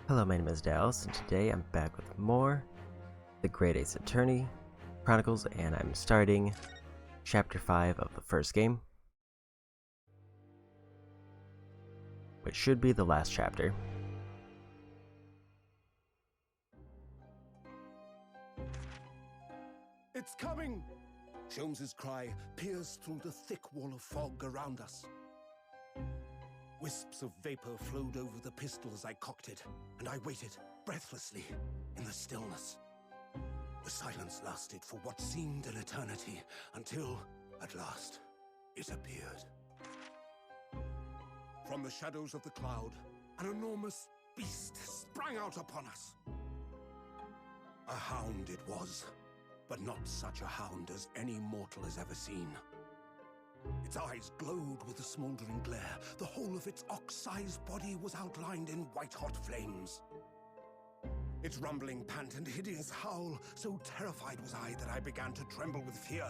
Hello, my name is Dallas, and today I'm back with more The Great Ace Attorney Chronicles, and I'm starting Chapter 5 of the first game, which should be the last chapter. It's coming! Sholmes's cry pierced through the thick wall of fog around us. Wisps of vapor flowed over the pistol as I cocked it, and I waited, breathlessly, in the stillness. The silence lasted for what seemed an eternity, until, at last, it appeared. From the shadows of the cloud, an enormous beast sprang out upon us. A hound it was, but not such a hound as any mortal has ever seen. Its eyes glowed with a smoldering glare. The whole of its ox-sized body was outlined in white-hot flames. Its rumbling pant and hideous howl, so terrified was I that I began to tremble with fear.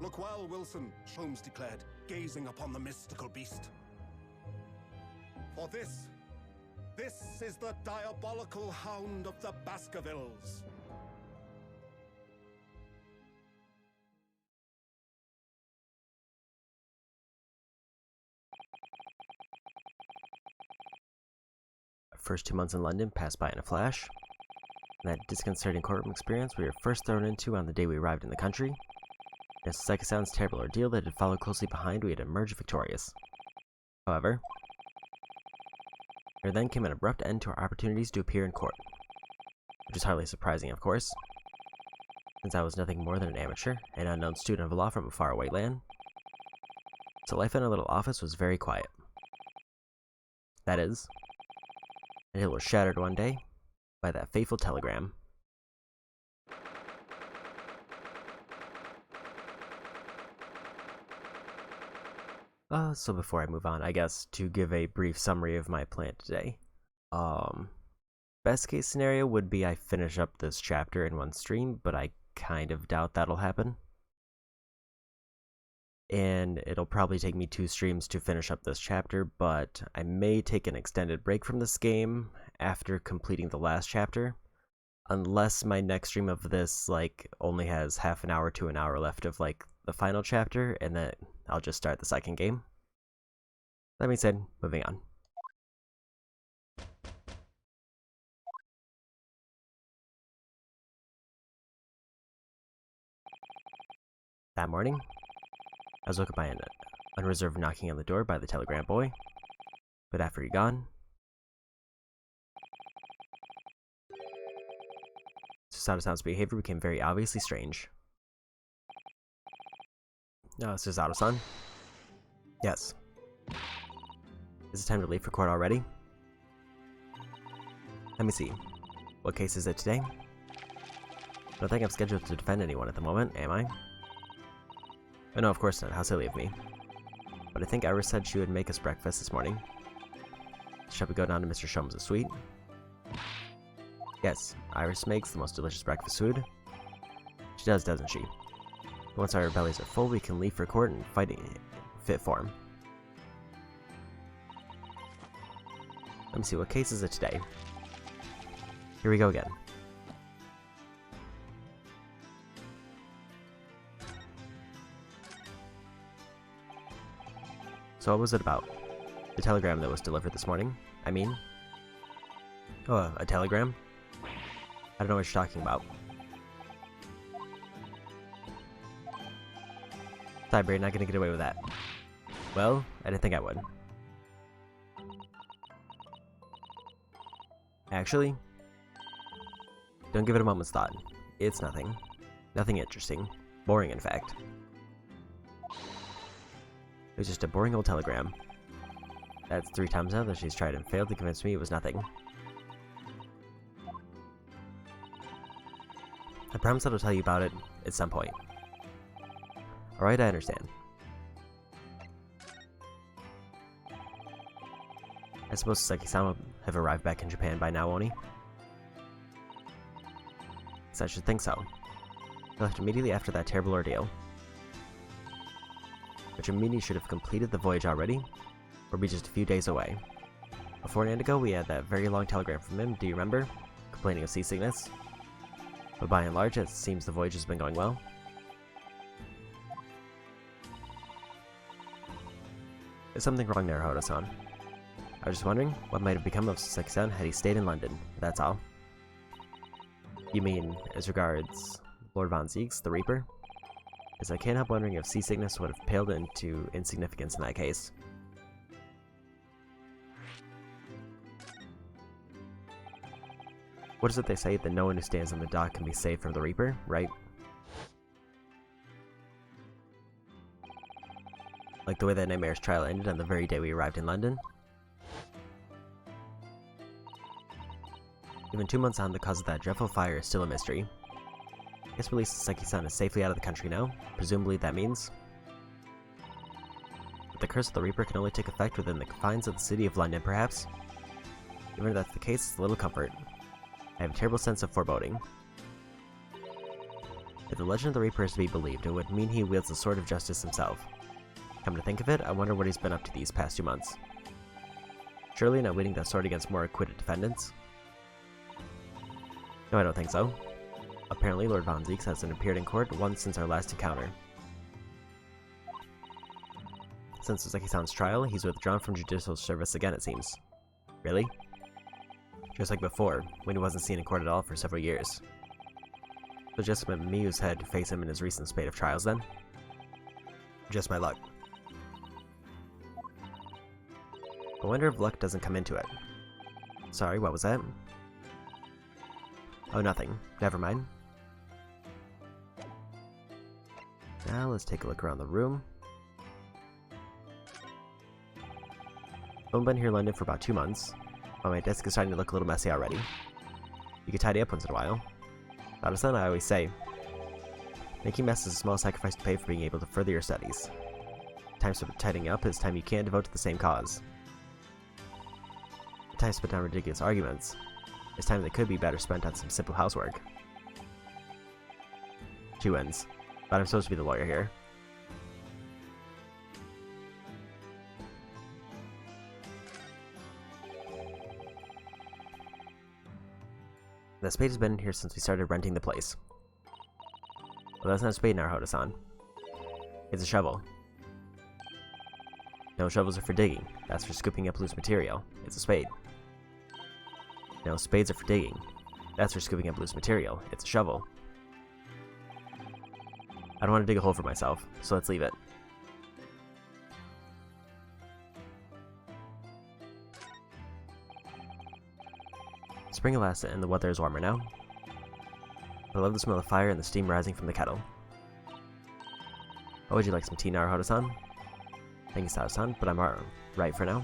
"Look well, Wilson," Sholmes declared, gazing upon the mystical beast. "For this is the diabolical hound of the Baskervilles." Our first 2 months in London passed by in a flash. And that disconcerting courtroom experience we were first thrown into on the day we arrived in the country. And a Psychosound's terrible ordeal that had followed closely behind, we had emerged victorious. However, there then came an abrupt end to our opportunities to appear in court. Which is hardly surprising, of course, since I was nothing more than an amateur, an unknown student of law from a faraway land. So life in our little office was very quiet. That is, until it was shattered one day by that fateful telegram. So before I move on, I guess to give a brief summary of my plan today. Best case scenario would be I finish up this chapter in one stream, but I kind of doubt that'll happen. And it'll probably take me 2 streams to finish up this chapter, but I may take an extended break from this game after completing the last chapter, unless my next stream of this only has half an hour to an hour left of the final chapter, and then I'll just start the second game. That being said, moving on. That morning, I was woken by an unreserved knocking on the door by the telegram boy, but after he'd gone, Susato-san's behavior became very obviously strange. No, Susato-san? Yes. Is it time to leave for court already? Let me see. What case is it today? I don't think I'm scheduled to defend anyone at the moment, am I? Oh no, of course not. How silly of me. But I think Iris said she would make us breakfast this morning. Shall we go down to Mr. Sholmes' suite? Yes, Iris makes the most delicious breakfast food. She does, doesn't she? Once our bellies are full, we can leave for court and fight in fit form. Let me see, what case is it today? Here we go again. So what was it about? The telegram that was delivered this morning, I mean? Oh, a telegram? I don't know what you're talking about. Sorry, Barry, not gonna get away with that. Well, I didn't think I would. Actually, don't give it a moment's thought. It's nothing. Nothing interesting. Boring, in fact. It was just a boring old telegram. That's 3 times now that she's tried and failed to convince me it was nothing. I promise that I'll tell you about it at some point. Alright, I understand. I suppose Seki-sama will have arrived back in Japan by now, won't he? Yes, I should think so. He left immediately after that terrible ordeal. Which means he should have completed the voyage already, or be just a few days away. A fortnight ago, we had that very long telegram from him, do you remember? Complaining of seasickness. But by and large, it seems the voyage has been going well. There's something wrong there, Hoda-san. I was just wondering what might have become of Saki-san had he stayed in London, that's all. You mean, as regards Lord Von Zieks, the Reaper? As I can't help wondering if seasickness would have paled into insignificance in that case. What is it they say, that no one who stands on the dock can be saved from the Reaper, right? Like the way that Nightmare's trial ended on the very day we arrived in London? Even 2 months on, the cause of that dreadful fire is still a mystery. I guess at least Saki-san is safely out of the country now. Presumably that means... But the curse of the Reaper can only take effect within the confines of the city of London, perhaps? Even if that's the case, it's a little comfort. I have a terrible sense of foreboding. If the legend of the Reaper is to be believed, it would mean he wields the sword of justice himself. Come to think of it, I wonder what he's been up to these past 2 months. Surely not wielding that sword against more acquitted defendants? No, I don't think so. Apparently, Lord Von Zieks hasn't appeared in court once since our last encounter. Since Saki-san's trial, he's withdrawn from judicial service again, it seems. Really? Just like before, when he wasn't seen in court at all for several years. So just meant me who's had to face him in his recent spate of trials then? Just my luck. I wonder if luck doesn't come into it. Sorry, what was that? Oh, nothing. Never mind. Now let's take a look around the room. I've been here in London for about 2 months. Oh, my desk is starting to look a little messy already. You can tidy up once in a while. Hoda-san, I always say, making messes is a small sacrifice to pay for being able to further your studies. Time spent tidying up is time you can't devote to the same cause. Time spent on ridiculous arguments is time that could be better spent on some simple housework. 2 ends. But I'm supposed to be the lawyer here. The spade has been in here since we started renting the place. Well, that's not a spade now, Hoda-san. It's a shovel. No, shovels are for digging. That's for scooping up loose material. It's a spade. No, spades are for digging. That's for scooping up loose material. It's a shovel. I don't want to dig a hole for myself, so let's leave it. Spring has lasted and the weather is warmer now. I love the smell of fire and the steam rising from the kettle. Oh, would you like some tea now, Hoda-san? Thank you, Sao-san, but I'm right for now.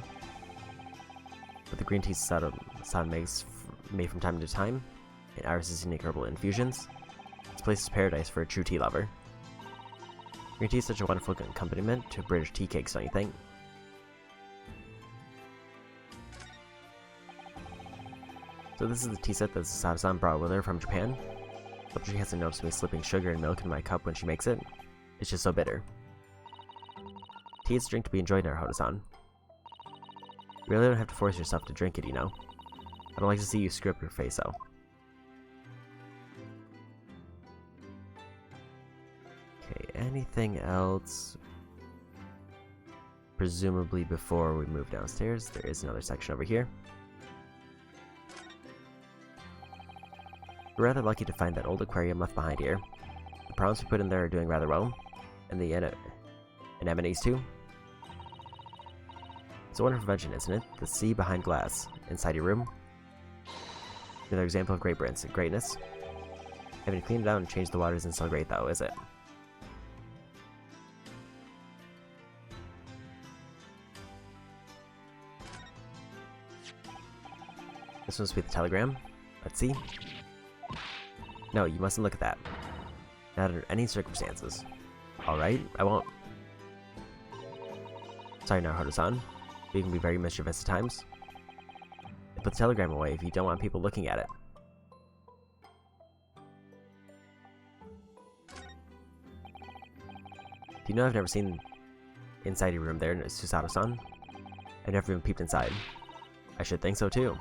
With the green tea Sao makes made from time to time, and Iris' unique herbal infusions, this place is paradise for a true tea lover. Green tea is such a wonderful accompaniment to British tea cakes, don't you think? So this is the tea set that Sao-san brought with her from Japan. Hope she hasn't noticed me slipping sugar and milk in my cup when she makes it. It's just so bitter. Tea is a drink to be enjoyed now, Hoda-san. You really don't have to force yourself to drink it, you know. I don't like to see you screw up your face, though. Okay, anything else? Presumably before we move downstairs, there is another section over here. We're rather lucky to find that old aquarium left behind here. The prawns we put in there are doing rather well, and the anemones too. It's a wonderful invention, isn't it? The sea behind glass, inside your room. Another example of greatness. Having to clean it out and change the water isn't so great though, is it? This must be the telegram. Let's see. No, you mustn't look at that. Not under any circumstances. Alright, I won't. Sorry now, Hoda-san. You can be very mischievous at times. Put the telegram away if you don't want people looking at it. Do you know I've never seen inside your room there, Susato-san? I've never even peeped inside. I should think so too.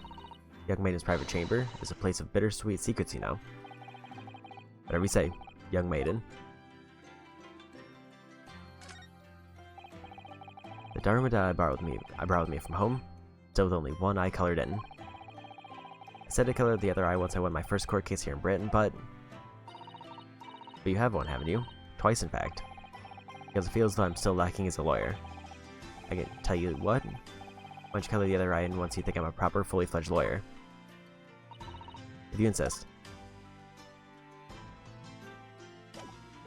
Young Maiden's private chamber is a place of bittersweet secrets, you know. Whatever you say, young maiden. The Dharma I borrowed with me from home, still with only one eye colored in. I said I colored the other eye once I won my first court case here in Britain, but you have one, haven't you? Twice, in fact. Because it feels as though I'm still lacking as a lawyer. I can tell you what, why don't you color the other eye in once you think I'm a proper, fully fledged lawyer? If you insist.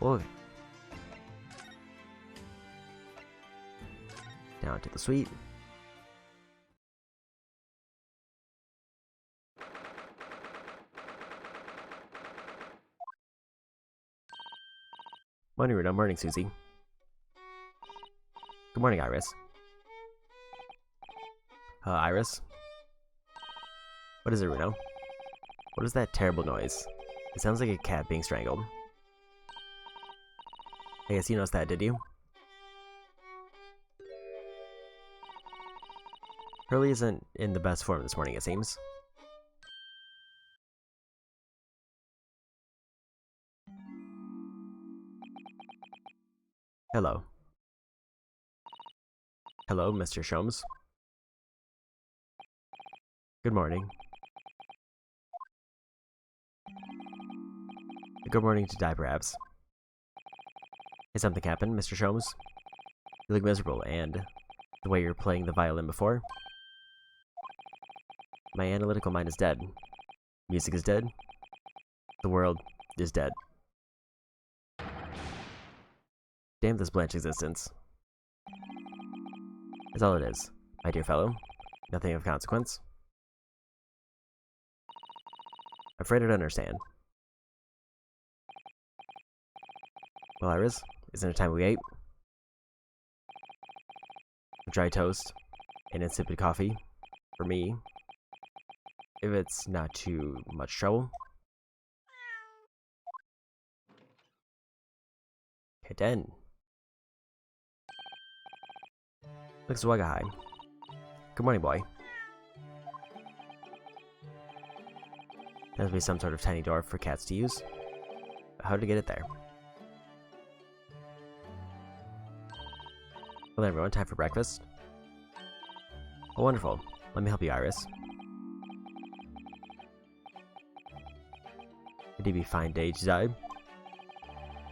Okay. Down to the suite. Morning, Rita. Morning, Susie. Good morning, Iris. Iris? What is it, Runo? What is that terrible noise? It sounds like a cat being strangled. I guess you noticed that, did you? Hurley isn't in the best form this morning, it seems. Hello. Hello, Mr. Sholmes. Good morning. Good morning to die, perhaps. Has something happened, Mr. Sholmes? You look miserable, and the way you're playing the violin before. My analytical mind is dead. Music is dead. The world is dead. Damn this Blanche existence. That's all it is, my dear fellow. Nothing of consequence. I'm afraid I don't understand. Well, Iris, isn't it time we ate? Dry toast and insipid coffee, for me, if it's not too much trouble. Okay, then. Looks like a high. Good morning, boy. There must be some sort of tiny door for cats to use. How to get it there? Well then, everyone, time for breakfast. Oh, wonderful. Let me help you, Iris. It'd be a fine day today.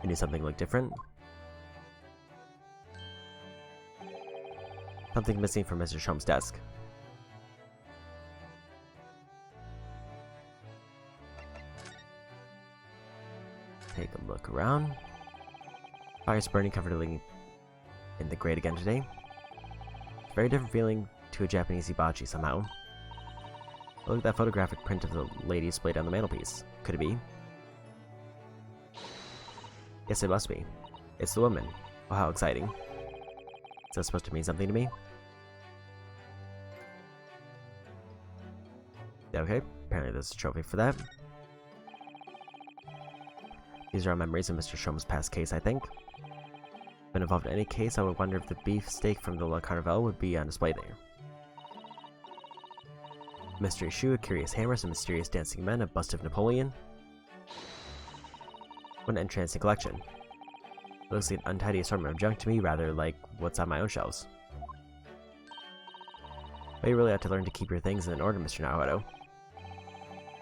I need something look different. Something missing from Mr. Sholmes' desk. Take a look around. Fire's burning comfortably in the grate again today. It's a very different feeling to a Japanese hibachi somehow. Look at that photographic print of the lady displayed on the mantelpiece. Could it be? Yes, it must be. It's the woman. Oh, how exciting. Is that supposed to mean something to me? Okay, apparently there's a trophy for that. These are all memories of Mr. Sholmes' past case, I think. If been involved in any case, I would wonder if the beef steak from the La Carnival would be on display there. Mystery shoe, a curious hammer, some mysterious dancing men, a bust of Napoleon. What an entrancing collection. It looks like an untidy assortment of junk to me, rather like what's on my own shelves. But you really have to learn to keep your things in order, Mr. Naruto.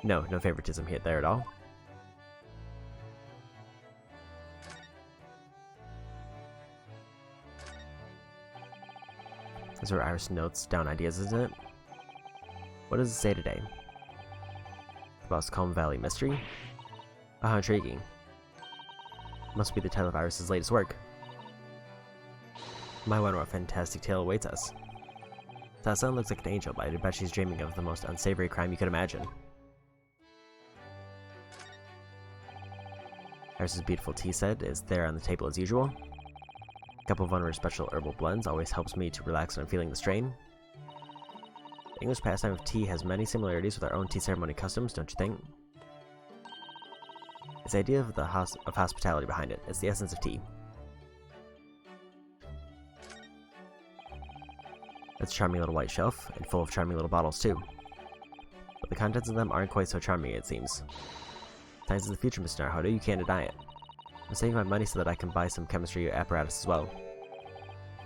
No favoritism here there at all. Those are Iris notes down ideas, isn't it? What does it say today? About Calm Valley Mystery? Oh, how intriguing. Must be the title of Iris's latest work. My wonder what fantastic tale awaits us. Tassan looks like an angel, but I bet she's dreaming of the most unsavory crime you could imagine. Iris's beautiful tea set is there on the table as usual. A couple of one of her special herbal blends always helps me to relax when I'm feeling the strain. The English pastime of tea has many similarities with our own tea ceremony customs, don't you think? It's the idea of hospitality behind it. It's the essence of tea. It's a charming little white shelf, and full of charming little bottles too. But the contents of them aren't quite so charming, it seems. Science is the future, Mr. Naruto, you can't deny it. I'm saving my money so that I can buy some chemistry apparatus as well.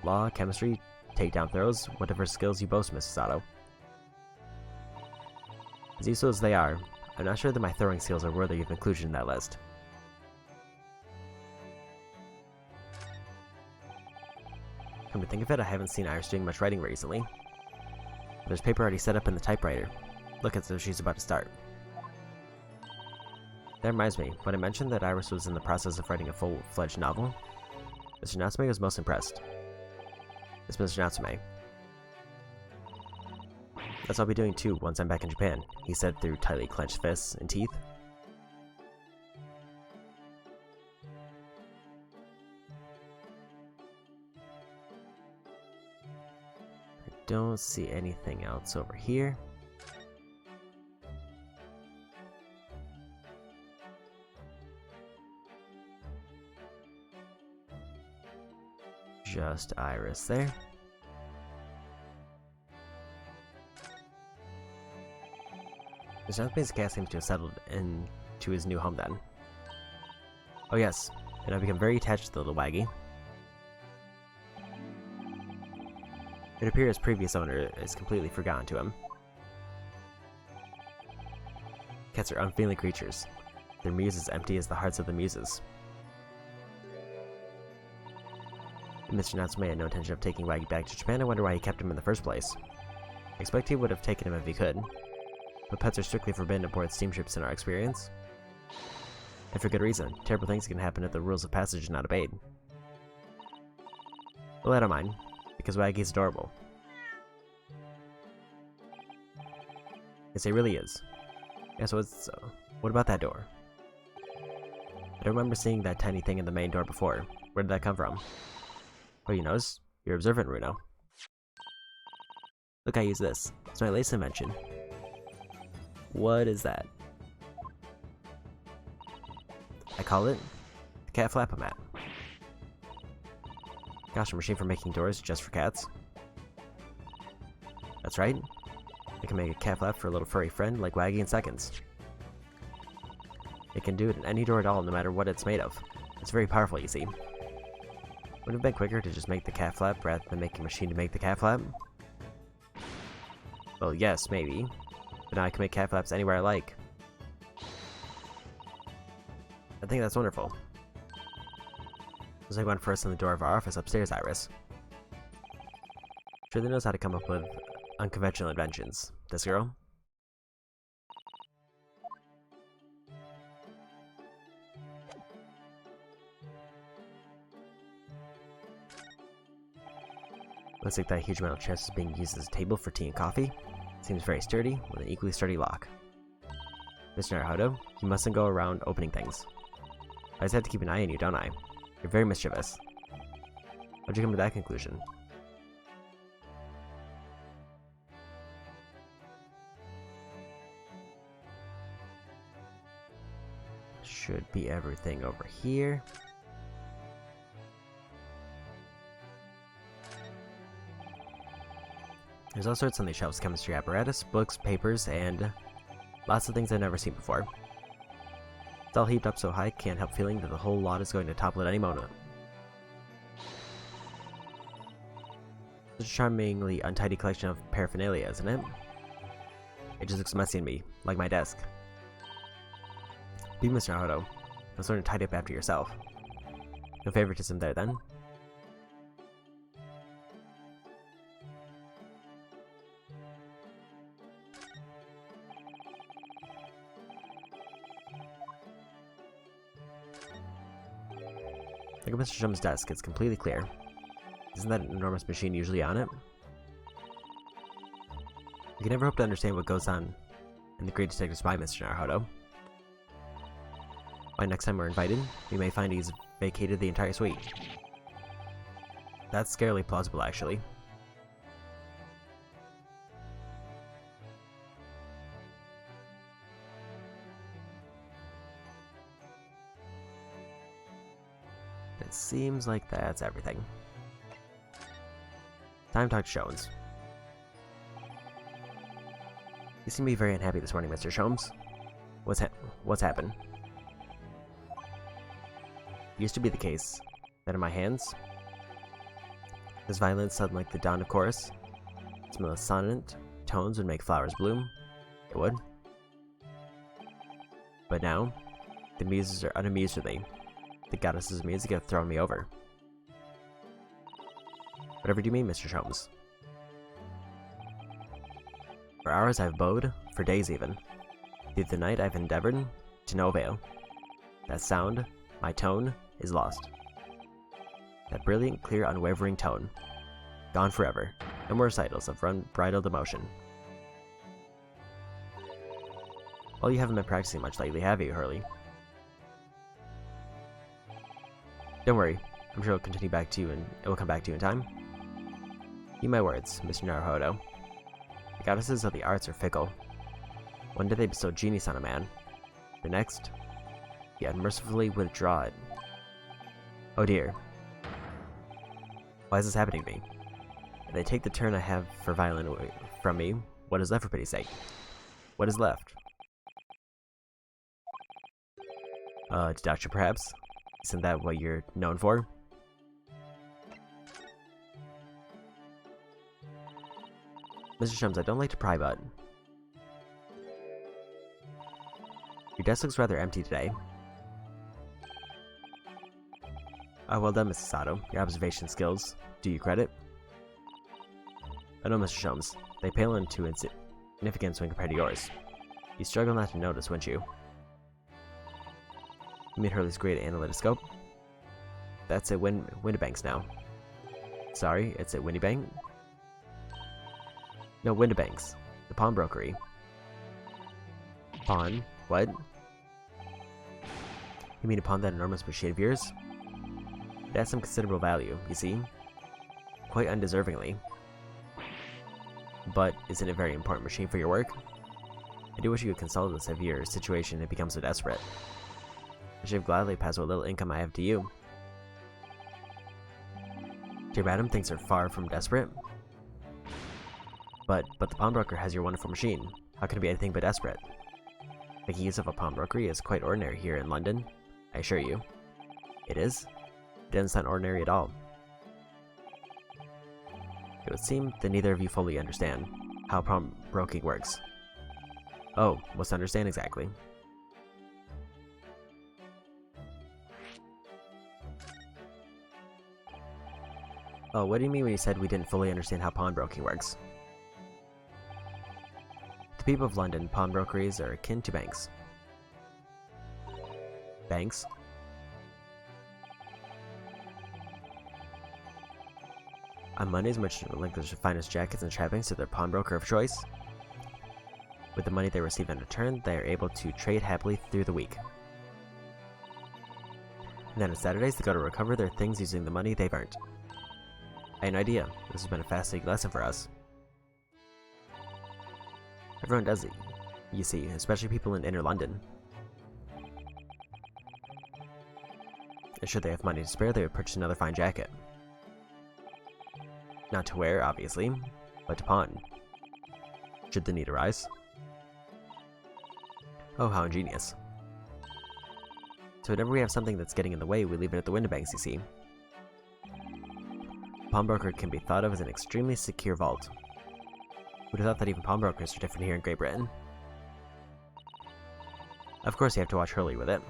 Law, chemistry, takedown throws, whatever skills you boast, Mrs. Sato. As useful as they are, I'm not sure that my throwing skills are worthy of inclusion in that list. Come to think of it, I haven't seen Iris doing much writing recently. There's paper already set up in the typewriter. Look as though she's about to start. That reminds me, when I mentioned that Iris was in the process of writing a full-fledged novel, Mr. Natsume was most impressed. It's Mr. Natsume. That's what I'll be doing too once I'm back in Japan, he said through tightly clenched fists and teeth. I don't see anything else over here. Just Iris there. Mr. Natsume's cat seems to have settled into his new home then. Oh yes, and I've become very attached to the little waggy. It appears his previous owner is completely forgotten to him. Cats are unfeeling creatures. Their muse is empty as the hearts of the muses. If Mr. Natsume had no intention of taking Waggy back to Japan, I wonder why he kept him in the first place. I expect he would have taken him if he could. But pets are strictly forbidden aboard steamships in our experience. And for good reason. Terrible things can happen if the rules of passage are not obeyed. Well, I don't mind, because Waggy's adorable. Yes, he really is. Yeah, so what about that door? I don't remember seeing that tiny thing in the main door before. Where did that come from? Oh, you notice? You're observant, Runo. Look, I use this. It's my latest invention. What is that? I call it the Cat Flap-O-Mat. Gosh, a machine for making doors just for cats. That's right. I can make a cat flap for a little furry friend like Waggy in seconds. It can do it in any door at all, no matter what it's made of. It's very powerful, you see. Wouldn't it have been quicker to just make the cat flap rather than make a machine to make the cat flap? Well, yes, maybe. But now I can make cat flaps anywhere I like. I think that's wonderful. Looks like one first on the door of our office upstairs, Iris. Surely knows how to come up with unconventional inventions. This girl? Looks like that huge metal chest is being used as a table for tea and coffee. Seems very sturdy, with an equally sturdy lock. Mr. Naruto, you mustn't go around opening things. I just have to keep an eye on you, don't I? You're very mischievous. How'd you come to that conclusion? Should be everything over here. There's all sorts on these shelves: chemistry apparatus, books, papers, and lots of things I've never seen before. It's all heaped up so high, can't help feeling that the whole lot is going to topple at any moment. Such a charmingly untidy collection of paraphernalia, isn't it? It just looks messy to me, like my desk. Be Mr. Naruto. Let's learn to tidy up after yourself. No favoritism there, then? Look at Mr. Shum's desk, it's completely clear. Isn't that an enormous machine usually on it? You can never hope to understand what goes on in the Great Detective Spy, Mr. Naruto. Why, next time we're invited, we may find he's vacated the entire suite. That's scarily plausible, actually. It seems like that's everything. Time to talk to Jones. You seem to be very unhappy this morning, Mr. Sholmes. What's happened? It used to be the case that in my hands, this violin sudden like the dawn of chorus, its melodic tones would make flowers bloom. It would. But now, the muses are unamused with me. The goddesses of music have thrown me over. Whatever do you mean, Mr. Sholmes? For hours I've bowed, for days even. Through the night I've endeavored, to no avail. That sound, my tone, is lost. That brilliant, clear, unwavering tone. Gone forever. No more recitals of unbridled emotion. Well, you haven't been practicing much lately, have you, Hurley? Don't worry. I'm sure it'll continue back to you and it will come back to you in time. Heed my words, Mr. Naruhodo. The goddesses of the arts are fickle. One day they bestow genius on a man. The next, they unmercifully withdraw it. Oh dear. Why is this happening to me? If they take the turn I have for violin away from me, what is left for pity's sake? What is left? Deduction perhaps? Isn't that what you're known for? Mr. Sholmes, I don't like to pry, but your desk looks rather empty today. Well done, Mrs. Sato. Your observation skills do you credit. Oh no, Mr. Sholmes. They pale into insignificance when compared to yours. You struggle not to notice, wouldn't you? You mean Hurley's great analytoscope? That's at Windibank's now. Sorry, it's at Windibank? No, Windibank's. The pawnbrokery. Pawn? What? You mean to pawn that enormous machine of yours? It has some considerable value, you see. Quite undeservingly. But isn't it a very important machine for your work? I do wish you could consult us if your situation had become so desperate. I should have gladly passed what little income I have to you. Dear madam, things are far from desperate. But the pawnbroker has your wonderful machine. How can it be anything but desperate? Making use of a pawnbrokery is quite ordinary here in London, I assure you. It is? It doesn't sound ordinary at all. It would seem that neither of you fully understand how pawnbroking works. Oh, what's to understand exactly? Oh, what do you mean when you said we didn't fully understand how pawnbroking works? To the people of London, pawnbrokeries are akin to banks. Banks? On Mondays, merchants link their finest jackets and trappings to their pawnbroker of choice. With the money they receive in return, they are able to trade happily through the week. And then on Saturdays, they go to recover their things using the money they've earned. I had an idea. This has been a fascinating lesson for us. Everyone does it, you see, especially people in inner London. And should they have money to spare, they would purchase another fine jacket. Not to wear, obviously, but to pawn. Should the need arise. Oh, how ingenious. So whenever we have something that's getting in the way, we leave it at the Windibanks, you see. A pawnbroker can be thought of as an extremely secure vault. Who'd have thought that even pawnbrokers are different here in Great Britain? Of course you have to watch Hurley with it.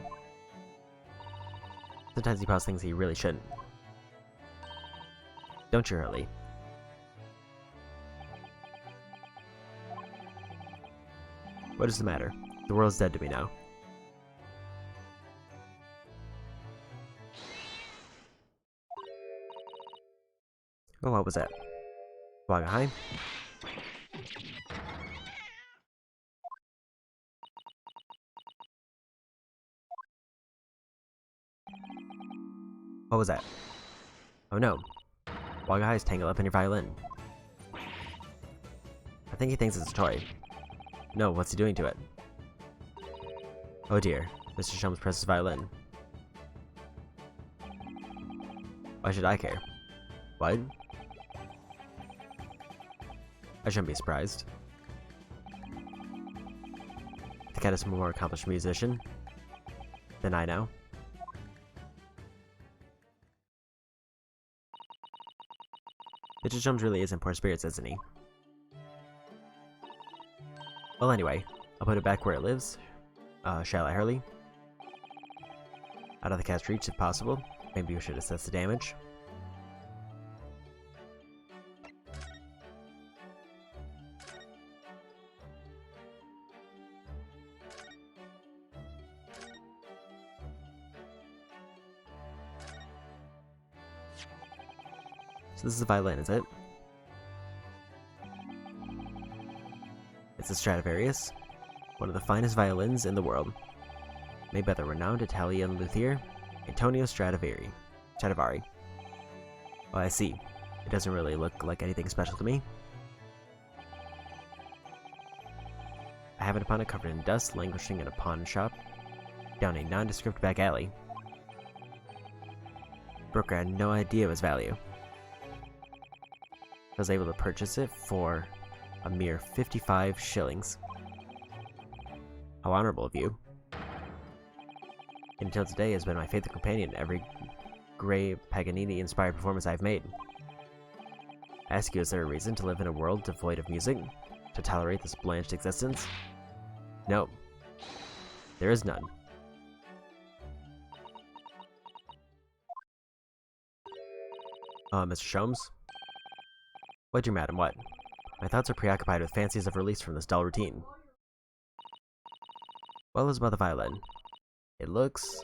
Sometimes he posts things he really shouldn't. Don't you, Hurley? What is the matter? The world's dead to me now. Oh, what was that? Waga High? What was that? Oh no. Waga High is tangled up in your violin. I think he thinks it's a toy. No, what's he doing to it? Oh dear. Mr. Sholmes presses violin. Why should I care? What? I shouldn't be surprised. Cat is a more accomplished musician than I know. Mr. Jones really is in poor spirits, isn't he? Well, anyway, I'll put it back where it lives. Shall I, Hurley? Out of the cat's reach, if possible. Maybe we should assess the damage. So this is a violin, is it? It's a Stradivarius, one of the finest violins in the world, made by the renowned Italian luthier Antonio Stradivari. Oh, I see. It doesn't really look like anything special to me. I happened upon it covered in dust, languishing in a pawn shop down a nondescript back alley. Broker had no idea of its value. I was able to purchase it for a mere 55 shillings. How honorable of you. And until today has been my faithful companion in every Gray Paganini-inspired performance I've made. I ask you, is there a reason to live in a world devoid of music? To tolerate this blanched existence? No. There is none. Mr. Sholmes? What, dear madam, what? My thoughts are preoccupied with fancies of release from this dull routine. Well, it's about the violin. It looks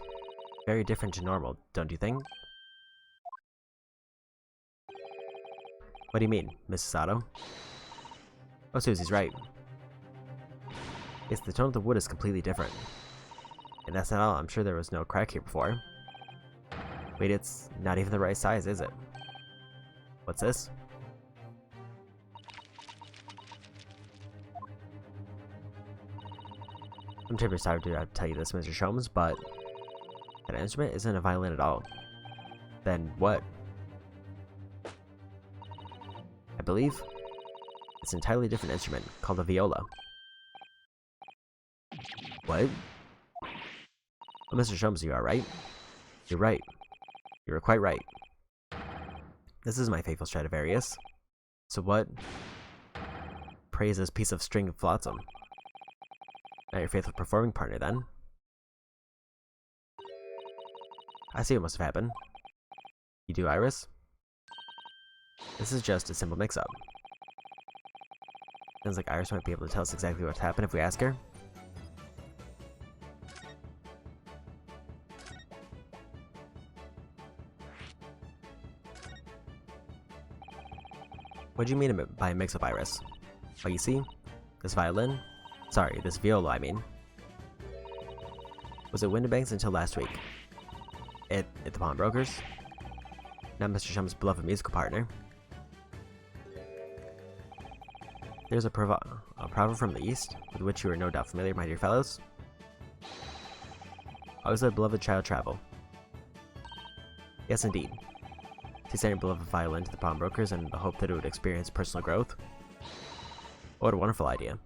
very different to normal, don't you think? What do you mean, Mrs. Otto? Oh, Susie's right. Yes, the tone of the wood is completely different. And that's not all, I'm sure there was no crack here before. Wait, it's not even the right size, is it? What's this? I'm terribly sorry to tell you this, Mr. Sholmes, but that instrument isn't a violin at all. Then what? I believe it's an entirely different instrument called a viola. What? Oh, Mr. Sholmes, you are right. You're right. You were quite right. This is my faithful Stradivarius. So what? Praise this piece of string flotsam. Not your faithful performing partner, then. I see what must have happened. You do, Iris? This is just a simple mix-up. Sounds like Iris might be able to tell us exactly what's happened if we ask her. What do you mean by a mix-up, Iris? Well, you see, this violin... Sorry, this viola, I mean. Was at Windibank's until last week. At the pawnbroker's. Not Mr. Shum's beloved musical partner. There's a proverb from the East, with which you are no doubt familiar, my dear fellows. Always let beloved child travel. Yes, indeed. To send your beloved violin to the pawnbrokers in the hope that it would experience personal growth. What a wonderful idea.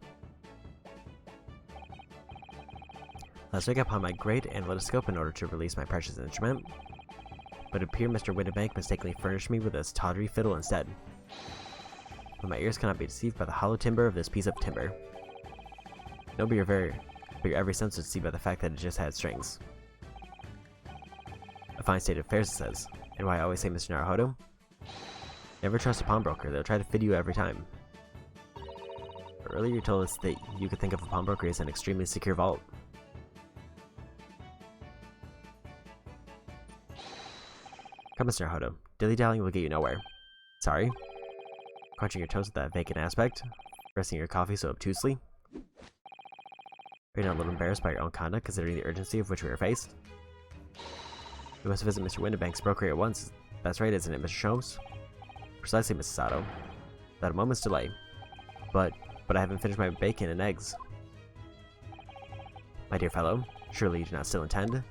Last week I pawned my great analytoscope in order to release my precious instrument, but it appeared Mr. Windibank mistakenly furnished me with this tawdry fiddle instead. But my ears cannot be deceived by the hollow timbre of this piece of timber. No, but your every sense was deceived by the fact that it just had strings. A fine state of affairs, it says, and why I always say, Mr. Naruhodo, never trust a pawnbroker, they'll try to fit you every time. But earlier you told us that you could think of a pawnbroker as an extremely secure vault. Come, Mr. Naruhodo, dilly-dallying will get you nowhere. Sorry? Crunching your toes with that vacant aspect? Pressing your coffee so obtusely? Are you not a little embarrassed by your own conduct, considering the urgency of which we are faced? We must visit Mr. Windibank's broker at once. That's right, isn't it, Mr. Sholmes? Precisely, Mrs. Otto. Without a moment's delay. But I haven't finished my bacon and eggs. My dear fellow, surely you do not still intend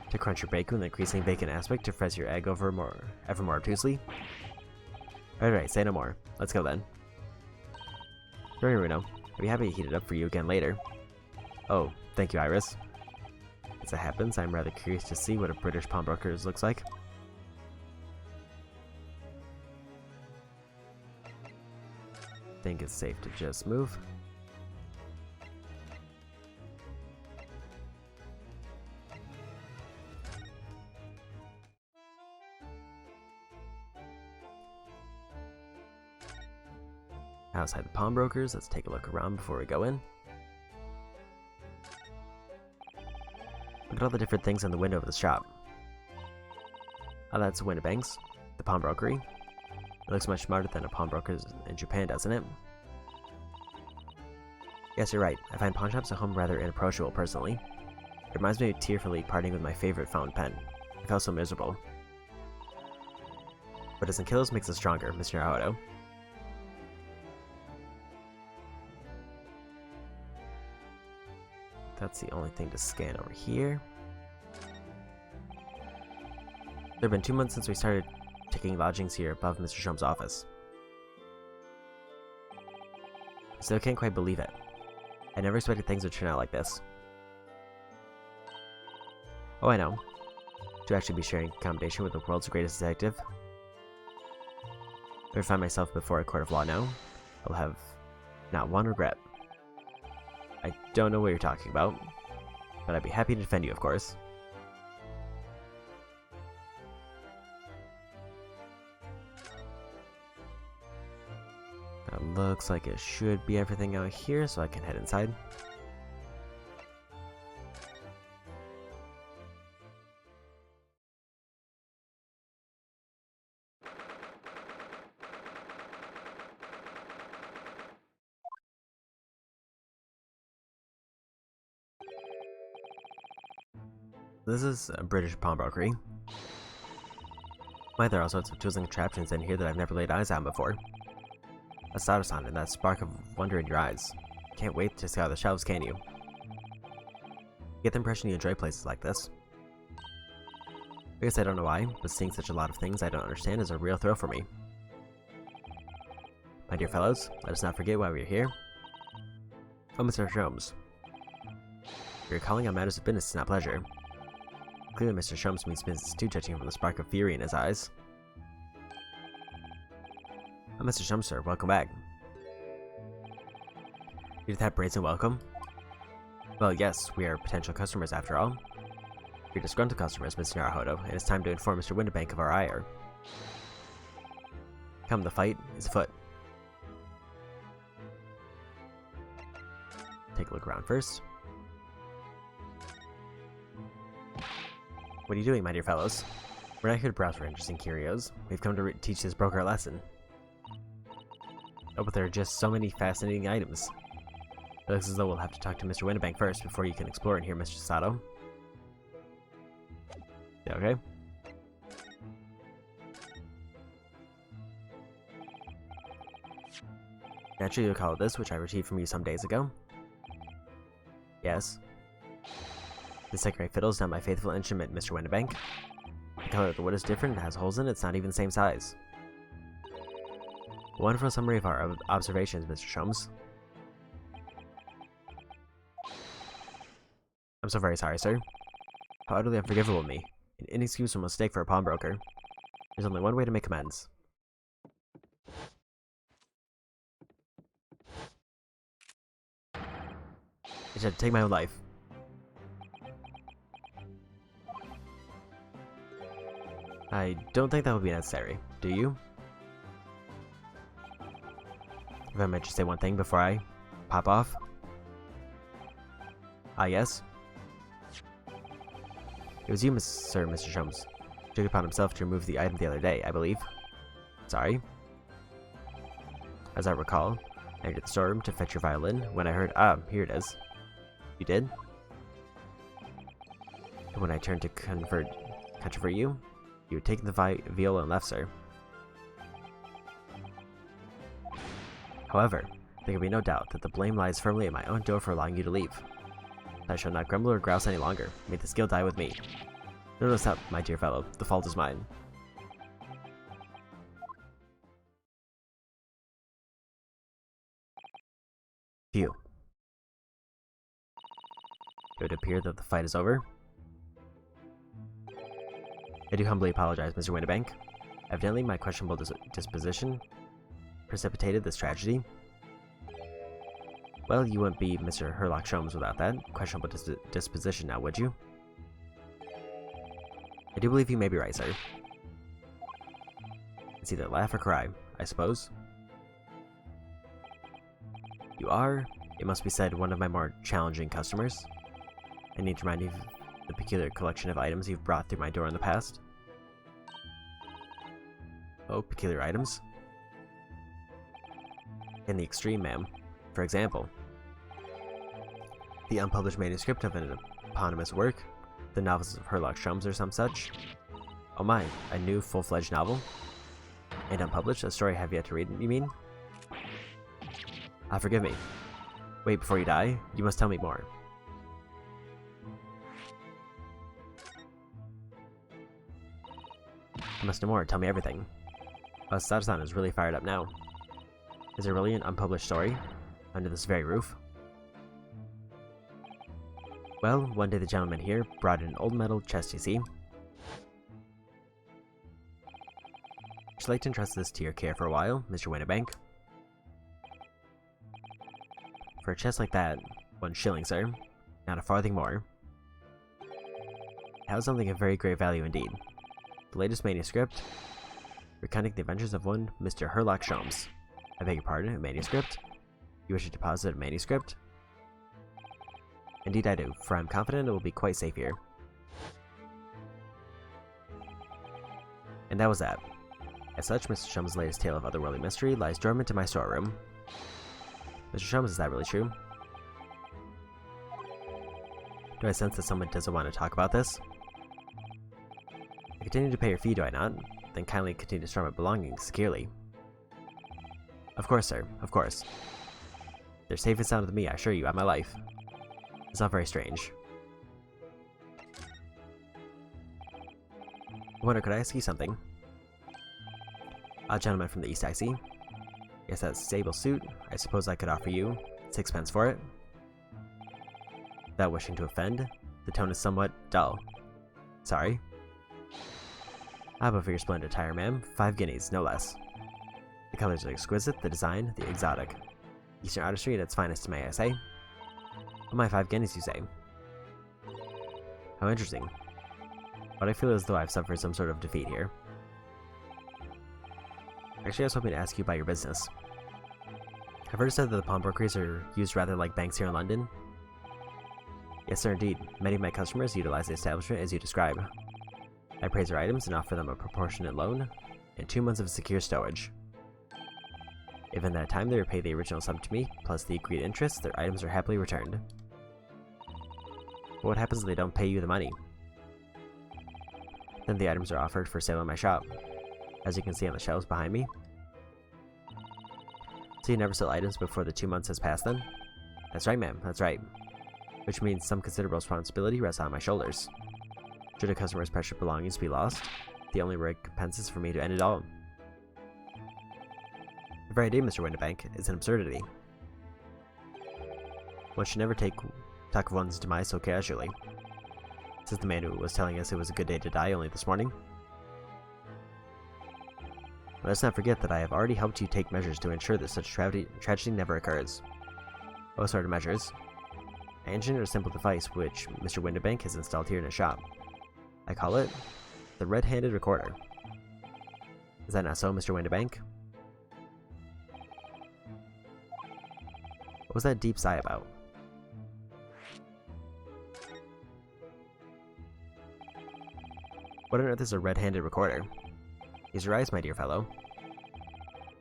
to crunch your bacon with an increasingly vacant aspect to press your egg ever more obtusely? Right, say no more. Let's go then. Don't worry, Reno. I'll be happy to heat it up for you again later. Oh, thank you, Iris. As it happens, I'm rather curious to see what a British pawnbroker looks like. Think it's safe to just move. Outside the pawnbrokers, let's take a look around before we go in. Look at all the different things on the window of the shop. Oh, that's Winnebank's, the pawnbrokery. It looks much smarter than a pawnbroker's in Japan, doesn't it? Yes, you're right. I find pawnshops at home rather inapproachable, personally. It reminds me of tearfully parting with my favorite fountain pen. I felt so miserable. What doesn't kill us makes us stronger, Mr. Naruto. That's the only thing to scan over here. There have been 2 months since we started taking lodgings here above Mr. Shum's office. I still can't quite believe it. I never expected things would turn out like this. Oh, I know. To actually be sharing accommodation with the world's greatest detective. If I find myself before a court of law now, I'll have not one regret. I don't know what you're talking about, but I'd be happy to defend you, of course. That looks like it should be everything out here, so I can head inside. This is a British pawnbrokery. Why, there are all sorts of tools and contraptions in here that I've never laid eyes on before. That Sato-san and that spark of wonder in your eyes. Can't wait to scour the shelves, can you? Get the impression you enjoy places like this. I guess I don't know why, but seeing such a lot of things I don't understand is a real thrill for me. My dear fellows, let us not forget why we are here. Oh, Mr. Sholmes. We are calling on matters of business, not pleasure. Clearly, Mr. Sholmes means business too, judging from the spark of fury in his eyes. Oh, Mr. Sholmes, sir, welcome back. You did that brazen welcome? Well, yes, we are potential customers after all. We're disgruntled customers, Mr. Naruto, and it's time to inform Mr. Winterbank of our ire. Come, the fight is afoot. Take a look around first. What are you doing, my dear fellows? We're not here to browse for interesting curios. We've come to teach this broker a lesson. Oh, but there are just so many fascinating items. It looks as though we'll have to talk to Mr. Winterbank first before you can explore in here, Mr. Sato. Yeah, okay. Naturally, you'll call it this, which I received from you some days ago. Yes. The second-rate fiddle is not my faithful instrument, Mr. Winterbank. The color of the wood is different, it has holes in it, it's not even the same size. A wonderful summary of our observations, Mr. Sholmes. I'm so very sorry, sir. How utterly unforgivable of me. An inexcusable mistake for a pawnbroker. There's only one way to make amends. I should take my own life. I don't think that would be necessary, do you? If I might just say one thing before I pop off. Ah, yes? It was you, Mr. Sholmes, who took it upon himself to remove the item the other day, I believe. Sorry. As I recall, I entered the storeroom to fetch your violin when I heard, here it is. You did? And when I turned to controvert you, you had taken the viola and left, sir. However, there can be no doubt that the blame lies firmly at my own door for allowing you to leave. I shall not grumble or grouse any longer. May the skill die with me. No stop, my dear fellow. The fault is mine. Phew. It would appear that the fight is over. I do humbly apologize, Mr. Winterbank. Evidently, my questionable disposition precipitated this tragedy. Well, you wouldn't be Mr. Herlock Sholmes without that questionable disposition now, would you? I do believe you may be right, sir. It's either laugh or cry, I suppose. You are, it must be said, one of my more challenging customers. I need to remind you of the peculiar collection of items you've brought through my door in the past. Oh, peculiar items? In the extreme, ma'am. For example, the unpublished manuscript of an eponymous work, the novels of Herlock Sholmes or some such. Oh my, a new full-fledged novel? And unpublished? A story I have yet to read, you mean? Ah, forgive me. Wait, before you die, you must tell me more. I must know more, tell me everything. Sada-san is really fired up now. Is there really an unpublished story? Under this very roof? Well, one day the gentleman here brought in an old metal chest, you see. Would you like to entrust this to your care for a while, Mr. Winterbank? For a chest like that, 1 shilling, sir. Not a farthing more. It has something of very great value indeed. The latest manuscript, recounting the adventures of one Mr. Herlock Sholmes. I beg your pardon, a manuscript? You wish to deposit a manuscript? Indeed I do, for I am confident it will be quite safe here. And that was that. As such, Mr. Sholmes' latest tale of otherworldly mystery lies dormant in my storeroom. Mr. Sholmes, is that really true? Do I sense that someone doesn't want to talk about this? I continue to pay your fee, do I not? Then kindly continue to store my belongings securely. Of course, sir, of course. They're safe and sound with me, I assure you, on my life. It's not very strange. I wonder, could I ask you something? A gentleman from the East, I see. Yes, that sable suit. I suppose I could offer you 6 pence for it? Without wishing to offend, the tone is somewhat dull. Sorry. How about for your splendid attire, ma'am? 5 guineas, no less. The colors are exquisite, the design, the exotic. Eastern artistry at its finest, may I say? Oh my, 5 guineas, you say? How interesting. But I feel as though I've suffered some sort of defeat here. Actually, I was hoping to ask you about your business. I've heard it said that the pawnbrokeries are used rather like banks here in London. Yes, sir, indeed. Many of my customers utilize the establishment as you describe. I praise their items and offer them a proportionate loan and 2 months of secure stowage. If in that time they repay the original sum to me, plus the agreed interest, their items are happily returned. But what happens if they don't pay you the money? Then the items are offered for sale in my shop, as you can see on the shelves behind me. So you never sell items before the 2 months has passed then? That's right, ma'am, that's right. Which means some considerable responsibility rests on my shoulders. Should a customer's precious belongings be lost, the only recompense is for me to end it all. The very idea, Mr. Winterbank, is an absurdity. One should never talk of one's demise so casually. Says the man who was telling us it was a good day to die only this morning. But let's not forget that I have already helped you take measures to ensure that such tragedy never occurs. What sort of measures? I engineered a simple device which Mr. Winterbank has installed here in his shop. I call it the Red-Handed Recorder. Is that not so, Mr. Winterbank? What was that deep sigh about? What on earth is a red-handed recorder? Use your eyes, my dear fellow.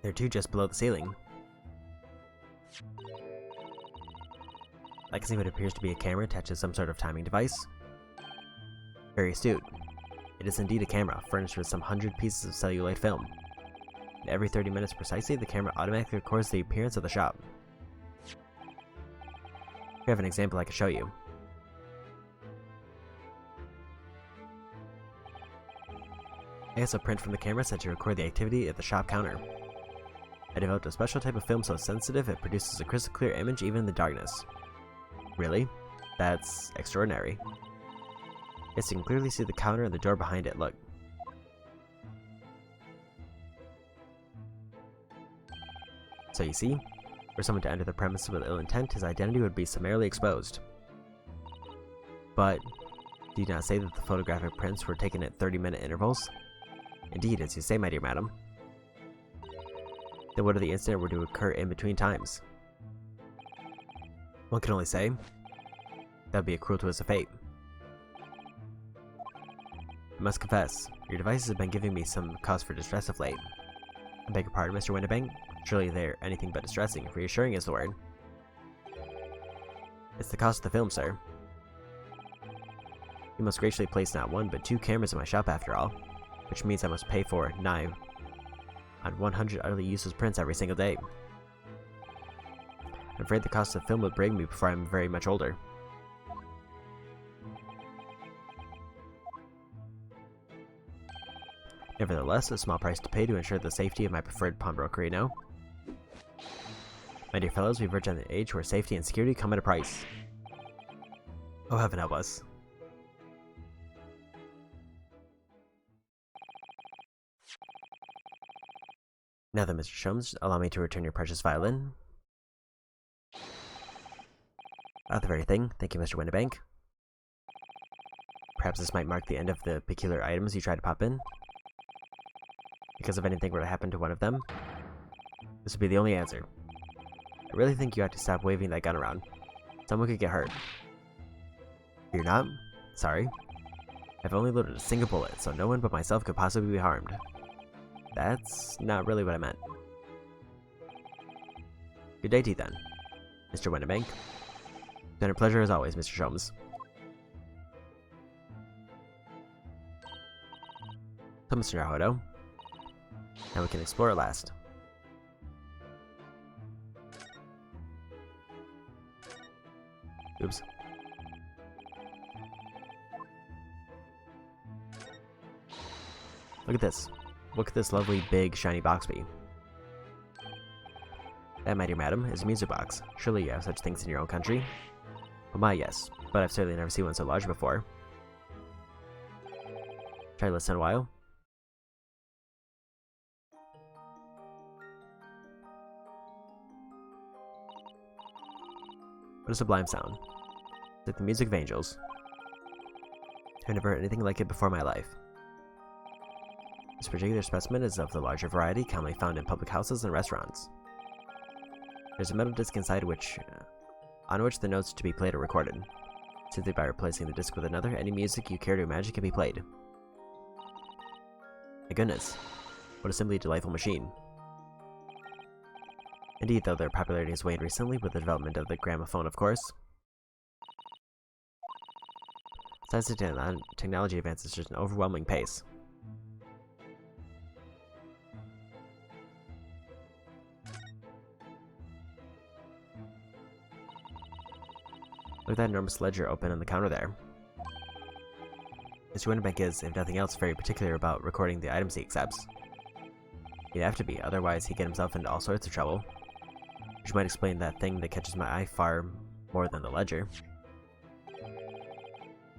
There are 2 just below the ceiling. I can see what appears to be a camera attached to some sort of timing device. Very astute. It is indeed a camera, furnished with some 100 pieces of celluloid film. And every 30 minutes precisely, the camera automatically records the appearance of the shop. We have an example I can show you. I have a print from the camera set to record the activity at the shop counter. I developed a special type of film so sensitive it produces a crystal clear image even in the darkness. Really? That's extraordinary. Yes, you can clearly see the counter and the door behind it. Look. So you see, for someone to enter the premises with ill intent, his identity would be summarily exposed. But do you not say that the photographic prints were taken at 30-minute intervals? Indeed, as you say, my dear madam. Then what if the incident were to occur in between times? One can only say, that would be a cruel twist of fate. I must confess, your devices have been giving me some cause for distress of late. I beg your pardon, Mr. Windibank. Surely they're anything but distressing. Reassuring is the word. It's the cost of the film, sir. You must graciously place not one, but 2 cameras in my shop after all, which means I must pay for 9 on 100 utterly useless prints every single day. I'm afraid the cost of the film would break me before I'm very much older. Nevertheless, a small price to pay to ensure the safety of my preferred pawnbroker, you know? My dear fellows, we verge on the age where safety and security come at a price. Oh, heaven help us. Now then, Mr. Sholmes, allow me to return your precious violin. Ah, the very thing. Thank you, Mr. Windibank. Perhaps this might mark the end of the peculiar items you tried to pop in. Because if anything were to happen to one of them, this would be the only answer. I really think you ought to stop waving that gun around. Someone could get hurt. You're not? Sorry. I've only loaded a single bullet, so no one but myself could possibly be harmed. That's not really what I meant. Good day to you then, Mr. Windibank. It's been a pleasure as always, Mr. Sholmes. So, Mr. Naruto, now we can explore at last. Oops. Look at this. Look at this lovely, big, shiny box bee. That, my dear madam, is a music box. Surely you have such things in your own country? Oh my, yes. But I've certainly never seen one so large before. Try to listen a while. What a sublime sound. It's like the music of angels. I've never heard anything like it before in my life. This particular specimen is of the larger variety commonly found in public houses and restaurants. There's a metal disc inside on which the notes to be played are recorded. Simply by replacing the disc with another, any music you care to imagine can be played. My goodness, what a simply delightful machine. Indeed, though, their popularity has waned recently with the development of the gramophone, of course. Science and technology advances at just an overwhelming pace. Look at that enormous ledger open on the counter there. Mr. Windibank is, if nothing else, very particular about recording the items he accepts. He'd have to be, otherwise he'd get himself into all sorts of trouble. Which might explain that thing that catches my eye far more than the ledger.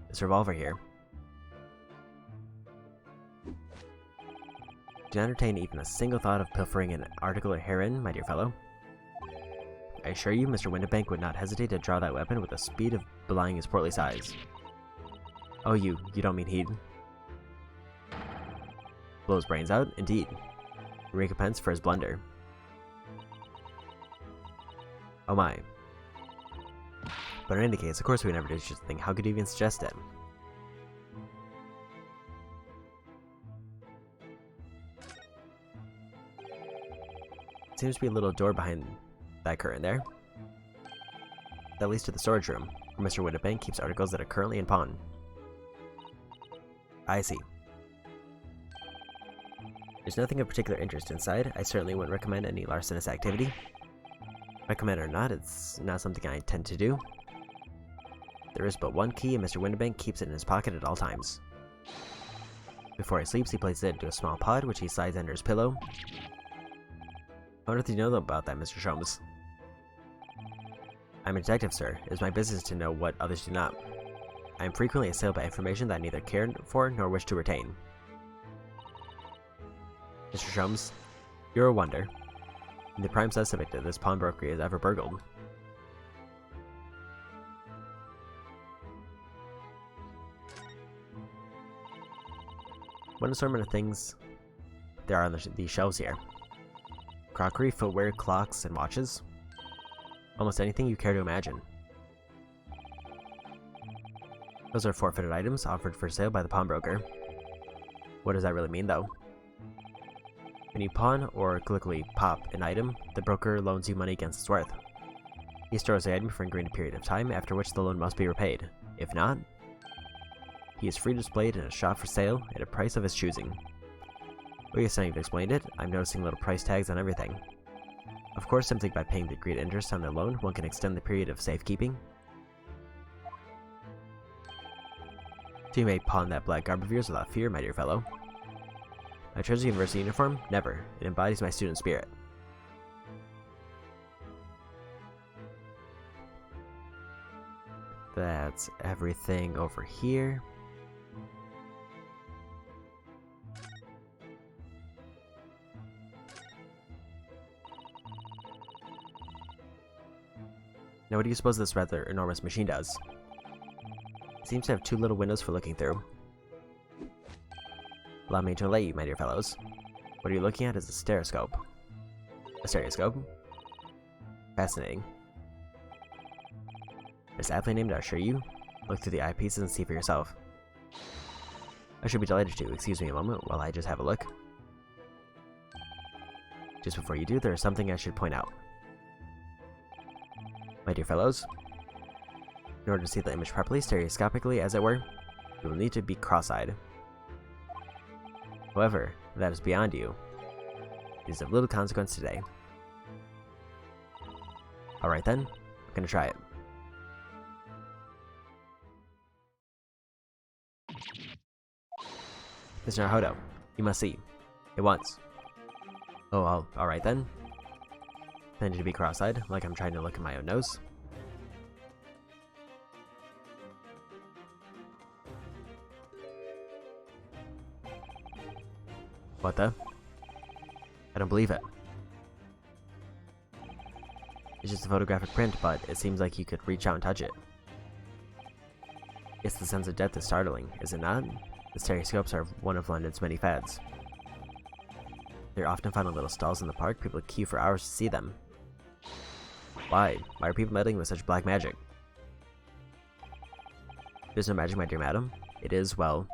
This revolver here. Do not entertain even a single thought of pilfering an article herein, my dear fellow. I assure you, Mr. Windibank would not hesitate to draw that weapon with the speed of belying his portly size. Oh, you don't mean he'd blow his brains out? Indeed. Recompense for his blunder. Oh my. But in any case, of course we never did such a thing. How could you even suggest it? Seems to be a little door behind that curtain there. That leads to the storage room, where Mr. Windibank keeps articles that are currently in pawn. I see. There's nothing of particular interest inside. I certainly wouldn't recommend any larcenous activity. Recommend or not, it's not something I tend to do. There is but one key, and Mr. Windibank keeps it in his pocket at all times. Before he sleeps, he places it into a small pod, which he slides under his pillow. How on earth do you know about that, Mr. Sholmes? I'm a detective, sir. It is my business to know what others do not. I am frequently assailed by information that I neither care for nor wish to retain. Mr. Sholmes, you're a wonder. And the prime suspect of this pawnbroker is ever burgled. What assortment of things there are on these shelves here? Crockery, footwear, clocks, and watches? Almost anything you care to imagine. Those are forfeited items offered for sale by the pawnbroker. What does that really mean, though? When you pawn or quickly pop an item, the broker loans you money against its worth. He stores the item for an agreed period of time, after which the loan must be repaid. If not, he is free to display it in a shop for sale at a price of his choosing. Well, yes, now you've explained it, I'm noticing little price tags on everything. Of course, simply by paying the agreed interest on the loan, one can extend the period of safekeeping. So you may pawn that black garb of yours without fear, my dear fellow. My treasure university uniform? Never. It embodies my student spirit. That's everything over here. Now what do you suppose this rather enormous machine does? It seems to have two little windows for looking through. Allow me to enlighten you, my dear fellows. What are you looking at is a stereoscope. A stereoscope? Fascinating. It's aptly named, I assure you. Look through the eyepieces and see for yourself. I should be delighted to. Excuse me a moment while I just have a look. Just before you do, there is something I should point out. My dear fellows, in order to see the image properly, stereoscopically as it were, you will need to be cross-eyed. However, that is beyond you. It is of little consequence today. Alright then, I'm gonna try it. Mr. Naruto, you must see. At once. Oh, alright then. I need to be cross-eyed, like I'm trying to look at my own nose. What the? I don't believe it. It's just a photographic print, but it seems like you could reach out and touch it. Yes, the sense of depth is startling, is it not? The stereoscopes are one of London's many fads. They're often found in little stalls in the park. People queue for hours to see them. Why? Why are people meddling with such black magic? There's no magic, my dear madam. It is, well,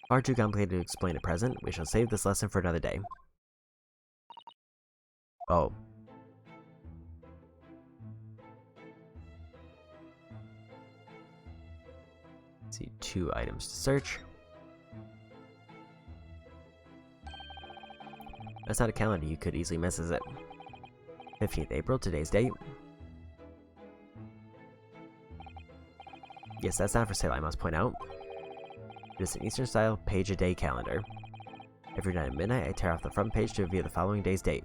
far too complicated to explain at present. We shall save this lesson for another day. Oh. Let's see, 2 items to search. That's not a calendar you could easily miss, is it? 15th April, today's date. Yes, that's not for sale, I must point out. It is an Eastern-style page-a-day calendar. Every night at midnight, I tear off the front page to reveal the following day's date.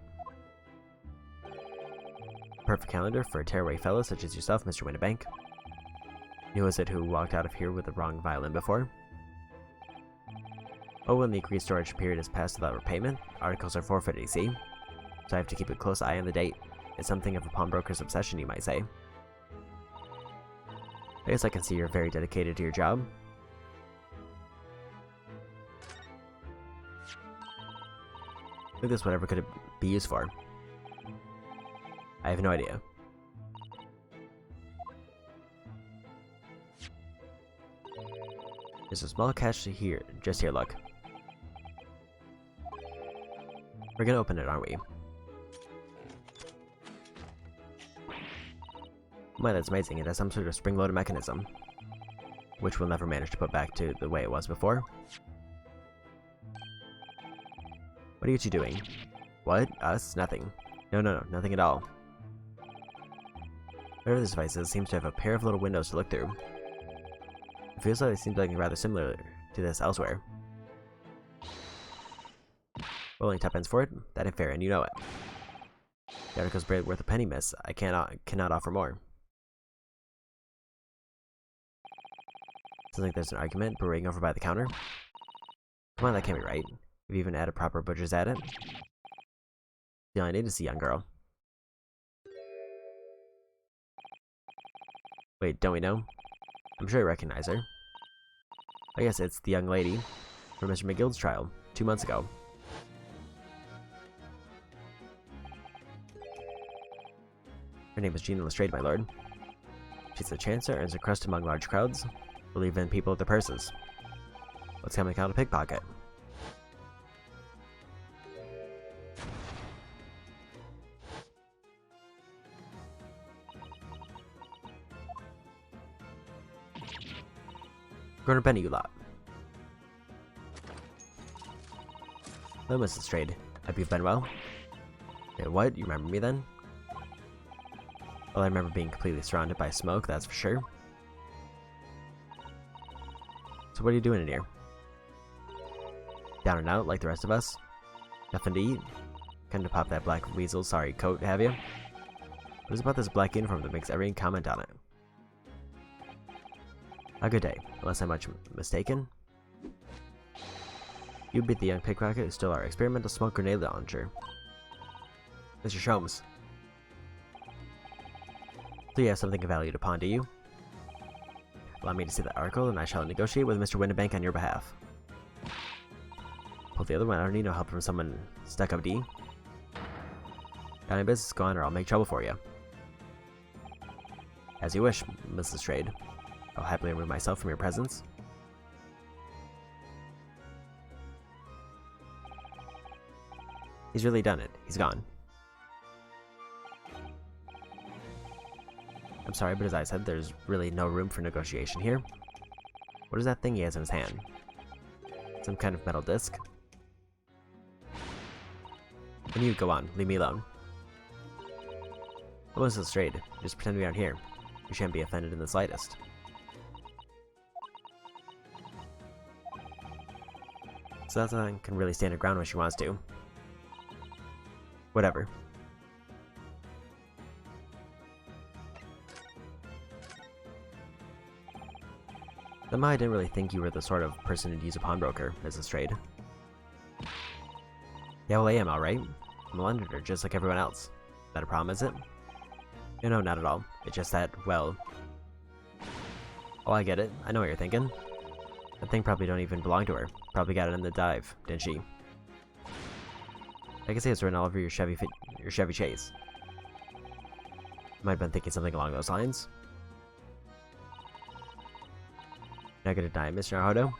Perfect calendar for a tearaway fellow such as yourself, Mr. Winterbank. Who was it who walked out of here with the wrong violin before? Oh, when the agreed storage period is passed without repayment, articles are forfeited, you see? So I have to keep a close eye on the date. It's something of a pawnbroker's obsession, you might say. I guess I can see you're very dedicated to your job. Look at this, whatever could it be used for? I have no idea. There's a small catch here, just here, look. We're gonna open it, aren't we? My, that's amazing. It has some sort of spring-loaded mechanism, which we'll never manage to put back to the way it was before. What are you two doing? What? Us? Nothing. No, nothing at all. Whatever this device is, seems to have a pair of little windows to look through. It feels like it seems like rather similar to this elsewhere. Rolling tuppence for it? That ain't fair, and you know it. The article's barely worth a penny, miss. I cannot offer more. Sounds like there's an argument brewing over by the counter. Come on, that can't be right. Have you even had a proper butcher's at it? The only need to see, young girl. Wait, don't we know? I'm sure you recognize her. Oh yes, it's the young lady from Mr. McGill's trial, 2 months ago. Her name is Jean Lestrade, my lord. She's a chancer, earns a crust among large crowds, will leave in people with their purses. What's coming out of pickpocket? Grown penny, you lot. Hello, Mrs. Lestrade. Hope you've been well. And what? You remember me then? Well, I remember being completely surrounded by smoke, that's for sure. So what are you doing in here? Down and out, like the rest of us? Nothing to eat? Kind of pop that black weasel sorry coat, have you? What is about this black uniform that makes everyone comment on it? A good day, unless I'm much mistaken. You beat the young pickpocket who stole our experimental smoke grenade launcher. Mr. Sholmes. So you have something of value to pawn, do you? Allow me to see the article, and I shall negotiate with Mr. Winterbank on your behalf. Pull the other one, I don't need no help from someone stuck up D. Got any business, go on, or I'll make trouble for you. As you wish, Mrs. Lestrade. I'll happily remove myself from your presence. He's really done it. He's gone. I'm sorry, but as I said, there's really no room for negotiation here. What is that thing he has in his hand? Some kind of metal disc? And you, go on. Leave me alone. Oh, Mrs. Lestrade, just pretend we aren't here. You shouldn't be offended in the slightest. So that thing can really stand her ground when she wants to. Whatever. Somehow I didn't really think you were the sort of person who'd use a pawnbroker, Mrs. Lestrade. Yeah, well I am, alright. I'm a Londoner, just like everyone else. Is that a problem, is it? No, not at all. It's just that, well... Oh, I get it. I know what you're thinking. That thing probably don't even belong to her. Probably got it in the dive, didn't she? I can see it's written all over your Chevy Chase. Might have been thinking something along those lines. Not gonna die, Mr. Naruto?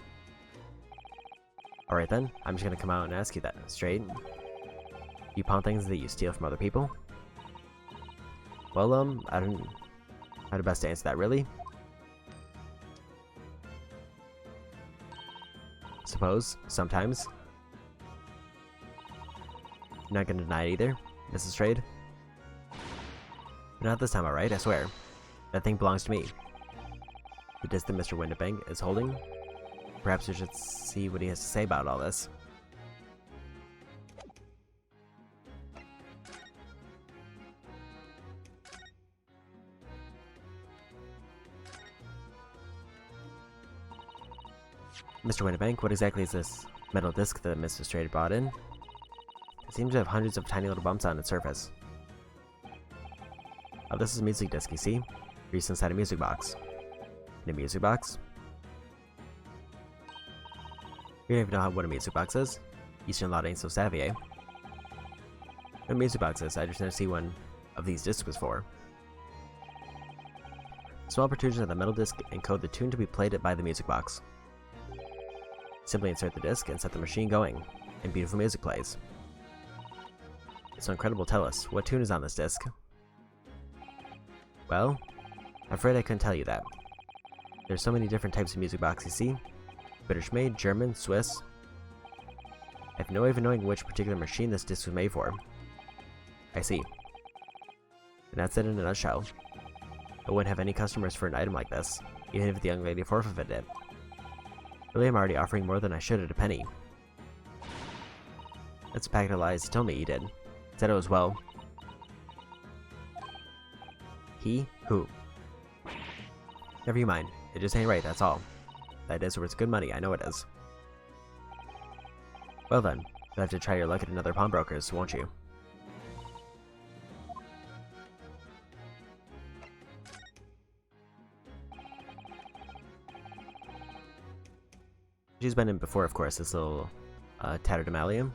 Alright then, I'm just gonna come out and ask you that straight. You pawn things that you steal from other people? Well, I don't know how to best answer that, really. Suppose, sometimes. Not gonna deny it either, Mrs. Lestrade. But not this time, alright, I swear. That thing belongs to me. The disc that Mr. Winterbank is holding. Perhaps we should see what he has to say about all this. Mr. Winterbank, what exactly is this metal disc that Mr. Lestrade brought in? It seems to have hundreds of tiny little bumps on its surface. Oh, this is a music disc, you see? Used inside a music box. In a music box? You don't even know what a music box is? Eastern lot ain't so savvy, eh? What a music box is, I just never see one of these discs before. Small protrusions of the metal disc encode the tune to be played by the music box. Simply insert the disc and set the machine going, and beautiful music plays. It's so incredible, tell us, what tune is on this disc? Well, I'm afraid I couldn't tell you that. There's so many different types of music boxes, you see? British made, German, Swiss. I have no way of knowing which particular machine this disc was made for. I see. And that's it in a nutshell. I wouldn't have any customers for an item like this, even if the young lady forfeited it. Really, I'm already offering more than I should at a penny. That's a packet of lies. Tell me you did. Said it was well. He? Who? Never you mind. It just ain't right, that's all. That is worth good money, I know it is. Well then, you'll have to try your luck at another pawnbroker's, won't you? She's been in before, of course, this little tatterdemalium.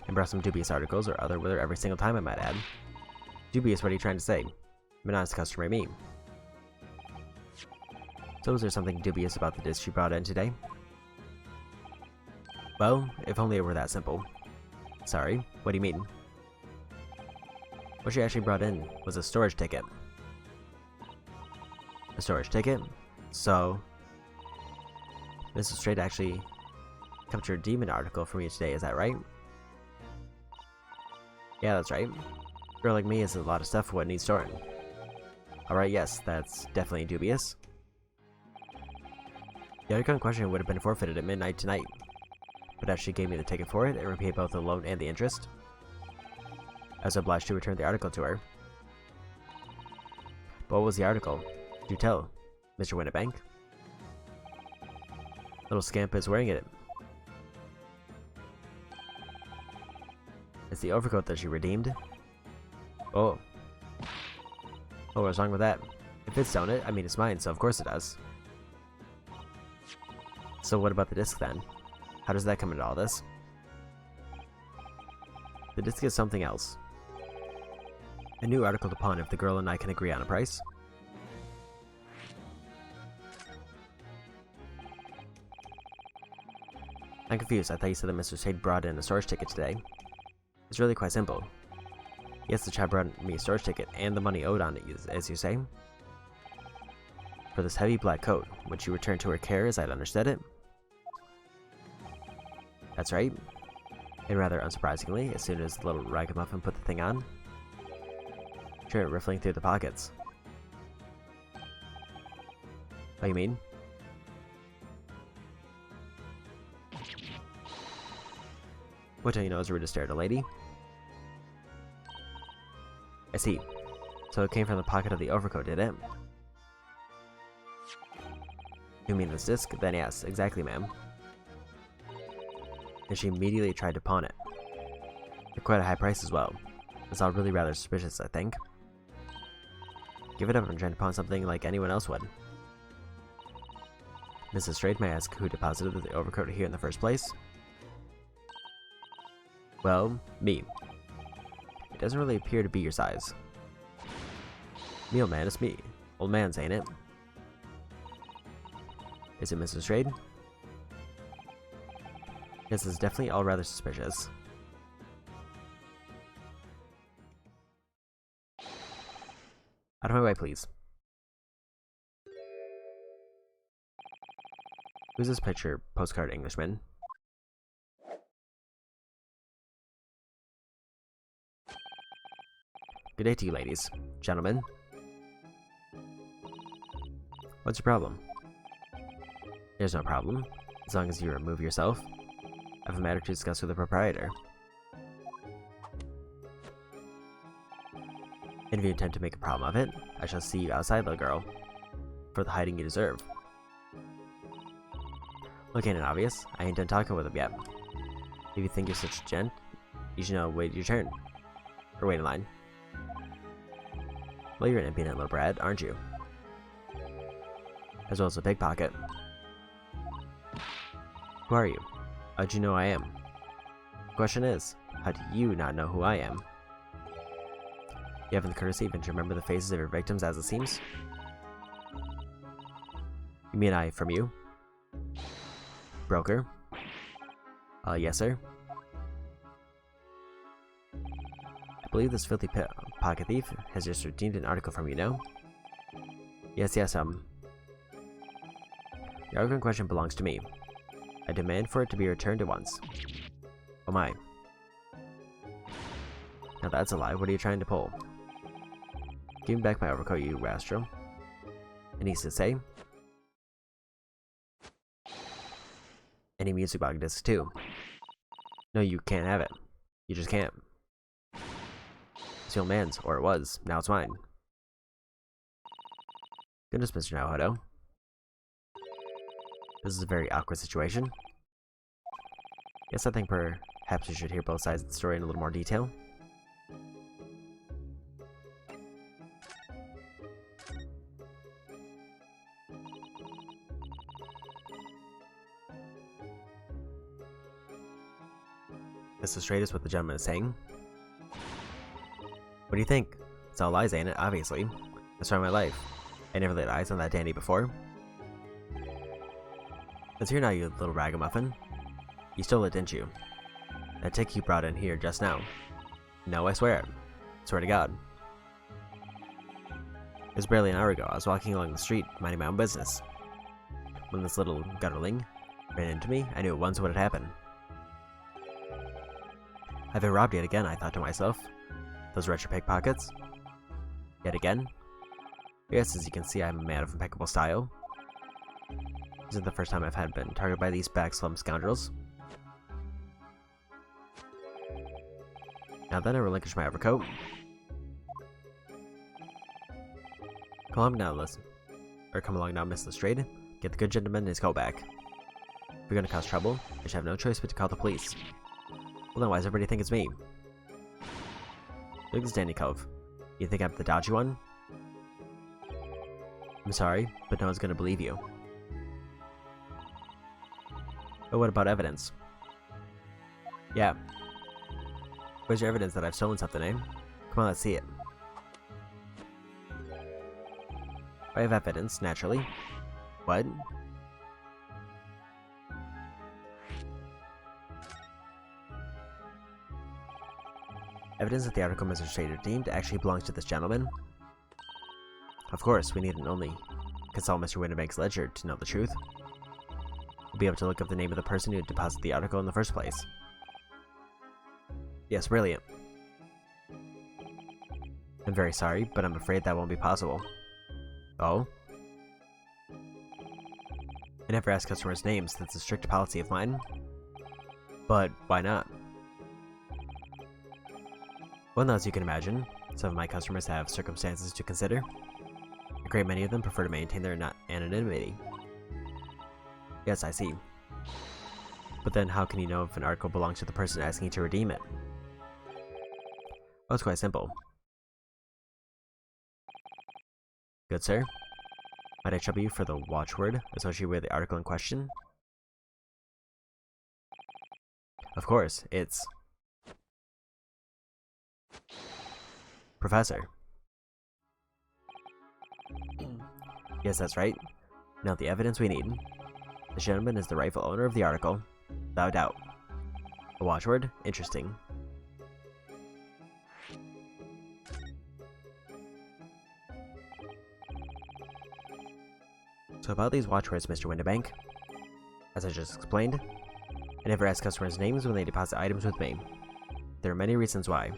And brought some dubious articles or other with her every single time, I might add. Dubious, what are you trying to say? I'm an honest customer, me. So is there something dubious about the disc she brought in today? Well, if only it were that simple. Sorry, what do you mean? What she actually brought in was a storage ticket. A storage ticket? So, Mrs. Straight actually captured a demon article for me today, is that right? Yeah, that's right. A girl like me has a lot of stuff for what needs storing. Alright, yes, that's definitely dubious. The article in question would have been forfeited at midnight tonight, but as she gave me the ticket for it and repaid both the loan and the interest, I was obliged to return the article to her. But what was the article? Do tell, Mr. Winnebank. Little scamp is wearing it. It's the overcoat that she redeemed. Oh. Oh, what's wrong with that? It fits, don't it? I mean, it's mine, so of course it does. So what about the disc then? How does that come into all this? The disc is something else. A new article to pawn if the girl and I can agree on a price. I'm confused. I thought you said that Mr. Sade brought in a storage ticket today. It's really quite simple. Yes, the child brought me a storage ticket and the money owed on it, as you say. For this heavy black coat, which you returned to her care as I'd understood it. That's right. And rather unsurprisingly, as soon as the little ragamuffin put the thing on, she went riffling through the pockets. What do you mean? What do you know is rude to stare at a lady? I see. So it came from the pocket of the overcoat, did it? You mean this disc? Then yes, exactly, ma'am. And she immediately tried to pawn it. At quite a high price as well. It's all really rather suspicious, I think. Give it up and trying to pawn something like anyone else would. Mrs. Straight, may I ask who deposited the overcoat here in the first place? Well, me. It doesn't really appear to be your size. Me, old man, it's me. Old man's, ain't it? Is it Mrs. Straight? This is definitely all rather suspicious. Out of my way, please. Who's this picture postcard Englishman? Good day to you, ladies. Gentlemen. What's your problem? There's no problem, as long as you remove yourself. I have a matter to discuss with the proprietor. And if you intend to make a problem of it, I shall see you outside, little girl, for the hiding you deserve. Look, ain't it obvious? I ain't done talking with him yet. If you think you're such a gent, you should know wait your turn. Or wait in line. Well, you're an impudent little brat, aren't you? As well as a pickpocket. Who are you? How'd you know I am? The question is, how do you not know who I am? You haven't the courtesy even to remember the faces of your victims as it seems? You mean I from you? Broker? Yes, sir. I believe this filthy pocket thief has just redeemed an article from you, no? Yes, the article in question belongs to me. I demand for it to be returned at once. Oh my. Now that's a lie. What are you trying to pull? Give me back my overcoat, you rascal. It needs to say. Any music box disc too. No, you can't have it. You just can't. It's the old man's, or it was. Now it's mine. Goodness, Mr. Naoto. This is a very awkward situation. Yes, I think perhaps we should hear both sides of the story in a little more detail. This is straight as what the gentleman is saying. What do you think? It's all lies, ain't it? Obviously. I started my life. I never laid eyes on that dandy before. It's here now, you little ragamuffin. You stole it, didn't you? That ticket you brought in here just now. No, I swear it. Swear to God. It was barely an hour ago. I was walking along the street, minding my own business. When this little gutterling ran into me, I knew at once what had happened. I've been robbed yet again, I thought to myself. Those wretched pickpockets. Yet again? Yes, as you can see, I'm a man of impeccable style. This isn't the first time I've been targeted by these backslum scoundrels. Now then, I relinquish my overcoat. Come along now, Miss Lestrade. Get the good gentleman his coat back. If you're gonna cause trouble, I should have no choice but to call the police. Well then, why does everybody think it's me? Look at this dandy cove. You think I'm the dodgy one? I'm sorry, but no one's gonna believe you. But what about evidence? Yeah. Where's your evidence that I've stolen something, eh? Come on, let's see it. I have evidence, naturally. What? Evidence that the article Mr. Strader deemed actually belongs to this gentleman? Of course, we needn't only consult Mr. Winterbank's ledger to know the truth. We'll be able to look up the name of the person who deposited the article in the first place. Yes, brilliant. I'm very sorry, but I'm afraid that won't be possible. Oh? I never ask customers' names, that's a strict policy of mine. But why not? Well, now, as you can imagine, some of my customers have circumstances to consider. A great many of them prefer to maintain their anonymity. Yes, I see. But then how can you know if an article belongs to the person asking you to redeem it? Well, it's quite simple. Good sir. Might I trouble you for the watchword associated with the article in question? Of course, it's Professor. Yes, that's right. Now the evidence we need. The gentleman is the rightful owner of the article, without doubt. A watchword? Interesting. So about these watchwords, Mr. Winterbank, as I just explained, I never ask customers' names when they deposit items with me. There are many reasons why.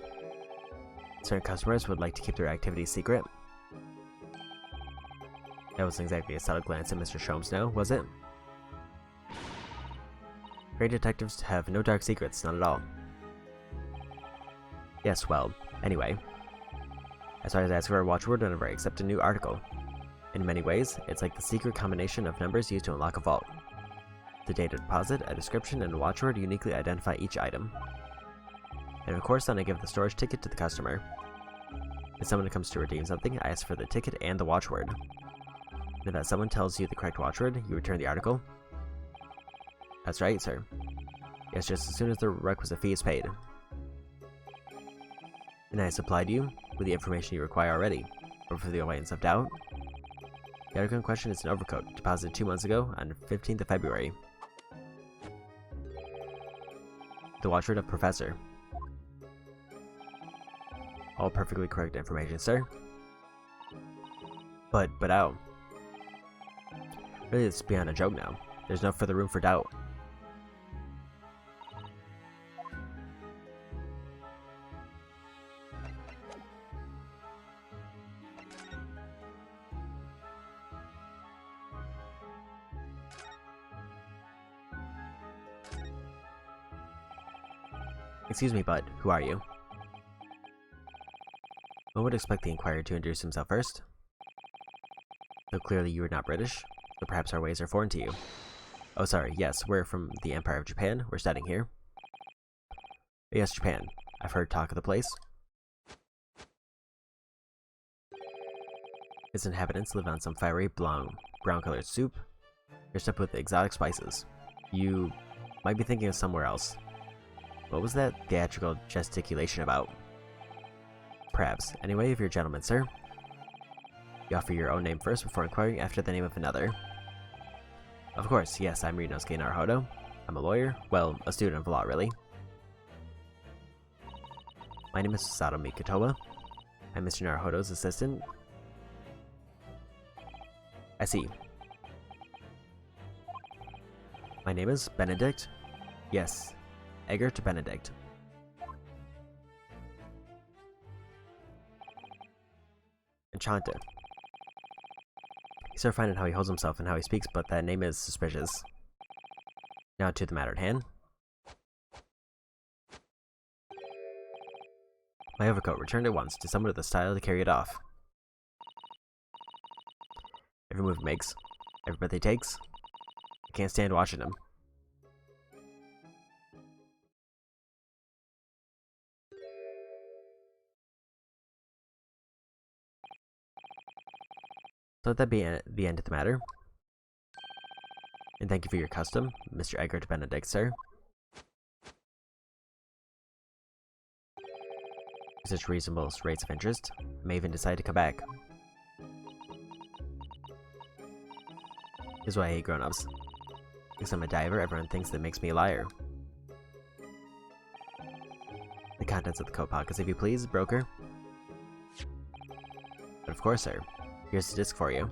Certain customers would like to keep their activities secret. That wasn't exactly a subtle glance at Mr. Sholmes now, was it? Great detectives have no dark secrets, not at all. Yes, well, anyway. I started to ask for a watchword whenever I accept a new article. In many ways, it's like the secret combination of numbers used to unlock a vault. The date of deposit, a description, and a watchword uniquely identify each item. And of course, then I give the storage ticket to the customer. If someone comes to redeem something, I ask for the ticket and the watchword. And if that someone tells you the correct watchword, you return the article. That's right, sir. Yes, just as soon as the requisite fee is paid. And I supplied you with the information you require already. Or for the avoidance of doubt, the article in question is an overcoat, deposited 2 months ago on the 15th of February. The watchword of Professor. All perfectly correct information, sir. But how? Really, it's beyond a joke now. There's no further room for doubt. Excuse me, bud. Who are you? One would expect the inquirer to introduce himself first. Though clearly you are not British, so perhaps our ways are foreign to you. Oh, sorry, yes, we're from the Empire of Japan. We're studying here. Yes, Japan. I've heard talk of the place. Its inhabitants live on some fiery brown-colored soup, mixed up with exotic spices. You might be thinking of somewhere else. What was that theatrical gesticulation about? Perhaps. Anyway, if you're a gentleman, sir, you offer your own name first before inquiring after the name of another. Of course, yes, I'm Rinosuke Naruhodo. I'm a lawyer. Well, a student of law, really. My name is Sato Mikotoa. I'm Mr. Naruhodo's assistant. I see. My name is Benedict. Yes, Eggert Benedict. Enchanted. He's so refined in how he holds himself and how he speaks, but that name is suspicious. Now to the matter at hand. My overcoat, returned at once to someone with the style to carry it off. Every move he makes, every breath he takes, I can't stand watching him. So let that be the end of the matter. And thank you for your custom, Mr. Eggert Benedict, sir. For such reasonable rates of interest, I may even decide to come back. This is why I hate grown-ups. Because I'm a diver, everyone thinks that makes me a liar. The contents of the coat pockets, if you please, broker. But of course, sir. Here's the disc for you.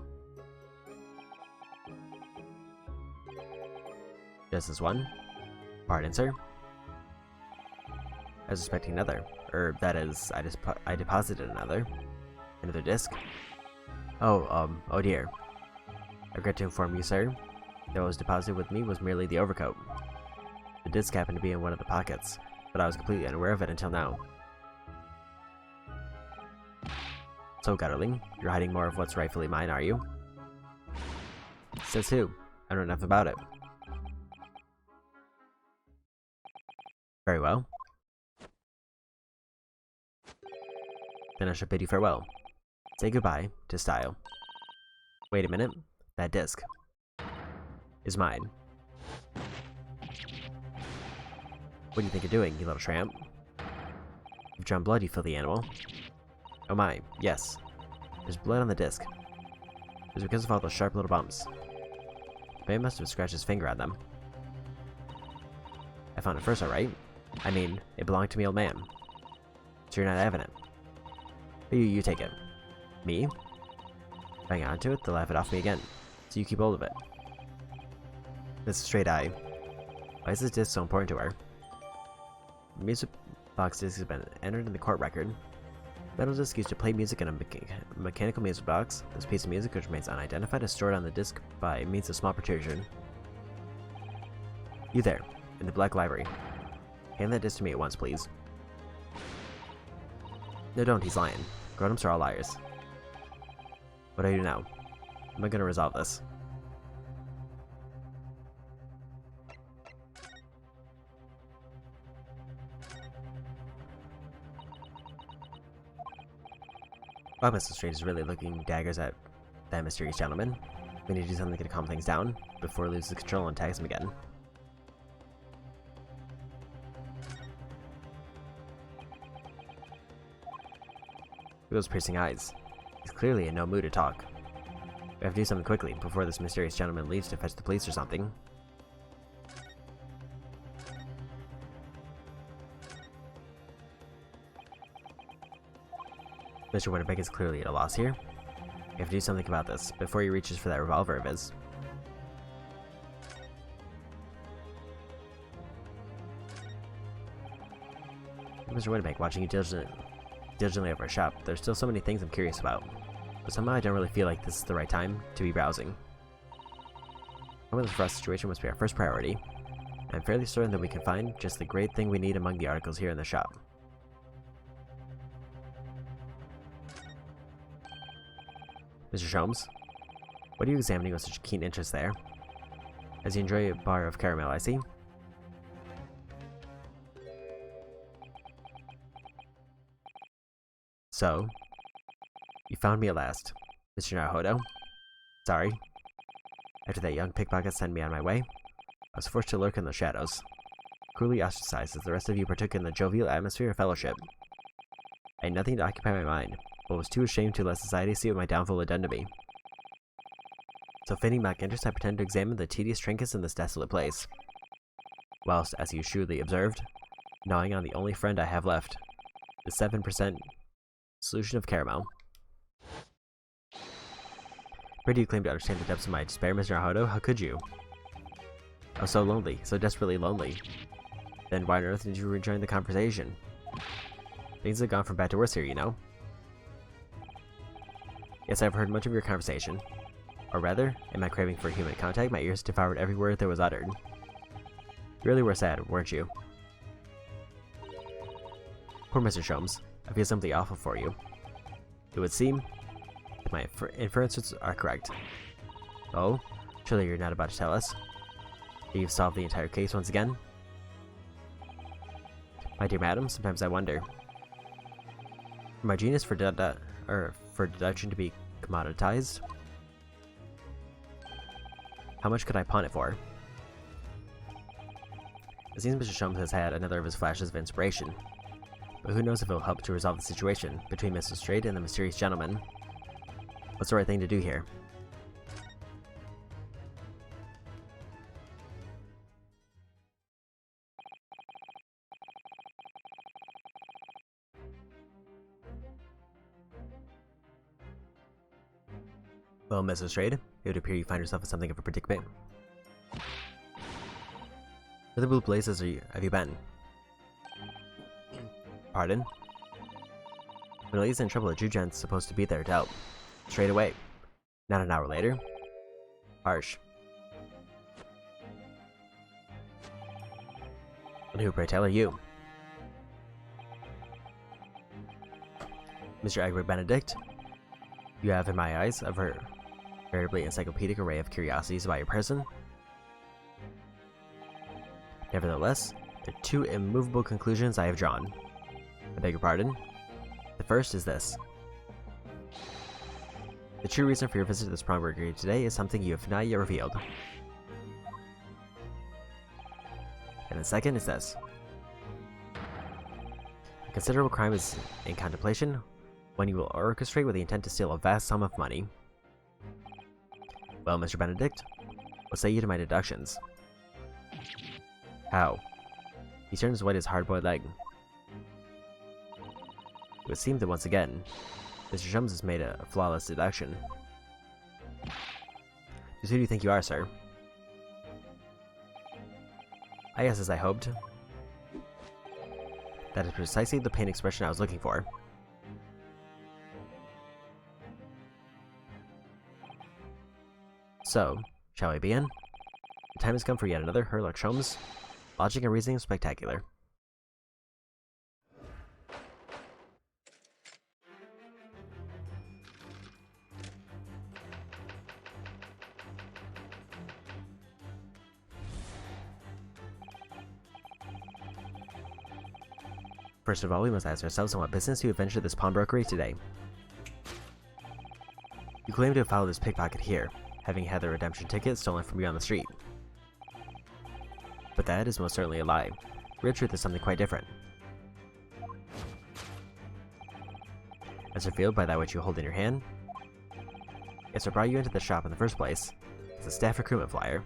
Just this one. Pardon, sir. I was expecting another. That is, I deposited another. Another disc. Oh dear. I regret to inform you, sir, that what was deposited with me was merely the overcoat. The disc happened to be in one of the pockets, but I was completely unaware of it until now. So, Gutterling, you're hiding more of what's rightfully mine, are you? Says who? I know enough about it. Very well. Then I shall bid you farewell. Say goodbye to style. Wait a minute. That disc is mine. What do you think you're doing, you little tramp? You've drawn blood, you filthy animal. Oh my, yes. There's blood on the disc. It was because of all those sharp little bumps. The man must have scratched his finger on them. I found it first, alright. I mean, it belonged to me, old man. So you're not having it. But you take it. Me? Hang on to it, they'll laugh it off me again. So you keep hold of it. This straight eye. Why is this disc so important to her? The music box disc has been entered in the court record. Metal disc used to play music in a mechanical music box. This piece of music, which remains unidentified, is stored on the disc by means of small protrusion. You there, in the black library. Hand that disc to me at once, please. No, don't, he's lying. Grown-ups are all liars. What do I do now? How am I going to resolve this? Wow, Mr. Strange is really looking daggers at that mysterious gentleman. We need to do something to calm things down before he loses control and attacks him again. Look at those piercing eyes. He's clearly in no mood to talk. We have to do something quickly before this mysterious gentleman leaves to fetch the police or something. Mr. Winterbeck is clearly at a loss here. We have to do something about this before he reaches for that revolver of his. Mr. Winterbeck, watching you diligently over a shop, there's still so many things I'm curious about. But somehow I don't really feel like this is the right time to be browsing. However, the Frost situation must be our first priority. I'm fairly certain that we can find just the great thing we need among the articles here in the shop. Mr. Sholmes? What are you examining with such keen interest there? As you enjoy a bar of caramel, I see. So, you found me at last, Mr. Naruhodo. Sorry. After that young pickpocket sent me on my way, I was forced to lurk in the shadows, cruelly ostracized as the rest of you partook in the jovial atmosphere of fellowship. I had nothing to occupy my mind, but was too ashamed to let society see what my downfall had done to me. So feigning mock interest, I pretended to examine the tedious trinkets in this desolate place, whilst, as you shrewdly observed, gnawing on the only friend I have left, the 7% solution of caramel. Where do you claim to understand the depths of my despair, Mr. Naruhodo? How could you? I was so lonely, so desperately lonely. Then why on earth did you rejoin the conversation? Things have gone from bad to worse here, you know. Yes, I've heard much of your conversation. Or rather, in my craving for human contact, my ears devoured every word that was uttered. You really were sad, weren't you? Poor Mr. Sholmes. I feel something awful for you. It would seem that my inferences are correct. Oh? Surely you're not about to tell us that you've solved the entire case once again? My dear madam, sometimes I wonder. For my genius for deduction to be commoditized, how much could I pawn it for? It seems Mr. Sholmes has had another of his flashes of inspiration, but who knows if it will help to resolve the situation between Mrs. Straight and the mysterious gentleman. What's the right thing to do here? Well, Mrs. Straight, it would appear you find yourself in something of a predicament. Where the blue blazes have you been? Pardon? When a lady's in trouble, a Jew gent's supposed to be there to help. Straight away. Not an hour later. Harsh. And who, pray tell, are you? Mr. Egbert Benedict? You have, in my eyes, a veritably encyclopedic array of curiosities about your person. Nevertheless, there are two immovable conclusions I have drawn. I beg your pardon. The first is this. The true reason for your visit to this pawnbrokery today is something you have not yet revealed. And the second is this. A considerable crime is in contemplation, one you will orchestrate with the intent to steal a vast sum of money. Well, Mr. Benedict, what say you to my deductions? How? He turned as white as hard-boiled egg. It would seem that once again, Mr. Sholmes has made a flawless deduction. Just who do you think you are, sir? I guess as I hoped. That is precisely the pain expression I was looking for. So, shall we begin? The time has come for yet another Herlock Sholmes. Logic and reasoning spectacular. First of all, we must ask ourselves on what business you have ventured this pawnbrokery today. You claim to have followed this pickpocket here, having had the redemption ticket stolen from you on the street. But that is most certainly a lie. The real truth is something quite different. As revealed by that which you hold in your hand, it's what brought you into the shop in the first place. It's a staff recruitment flyer.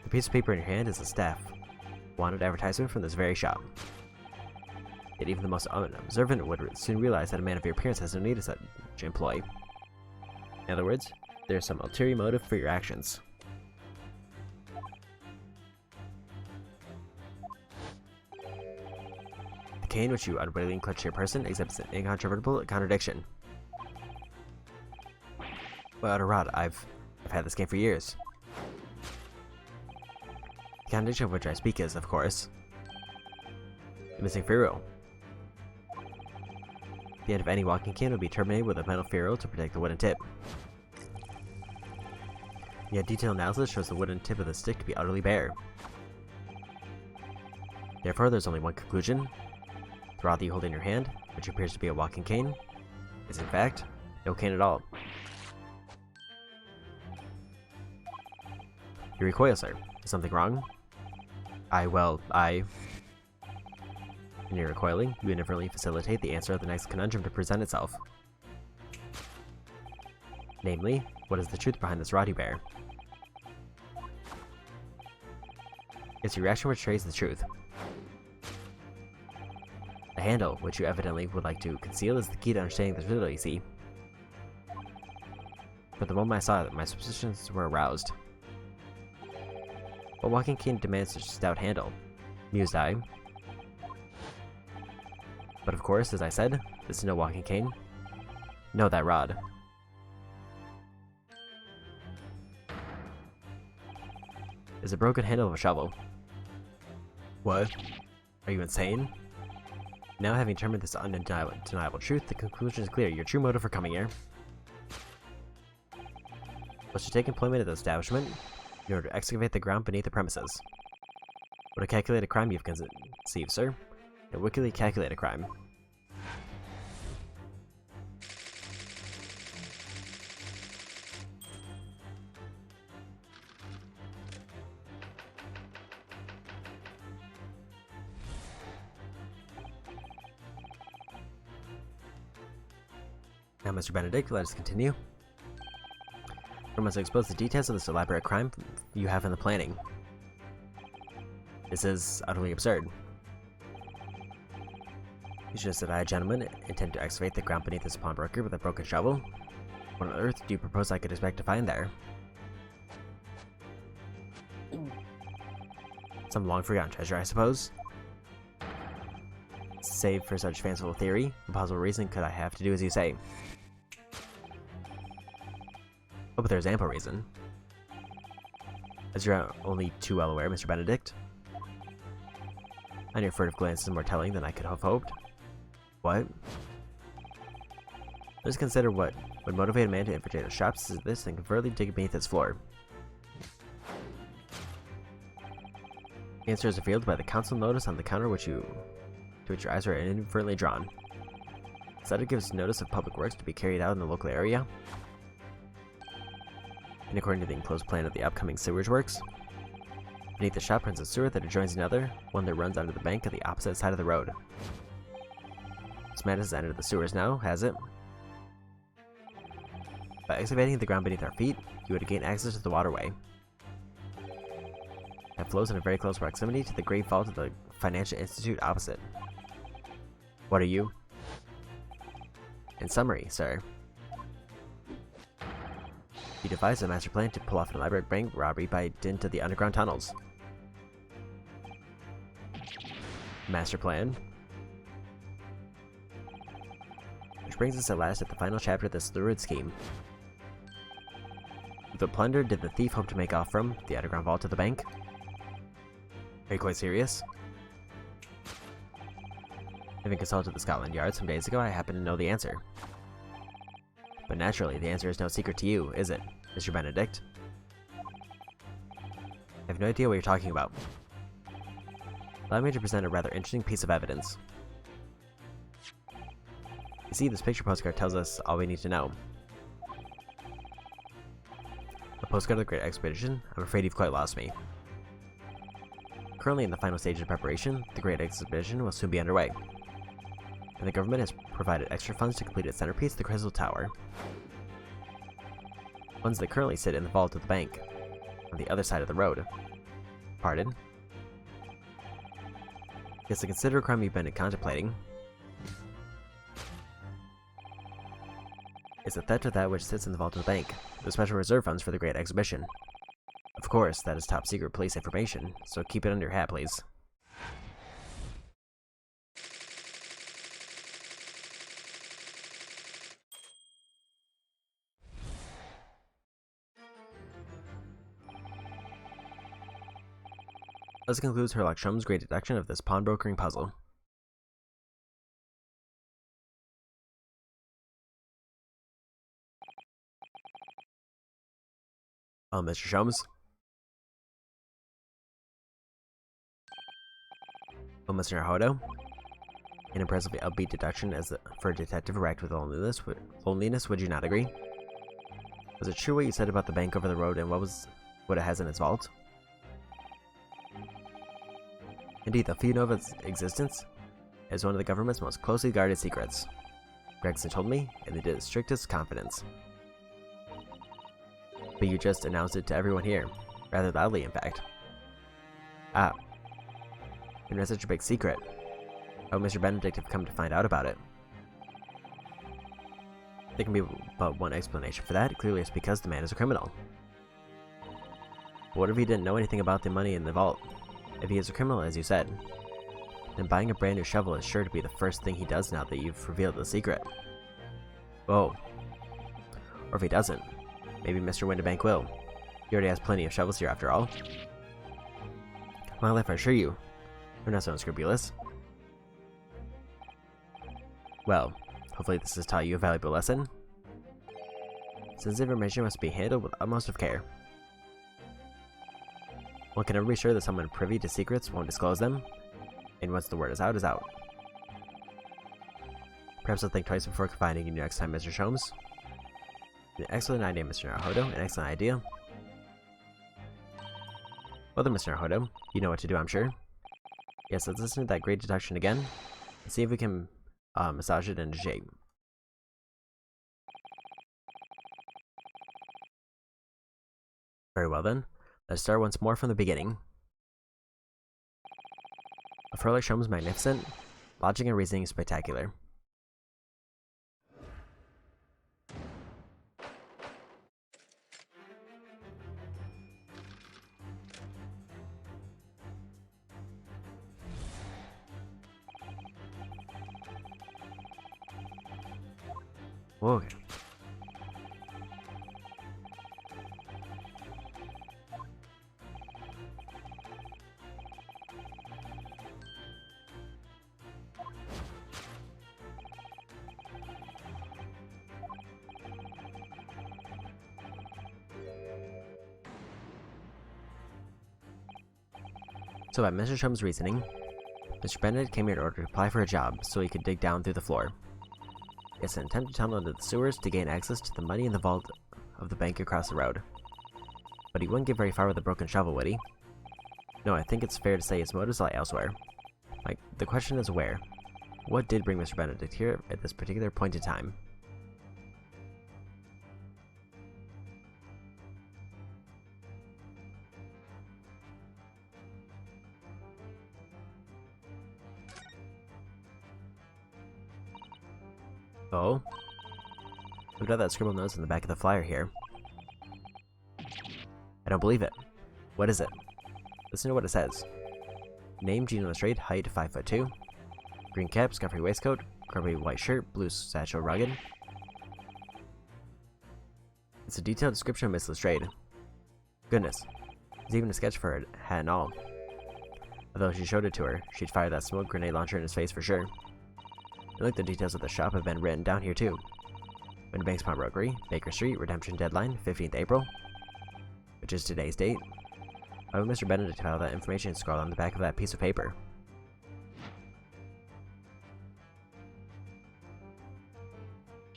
The piece of paper in your hand is a staff wanted advertisement from this very shop. Yet even the most unobservant would soon realize that a man of your appearance has no need of such employee. In other words, there is some ulterior motive for your actions. The cane which you unwittingly clutch to your person exhibits an incontrovertible contradiction. Well, Rod, I've had this cane for years. The contradiction of which I speak is, of course, the missing free roll. The end of any walking cane would be terminated with a metal ferrule to protect the wooden tip. Yet detailed analysis shows the wooden tip of the stick to be utterly bare. Therefore, there's only one conclusion. The rod that you hold in your hand, which appears to be a walking cane, is in fact no cane at all. You recoil, sir. Is something wrong? In your recoiling, you inadvertently facilitate the answer of the next conundrum to present itself. Namely, what is the truth behind this rod you bear? It's your reaction which betrays the truth. The handle, which you evidently would like to conceal, is the key to understanding this riddle, you see. But the moment I saw it, my suspicions were aroused. What walking cane demands such a stout handle? Mused I. But of course, as I said, this is no walking cane. No, that rod. Is a broken handle of a shovel. What? Are you insane? Now, having determined this undeniable truth, the conclusion is clear. Your true motive for coming here was to take employment at the establishment in order to excavate the ground beneath the premises. What a calculated crime you've conceived, sir. A wickedly calculated crime. Now, Mr. Benedict, let us continue. We must expose the details of this elaborate crime you have in the planning. This is utterly absurd. You suggest that I, gentlemen, intend to excavate the ground beneath this pawnbroker with a broken shovel? What on earth do you propose I could expect to find there? Some long-forgotten treasure, I suppose? Save for such fanciful theory, what possible reason could I have to do as you say? Oh, but there's ample reason. As you're only too well aware, Mr. Benedict. And your furtive glance is more telling than I could have hoped. What? Let's consider what would motivate a man to infiltrate a shop such as this and covertly dig beneath its floor. The answer is revealed by the council notice on the counter to which your eyes are inadvertently drawn. This letter gives notice of public works to be carried out in the local area. And according to the enclosed plan of the upcoming sewage works, beneath the shop runs a sewer that adjoins another, one that runs under the bank on the opposite side of the road. This man has entered the sewers now, has it? By excavating the ground beneath our feet, you would gain access to the waterway. That flows in a very close proximity to the great vault of the financial institute opposite. What are you? In summary, sir, you devised a master plan to pull off an elaborate bank robbery by dint of the underground tunnels. Master plan? Which brings us at last at the final chapter of this lurid scheme. The plunder did the thief hope to make off from the underground vault of the bank? Are you quite serious? Having consulted the Scotland Yard some days ago, I happen to know the answer. But naturally, the answer is no secret to you, is it, Mr. Benedict? I have no idea what you're talking about. Allow me to present a rather interesting piece of evidence. You see, this picture postcard tells us all we need to know. A postcard of the Great Expedition? I'm afraid you've quite lost me. Currently in the final stage of preparation, the Great Exhibition will soon be underway. And the government has provided extra funds to complete its centerpiece, the Crystal Tower. Funds that currently sit in the vault of the bank, on the other side of the road. Pardon? Yes, a considerable crime you've been contemplating is the theft of that which sits in the vault of the bank, the special reserve funds for the Great Exhibition. Of course, that is top secret police information, so keep it under your hat, please. This concludes Herlock Sholmes' great deduction of this pawnbrokering puzzle. Oh, Mr. Sholmes? Oh, Mr. Naruto? An impressively upbeat deduction for a detective racked with loneliness, would you not agree? Was it true what you said about the bank over the road and what it has in its vault? Indeed, the few know of its existence is one of the government's most closely guarded secrets. Gregson told me, and they did it strictest confidence. But you just announced it to everyone here, rather loudly in fact. Ah, and it's such a big secret. How would Mr. Benedict have come to find out about it? There can be but one explanation for that. Clearly it's because the man is a criminal. But what if he didn't know anything about the money in the vault? If he is a criminal, as you said, then buying a brand new shovel is sure to be the first thing he does now that you've revealed the secret. Whoa. Or if he doesn't, maybe Mr. Windibank will. He already has plenty of shovels here after all. My life, I assure you, you're not so unscrupulous. Well, hopefully this has taught you a valuable lesson. Sensitive information must be handled with utmost of care. One can never be sure that someone privy to secrets won't disclose them, and once the word is out. Perhaps I'll think twice before confiding in you next time, Mr. Sholmes. An excellent idea, Mr. Naruto. An excellent idea. Well then, Mr. Naruto, you know what to do, I'm sure. Yes, let's listen to that great deduction again, and see if we can massage it into shape. Very well then, let's start once more from the beginning. A frolic Sholmes magnificent, logic and reasoning spectacular. Whoa. So by Mr. Sholmes' reasoning, Mr. Benedict came here in order to apply for a job so he could dig down through the floor. It's an attempt to tunnel into the sewers to gain access to the money in the vault of the bank across the road. But he wouldn't get very far with a broken shovel, would he? No, I think it's fair to say his motives lie elsewhere. The question is where? What did bring Mr. Benedict here at this particular point in time? Oh? Look at that scribbled notes in the back of the flyer here. I don't believe it. What is it? Listen to what it says. Name, Gene Lestrade, height 5'2", green cap, scuffy waistcoat, curly white shirt, blue satchel rugged. It's a detailed description of Miss Lestrade. Goodness, there's even a sketch for her hat and all. Although she showed it to her, she'd fire that smoke grenade launcher in his face for sure. And look, the details of the shop have been written down here too. Windibank's Pawnbrokery, Baker Street, redemption deadline, 15th April, which is today's date. Why would Mr. Benedict have all that information scrawled on the back of that piece of paper?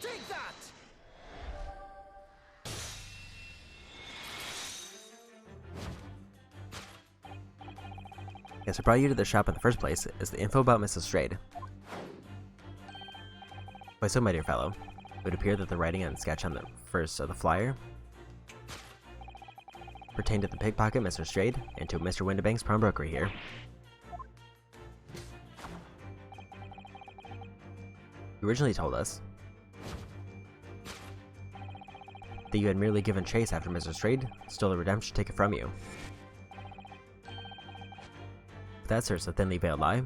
Take that! Yes, what brought you to the shop in the first place is the info about Miss Lestrade. Why so, my dear fellow? It would appear that the writing and sketch on the first of the flyer pertained to the pickpocket Miss Lestrade and to Mr. Windibank's pawnbrokery here. You originally told us that you had merely given chase after Miss Lestrade stole the redemption ticket from you. But that serves a thinly veiled lie.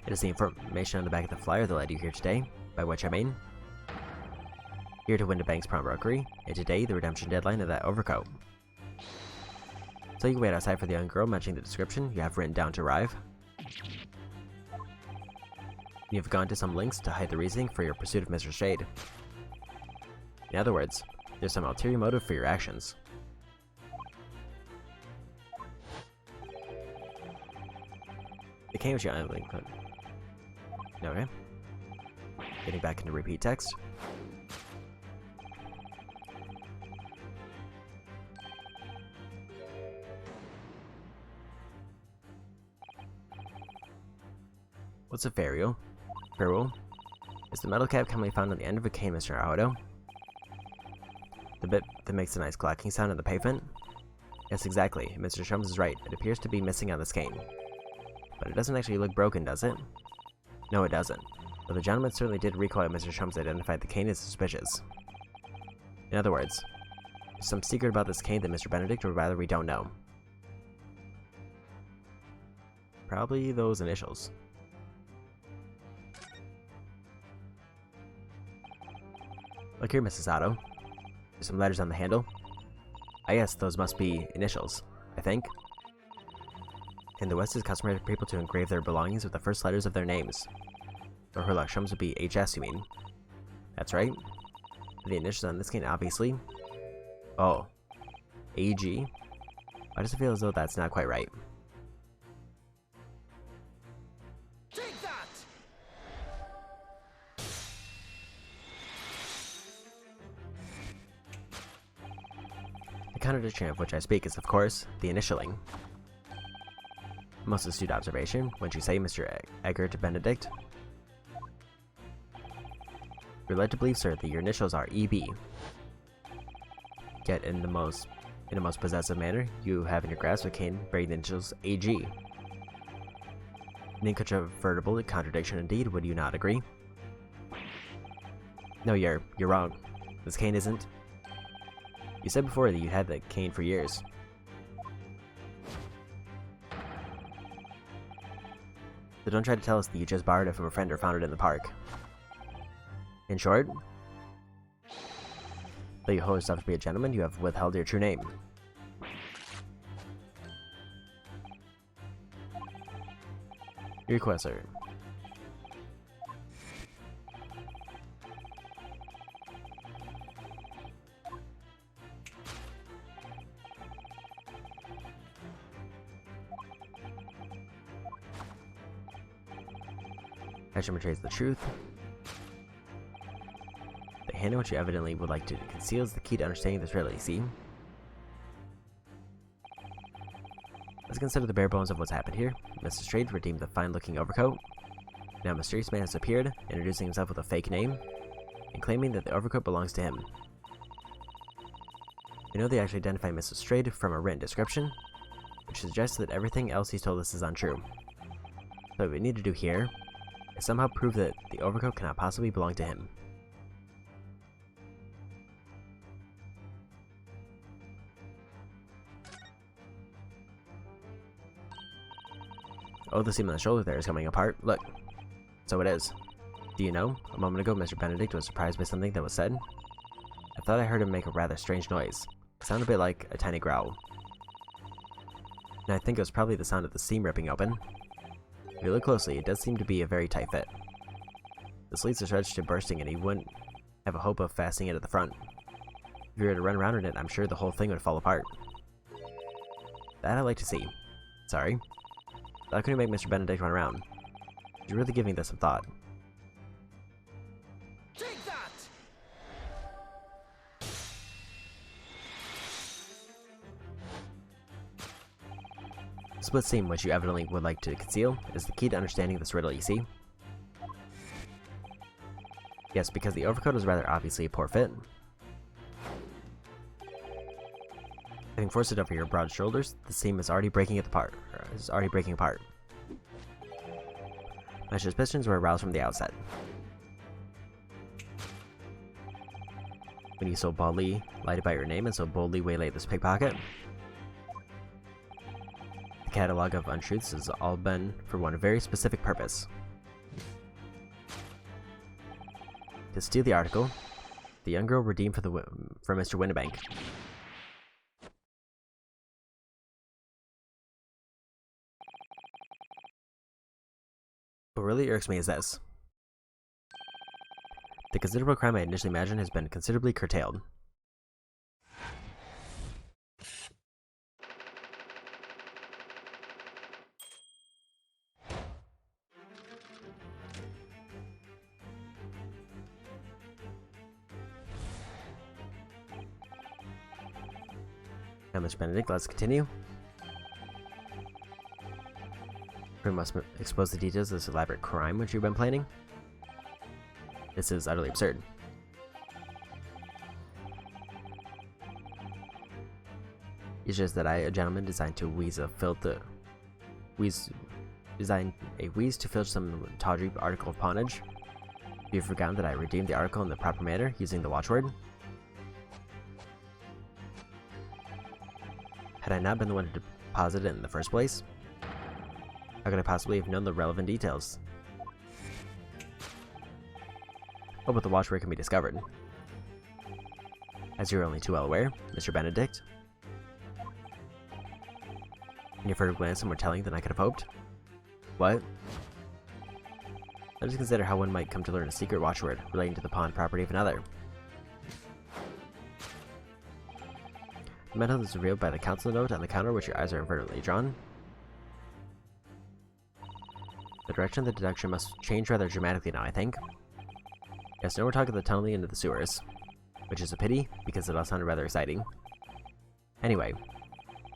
It is the information on the back of the flyer that led you here today, by which I mean here to Windibank's Pawnbrokery, and today the redemption deadline of that overcoat. So you can wait outside for the young girl matching the description you have written down to arrive. You have gone to some lengths to hide the reasoning for your pursuit of Mr. Shade. In other words, There's some ulterior motive for your actions. The cane which you unlink. Okay. Getting back into repeat text. What's a farewell? Farewell? Is the metal cap commonly found on the end of a cane, Mr. Auto? The bit that makes a nice clacking sound on the pavement? Yes, exactly. Mr. Shums is right. It appears to be missing on this cane. But it doesn't actually look broken, does it? No, it doesn't. But the gentleman certainly did recall that Mr. Shums identified the cane as suspicious. In other words, there's some secret about this cane that Mr. Benedict would rather we don't know. Probably those initials. Look here, Mrs. Otto. There's some letters on the handle. Ah yes, those must be initials, I think. In the West, it's customary for people to engrave their belongings with the first letters of their names. So Herlock Shums would be HS, you mean? That's right. The initials on this cane, obviously. Oh. AG? Why does it feel as though that's not quite right? Take that! The contradiction of which I speak is, of course, the initialing. Most astute observation, wouldn't you say, Mr. Egbert Benedict? You're led to believe, sir, that your initials are EB. Yet, in a most possessive manner, you have in your grasp a cane bearing the initials AG. An incontrovertible contradiction indeed, would you not agree? No, you're wrong. This cane isn't. You said before that you had the cane for years. So don't try to tell us that you just borrowed it from a friend or found it in the park. In short, though you hold yourself to be a gentleman, you have withheld your true name. Your request, sir. Action betrays the truth. The handle which you evidently would like to conceal is the key to understanding this riddle, you see? Let's consider the bare bones of what's happened here. Mr. Straight redeemed the fine-looking overcoat. Now a mysterious man has appeared, introducing himself with a fake name, and claiming that the overcoat belongs to him. We know they actually identified Mr. Straight from a written description, which suggests that everything else he's told us is untrue. So what we need to do here is somehow prove that the overcoat cannot possibly belong to him. Oh, the seam on the shoulder there is coming apart. Look. So it is. Do you know? A moment ago, Mr. Benedict was surprised by something that was said. I thought I heard him make a rather strange noise. It sounded a bit like a tiny growl. And I think it was probably the sound of the seam ripping open. If you look closely, it does seem to be a very tight fit. The sleeves are stretched to bursting and he wouldn't have a hope of fastening it at the front. If you were to run around in it, I'm sure the whole thing would fall apart. That I'd like to see. Sorry. How can you make Mr. Benedict run around? You're really giving this some thought. Take that! The split seam, which you evidently would like to conceal, is the key to understanding this riddle, you see? Yes, because the overcoat is rather obviously a poor fit. Having forced it over your broad shoulders, the seam is already breaking apart. My suspicions were aroused from the outset. When you so boldly lied about your name and so boldly waylaid this pickpocket. The catalog of untruths has all been for one very specific purpose. To steal the article, the young girl redeemed for Mr. Winnebank. What really irks me is this. The considerable crime I initially imagined has been considerably curtailed. Now, Mr. Benedict, let's continue. We must expose the details of this elaborate crime which you've been planning. This is utterly absurd. It's just that I, a gentleman, designed a wheeze to filch some tawdry article of pawnage. You've forgotten that I redeemed the article in the proper manner using the watchword. Had I not been the one to deposit it in the first place, how could I possibly have known the relevant details? Oh, but the watchword can be discovered. As you're only too well aware, Mr. Benedict. In your furtive glance, more telling than I could have hoped. What? Let us consider how one might come to learn a secret watchword relating to the pawned property of another. The method is revealed by the council note on the counter, which your eyes are invertedly drawn. The direction of the deduction must change rather dramatically now, I think. Yes, now we're talking the tunneling into the sewers, which is a pity, because it all sounded rather exciting. Anyway,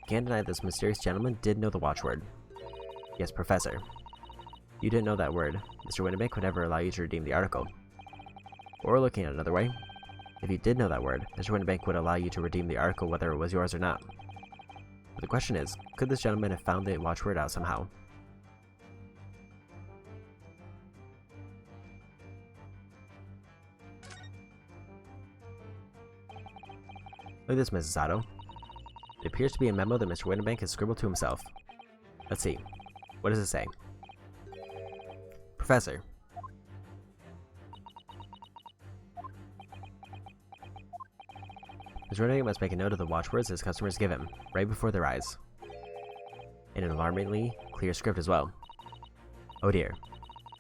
can't deny this mysterious gentleman did know the watchword. Yes, Professor. You didn't know that word. Mr. Winnebank would never allow you to redeem the article. Or looking at it another way, if you did know that word, Mr. Winnebank would allow you to redeem the article whether it was yours or not. But the question is, could this gentleman have found the watchword out somehow? Look at this, Mrs. Otto. It appears to be a memo that Mr. Winnebank has scribbled to himself. Let's see. What does it say? Professor. Mr. Winnebank must make a note of the watchwords his customers give him, right before their eyes. In an alarmingly clear script as well. Oh dear.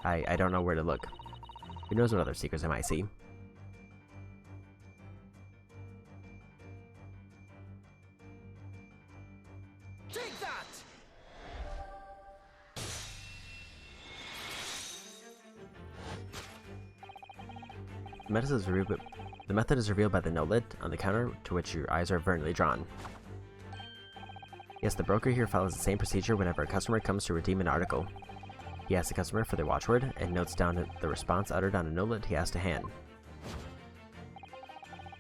I don't know where to look. Who knows what other secrets I might see? The method is revealed by the notelet on the counter to which your eyes are vertically drawn. Yes, the broker here follows the same procedure whenever a customer comes to redeem an article. He asks the customer for their watchword and notes down the response uttered on a notelet he has to hand.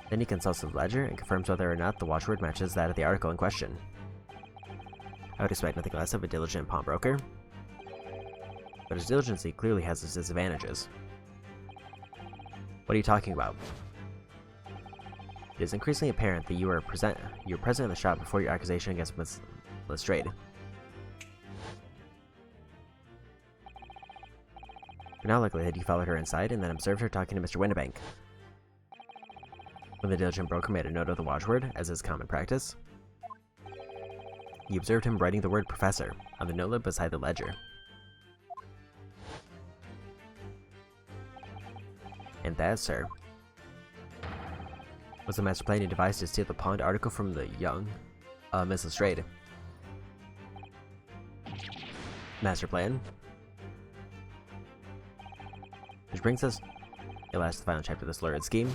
Then he consults the ledger and confirms whether or not the watchword matches that of the article in question. I would expect nothing less of a diligent pawnbroker, but his diligence clearly has its disadvantages. What are you talking about? It is increasingly apparent that you were present in the shop before your accusation against Miss Lestrade. You're now likely that you followed her inside and then observed her talking to Mr. Winnebank. When the diligent broker made a note of the watchword, as is common practice, you observed him writing the word Professor on the notelet beside the ledger. And that, sir, was the master plan you devised to steal the pawned article from the young, Miss Lestrade. Master plan. Which brings us, at last, to the final chapter of this lurid scheme.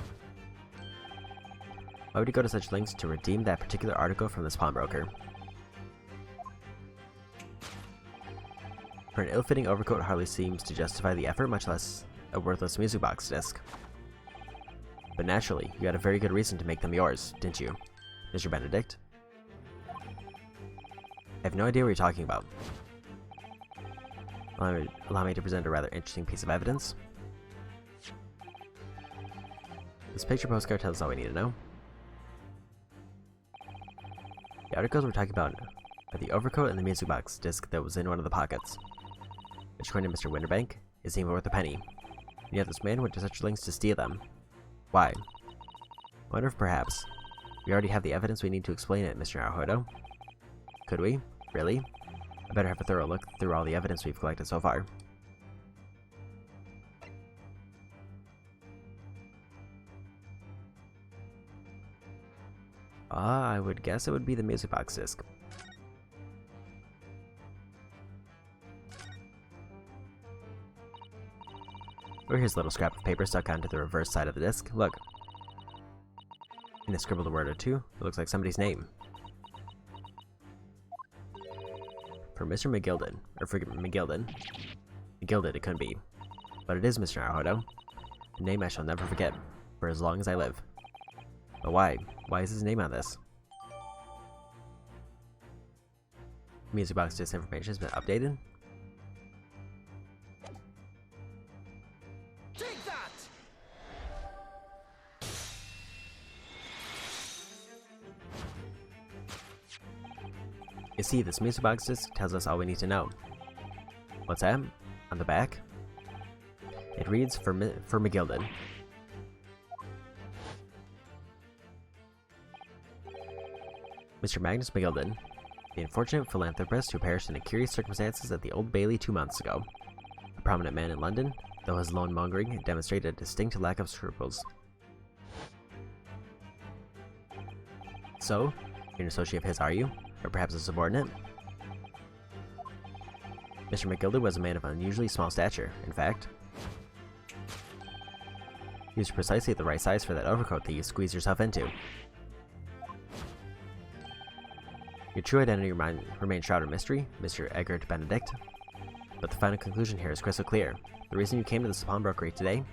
Why would you go to such lengths to redeem that particular article from this pawnbroker? For an ill-fitting overcoat hardly seems to justify the effort, much less a worthless music box disc. But naturally, you had a very good reason to make them yours, didn't you, Mr. Benedict? I have no idea what you're talking about. Allow me to present a rather interesting piece of evidence. This picture postcard tells us all we need to know. The articles we're talking about are the overcoat and the music box disc that was in one of the pockets, which, according to Mr. Winnebank, isn't even worth a penny. And yet this man went to such lengths to steal them. Why? I wonder if perhaps we already have the evidence we need to explain it, Mr. Naruhodo. Could we? Really? I better have a thorough look through all the evidence we've collected so far. I would guess it would be the music box disc. Or here's a little scrap of paper stuck onto the reverse side of the disc. Look. And it scribbled a word or two. It looks like somebody's name. For Mr. McGilden. Or for McGilden. McGilden it couldn't be. But it is Mr. Naruhodo. A name I shall never forget. For as long as I live. But why? Why is his name on this? Music box disinformation has been updated. Take that! You see, this music box disc tells us all we need to know. What's that? On the back? It reads for McGilden. Mr. Magnus McGilden, the unfortunate philanthropist who perished in curious circumstances at the Old Bailey 2 months ago. A prominent man in London, though his loan-mongering demonstrated a distinct lack of scruples. So, you're an associate of his, are you? Or perhaps a subordinate? Mr. McGilden was a man of unusually small stature, in fact. He was precisely the right size for that overcoat that you squeeze yourself into. Your true identity remains shrouded in mystery, Mr. Egbert Benedict. But the final conclusion here is crystal clear. The reason you came to the pawnbrokery today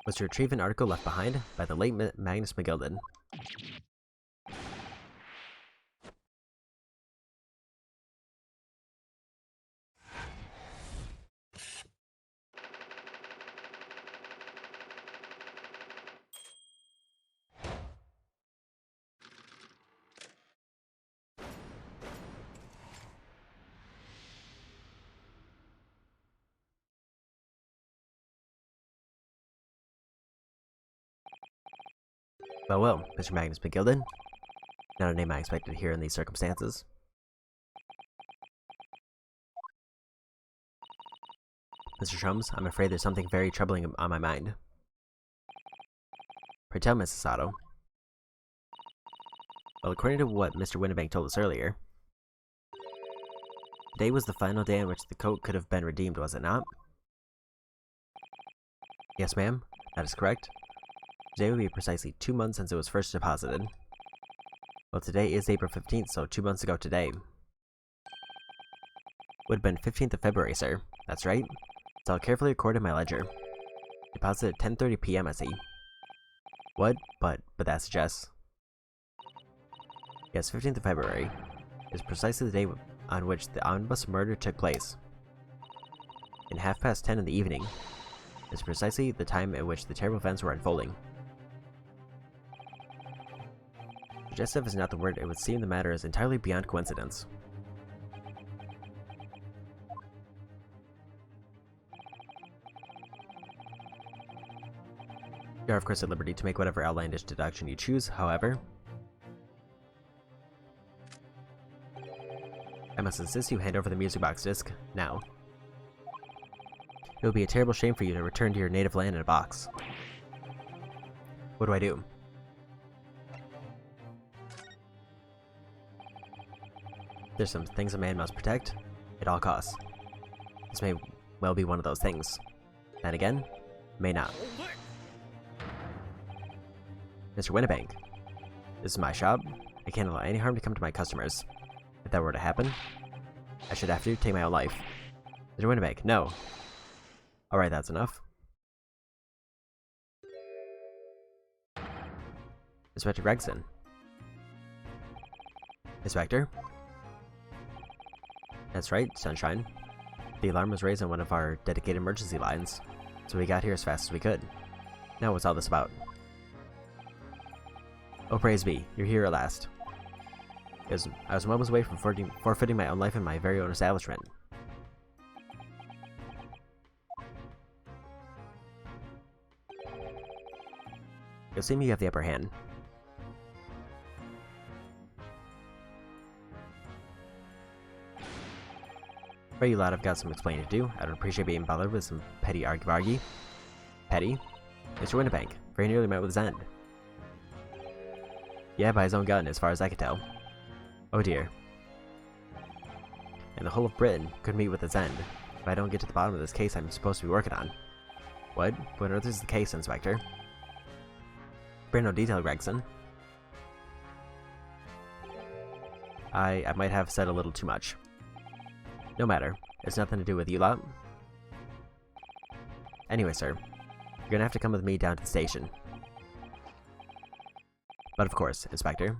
was to retrieve an article left behind by the late Magnus McGilden. Well, Mr. Magnus McGilden. Not a name I expected to hear in these circumstances. Mr. Shrums, I'm afraid there's something very troubling on my mind. Pray tell, Mrs. Sato. Well, according to what Mr. Winnebank told us earlier, today was the final day on which the coat could have been redeemed, was it not? Yes, ma'am, that is correct. Today would be precisely 2 months since it was first deposited. Well, today is April 15th, so 2 months ago today. Would have been 15th of February, sir. That's right. It's all carefully recorded in my ledger. Deposited at 10:30 p.m. I see. What? But that suggests... Yes, 15th of February is precisely the day on which the omnibus murder took place. In 10:30 in the evening is precisely the time at which the terrible events were unfolding. Suggestive is not the word, it would seem the matter is entirely beyond coincidence. You are of course at liberty to make whatever outlandish deduction you choose, however. I must insist you hand over the music box disc, now. It would be a terrible shame for you to return to your native land in a box. What do I do? There's some things a man must protect, at all costs. This may well be one of those things. Then again, may not. Mr. Winnebank, this is my shop. I can't allow any harm to come to my customers. If that were to happen, I should have to take my own life. Mr. Winnebank, no. Alright, that's enough. Inspector Gregson. Inspector? That's right, Sunshine. The alarm was raised on one of our dedicated emergency lines, so we got here as fast as we could. Now what's all this about? Oh, praise be, you're here at last. I was moments away from forfeiting my own life in my very own establishment. You'll see me, you have the upper hand. Right, you lad, I've got some explaining to do. I don't appreciate being bothered with some petty argy-bargy. Petty? Mr. Winnebank very nearly met with his end. Yeah, by his own gun, as far as I could tell. Oh dear. And the whole of Britain could meet with its end, if I don't get to the bottom of this case I'm supposed to be working on. What? What on earth is the case, Inspector? Bring no detail, Gregson. I might have said a little too much. No matter. It's nothing to do with you lot. Anyway, sir, you're gonna have to come with me down to the station. But of course, Inspector.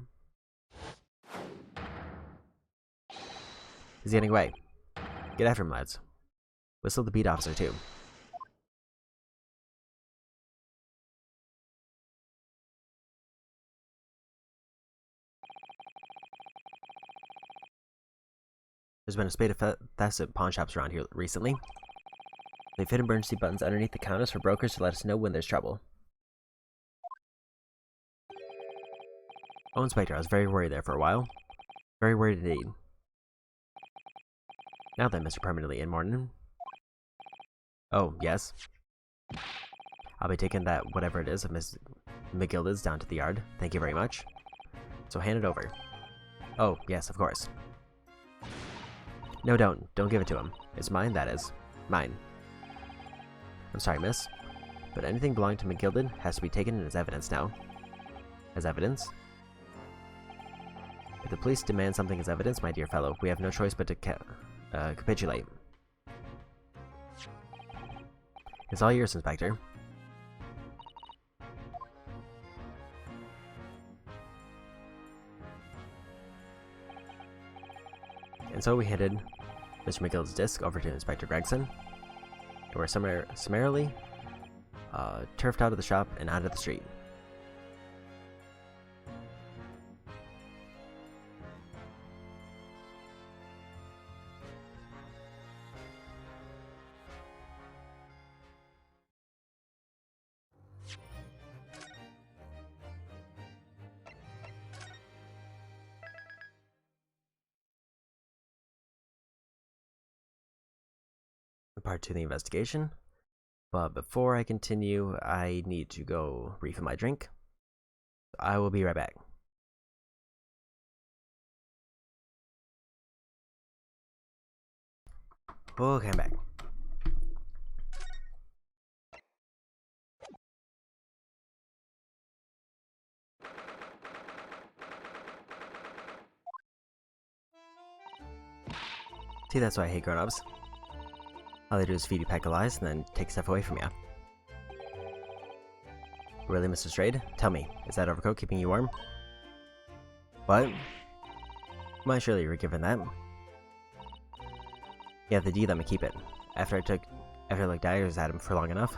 He's getting away. Get after him, lads. Whistle the beat officer, too. There's been a spate of thefts at pawn shops around here recently. They've hidden emergency buttons underneath the counters for brokers to let us know when there's trouble. Oh, Inspector, I was very worried there for a while. Very worried indeed. Now then, Mr. Permanently in Morning. Oh, yes. I'll be taking that whatever it is of Miss McGilda's down to the yard. Thank you very much. So hand it over. Oh, yes, of course. No, don't. Don't give it to him. It's mine, that is. Mine. I'm sorry, miss. But anything belonging to McGilded has to be taken as evidence now. As evidence? If the police demand something as evidence, my dear fellow, we have no choice but to capitulate. It's all yours, Inspector. And so we handed Mr. McGill's disc over to Inspector Gregson, and we're summarily turfed out of the shop and out of the street. Part 2 of the investigation. But before I continue, I need to go refill my drink. I will be right back. Okay, I'm back. See, that's why I hate grown-ups. All they do is feed you pack of lies and then take stuff away from you. Really, Mr. Strayed? Tell me, is that overcoat keeping you warm? What? Why, surely you were given that. Yeah, the D let me keep it. After I looked daggers at him for long enough.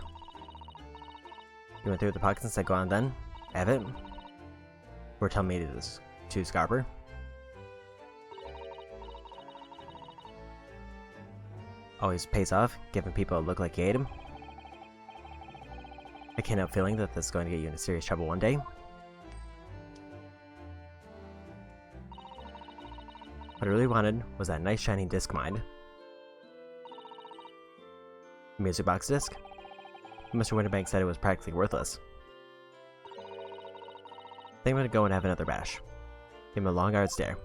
You went through the pockets and said, go on then. Have it. Or tell me to Scarper. Always pays off, giving people a look like you hate him. I can't help feeling that this is going to get you into serious trouble one day. What I really wanted was that nice shining disc mine. Music box disc? Mr. Winterbank said it was practically worthless. I think I'm gonna go and have another bash. Give him a long hard stare.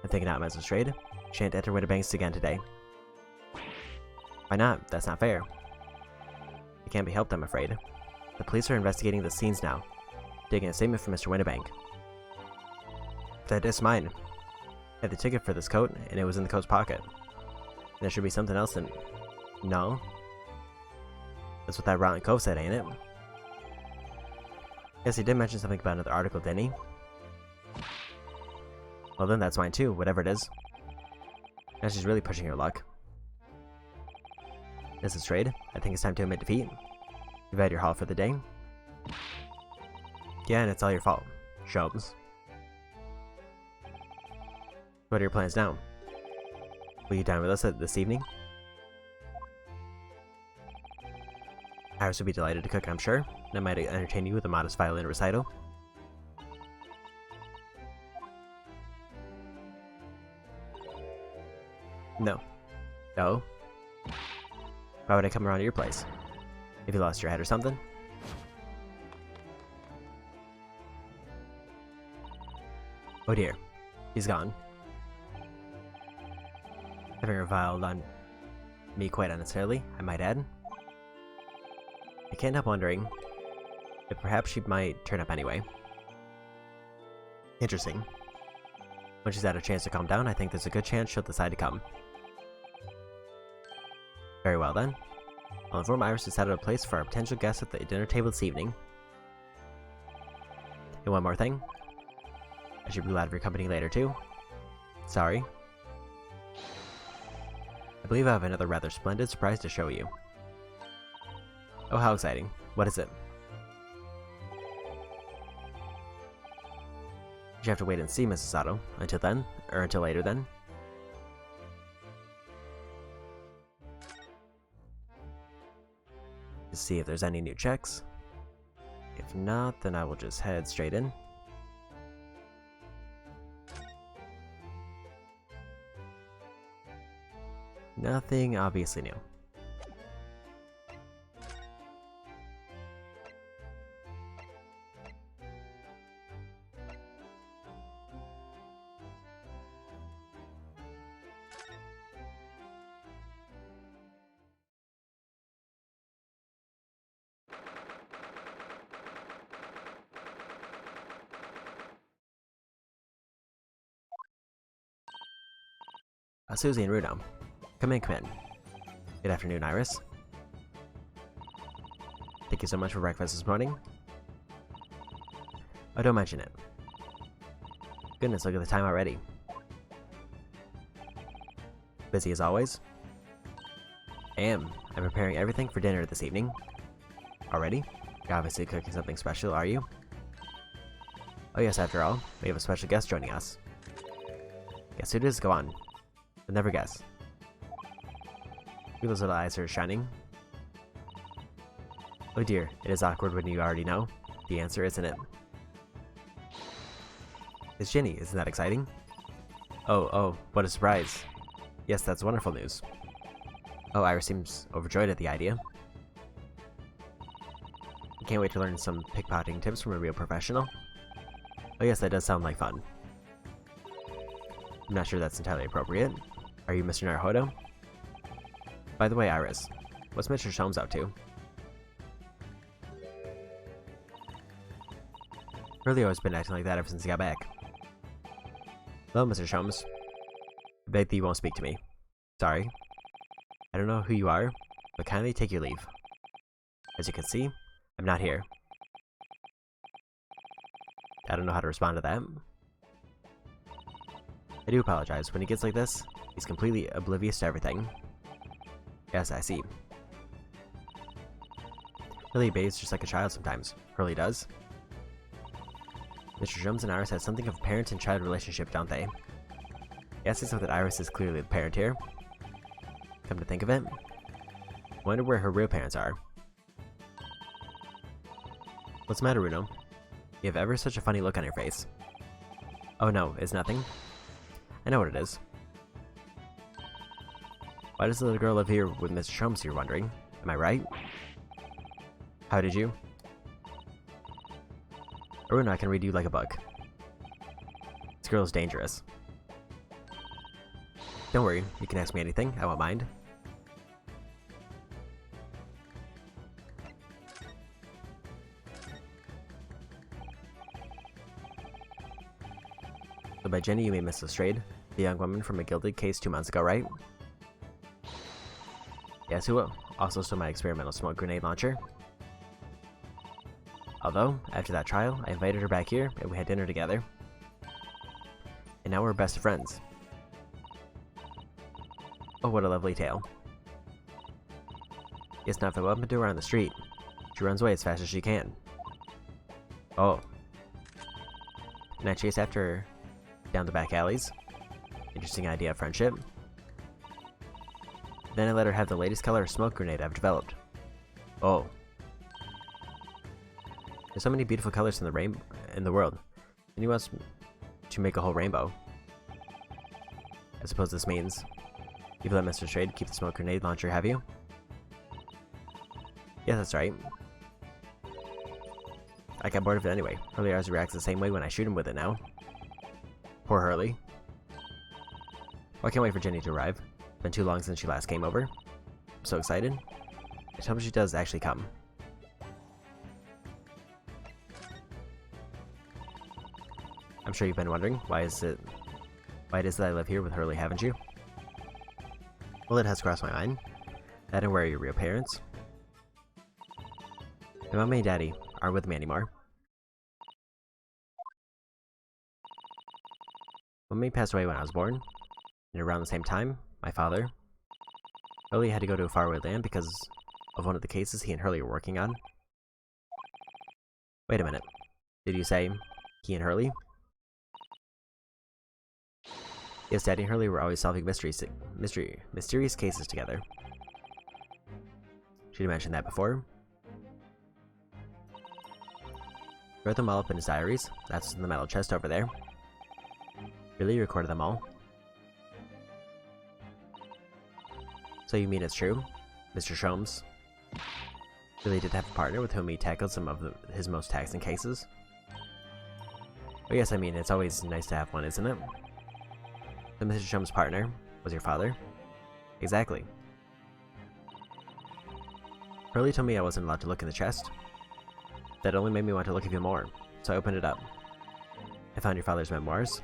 I'm thinking out, Mrs. Strayed. Shan't enter Winterbanks again today. Why not? That's not fair. It can't be helped, I'm afraid. The police are investigating the scenes now, taking a statement from Mr. Winterbank. That is mine. I had the ticket for this coat, and it was in the coat's pocket. And there should be something else in... No? That's what that rotten cove said, ain't it? Yes, he did mention something about another article, didn't he? Well then, that's mine too, whatever it is. Now she's really pushing her luck. Mrs. Strayed, I think it's time to admit defeat. You've had your haul for the day. Yeah, and it's all your fault. Shobes. What are your plans now? Will you dine with us this evening? Iris would be delighted to cook, I'm sure, and I might entertain you with a modest violin recital. No. No? Why would I come around to your place? If you lost your head or something? Oh dear. He's gone. Having reviled on me quite unnecessarily, I might add. I can't help wondering if perhaps she might turn up anyway. Interesting. When she's had a chance to calm down, I think there's a good chance she'll decide to come. Very well then. I'll inform Iris decided a place for our potential guests at the dinner table this evening. And one more thing. I should be glad of your company later too. Sorry. I believe I have another rather splendid surprise to show you. Oh, how exciting. What is it? You have to wait and see, Mrs. Sato. Until then, or until later then. To see if there's any new checks. If not, then I will just head straight in. Nothing obviously new. Susie and Runo. Come in, come in. Good afternoon, Iris. Thank you so much for breakfast this morning. Oh, don't mention it. Goodness, look at the time already. Busy as always? I am. I'm preparing everything for dinner this evening. Already? You're obviously cooking something special, are you? Oh yes, after all, we have a special guest joining us. Guess who it is? Go on. You'll never guess. Those little eyes are shining. Oh dear, it is awkward when you already know the answer, isn't it? It's Ginny, isn't that exciting? Oh, what a surprise. Yes, that's wonderful news. Oh, Iris seems overjoyed at the idea. I can't wait to learn some pickpocketing tips from a real professional. Oh yes, that does sound like fun. I'm not sure that's entirely appropriate. Are you Mr. Naruhodo? By the way, Iris, what's Mr. Sholmes up to? Really always been acting like that ever since he got back. Hello, Mr. Sholmes. I beg that you won't speak to me. Sorry. I don't know who you are, but kindly take your leave. As you can see, I'm not here. I don't know how to respond to that. I do apologize. When he gets like this, he's completely oblivious to everything. Yes, I see. Hurley behaves just like a child sometimes. Hurley does. Mr. Jones and Iris have something of a parent and child relationship, don't they? Yes, it's so that Iris is clearly the parent here. Come to think of it, I wonder where her real parents are. What's the matter, Runo? You have ever such a funny look on your face. Oh no, it's nothing. I know what it is. Why does the little girl live here with Mr. Sholmes, you're wondering? Am I right? How did you? Runo, I can read you like a book. This girl is dangerous. Don't worry, you can ask me anything, I won't mind. So by Jenny you mean Miss Lestrade, the young woman from a gilded case 2 months ago, right? Yes, who also stole my experimental smoke grenade launcher. Although, after that trial, I invited her back here, and we had dinner together. And now we're best friends. Oh, what a lovely tale. Yes, now if I bump into her on the street, she runs away as fast as she can. Oh. And I chase after her down the back alleys. Interesting idea of friendship. Then I let her have the latest color smoke grenade I've developed. Oh. There's so many beautiful colors in the world, and he wants to make a whole rainbow. I suppose this means you've let Mr. Lestrade keep the smoke grenade launcher, have you? Yeah, that's right. I got bored of it anyway. Hurley always reacts the same way when I shoot him with it now. Poor Hurley. Well, I can't wait for Jenny to arrive. It's been too long since she last came over. I'm so excited. I hope she does actually come. I'm sure you've been wondering, why is it Why it is that I live here with Hurley, haven't you? Well, it has crossed my mind. That and where are your real parents? My mom and daddy aren't with me anymore. Mommy passed away when I was born, and around the same time, my father, Hurley, had to go to a faraway land because of one of the cases he and Hurley were working on. Wait a minute. Did you say he and Hurley? Yes, Daddy and Hurley were always solving mysterious cases together. Should have mentioned that before. He wrote them all up in his diaries. That's in the metal chest over there. Really recorded them all. So you mean it's true? Mr. Sholmes really did have a partner with whom he tackled some of his most taxing cases? Well, yes, I mean, it's always nice to have one, isn't it? So Mr. Sholmes' partner was your father? Exactly. Hurley told me I wasn't allowed to look in the chest. That only made me want to look even more, so I opened it up. I found your father's memoirs.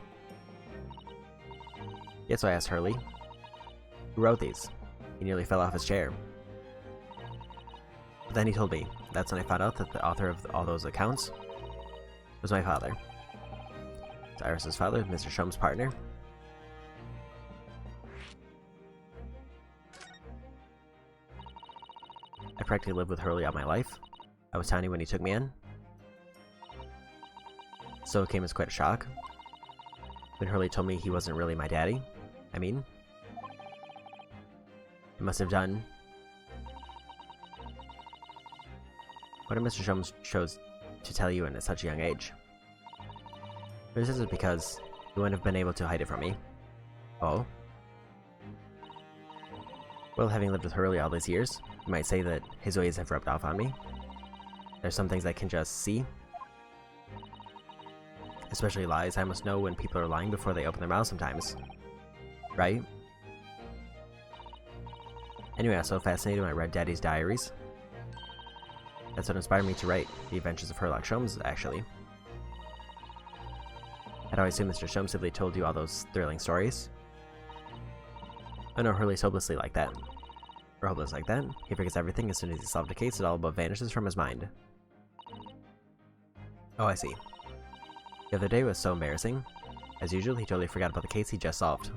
Yes, so I asked Hurley, who wrote these? He nearly fell off his chair. But then he told me. That's when I found out that the author of all those accounts was my father. It's Iris's father, Mr. Sholmes' partner. I practically lived with Hurley all my life. I was tiny when he took me in. So it came as quite a shock when Hurley told me he wasn't really my daddy. I mean, he must have done what Mr. Sholmes chose to tell you at such a young age. This is because he wouldn't have been able to hide it from me. Oh? Well, having lived with Hurley all these years, you might say that his ways have rubbed off on me. There's some things I can just see. Especially lies. I must know when people are lying before they open their mouths sometimes. Right? Anyway, I was so fascinated when I read Daddy's diaries. That's what inspired me to write The Adventures of Herlock Sholmes, actually. I'd always assumed Mr. Sholmes simply told you all those thrilling stories. Oh no, Hurley's hopelessly like that. Or hopeless like that. He forgets everything as soon as he solved a case, it all but vanishes from his mind. Oh, I see. The other day was so embarrassing. As usual, he totally forgot about the case he just solved.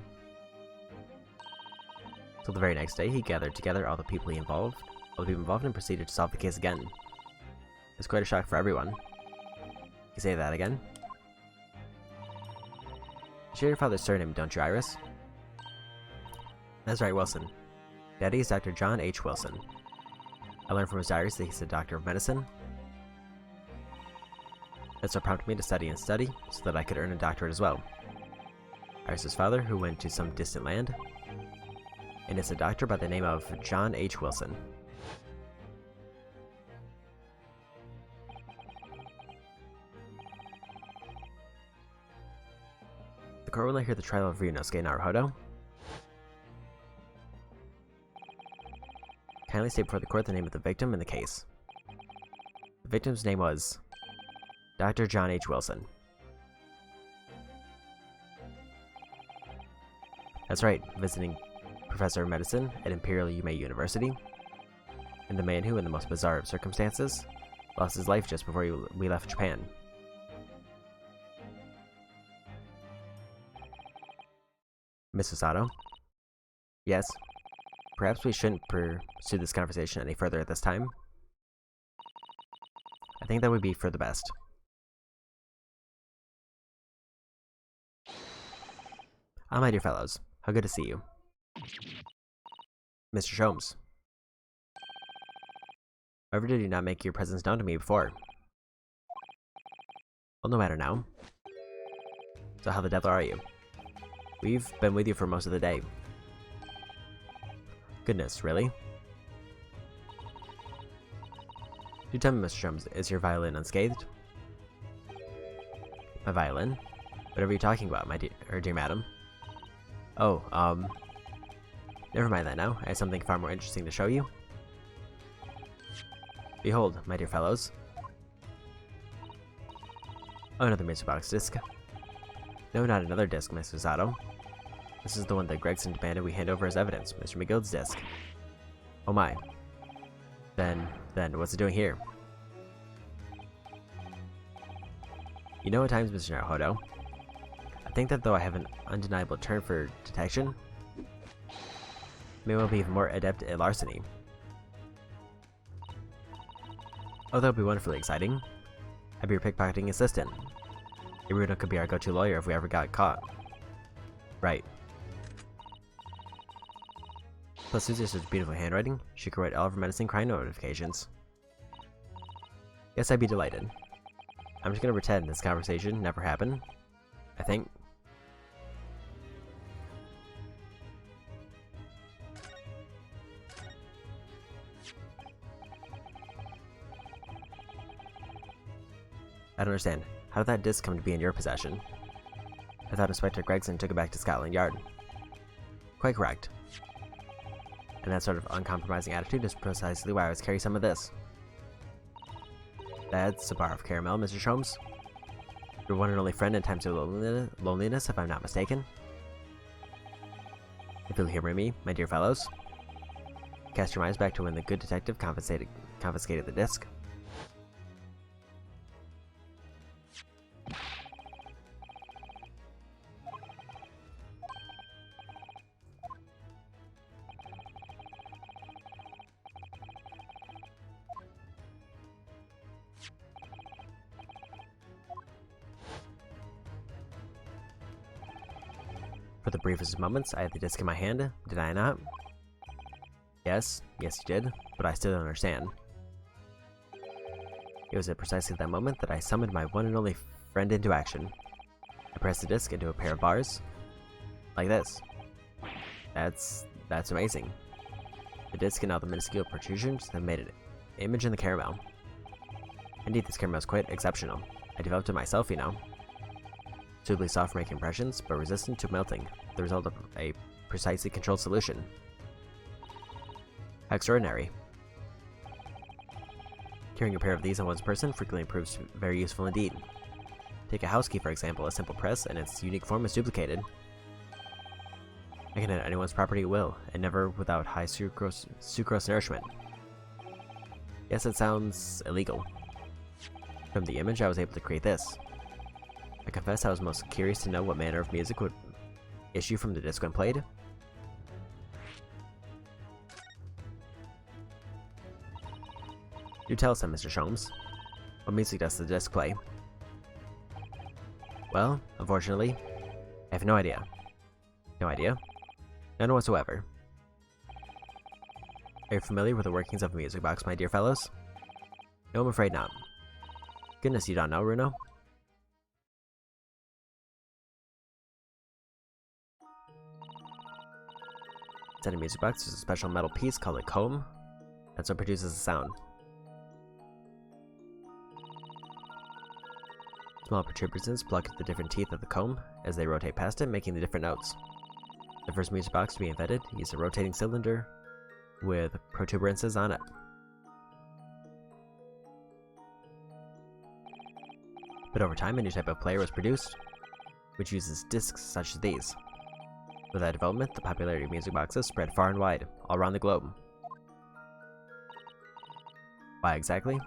So the very next day, he gathered together all the people involved, and proceeded to solve the case again. It was quite a shock for everyone. You say that again? You share your father's surname, don't you, Iris? That's right, Wilson. Daddy is Dr. John H. Wilson. I learned from his diaries that he's a doctor of medicine. That's what prompted me to study and study, so that I could earn a doctorate as well. Iris's father, who went to some distant land, and is a doctor by the name of John H. Wilson. The court will hear the trial of Ryunosuke Naruhodo. Kindly state before the court the name of the victim in the case. The victim's name was Dr. John H. Wilson. That's right, visiting professor of medicine at Imperial Yume University, and the man who, in the most bizarre of circumstances, lost his life just before we left Japan. Miss Osato? Yes? Perhaps we shouldn't pursue this conversation any further at this time. I think that would be for the best. Ah, my dear fellows, how good to see you. Mr. Sholmes. However did you not make your presence known to me before? Well, no matter now. So how the devil are you? We've been with you for most of the day. Goodness, really? Do tell me, Mr. Sholmes, is your violin unscathed? My violin? Whatever you're talking about, my dear madam. Oh, never mind that now. I have something far more interesting to show you. Behold, my dear fellows. Oh, another mystery box disc. No, not another disc, Mr. Sato. This is the one that Gregson demanded we hand over as evidence, Mr. McGill's disc. Oh my. Then, what's it doing here? You know at times, Mr. Naruhodo, I think that though I have an undeniable turn for detection, maybe I'll be even more adept at larceny. Although it would be wonderfully exciting, I'd be your pickpocketing assistant. Iruno could be our go-to lawyer if we ever got caught. Right. Plus, Susie has such beautiful handwriting, she could write all of her menacing crime notifications. Yes, I'd be delighted. I'm just gonna pretend this conversation never happened, I think. I don't understand. How did that disc come to be in your possession? I thought Inspector Gregson took it back to Scotland Yard. Quite correct. And that sort of uncompromising attitude is precisely why I was carrying some of this. That's a bar of caramel, Mr. Sholmes. Your one and only friend in times of loneliness, if I'm not mistaken. If you'll humor me, my dear fellows, cast your minds back to when the good detective confiscated the disc. For the briefest moments, I had the disc in my hand, did I not? Yes, you did, but I still don't understand. It was at precisely that moment that I summoned my one and only friend into action. I pressed the disc into a pair of bars, like this. That's amazing. The disc and all the minuscule protrusions have made an image in the caramel. Indeed, this caramel is quite exceptional. I developed it myself, you know. Suitably soft for making impressions, but resistant to melting, the result of a precisely controlled solution. How extraordinary. Carrying a pair of these on one's person frequently proves very useful indeed. Take a house key, for example, a simple press, and its unique form is duplicated. I can enter anyone's property at will, and never without high sucrose nourishment. Yes, it sounds illegal. From the image, I was able to create this. I confess I was most curious to know what manner of music would issue from the disc when played. Do tell us then, Mr. Sholmes. What music does the disc play? Well, unfortunately, I have no idea. No idea? None whatsoever. Are you familiar with the workings of a music box, my dear fellows? No, I'm afraid not. Goodness, you don't know, Runo? Inside a music box, there's a special metal piece called a comb. That's what produces the sound. Small protuberances pluck at the different teeth of the comb as they rotate past it, making the different notes. The first music box to be invented used a rotating cylinder with protuberances on it. But over time, a new type of player was produced, which uses discs such as these. With that development, the popularity of music boxes spread far and wide, all around the globe. Why exactly?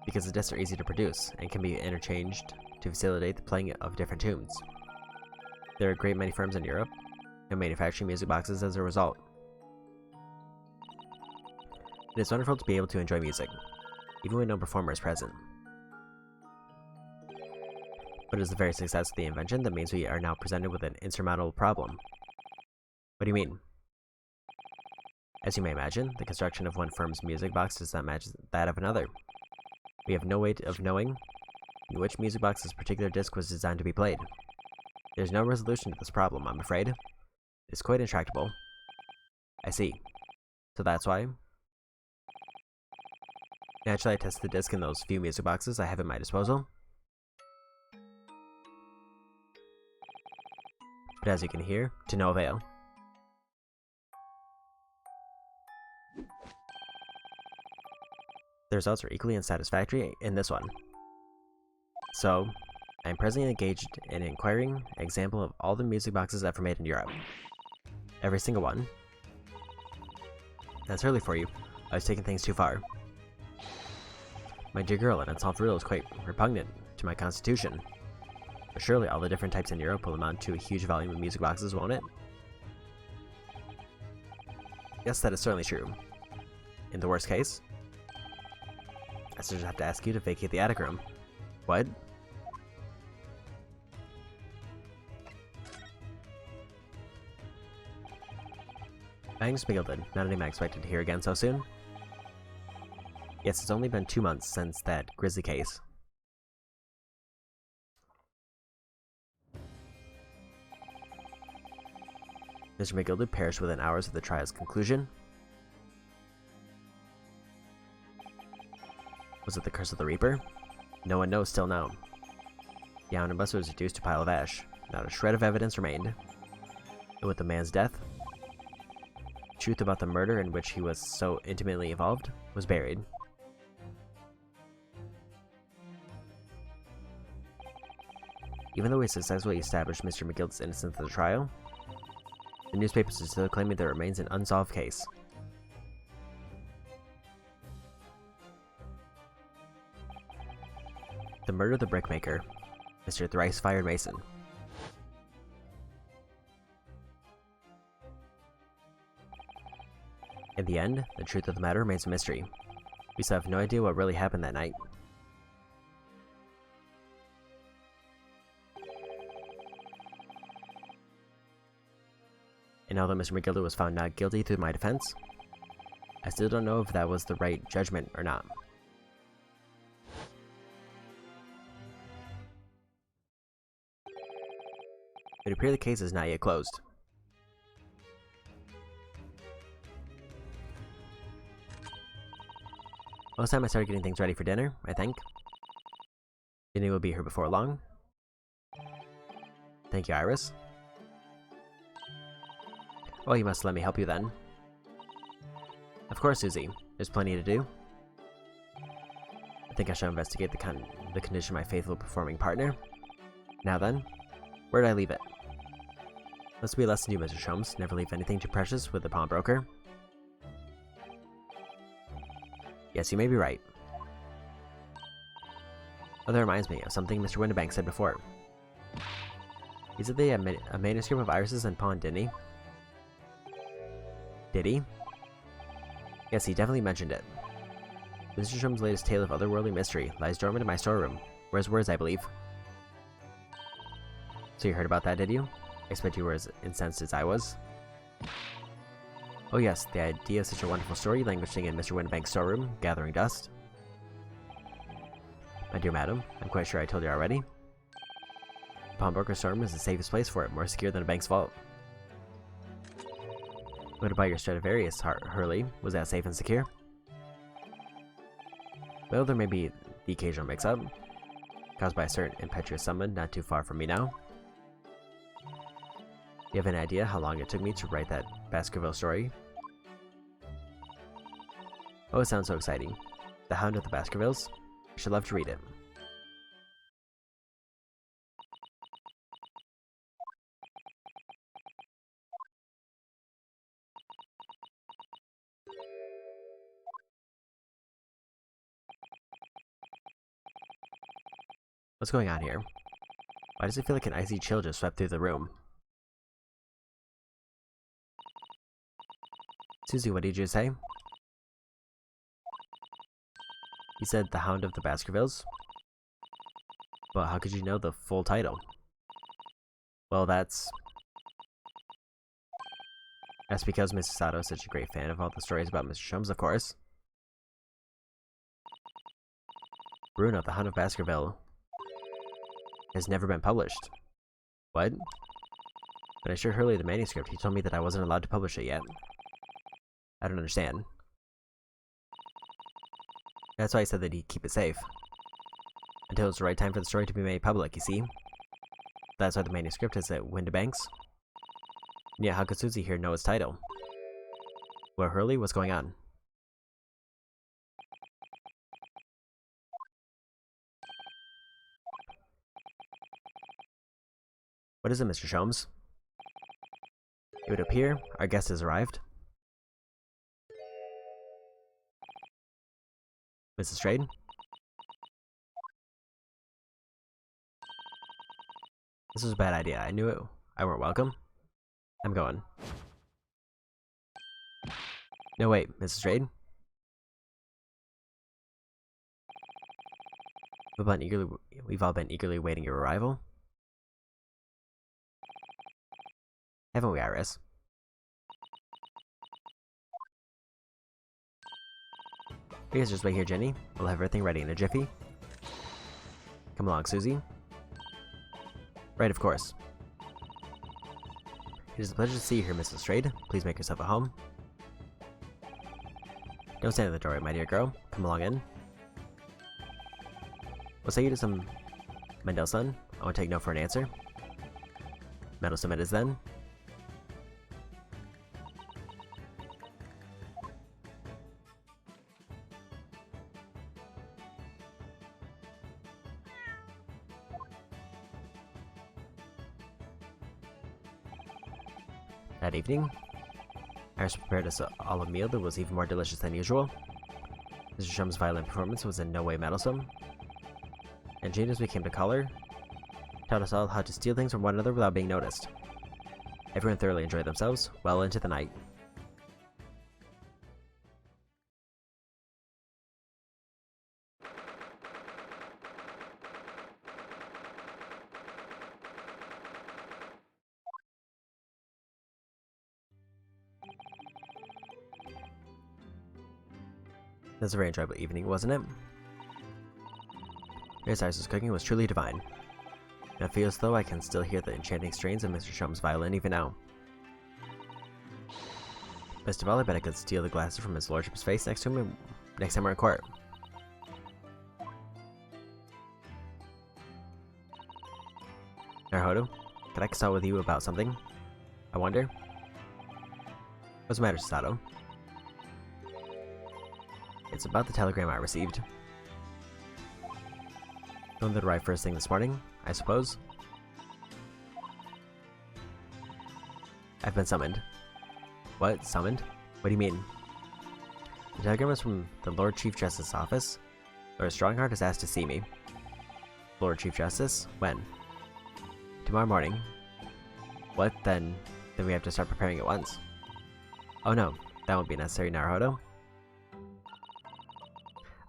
Because the discs are easy to produce, and can be interchanged to facilitate the playing of different tunes. There are a great many firms in Europe, and manufacturing music boxes as a result. It is wonderful to be able to enjoy music, even when no performer is present. But it is the very success of the invention that means we are now presented with an insurmountable problem. What do you mean? As you may imagine, the construction of one firm's music box does not match that of another. We have no way of knowing in which music box this particular disc was designed to be played. There is no resolution to this problem, I'm afraid. It is quite intractable. I see. So that's why? Naturally, I tested the disc in those few music boxes I have at my disposal. But as you can hear, to no avail. The results are equally unsatisfactory in this one. So, I am presently engaged in inquiring an example of all the music boxes ever made in Europe. Every single one. That's early for you. I was taking things too far. My dear girl, an unsolved riddle is quite repugnant to my constitution. But surely all the different types in Europe will amount to a huge volume of music boxes, won't it? Yes, that is certainly true. In the worst case, I still just have to ask you to vacate the attic room. What? Unspeakable, not a name I expected to hear again so soon. Yes, it's only been 2 months since that grisly case. Mr. McGilder perished within hours of the trial's conclusion. Was it the curse of the Reaper? No one knows till now. The omnibus was reduced to a pile of ash. Not a shred of evidence remained. And with the man's death, the truth about the murder in which he was so intimately involved was buried. Even though we successfully established Mr. McGilder's innocence at the trial, the newspapers are still claiming there remains an unsolved case. The murder of the brickmaker, Mr. Thrice-Fired Mason. In the end, the truth of the matter remains a mystery. We still have no idea what really happened that night. And although Mr. McGilder was found not guilty through my defense, I still don't know if that was the right judgment or not. It appears the case is not yet closed. Well, it's time I started getting things ready for dinner, I think. Dinner will be here before long. Thank you, Iris. Well, you must let me help you then. Of course, Susie. There's plenty to do. I think I shall investigate the condition of my faithful performing partner. Now then, where did I leave it? Let's be a lesson to you, Mr. Sholmes. Never leave anything too precious with the pawnbroker. Yes, you may be right. Oh, that reminds me of something Mr. Windibank said before. He said they had a manuscript of Iris's in pawn, didn't he? Did he? Yes, he definitely mentioned it. Mr. Sholmes' latest tale of otherworldly mystery lies dormant in my storeroom, where his words, I believe. So you heard about that, did you? I expect you were as incensed as I was. Oh yes, the idea of such a wonderful story languishing in Mr. Windibank's storeroom, gathering dust. My dear madam, I'm quite sure I told you already. The pawnbroker's storeroom is the safest place for it, more secure than a bank's vault. What about your Stradivarius, Hurley? Was that safe and secure? Well, there may be the occasional mix-up, caused by a certain impetuous someone not too far from me now. Do you have any idea how long it took me to write that Baskerville story? Oh, it sounds so exciting. The Hound of the Baskervilles? I should love to read it. What's going on here? Why does it feel like an icy chill just swept through the room? Susie, what did you say? You said The Hound of the Baskervilles? But how could you know the full title? Well, that's because Mrs. Sato is such a great fan of all the stories about Mr. Sholmes, of course. Bruno, The Hound of Baskerville has never been published. What? When I showed Hurley the manuscript, he told me that I wasn't allowed to publish it yet. I don't understand. That's why I said that he'd keep it safe. Until it's the right time for the story to be made public, you see? That's why the manuscript is at Windibank's. And yet, how could Susie here know its title? Well, Hurley, what's going on? What is it, Mr. Sholmes? It would appear our guest has arrived. Mrs. Strayed? This was a bad idea. I knew it. I weren't welcome. I'm going. No, wait, Mrs. Strayed? We've all been eagerly waiting your arrival. Haven't we, Iris? You guys just wait here, Jenny. We'll have everything ready in a jiffy. Come along, Susie. Right, of course. It is a pleasure to see you here, Mrs. Strayed. Please make yourself at home. Don't stand in the doorway, my dear girl. Come along in. We'll say you to some Mendelssohn. I won't take no for an answer. Mendelssohn it is then. That evening, Iris prepared us all a meal that was even more delicious than usual. Mr. Shum's violin performance was in no way meddlesome, and Jane, as we came to call her, taught us all how to steal things from one another without being noticed. Everyone thoroughly enjoyed themselves well into the night. It was a very enjoyable evening, wasn't it? Miss Iris's cooking was truly divine. And I feel as though I can still hear the enchanting strains of Mr. Shum's violin even now. Best of all, I bet I could steal the glasses from his lordship's face next to him next time we're in court. Naruhodo, could I consult with you about something? I wonder? What's the matter, Sato? It's about the telegram I received. Don't that arrive first thing this morning, I suppose? I've been summoned. What? Summoned? What do you mean? The telegram is from the Lord Chief Justice's office. Lord Strongheart has asked to see me. Lord Chief Justice? When? Tomorrow morning. What? Then we have to start preparing at once. Oh no, that won't be necessary, Naruhodo.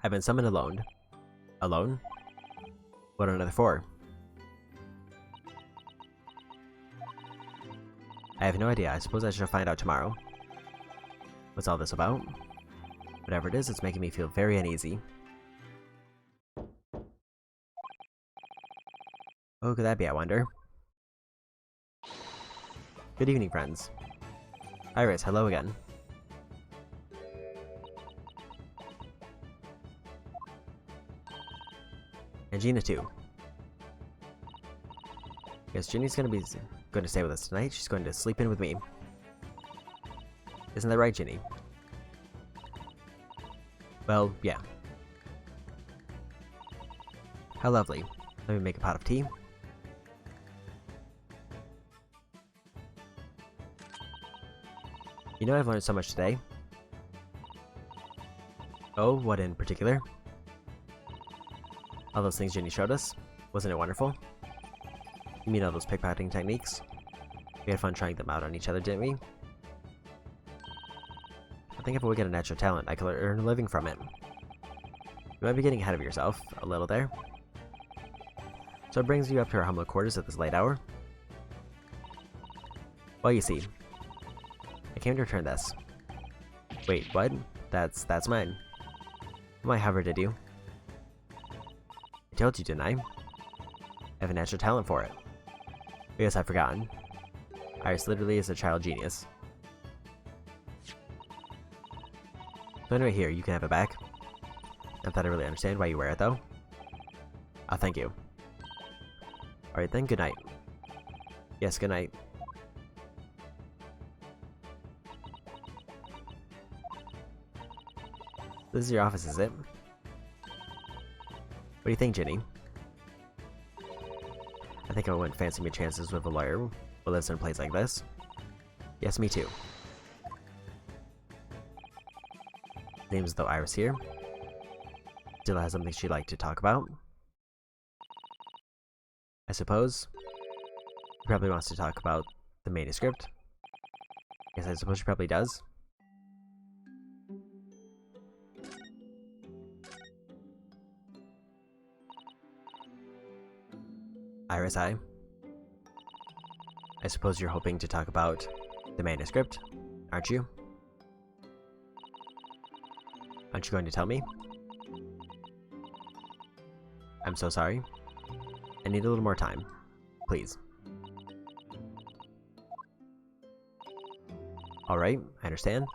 I've been summoned alone. Alone? What another for? I have no idea. I suppose I shall find out tomorrow. What's all this about? Whatever it is, it's making me feel very uneasy. Who could that be, I wonder? Good evening, friends. Iris, hello again. And Gina too. Yes, Ginny's going to stay with us tonight. She's going to sleep in with me. Isn't that right, Ginny? Well, yeah. How lovely. Let me make a pot of tea. You know, I've learned so much today. Oh, what in particular? All those things Ginny showed us. Wasn't it wonderful? You mean all those pickpocketing techniques? We had fun trying them out on each other, didn't we? I think if we get a natural talent, I could earn a living from it. You might be getting ahead of yourself, a little there. So it brings you up to our humble quarters at this late hour? Well, you see, I came to return this. Wait, what? That's mine. Why, however, did you? I told you, didn't I? I have a natural talent for it. I guess I've forgotten. Iris literally is a child genius. So anyway, here, you can have it back. Not that I really understand why you wear it, though. Oh, thank you. Alright then, good night. Yes, good night. This is your office, is it? What do you think, Ginny? I think I wouldn't fancy my chances with a lawyer who lives in a place like this. Yes, me too. Seems as though Iris here still has something she'd like to talk about. I suppose. She probably wants to talk about the manuscript. Yes, I suppose she probably does. Iris, I suppose you're hoping to talk about the manuscript, aren't you? Aren't you going to tell me? I'm so sorry. I need a little more time. Please. Alright, I understand.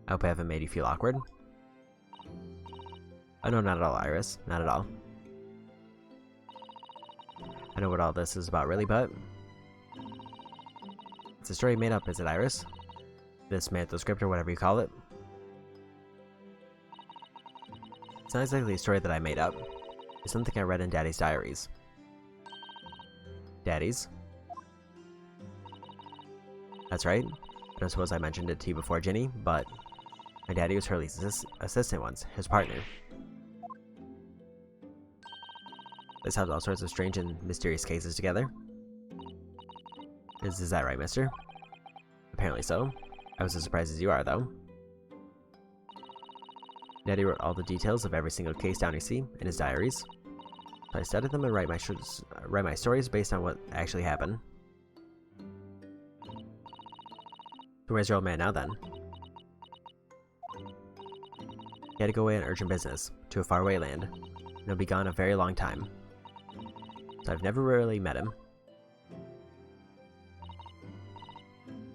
I hope I haven't made you feel awkward. Oh no, not at all, Iris. Not at all. I know what all this is about really, but... it's a story made up, is it, Iris? This manuscript or whatever you call it. It's not exactly a story that I made up. It's something I read in Daddy's diaries. Daddy's? That's right. I don't suppose I mentioned it to you before, Ginny, but my daddy was Hurley's assistant once, his partner. This has all sorts of strange and mysterious cases together. Is that right, mister? Apparently so. I was as surprised as you are, though. Daddy wrote all the details of every single case down you see in his diaries. So I studied them and write my stories based on what actually happened. So where's your old man now, then? He had to go away on urgent business, to a faraway land, and he'll be gone a very long time. So I've never really met him.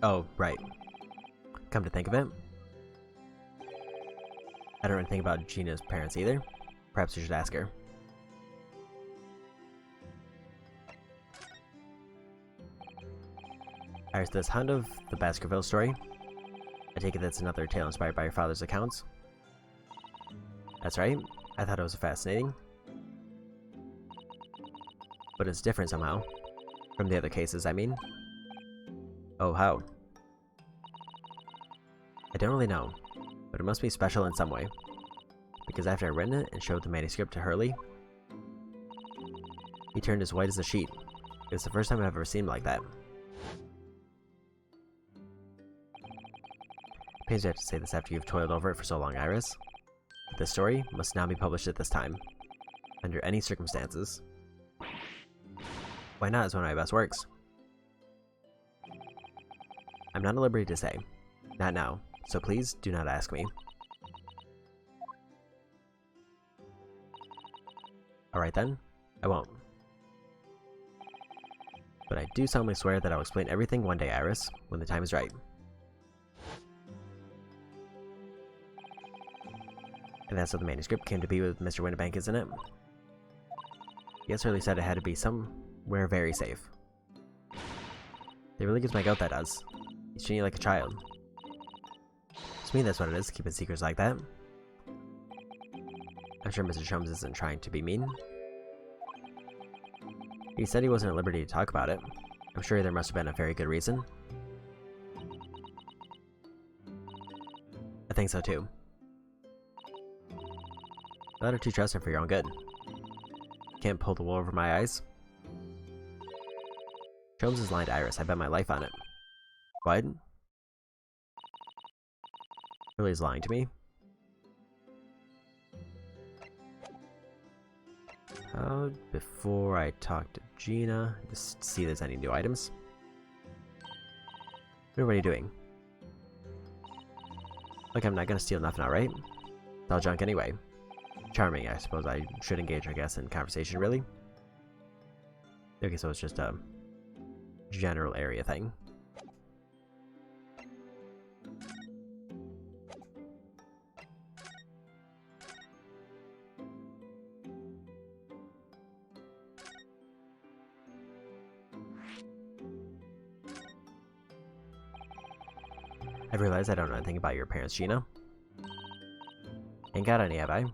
Oh, right. Come to think of it, I don't know anything about Gina's parents either. Perhaps you should ask her. Iris, this Hound of the Baskerville story? I take it that's another tale inspired by your father's accounts? That's right. I thought it was fascinating. But it's different somehow. From the other cases, I mean. Oh, how? I don't really know, but it must be special in some way. Because after I read it and showed the manuscript to Hurley, he turned as white as a sheet. It was the first time I've ever seen him like that. Pains me to have to say this after you've toiled over it for so long, Iris. But this story must now be published at this time. Under any circumstances. Why not is one of my best works. I'm not at liberty to say. Not now, so please do not ask me. Alright then, I won't. But I do solemnly swear that I'll explain everything one day, Iris, when the time is right. And that's how the manuscript came to be with Mr. Winnebank, isn't it? Yes, Hurley said it had to be somewhere very safe. It really gives my goat, that does. He's treating you like a child. To me, that's what it is, keeping secrets like that. I'm sure Mr. Sholmes isn't trying to be mean. He said he wasn't at liberty to talk about it. I'm sure there must have been a very good reason. I think so too. Better to trust him for your own good. Can't pull the wool over my eyes. Sholmes is lying to Iris. I bet my life on it. What? Really is lying to me? Before I talk to Gina, just see if there's any new items. What are you doing? Look, I'm not gonna steal nothing, alright? It's all junk anyway. Charming, I suppose I should engage, I guess, in conversation, really? Okay, so it's just a general area thing. I've realized I don't know anything about your parents, Gina. Ain't got any, have I?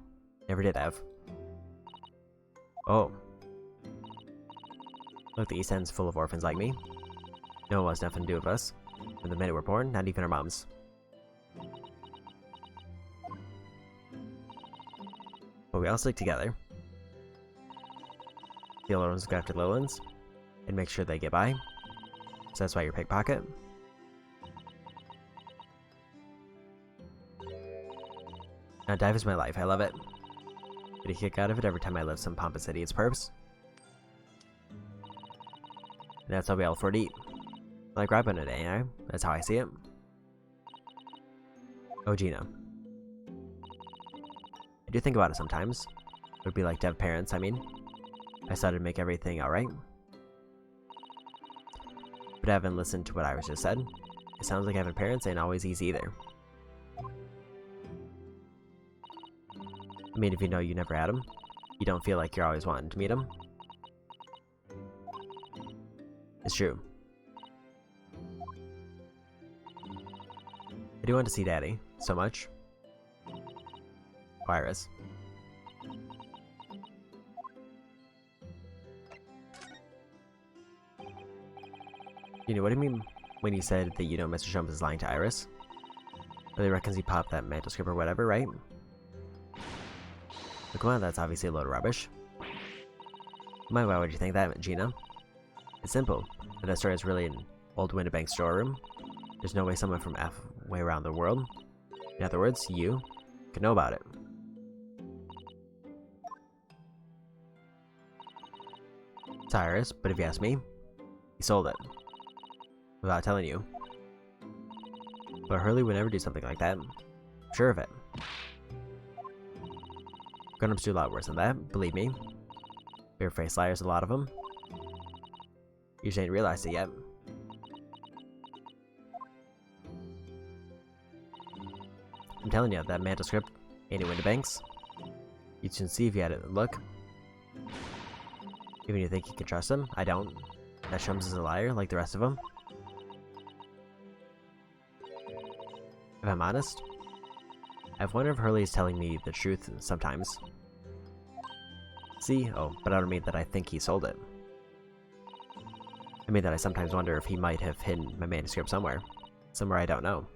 Never did have. Oh. Look, the East End's full of orphans like me. No one wants nothing to do with us. From the minute we're born, not even our moms. But we all stick together. The older ones go after the little ones, and make sure they get by. So that's why you're pickpocket. Now dive is my life, I love it. Get a kick out of it every time I lift some pompous idiot's perps. And that's all we all afford to eat. Like grabbing it, eh? That's how I see it. Oh, Gina. I do think about it sometimes. It would be like to have parents, I mean. I started to make everything alright. But I haven't listened to what Iris just said. It sounds like having parents ain't always easy either. I mean, if you know you never had them, you don't feel like you're always wanting to meet them. It's true. I do want to see Daddy, so much. Oh, Iris. You know, what do you mean when you said that you know Mr. Shump is lying to Iris? Really reckons he popped that manuscript or whatever, right? Look, well, that's obviously a load of rubbish. Why would you think that, Gina? It's simple. If that story is really an old Winterbank storeroom, there's no way someone from halfway around the world, in other words, you, could know about it. It's Iris, but if you ask me, he sold it. Without telling you. But Hurley would never do something like that. I'm sure of it. Grown-ups do a lot worse than that, believe me. Bare-faced liars, a lot of them. You just ain't realized it yet. I'm telling you, that manuscript ain't a Winterbanks. You'd soon see if you had a look. Even you think you can trust him, I don't. That Shums is a liar, like the rest of them. If I'm honest, I've wondered if Hurley is telling me the truth sometimes. See? Oh, but I don't mean that I think he sold it. I mean that I sometimes wonder if he might have hidden my manuscript somewhere. Somewhere I don't know.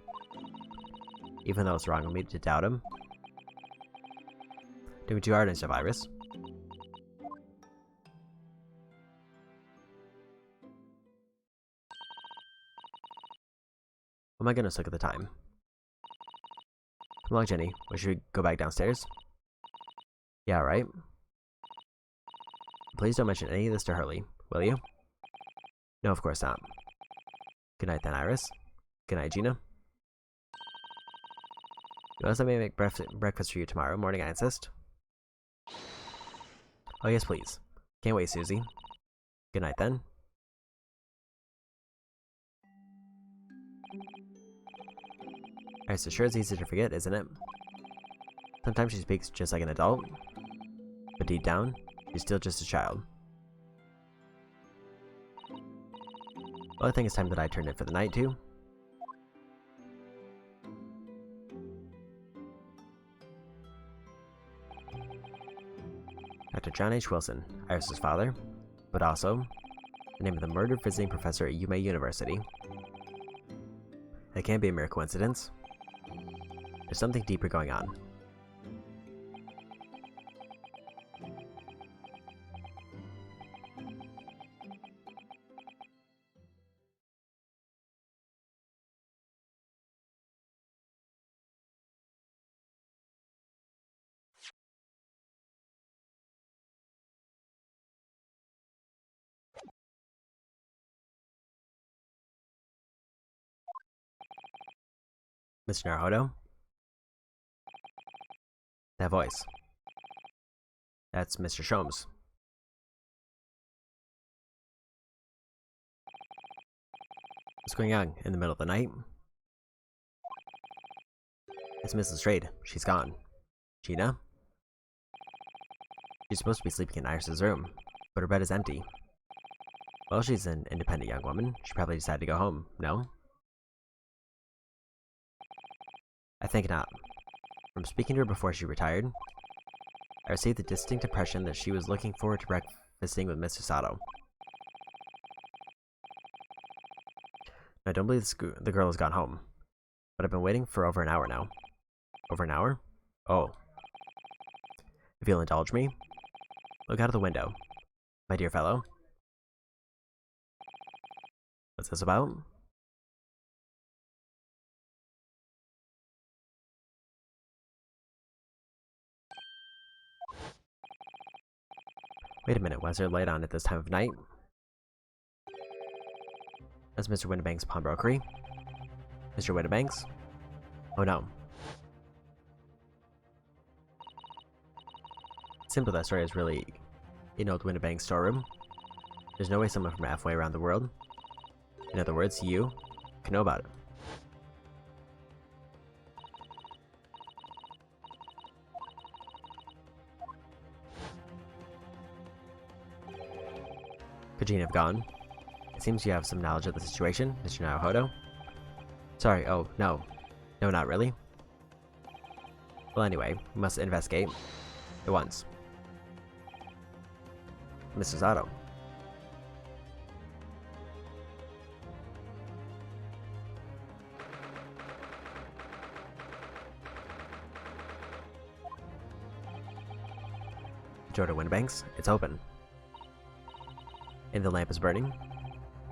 Even though it's wrong of me to doubt him. Doing too hard and stuff, Iris. Oh my goodness, look at the time. Come along, Jenny. We should go back downstairs? Yeah, right. Please don't mention any of this to Hurley, will you? No, of course not. Good night then, Iris. Good night, Gina. You want somebody to make breakfast for you tomorrow morning, I insist? Oh yes, please. Can't wait, Susie. Good night then. Alright, so sure it's easy to forget, isn't it? Sometimes she speaks just like an adult, but deep down, she's still just a child. Well, I think it's time that I turned in for the night, too. Dr. John H. Wilson, Iris' father, but also the name of the murdered visiting professor at UMA University. It can't be a mere coincidence. There's something deeper going on. Mr. Naruhodo? That voice. That's Mr. Sholmes. What's going on in the middle of the night? It's Mrs. Strayed. She's gone. Gina? She's supposed to be sleeping in Iris' room, but her bed is empty. Well, she's an independent young woman. She probably decided to go home, no? I think not. From speaking to her before she retired, I received the distinct impression that she was looking forward to breakfasting with Mr. Sato. I don't believe the girl has gone home, but I've been waiting for over an hour now. Over an hour? Oh. If you'll indulge me, look out of the window, my dear fellow. What's this about? Wait a minute, why is there a light on at this time of night? That's Mr. Windibank's pawnbrokery. Mr. Windibank's? Oh no. Simple, that story is really in old Windibank's storeroom. There's no way someone from halfway around the world, in other words, you, can know about it. Could Jean have gone? It seems you have some knowledge of the situation, Mr. Naruhodo. Sorry, oh, no. No, not really. Well, anyway, we must investigate. At once. Mrs. Otto. Door to Windibank's. It's open. And the lamp is burning.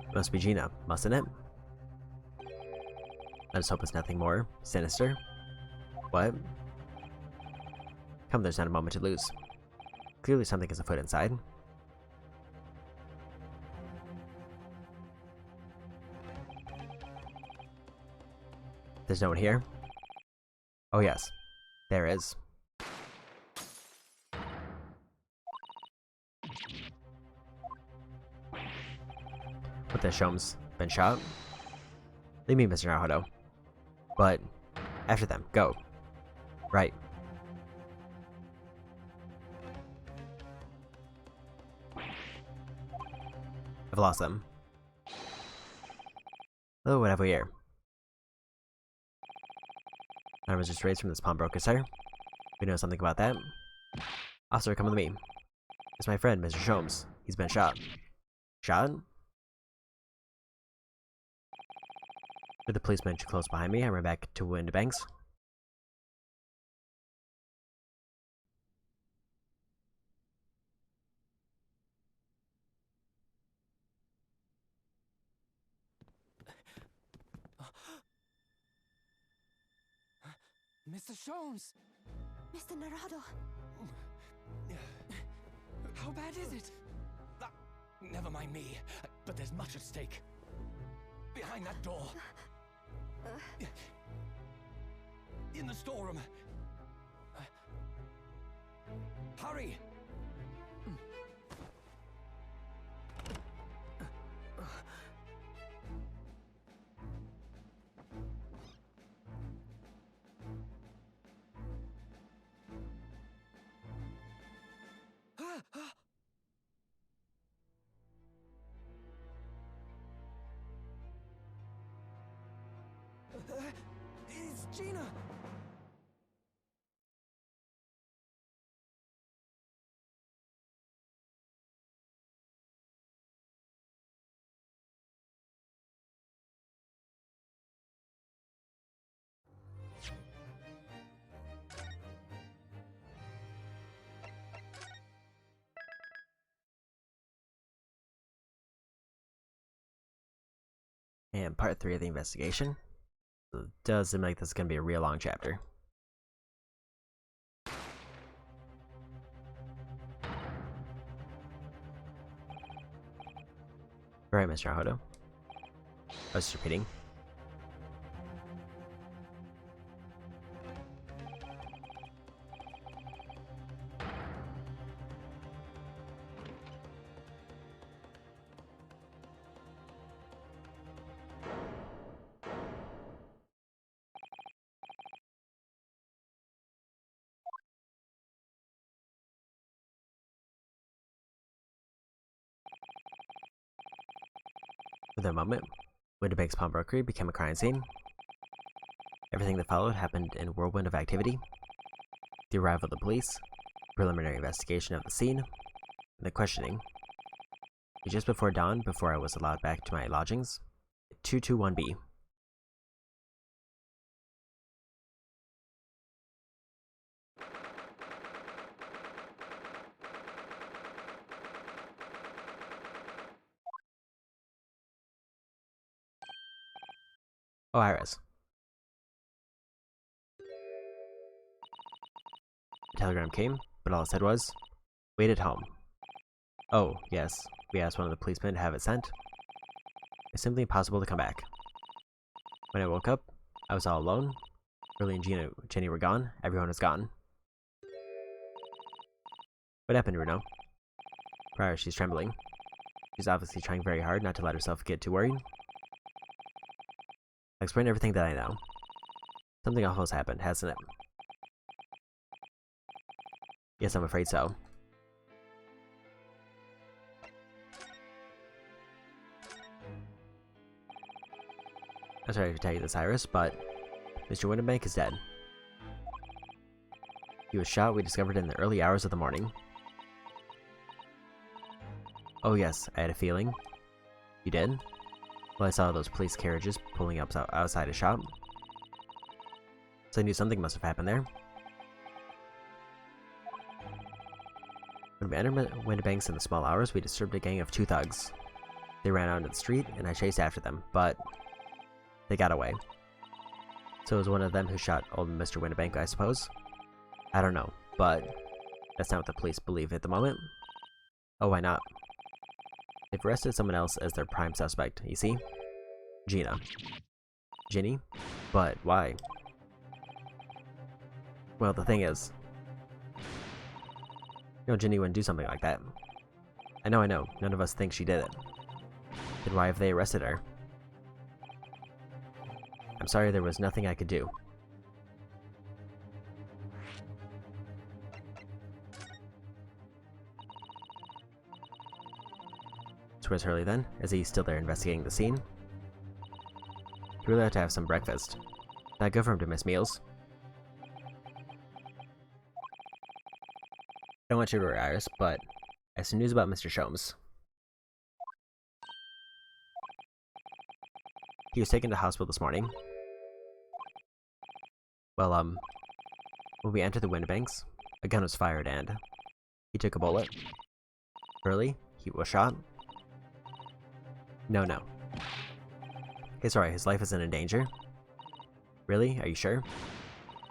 It must be Gina, mustn't it? Let us hope it's nothing more sinister. What? Come, there's not a moment to lose. Clearly something is afoot inside. There's no one here? Oh yes, there is. What the Shomes been shot? Leave me, Mr. Naruhodo. But after them, go. Right. I've lost them. Oh, what have we here? I was just raised from this pawnbroker, sir. We know something about that. Officer, come with me. It's my friend, Mr. Shomes. He's been shot. Shot? With the policeman close behind me, I ran back to Windibank's. Mr. Shomes! Mr. Naruhodo! How bad is it? Never mind me, but there's much at stake. Behind that door. In the storeroom. Hurry! It's Gina! And part 3 of the investigation. So it does seem like this is going to be a real long chapter. Alright, Mr. Naruhodo. I was just repeating. For a moment, Windibank's pawnbrokery became a crime scene. Everything that followed happened in a whirlwind of activity. The arrival of the police, preliminary investigation of the scene, and the questioning. Just before dawn, before I was allowed back to my lodgings, 221B. Oh, Iris. The telegram came, but all it said was, "Wait at home." Oh, yes, we asked one of the policemen to have it sent. It's simply impossible to come back. When I woke up, I was all alone. Hurley and Jenny were gone. Everyone was gone. What happened, Runo? Prior, she's trembling. She's obviously trying very hard not to let herself get too worried. I'll explain everything that I know. Something awful has happened, hasn't it? Yes, I'm afraid so. I'm sorry to tell you this, Iris, but Mr. Winterbank is dead. He was shot, we discovered in the early hours of the morning. Oh yes, I had a feeling. You did? Well, I saw those police carriages pulling up outside a shop. So I knew something must have happened there. When we entered Winterbanks in the small hours, we disturbed a gang of 2 thugs. They ran out into the street, and I chased after them, but they got away. So it was one of them who shot old Mr. Winterbank, I suppose? I don't know, but that's not what the police believe at the moment. Oh, why not? They've arrested someone else as their prime suspect, you see? Gina. Ginny? But why? Well, the thing is, Ginny wouldn't do something like that. I know, none of us think she did it. Then why have they arrested her? I'm sorry, there was nothing I could do. So where's Hurley then? Is he still there investigating the scene? He really ought to have some breakfast. Not good for him to miss meals. I don't want you to worry, Iris, but I have some news about Mr. Sholmes. He was taken to hospital this morning. Well, when we entered the Winterbanks, a gun was fired and he took a bullet. Hurley, he was shot. No. Hey, sorry, his life isn't in danger. Really? Are you sure?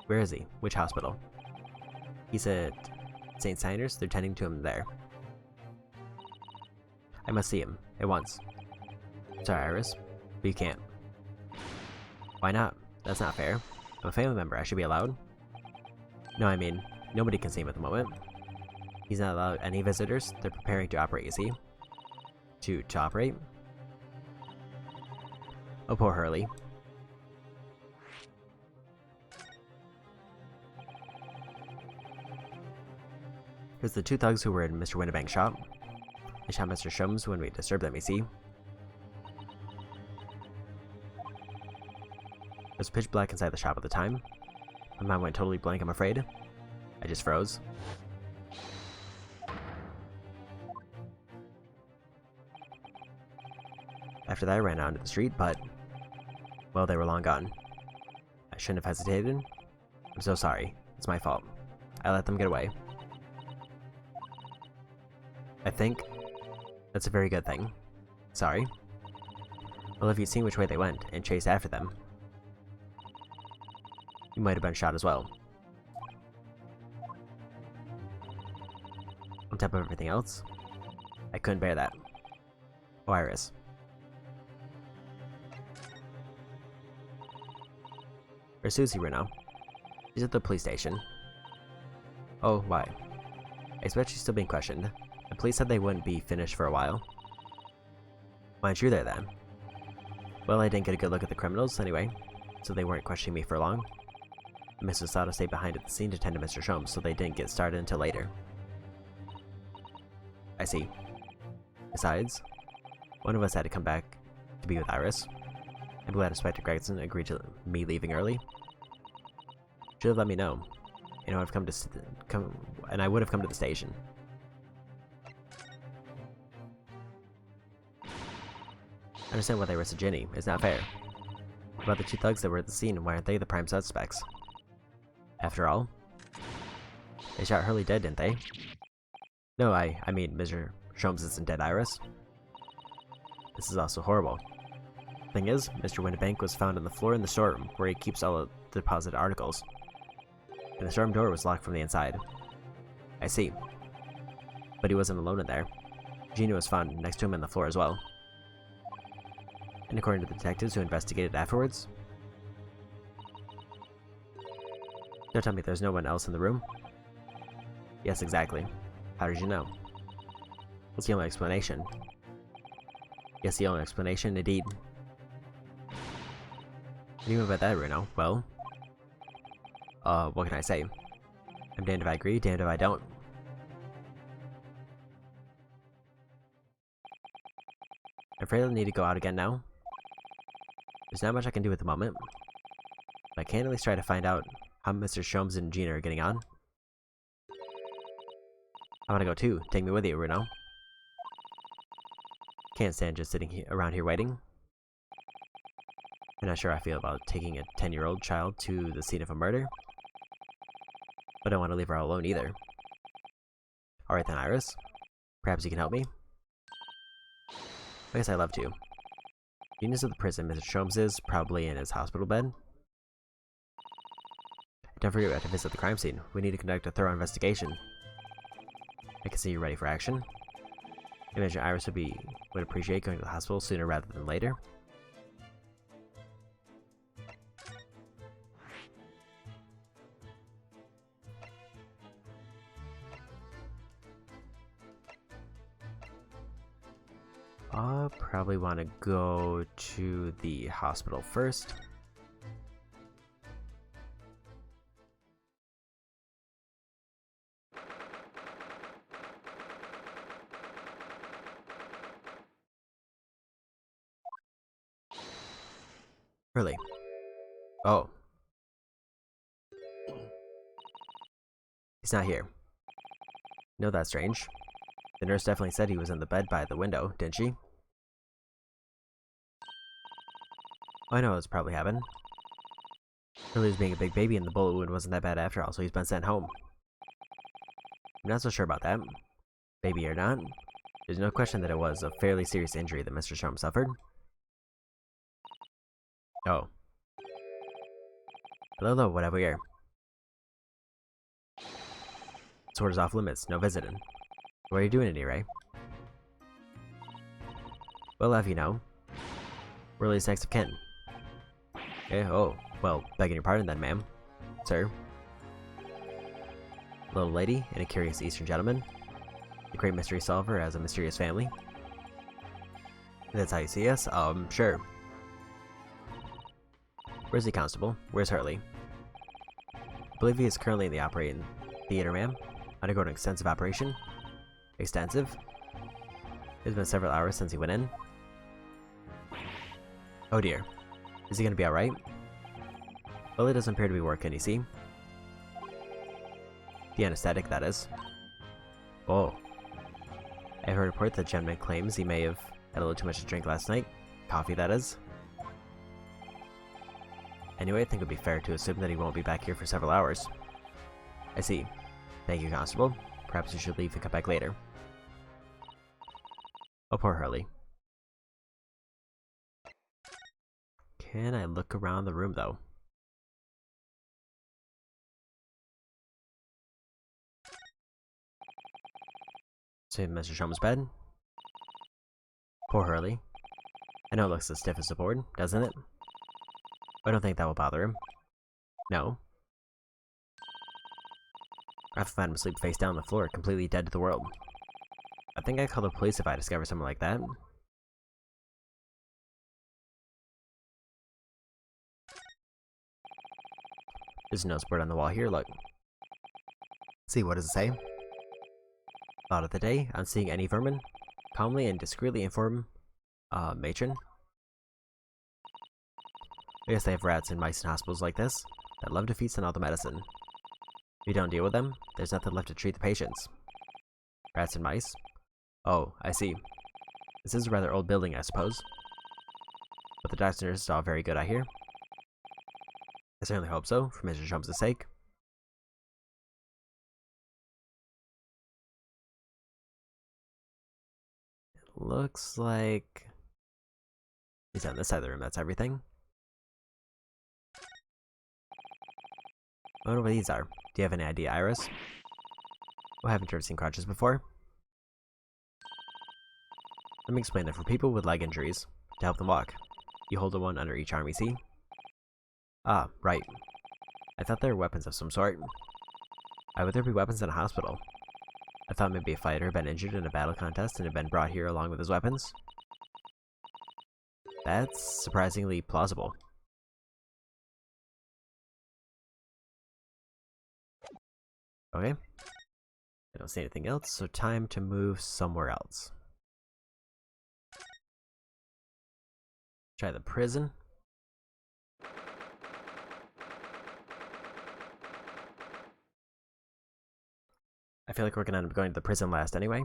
Where is he? Which hospital? He's at St. Sanders. They're tending to him there. I must see him. At once. Sorry, Iris, but you can't. Why not? That's not fair. I'm a family member. I should be allowed. No, I mean, nobody can see him at the moment. He's not allowed any visitors. They're preparing to operate, you see? To operate? Oh, poor Hurley. Here's the 2 thugs who were in Mr. Winterbank's shop. They shot Mr. Sholmes when we disturbed them, you see? It was pitch black inside the shop at the time. My mind went totally blank, I'm afraid. I just froze. After that, I ran out into the street, but, well, they were long gone. I shouldn't have hesitated. I'm so sorry. It's my fault. I let them get away. I think that's a very good thing. Sorry. Well, if you'd seen which way they went and chased after them, you might have been shot as well. On top of everything else, I couldn't bear that. Oh, Iris. Where's Susie right now? She's at the police station. Oh, why? I expect she's still being questioned. The police said they wouldn't be finished for a while. Why aren't you there then? Well, I didn't get a good look at the criminals anyway, so they weren't questioning me for long. Mrs. Sato stayed behind at the scene to tend to Mr. Sholmes, so they didn't get started until later. I see. Besides, one of us had to come back to be with Iris. I'm glad Inspector Gregson agreed to me leaving early. Should have let me know. You know, I would have come to the station. understand why they arrested Ginny. It's not fair. What about the two thugs that were at the scene, and why aren't they the prime suspects? After all, they shot Hurley dead, didn't they? No, I mean, Mr. Sholmes isn't dead, Iris. This is also horrible. Thing is, Mr. Winnebank was found on the floor in the storeroom, where he keeps all of the deposited articles. And the storm door was locked from the inside. I see. But he wasn't alone in there. Gina was found next to him on the floor as well. And according to the detectives who investigated afterwards... Don't tell me there's no one else in the room? Yes, exactly. How did you know? What's the only explanation? Yes, the only explanation, indeed. What do you mean by that, Bruno? Well... what can I say? I'm damned if I agree, damned if I don't. I'm afraid I'll need to go out again now. There's not much I can do at the moment. But I can at least try to find out how Mr. Sholmes and Gina are getting on. I want to go too. Take me with you, Bruno. Can't stand just sitting around here waiting. I'm not sure how I feel about taking a 10-year-old child to the scene of a murder. But I don't want to leave her all alone either. Alright then, Iris. Perhaps you can help me? I guess I'd love to. Gina's at the prison. Mr. Sholmes is probably in his hospital bed. Don't forget we have to visit the crime scene. We need to conduct a thorough investigation. I can see you're ready for action. I imagine Iris would appreciate going to the hospital sooner rather than later. I'll probably want to go to the hospital first. Really? Oh. He's not here. No, that's strange. The nurse definitely said he was in the bed by the window, didn't she? Oh, I know what's probably happened. Hurley was being a big baby and the bullet wound wasn't that bad after all, so he's been sent home. I'm not so sure about that. Baby or not, there's no question that it was a fairly serious injury that Mr. Sholmes suffered. Oh. Hello, what have we here? Sword is off limits, no visiting. What are you doing in here, Ray? Well, have you know. Hurley's next of kin. Eh, oh, well, begging your pardon then, ma'am. Sir. A little lady and a curious Eastern gentleman. The great mystery solver has a mysterious family. That's how you see us? Sure. Where's the constable? Where's Hurley? I believe he is currently in the operating theater, ma'am. Undergoing an extensive operation. Extensive? It's been several hours since he went in. Oh dear. Is he gonna be alright? Well, it doesn't appear to be working, you see. The anesthetic, that is. Oh. I heard a report that gentleman claims he may have had a little too much to drink last night. Coffee, that is. Anyway, I think it would be fair to assume that he won't be back here for several hours. I see. Thank you, Constable. Perhaps you should leave and come back later. Oh, poor Hurley. Can I look around the room, though? Say Mr. Sholmes' bed. Poor Hurley. I know it looks as stiff as a board, doesn't it? I don't think that will bother him. No. I have to find him asleep face down on the floor, completely dead to the world. I think I'd call the police if I discover someone like that. There's a notice board on the wall here, look. See, what does it say? Thought of the day, on seeing any vermin, calmly and discreetly inform, matron. I guess they have rats and mice in hospitals like this, that love to feast on all the medicine. If you don't deal with them, there's nothing left to treat the patients. Rats and mice? Oh, I see. This is a rather old building, I suppose. the doctor is all very good, I hear. I certainly hope so, for Mr. Chum's sake. It looks like he's on this side of the room, that's everything. I wonder what these are. Do you have any idea, Iris? Oh, haven't you ever seen crutches before? Let me explain that for people with leg injuries, to help them walk, you hold the one under each arm, you see? Ah, right. I thought they were weapons of some sort. Why would there be weapons in a hospital? I thought maybe a fighter had been injured in a battle contest and had been brought here along with his weapons. That's surprisingly plausible. Okay. I don't see anything else, so time to move somewhere else. Try the prison. I feel like we're gonna end up going to the prison last anyway.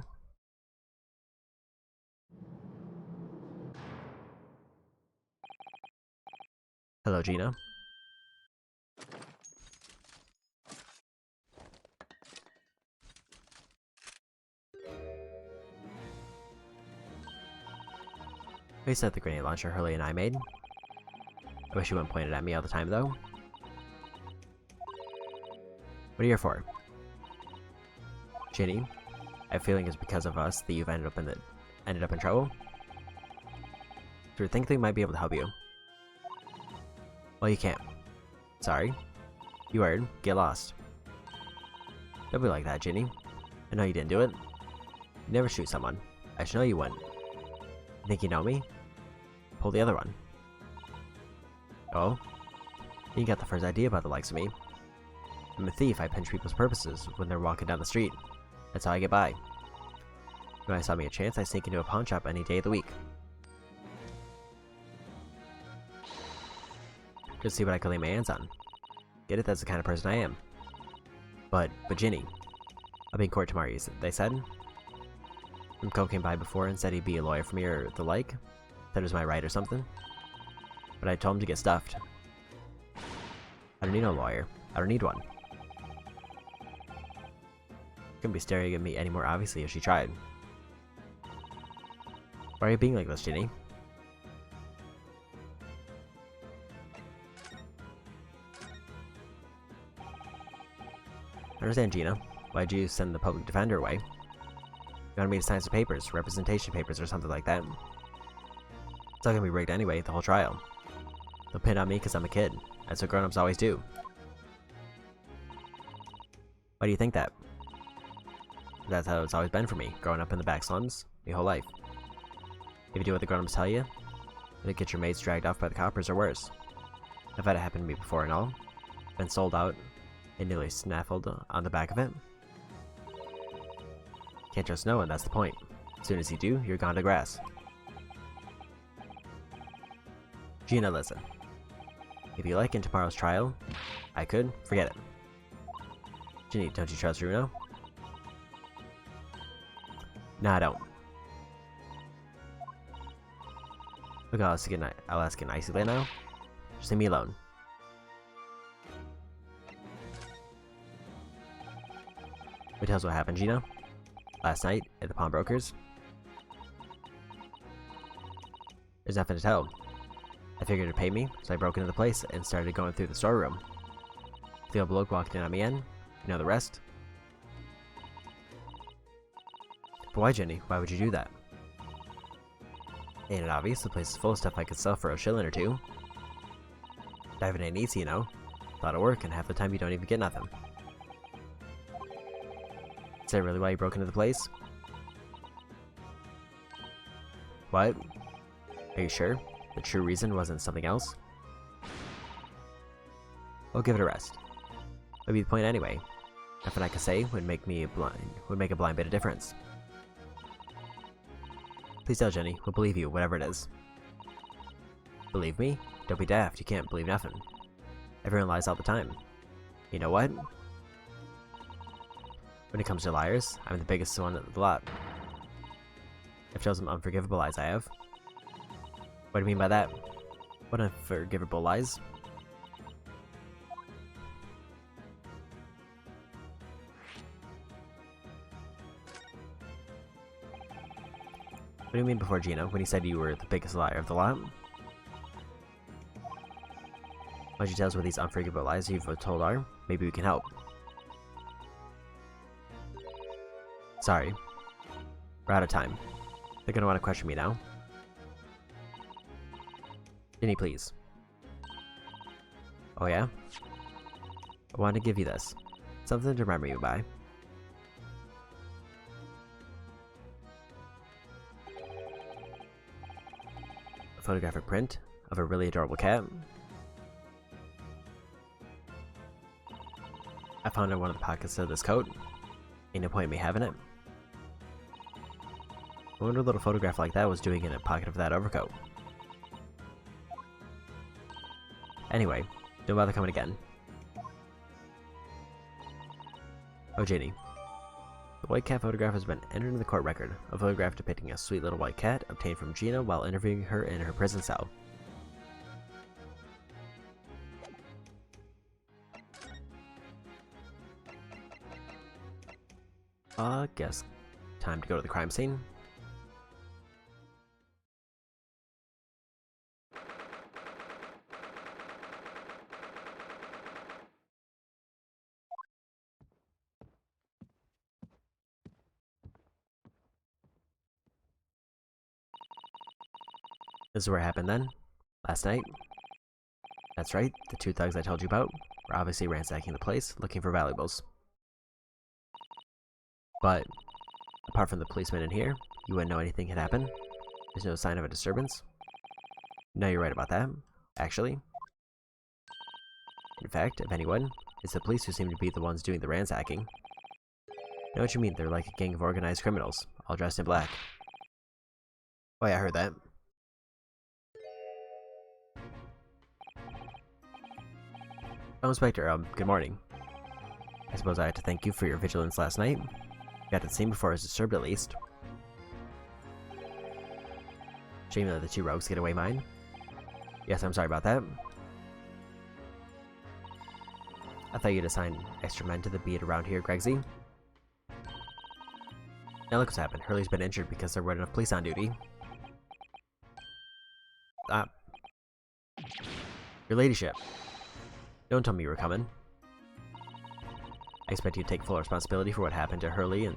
Hello, Gina. We set the grenade launcher Hurley and I made. I wish you wouldn't point it at me all the time, though. What are you here for? Ginny, I have a feeling it's because of us that you've ended up in trouble. So we think they might be able to help you. Well, you can't. Sorry. You heard. Get lost. Don't be like that, Ginny. I know you didn't do it. You never shoot someone. I should know you wouldn't. You think you know me? Pull the other one. Oh? You got the first idea about the likes of me. I'm a thief. I pinch people's purses when they're walking down the street. That's how I get by. When I saw me a chance, I sneak into a pawn shop any day of the week. Just see what I can lay my hands on. Get it? That's the kind of person I am. But Ginny, I'll be in court tomorrow, they said. Some Cole came by before and said he'd be a lawyer for me or the like. Said it was my right or something. But I told him to get stuffed. I don't need no lawyer. I don't need one. Couldn't be staring at me any more obviously if she tried. Why are you being like this, Ginny? I understand, Gina. Why'd you send the public defender away? You wanted me to sign some papers, representation papers or something like that. It's all gonna be rigged anyway, the whole trial. They'll pin on me because I'm a kid. That's what grown-ups always do. Why do you think that? That's how it's always been for me, growing up in the back slums, my whole life. If you do what the grown-ups tell you, you'll get your mates dragged off by the coppers or worse. I've had it happen to me before and all. Been sold out and nearly snaffled on the back of it. Can't trust no one, that's the point. As soon as you do, you're gone to grass. Gina, listen. If you like in tomorrow's trial, I could forget it. Ginny, don't you trust Runo? No, I don't. Look, I'll ask you nicely now. Just leave me alone. Wait, tell us what happened, Gina. Last night at the pawnbrokers. There's nothing to tell. I figured it'd pay me, so I broke into the place and started going through the storeroom. The old bloke walked in on me in. You know the rest. But why, Jenny? Why would you do that? Ain't it obvious? The place is full of stuff I could sell for a shilling or two. Diving ain't easy, you know. A lot of work, and half the time you don't even get nothing. Is that really why you broke into the place? What? Are you sure? The true reason wasn't something else? I'll give it a rest. What'd be the point anyway? Nothing I could say would make a blind bit of difference. Please tell Jenny, we'll believe you, whatever it is. Believe me? Don't be daft, you can't believe nothing. Everyone lies all the time. You know what? When it comes to liars, I'm the biggest one of the lot. I've told some unforgivable lies I have. What do you mean by that? What unforgivable lies. What do you mean before Gina, when he said you were the biggest liar of the lot? Why'd you tell us what these unforgivable lies you've told are? Maybe we can help. Sorry. We're out of time. They're gonna want to question me now. Ginny, please. Oh yeah? I wanted to give you this. Something to remember you by. A photographic print of a really adorable cat. I found it in one of the pockets of this coat. Ain't no point in me having it. I wonder what a little photograph like that was doing in a pocket of that overcoat. Anyway, don't bother coming again. Oh, Ginny. The white cat photograph has been entered in the court record. A photograph depicting a sweet little white cat obtained from Gina while interviewing her in her prison cell. Guess time to go to the crime scene. This is where it happened then. Last night. That's right, the two thugs I told you about were obviously ransacking the place, looking for valuables. But, apart from the policeman in here, you wouldn't know anything had happened? There's no sign of a disturbance? No, you're right about that, actually. In fact, if anyone, it's the police who seem to be the ones doing the ransacking. Know what you mean, they're like a gang of organized criminals, all dressed in black. Oh yeah, I heard that. Oh, Inspector, good morning. I suppose I had to thank you for your vigilance last night. Got to the scene before I was disturbed, at least. Shame that the two rogues get away mine. Yes, I'm sorry about that. I thought you'd assign extra men to the beat around here, Gregsy. Now look what's happened. Hurley's been injured because there weren't enough police on duty. Your ladyship. Don't tell me you were coming. I expect you to take full responsibility for what happened to Hurley and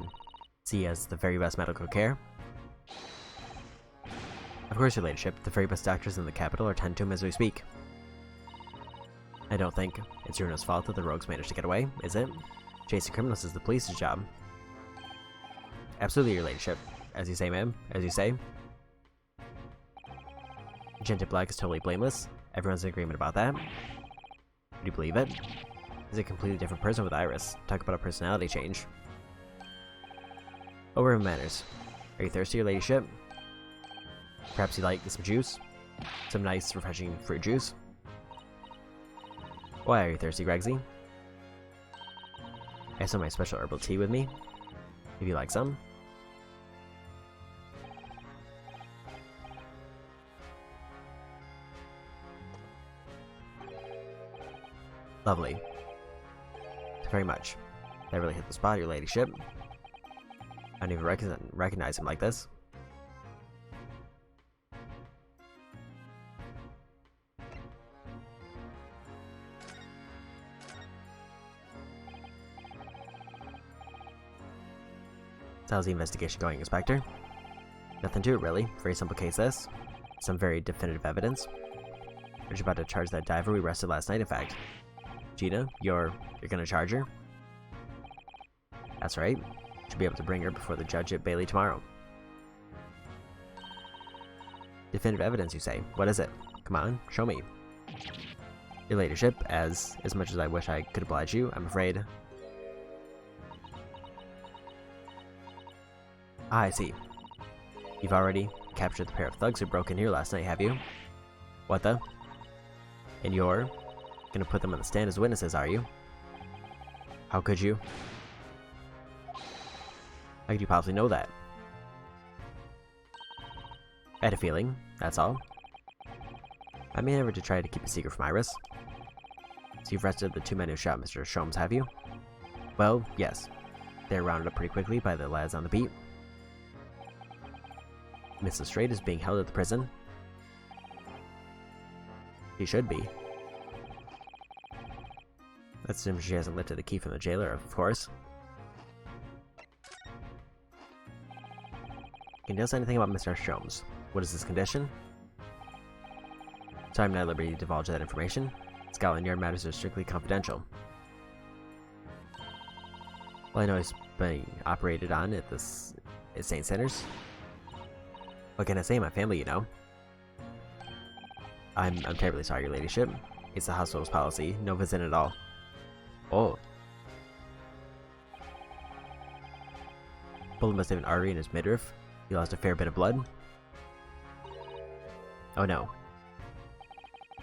see he has the very best medical care. Of course, your ladyship. The very best doctors in the capital are tending to him as we speak. I don't think it's Runa's fault that the rogues managed to get away, is it? Chasing criminals is the police's job. Absolutely, your ladyship. As you say, ma'am. As you say. Agent Black is totally blameless. Everyone's in agreement about that. Do you believe it? He's a completely different person with Iris. Talk about a personality change. Over manners. Are you thirsty, your ladyship? Perhaps you'd like some juice? Some nice, refreshing fruit juice? Why are you thirsty, Gregsy? I have some of my special herbal tea with me. If you like some. Lovely. Thank you very much. That really hit the spot, your ladyship. I don't even recognize him like this. So how's the investigation going, Inspector? Nothing to it, really. Very simple case, this. Some very definitive evidence. We're just about to charge that diver we arrested last night, in fact. Gina, you're gonna charge her? That's right. Should be able to bring her before the judge at Bailey tomorrow. Definitive evidence, you say? What is it? Come on, show me. Your ladyship, as much as I wish I could oblige you, I'm afraid... Ah, I see. You've already captured the pair of thugs who broke in here last night, have you? What the? And you're gonna put them on the stand as witnesses, are you? How could you? How could you possibly know that? I had a feeling, that's all. I may never to try to keep a secret from Iris. So you've arrested the two men who shot Mr. Sholmes, have you? Well, yes. They're rounded up pretty quickly by the lads on the beat. Mrs. Straight is being held at the prison. She should be. That's since she hasn't lifted the key from the jailer, of course. Can you tell us anything about Mr. Sholmes? What is his condition? Sorry, I'm not at liberty to divulge that information. Scotland Yard matters are strictly confidential. Well, I know he's being operated on at this insane centers. What can I say? My family, you know. I'm terribly sorry, your ladyship. It's the hospital's policy. No visit at all. Oh. Bullet must have an artery in his midriff. He lost a fair bit of blood. Oh no.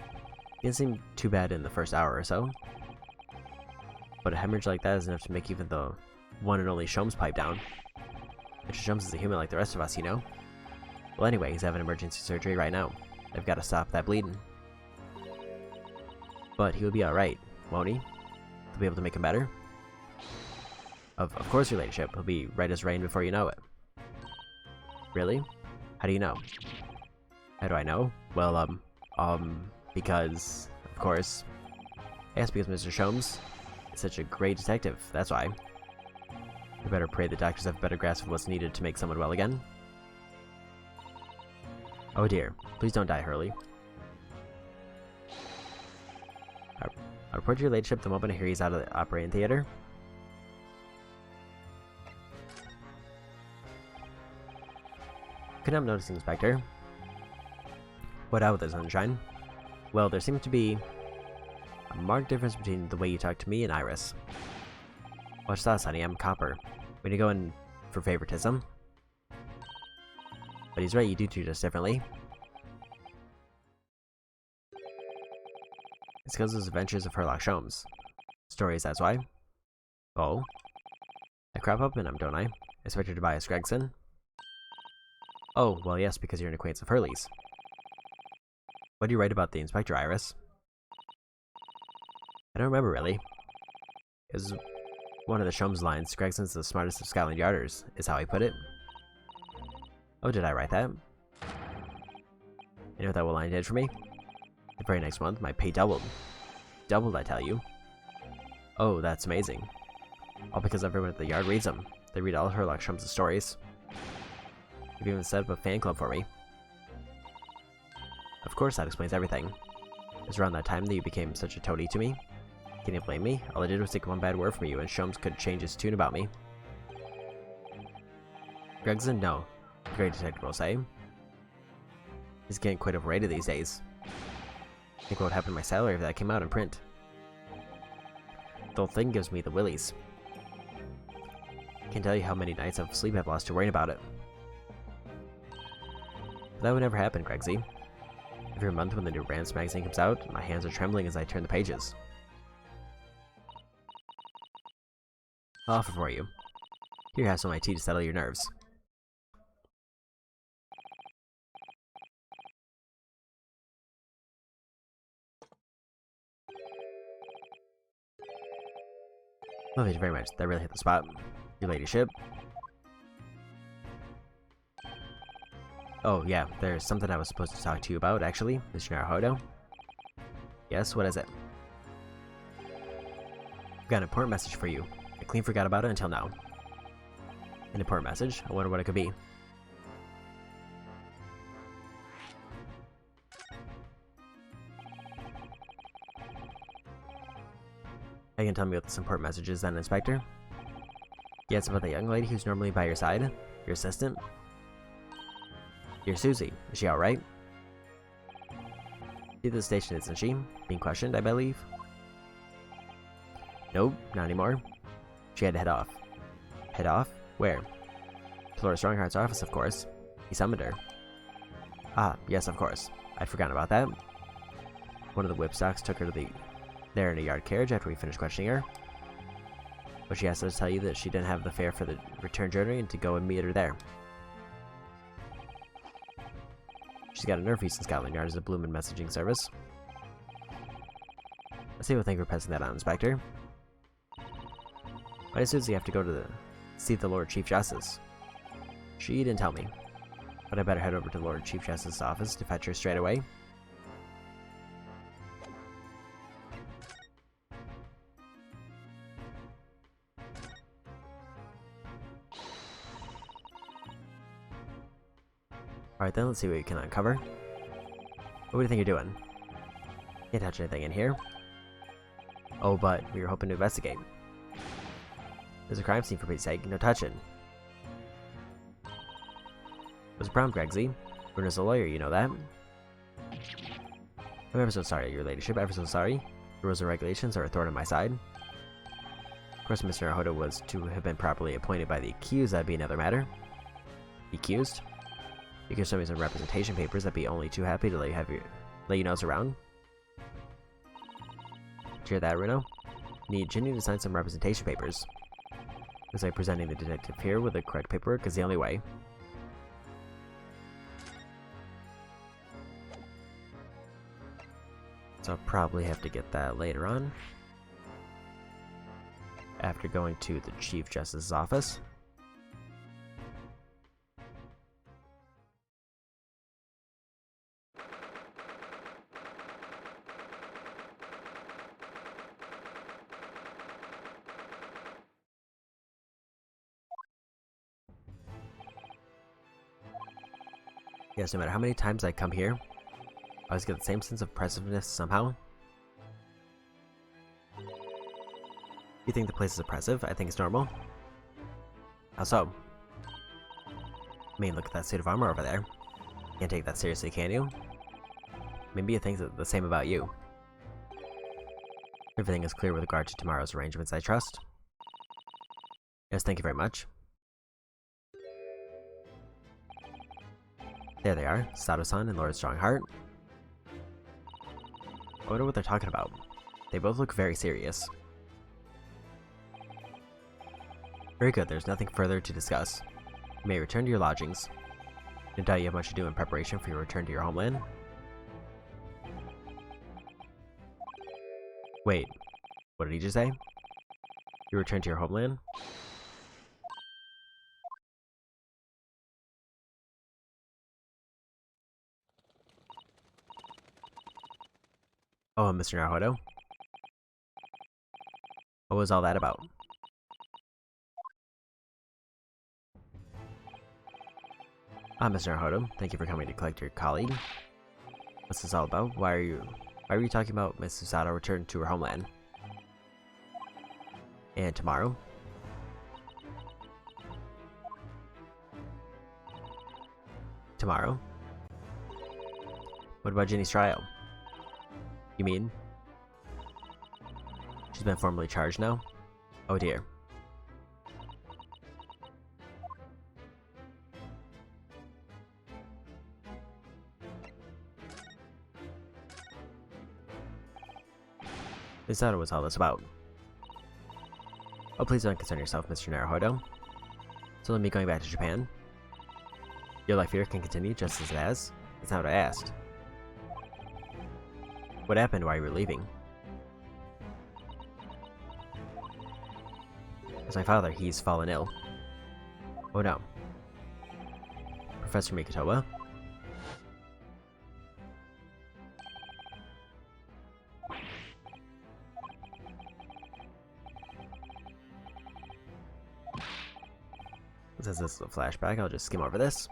It didn't seem too bad in the first hour or so. But a hemorrhage like that is enough to make even the one and only Sholmes pipe down. Mr. Sholmes is a human like the rest of us, you know. Well anyway, he's having emergency surgery right now. They've got to stop that bleeding. But he will be alright, won't he? They'll be able to make him better? Of course, your ladyship. He'll be right as rain before you know it. Really? How do you know? How do I know? Well, because, of course. Yes, because Mr. Sholmes is such a great detective, that's why. We better pray the doctors have a better grasp of what's needed to make someone well again. Oh dear, please don't die, Hurley. I'll report to your ladyship the moment I hear he's out of the operating theater. Couldn't help noticing, Inspector. What out with the sunshine? Well, there seems to be a marked difference between the way you talk to me and Iris. Watch that, honey. I'm Copper. Way to go in for favoritism. But he's right, you do treat us differently. It's because of his adventures of Sherlock Sholmes. Stories, that's why. Oh. I crop up in him, don't I? Inspector Tobias Gregson? Oh, well yes, because you're an acquaintance of Hurley's. What do you write about the Inspector, Iris? I don't remember, really. It was one of the Sholmes lines. Gregson's the smartest of Scotland Yarders, is how I put it. Oh, did I write that? You know what that line did for me? The very next month, my pay doubled. Doubled, I tell you. Oh, that's amazing. All because everyone at the yard reads them. They read all Sherlock Sholmes' stories. You've even set up a fan club for me. Of course, that explains everything. It was around that time that you became such a toady to me. Can you blame me? All I did was take one bad word from you, and Sholmes could change his tune about me. Gregson, no. The great detective will say. He's getting quite overrated these days. Think what would happen to my salary if that came out in print. The whole thing gives me the willies. Can't tell you how many nights of sleep I've lost to worrying about it. But that would never happen, Gregsy. Every month when the new Rance magazine comes out, my hands are trembling as I turn the pages. I'll offer for you. Here, have some of my tea to settle your nerves. Oh, thank you very much. That really hit the spot. Your ladyship. Oh, yeah, there's something I was supposed to talk to you about, actually, Mr. Naruhodo. Yes, what is it? I've got an important message for you. I clean forgot about it until now. An important message? I wonder what it could be. You can tell me what this important message is then, Inspector? Yeah, it's about the young lady who's normally by your side. Your assistant. You're Susie. Is she alright? She's at the station, isn't she? Being questioned, I believe? Nope, not anymore. She had to head off. Head off? Where? To Lord Strongheart's office, of course. He summoned her. Ah, yes, of course. I'd forgotten about that. One of the whipstocks took her to there in a yard carriage after we finished questioning her. But she asked us to tell you that she didn't have the fare for the return journey and to go and meet her there. She's got a nerve piece in Scotland Yard as a bloomin' messaging service. I see what think we're passing that on, Inspector. Why does Susie have to go to see the Lord Chief Justice? She didn't tell me. But I better head over to the Lord Chief Justice's office to fetch her straight away. Alright then, let's see what we can uncover. What do you think you're doing? Can't touch anything in here. Oh, but we were hoping to investigate. There's a crime scene, for Pete's sake, no touching. There's a problem, Gregsy. Bruno's a lawyer, you know that? I'm ever so sorry, your ladyship, ever so sorry. The rules and regulations are a thorn on my side. Of course, Mr. Naruto was to have been properly appointed by the accused, that'd be another matter. The accused? You can show me some representation papers, I'd be only too happy to let you know it's around. Did you hear that, Bruno? Need Ginny to sign some representation papers. Looks like presenting the detective here with the correct paperwork is the only way. So I'll probably have to get that later on. After going to the Chief Justice's office. Yes, no matter how many times I come here, I always get the same sense of oppressiveness somehow. You think the place is oppressive? I think it's normal. How so? I mean, look at that suit of armor over there. Can't take that seriously, can you? Maybe you think the same about you. Everything is clear with regard to tomorrow's arrangements, I trust. Yes, thank you very much. There they are, Sato-san and Lord Strongheart. I wonder what they're talking about. They both look very serious. Very good, there's nothing further to discuss. You may return to your lodgings. No doubt you have much to do in preparation for your return to your homeland. Wait, what did he just say? You return to your homeland? Oh, Mr. Naruto. What was all that about? Mr. Naruto, thank you for coming to collect your colleague. What's this all about? Why are you talking about Miss Susato returning to her homeland? And tomorrow? Tomorrow? What about Ginny's trial? You mean? She's been formally charged now? Oh dear. I thought it was all this about. Oh, please don't concern yourself, Mr. Naruto. It's only me going back to Japan. Your life here can continue just as it has. That's not what I asked. What happened while you were leaving? It's my father. He's fallen ill. Oh no. Professor Mikotoa? Since this is a flashback, I'll just skim over this.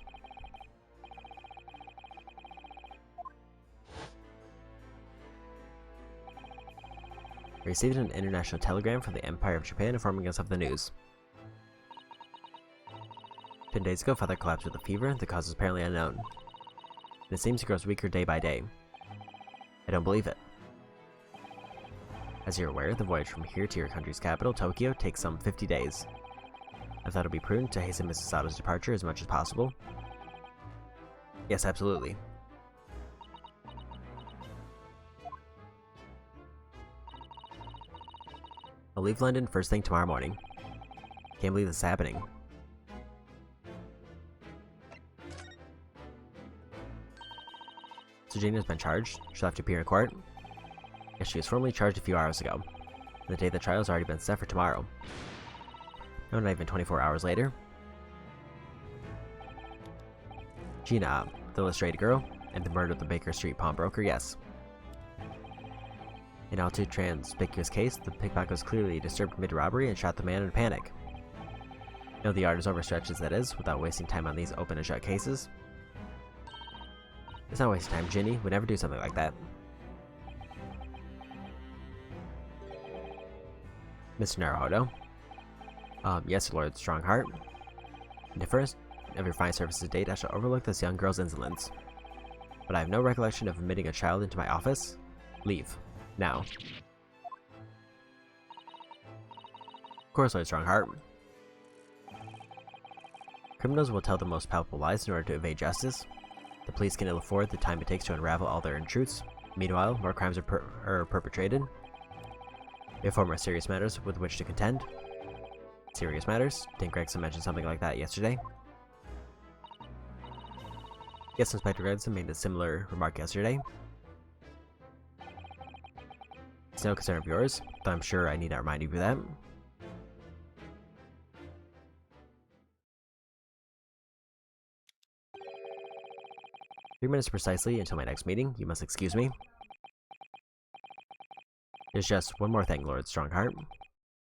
I received an international telegram from the Empire of Japan informing us of the news. 10 days ago, Father collapsed with a fever. The cause is apparently unknown. And it seems he grows weaker day by day. I don't believe it. As you're aware, the voyage from here to your country's capital, Tokyo, takes some 50 days. I thought it would be prudent to hasten Mrs. Sato's departure as much as possible. Yes, absolutely. I'll leave London first thing tomorrow morning. Can't believe this is happening. So Gina has been charged. She'll have to appear in court. Yes, she was formally charged a few hours ago. The day of the trial has already been set for tomorrow. No, not even 24 hours later. Gina, the illustrated girl, and the murder of the Baker Street pawnbroker, yes. In all too conspicuous case, the pickpocket was clearly disturbed mid-robbery and shot the man in a panic. No, the art is overstretched as that is, without wasting time on these open and shut cases. It's not wasting time, Ginny would never do something like that. Mr. Naruhodo. Yes, Lord Strongheart. In the first of your fine services date, I shall overlook this young girl's insolence. But I have no recollection of admitting a child into my office. Leave. Now. Of course, Lord Strongheart. Criminals will tell the most palpable lies in order to evade justice. The police can ill afford the time it takes to unravel all their untruths. Meanwhile, more crimes are perpetrated. We have 4 more serious matters with which to contend. Serious matters? Didn't Gregson mention something like that yesterday? Yes, Inspector Gregson made a similar remark yesterday. It's no concern of yours, though I'm sure I need not remind you of that. "3 minutes precisely until my next meeting. You must excuse me. There's just one more thing, Lord Strongheart,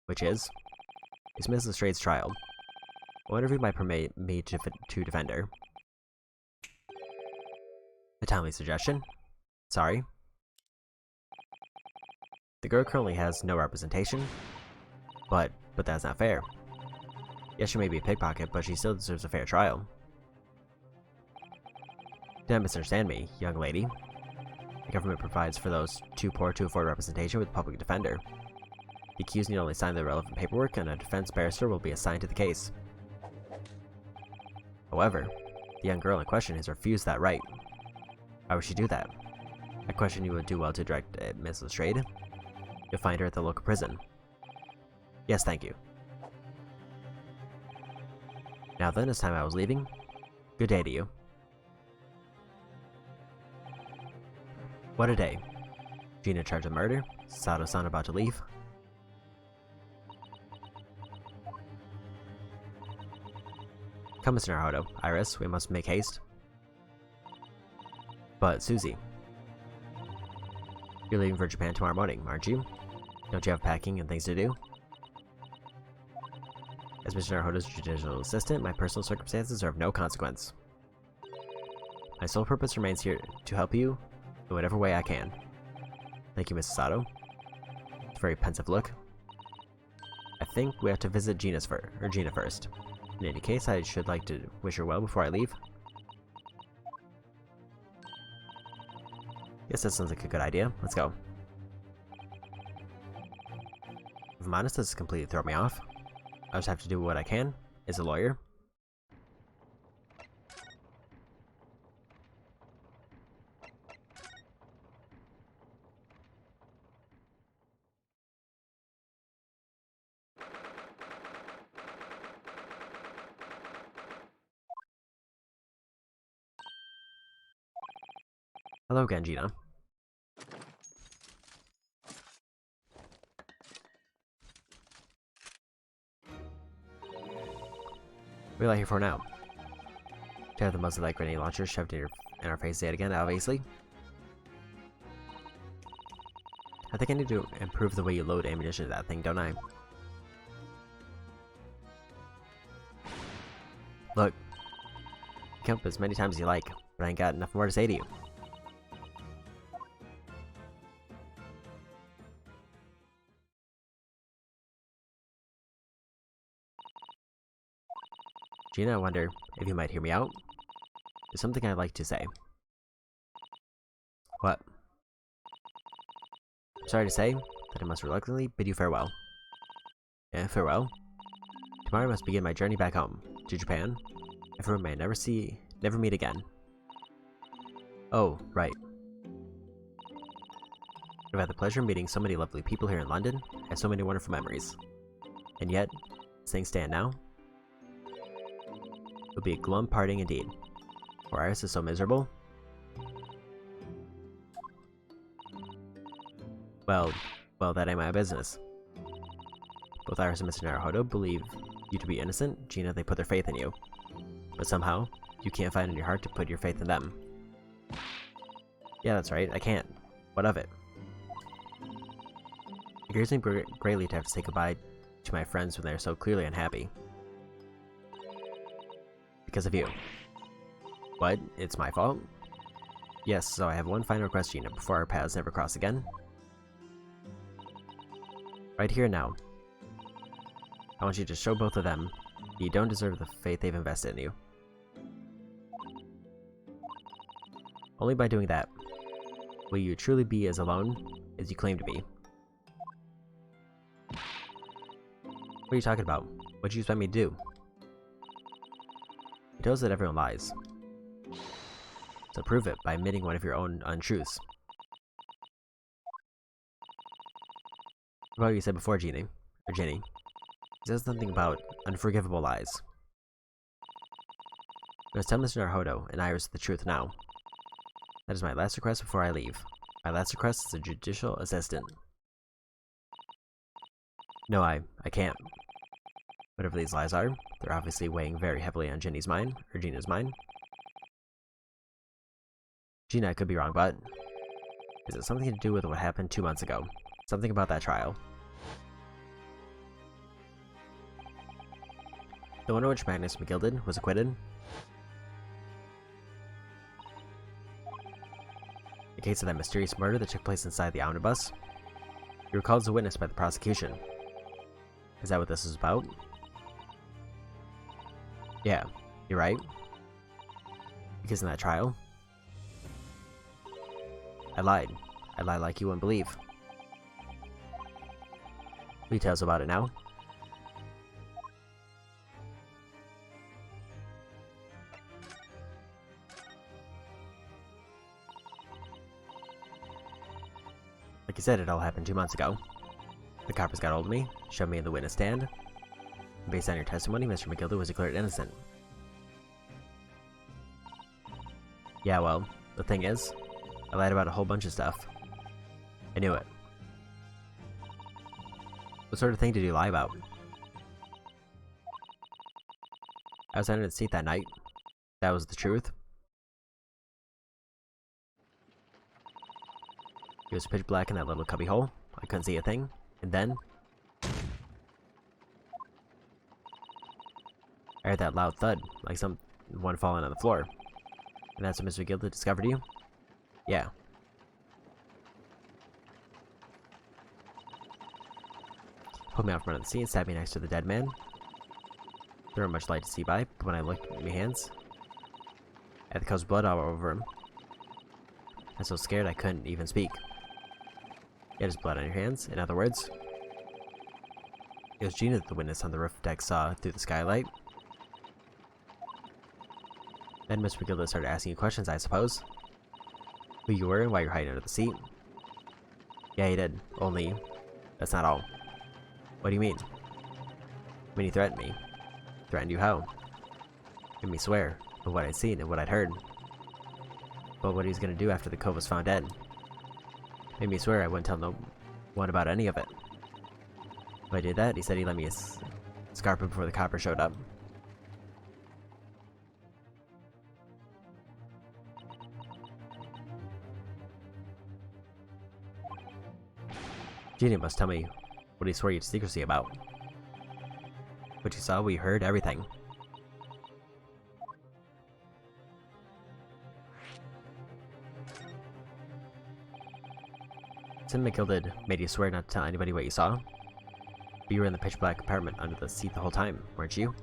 which is Miss Lestrade's trial. I wonder if you might permit me to defend her." A timely suggestion. Sorry. The girl currently has no representation, but that's not fair. Yes, she may be a pickpocket, but she still deserves a fair trial. Do not misunderstand me, young lady. The government provides for those too poor to afford representation with a public defender. The accused need only sign the relevant paperwork, and a defense barrister will be assigned to the case. However, the young girl in question has refused that right. Why would she do that? A question you would do well to direct at Miss Lestrade. You'll find her at the local prison. Yes, thank you. Now then, it's time I was leaving. Good day to you. What a day. Gina charged of murder. Sato-san about to leave. Come, Mr. Naruhodo. Iris, we must make haste. But, Susie, you're leaving for Japan tomorrow morning, aren't you? Don't you have packing and things to do? As Mr. Naruhodo's judicial assistant, my personal circumstances are of no consequence. My sole purpose remains here to help you in whatever way I can. Thank you, Mrs. Sato. It's a very pensive look. I think we have to visit Gina first. In any case, I should like to wish her well before I leave. Yes, that sounds like a good idea. Let's go. If I'm honest, this has completely thrown me off. I just have to do what I can as a lawyer. Hello again, Gina. What are you here for now? To have the muzzle like grenade launcher shoved in our face yet again, obviously. I think I need to improve the way you load ammunition to that thing, don't I? Look, count as many times as you like, but I ain't got enough more to say to you. Gina, I wonder if you might hear me out. There's something I'd like to say. What? I'm sorry to say that I must reluctantly bid you farewell. Yeah, farewell. Tomorrow I must begin my journey back home, to Japan. Everyone may never meet again. Oh, right. I've had the pleasure of meeting so many lovely people here in London. I have so many wonderful memories. And yet, as things stand now, it would be a glum parting indeed. For Iris is so miserable. Well, that ain't my business. Both Iris and Mr. Naruhodo believe you to be innocent. Gina, they put their faith in you. But somehow, you can't find in your heart to put your faith in them. Yeah, that's right, I can't. What of it? It grieves me greatly to have to say goodbye to my friends when they are so clearly unhappy. Because of you. What? It's my fault? Yes, so I have one final request, Gina, before our paths never cross again. Right here now. I want you to show both of them you don't deserve the faith they've invested in you. Only by doing that will you truly be as alone as you claim to be. What are you talking about? What do you expect me to do? He tells us that everyone lies. So prove it by admitting one of your own untruths. What you said before, Ginny? He says something about unforgivable lies. I must tell Mr. Naruhodo and Iris the truth now. That is my last request before I leave. My last request is a judicial assistant. No, I can't. Whatever these lies are, they're obviously weighing very heavily on Gina's mind. Gina, I could be wrong, but is it something to do with what happened 2 months ago? Something about that trial. The one in which Magnus McGilded was acquitted? The case of that mysterious murder that took place inside the omnibus? You were called as a witness by the prosecution. Is that what this is about? Yeah, you're right. Because in that trial, I lied. I lied like you wouldn't believe. Details about it now. Like you said, it all happened 2 months ago. The coppers got hold of me, shoved me in the witness stand. Based on your testimony, Mr. McGilded was declared innocent. Yeah, well, the thing is, I lied about a whole bunch of stuff. I knew it. What sort of thing did you lie about? I was under the seat that night. That was the truth. It was pitch black in that little cubby hole. I couldn't see a thing. And then I heard that loud thud, like someone falling on the floor. And that's when Mr. McGilded discovered you? Yeah. Pulled me out from under the seat and sat me next to the dead man. There weren't much light to see by, but when I looked at my hands, I had the cub's blood all over him. I was so scared I couldn't even speak. You had his blood on your hands, in other words. It was Gina that the witness on the roof deck saw through the skylight. Then Mr. McGilded started asking you questions, I suppose. Who you were and why you're hiding under the seat. Yeah, he did. Only, that's not all. What do you mean? When you threatened me. Threatened you how? Made me swear of what I'd seen and what I'd heard. But what he was gonna do after the cove was found dead. Made me swear I wouldn't tell no one about any of it. If I did that, he said he'd let me scarp him before the copper showed up. Gina must tell me what he swore you to secrecy about. What you saw, we heard, everything. Tim McGilded made you swear not to tell anybody what you saw? But you were in the pitch black compartment under the seat the whole time, weren't you?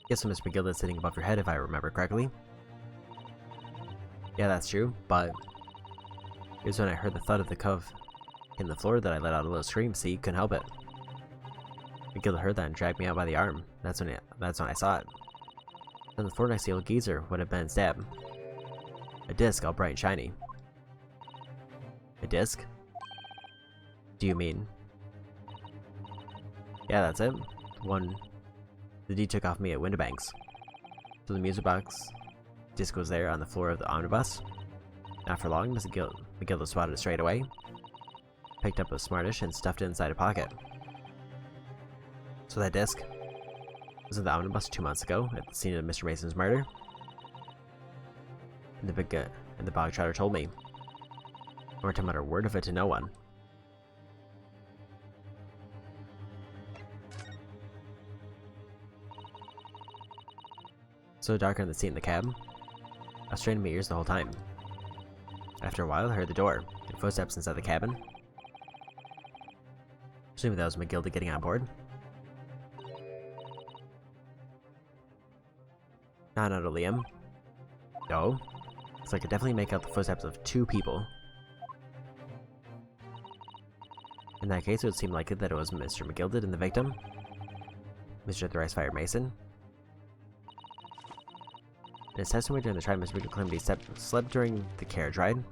Yes, so Mr. McGilded sitting above your head, if I remember correctly. Yeah, that's true, but it was when I heard the thud of the cove in the floor that I let out a little scream. See, couldn't help it. McGilded heard that and dragged me out by the arm. That's when I saw it. On the floor next to the old geezer would have been stabbed. A disc, all bright and shiny. A disc? Do you mean? Yeah, that's it. The one the D took off me at Winterbanks. So the music box disc was there on the floor of the omnibus. Not for long, McGilda spotted it straight away, picked up a smartish and stuffed it inside a pocket. So that disc was in the omnibus 2 months ago at the scene of Mr. Mason's murder. And the bog trotter told me. I weren't to mutter a word of it to no one. So dark on the seat in the cab, I was straining my ears the whole time. After a while, I heard the door and footsteps inside the cabin. Presumably that was McGilda getting on board. Not out of Liam. No. So I could definitely make out the footsteps of 2 people. In that case, it would seem likely that it was Mr. McGilda and the victim, Mr. Thrice-Fired Mason. In his testimony during the trial, Mr. McGilda claimed he slept during the carriage ride.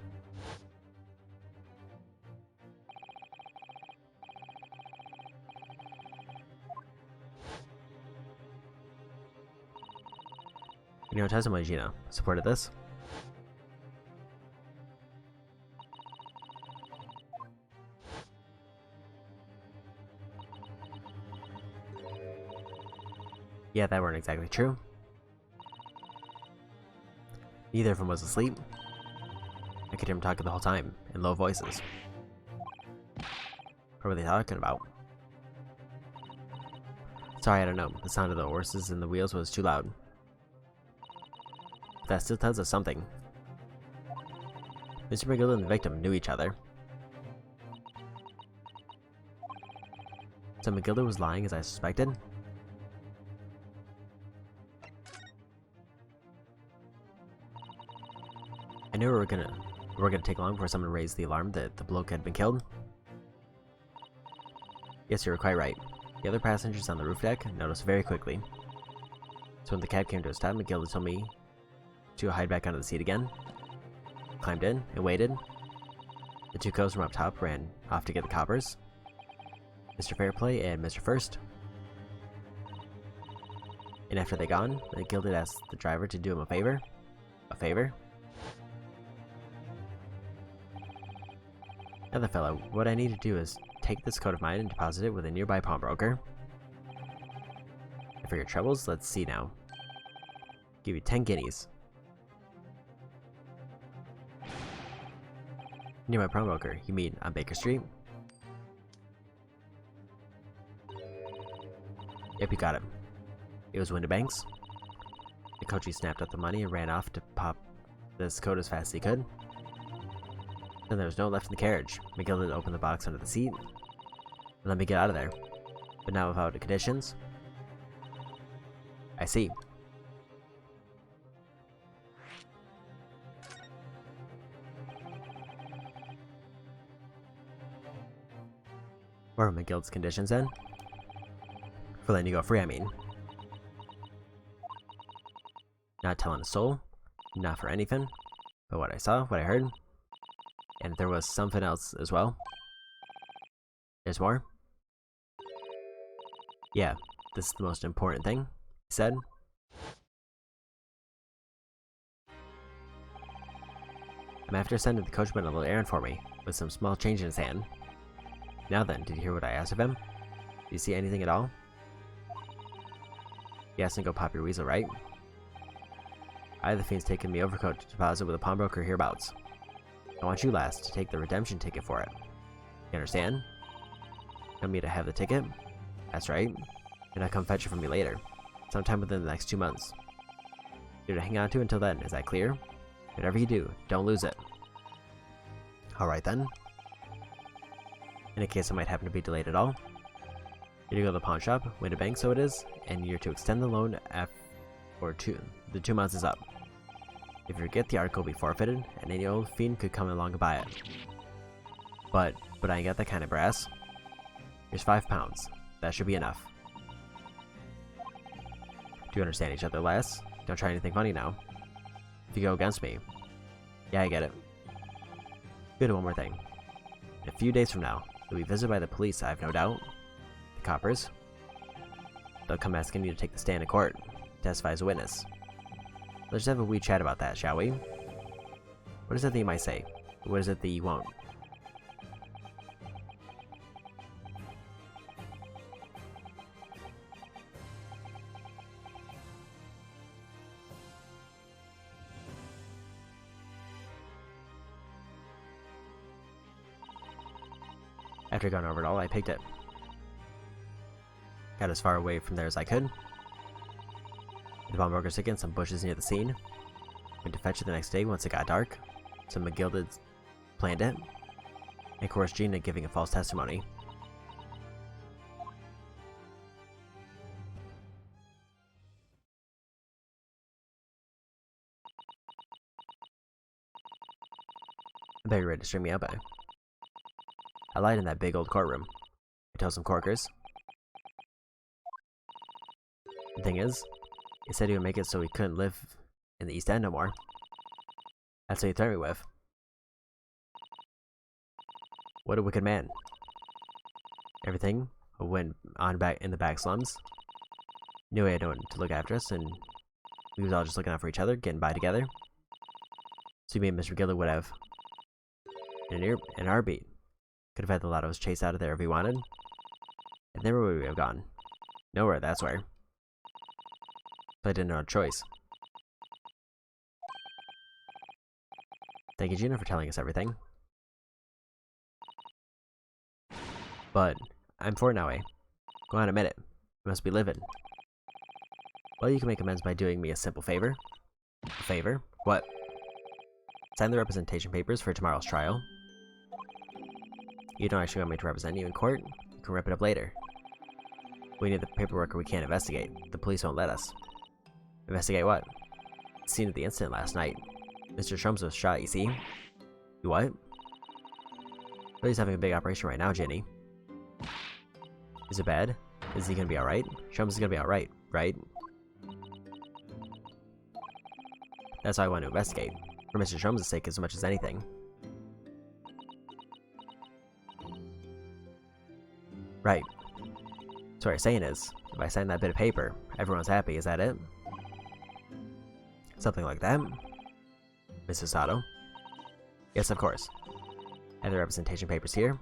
You know, testimony, Gina, supported this. Yeah, that weren't exactly true. Neither of them was asleep. I could hear them talking the whole time, in low voices. What were they talking about? Sorry, I don't know. The sound of the horses and the wheels was too loud. But that still tells us something. Mr. McGilda and the victim knew each other. So McGilda was lying as I suspected? I knew we were gonna take long before someone raised the alarm that the bloke had been killed. Yes, you were quite right. The other passengers on the roof deck noticed very quickly. So when the cab came to a stop, McGilda told me to hide back onto the seat again. Climbed in and waited. The 2 cops from up top ran off to get the coppers, Mr. Fairplay and Mr. First. And after they gone, McGilda asked the driver to do him a favor. A favor? Other fellow, what I need to do is take this coat of mine and deposit it with a nearby pawnbroker. And for your troubles, let's see now. Give you 10 guineas. Nearby pawnbroker, you mean on Baker Street? Yep, you got it. It was Windibanks. The coachee snapped up the money and ran off to pop this coat as fast as he could. Then there was no left in the carriage. McGilda opened the box under the seat and let me get out of there, but not without the conditions. I see. What were McGilda's conditions then? For letting you go free, I mean. Not telling a soul, not for anything, but what I saw, what I heard, and there was something else as well. There's more? Yeah, this is the most important thing, he said. I'm after sending the coachman a little errand for me, with some small change in his hand. Now then, did you hear what I asked of him? Do you see anything at all? You asked him to go pop your weasel, right? The fiend's taking me overcoat to deposit with a pawnbroker hereabouts. I want you, lass, to take the redemption ticket for it. You understand? You want me to have the ticket? That's right. And I'll come fetch it from you later, sometime within the next 2 months. You're to hang on to until then, is that clear? Whatever you do, don't lose it. Alright then. In a case I might happen to be delayed at all, you're to go to the pawn shop, win a bank so it is, and you're to extend the loan the 2 months is up. If you forget, the article will be forfeited, and any old fiend could come along and buy it. But I ain't got that kind of brass. Here's £5. That should be enough. Do you understand each other, lass? Don't try anything funny now. If you go against me. Yeah, I get it. Good, one more thing. In a few days from now, you'll be visited by the police, I have no doubt. The coppers. They'll come asking you to take the stand in court, testify as a witness. Let's have a wee chat about that, shall we? What is it that you might say? What is it that you won't? After going over it all, I picked it. Got as far away from there as I could. The bomb broke against some bushes near the scene. Went to fetch it the next day once it got dark. So McGilda planned it. And of course Gina giving a false testimony. I bet you're ready to string me up, eh? I lied in that big old courtroom. I told some corkers. The thing is, he said he would make it so he couldn't live in the East End no more. That's what he threatened me with. What a wicked man. Everything went on back in the back slums. Knew he had no one to look after us, and we was all just looking out for each other, getting by together. So me and Mr. Gilda would have an heartbeat. Could have had the Lottos chased out of there if we wanted. And then where would we have gone? Nowhere, that's where. But I didn't have a choice. Thank you, Gina, for telling us everything. But I'm for it now, eh? Go on, admit it. You must be livid. Well, you can make amends by doing me a simple favor. A favor? What? Sign the representation papers for tomorrow's trial. You don't actually want me to represent you in court? You can rip it up later. We need the paperwork or we can't investigate. The police won't let us. Investigate what? The scene of the incident last night. Mr. Shrums was shot, you see? You what? Well, he's having a big operation right now, Ginny. Is it bad? Is he gonna be alright? Shrums is gonna be alright, right? That's why I want to investigate. For Mr. Shrums' sake as much as anything. Right. So what you're saying is, if I sign that bit of paper, everyone's happy, is that it? Something like that? Mrs. Sato? Yes, of course. I have the representation papers here.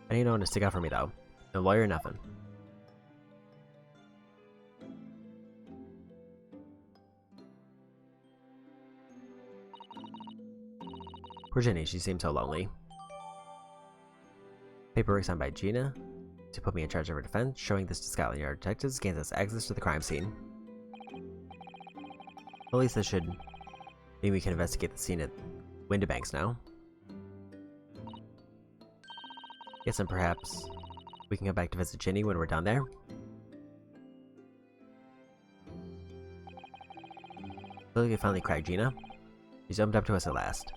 I need no one to stick up for me, though. No lawyer, nothing. Poor Ginny, she seems so lonely. Paperwork signed by Gina to put me in charge of her defense, showing this to Scotland Yard detectives gains us access to the crime scene. At least this should mean we can investigate the scene at Windibanks now. Yes, and perhaps we can go back to visit Ginny when we're done there. I feel like we finally cracked Gina. She's opened up to us at last.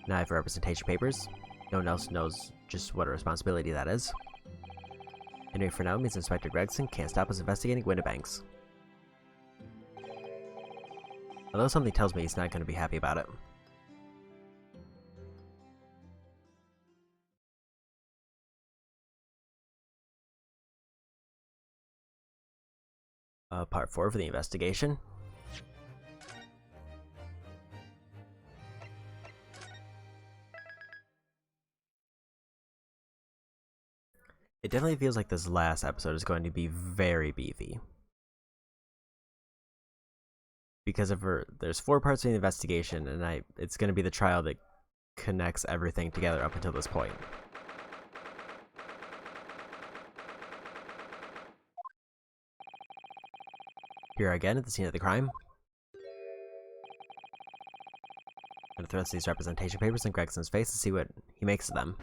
Now I have representation papers. No one else knows just what a responsibility that is. Anyway, for now, it means Inspector Gregson can't stop us investigating Windibanks. Although something tells me he's not going to be happy about it. Part 4 for the investigation. It definitely feels like this last episode is going to be very beefy. Because of there's 4 parts of the investigation, and it's going to be the trial that connects everything together up until this point. Here again at the scene of the crime. I'm going to thrust these representation papers in Gregson's face to see what he makes of them.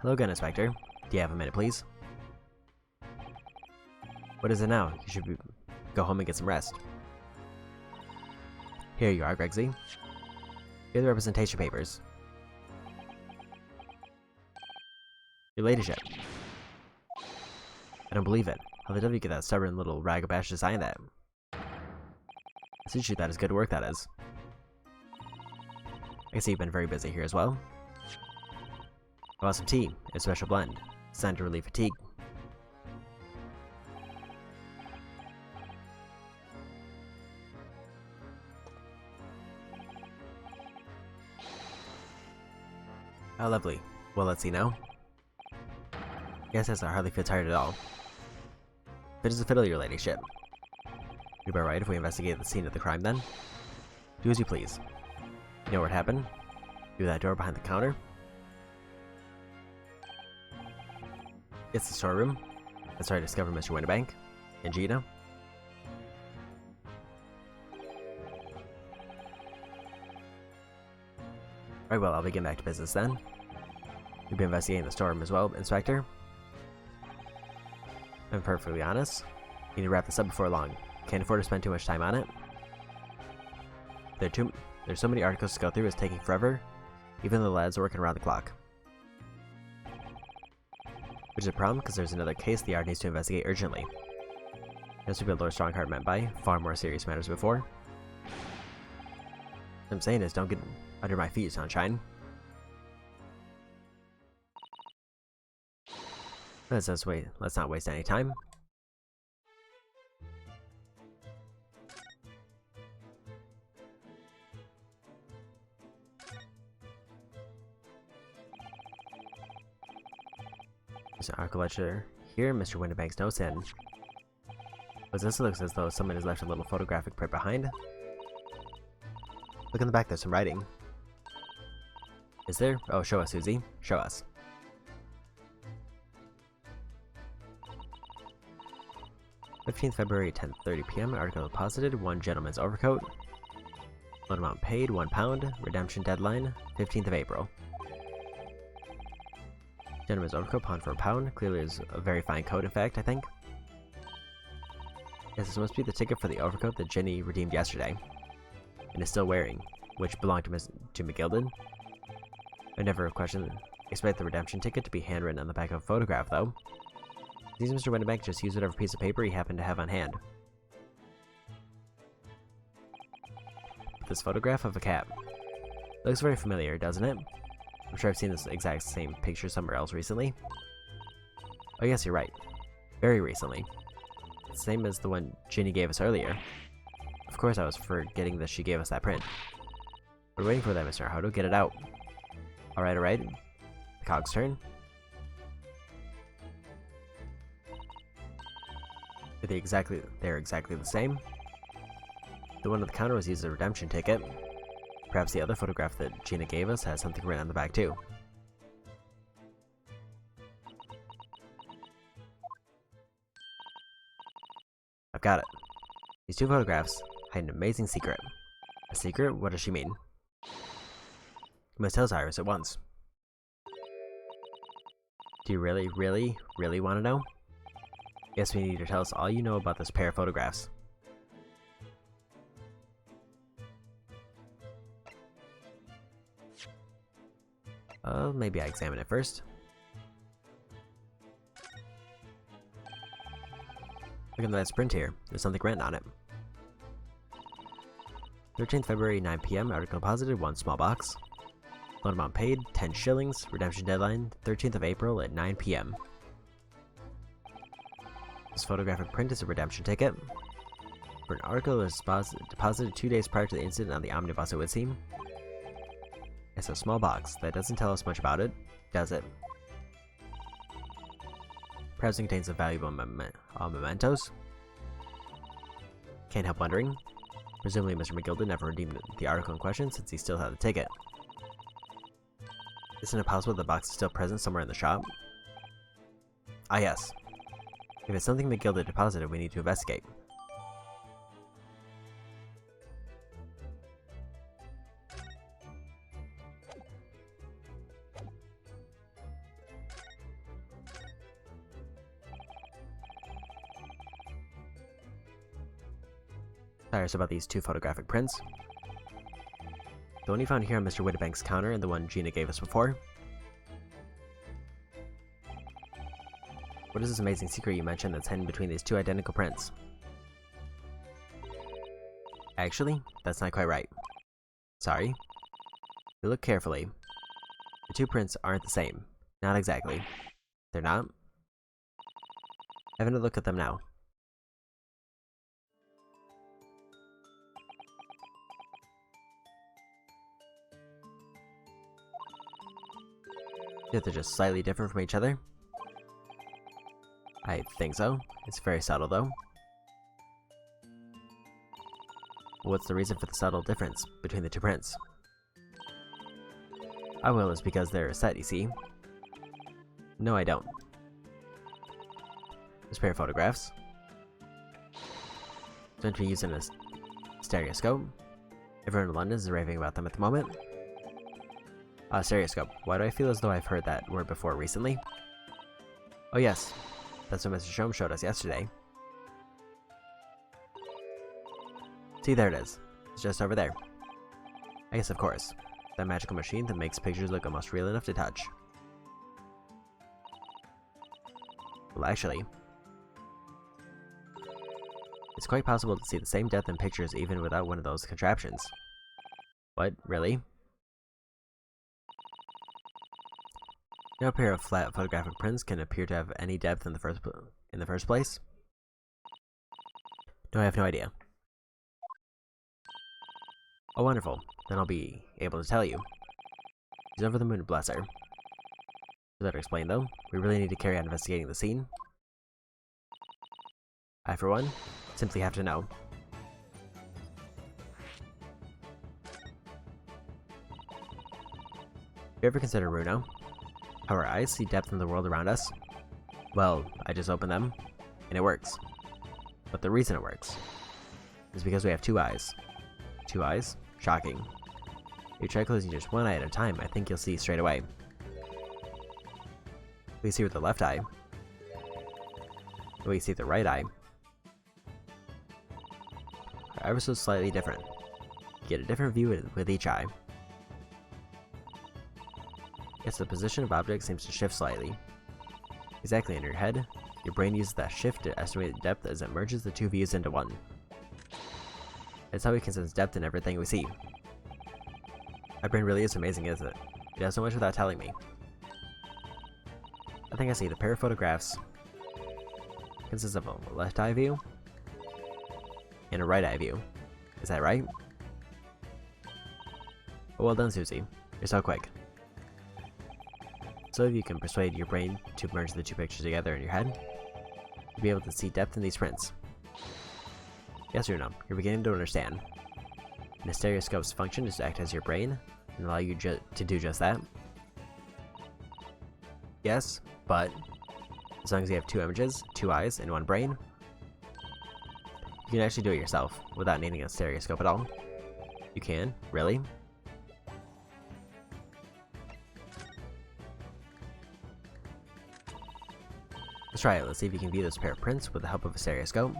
Hello again, Inspector. Do you have a minute, please? What is it now? You should go home and get some rest. Here you are, Gregsy. Here are the representation papers. Your ladyship. I don't believe it. How the devil you get that stubborn little rag of ash to sign that? I see you, that is good work, that is. I see you've been very busy here as well. I want some tea, a special blend. It's time to relieve fatigue. How lovely. Well, let's see now. Yes, I hardly feel tired at all. Fit as a fiddle, your ladyship. You'd be right if we investigate the scene of the crime, then? Do as you please. You know what happened? Through that door behind the counter? It's the storeroom. That's where I discovered Mr. Winterbank. And Gina. Right, well, I'll begin back to business then. You'll be investigating the storeroom as well, Inspector. I'm perfectly honest. You need to wrap this up before long. Can't afford to spend too much time on it. There's so many articles to go through, it's taking forever. Even the lads are working around the clock. Which is a problem, because there's another case the yard needs to investigate urgently. This would be what Lord Strongheart meant by far more serious matters before. What I'm saying is, don't get under my feet, sunshine. Let's not waste any time. There's an article ledger here, Mr. Winterbank's notes, and this looks as though someone has left a little photographic print behind. Look in the back, there's some writing. Is there? Oh, show us, Susie. Show us. February 10:30 p.m. Article deposited. 1 gentleman's overcoat. Loan amount paid, £1. Redemption deadline, 15th of April. Gentleman's overcoat, pawned for £1. Clearly is a very fine coat, in fact, I think. Yes, this must be the ticket for the overcoat that Jenny redeemed yesterday. And is still wearing, which belonged to McGilden. I never expect the redemption ticket to be handwritten on the back of a photograph, though. Seems Mr. Winterbank just used whatever piece of paper he happened to have on hand. This photograph of a cat. Looks very familiar, doesn't it? I'm sure I've seen this exact same picture somewhere else recently. Oh yes, you're right. Very recently. It's the same as the one Ginny gave us earlier. Of course I was forgetting that she gave us that print. We're waiting for that, Mr. Naruto. Get it out. Alright. The cog's turn. They're exactly the same. The one on the counter was used as a redemption ticket. Perhaps the other photograph that Gina gave us has something written on the back too. I've got it. These 2 photographs hide an amazing secret. A secret? What does she mean? You must tell us, Iris, at once. Do you really want to know? Yes, we need you to tell us all you know about this pair of photographs. Maybe I examine it first. Look at that print here. There's something written on it. 13th February, 9 p.m. Article deposited, 1 small box. Loan amount paid, 10 shillings. Redemption deadline, 13th of April at 9 p.m. This photographic print is a redemption ticket. For an article that was deposited 2 days prior to the incident on the omnibus, it would seem. It's a small box. That doesn't tell us much about it, does it? Perhaps it contains some valuable mementos? Can't help wondering. Presumably Mr. McGilden never redeemed the article in question since he still had the ticket. Isn't it possible the box is still present somewhere in the shop? Ah yes. If it's something McGilden deposited, we need to investigate. Curious about these 2 photographic prints. The one you found here on Mr. Winterbank's counter and the one Gina gave us before. What is this amazing secret you mentioned that's hidden between these 2 identical prints? Actually, that's not quite right. Sorry. If you look carefully, the 2 prints aren't the same. Not exactly. They're not. Having a look at them now. Yeah, they're just slightly different from each other. I think so. It's very subtle though. What's the reason for the subtle difference between the two prints? I will, is because they're set, you see. No, I don't. This pair of photographs. Meant to be used in a stereoscope. Everyone in London is raving about them at the moment. Stereoscope. Why do I feel as though I've heard that word before recently? Oh yes, that's what Mr. Shome showed us yesterday. See, there it is. It's just over there. I guess, of course. That magical machine that makes pictures look almost real enough to touch. Well, actually, it's quite possible to see the same depth in pictures even without one of those contraptions. What? Really? No pair of flat photographic prints can appear to have any depth in the first place? No, I have no idea. Oh, wonderful. Then I'll be able to tell you. She's over the moon, bless her. To better explain, though, we really need to carry on investigating the scene. I, for one, simply have to know. You ever consider, Runo, how our eyes see depth in the world around us? Well, I just open them, and it works. But the reason it works is because we have two eyes. Two eyes? Shocking. If you try closing just one eye at a time, I think you'll see straight away. We see with the left eye. We see the right eye. Are ever so slightly different. You get a different view with each eye. Yes, the position of objects seems to shift slightly. Exactly in your head, your brain uses that shift to estimate the depth as it merges the two views into one. That's how we can sense depth in everything we see. My brain really is amazing, isn't it? It does so much without telling me. I think I see the pair of photographs consists of a left eye view and a right eye view. Is that right? Oh, well done, Susie. You're so quick. So if you can persuade your brain to merge the two pictures together in your head, you'll be able to see depth in these prints. Yes, Runo, you're beginning to understand. And a stereoscope's function is to act as your brain and allow you to do just that. Yes, but as long as you have two images, two eyes, and one brain, you can actually do it yourself without needing a stereoscope at all. You can? Really? Let's try it. Let's see if you can view this pair of prints with the help of a stereoscope.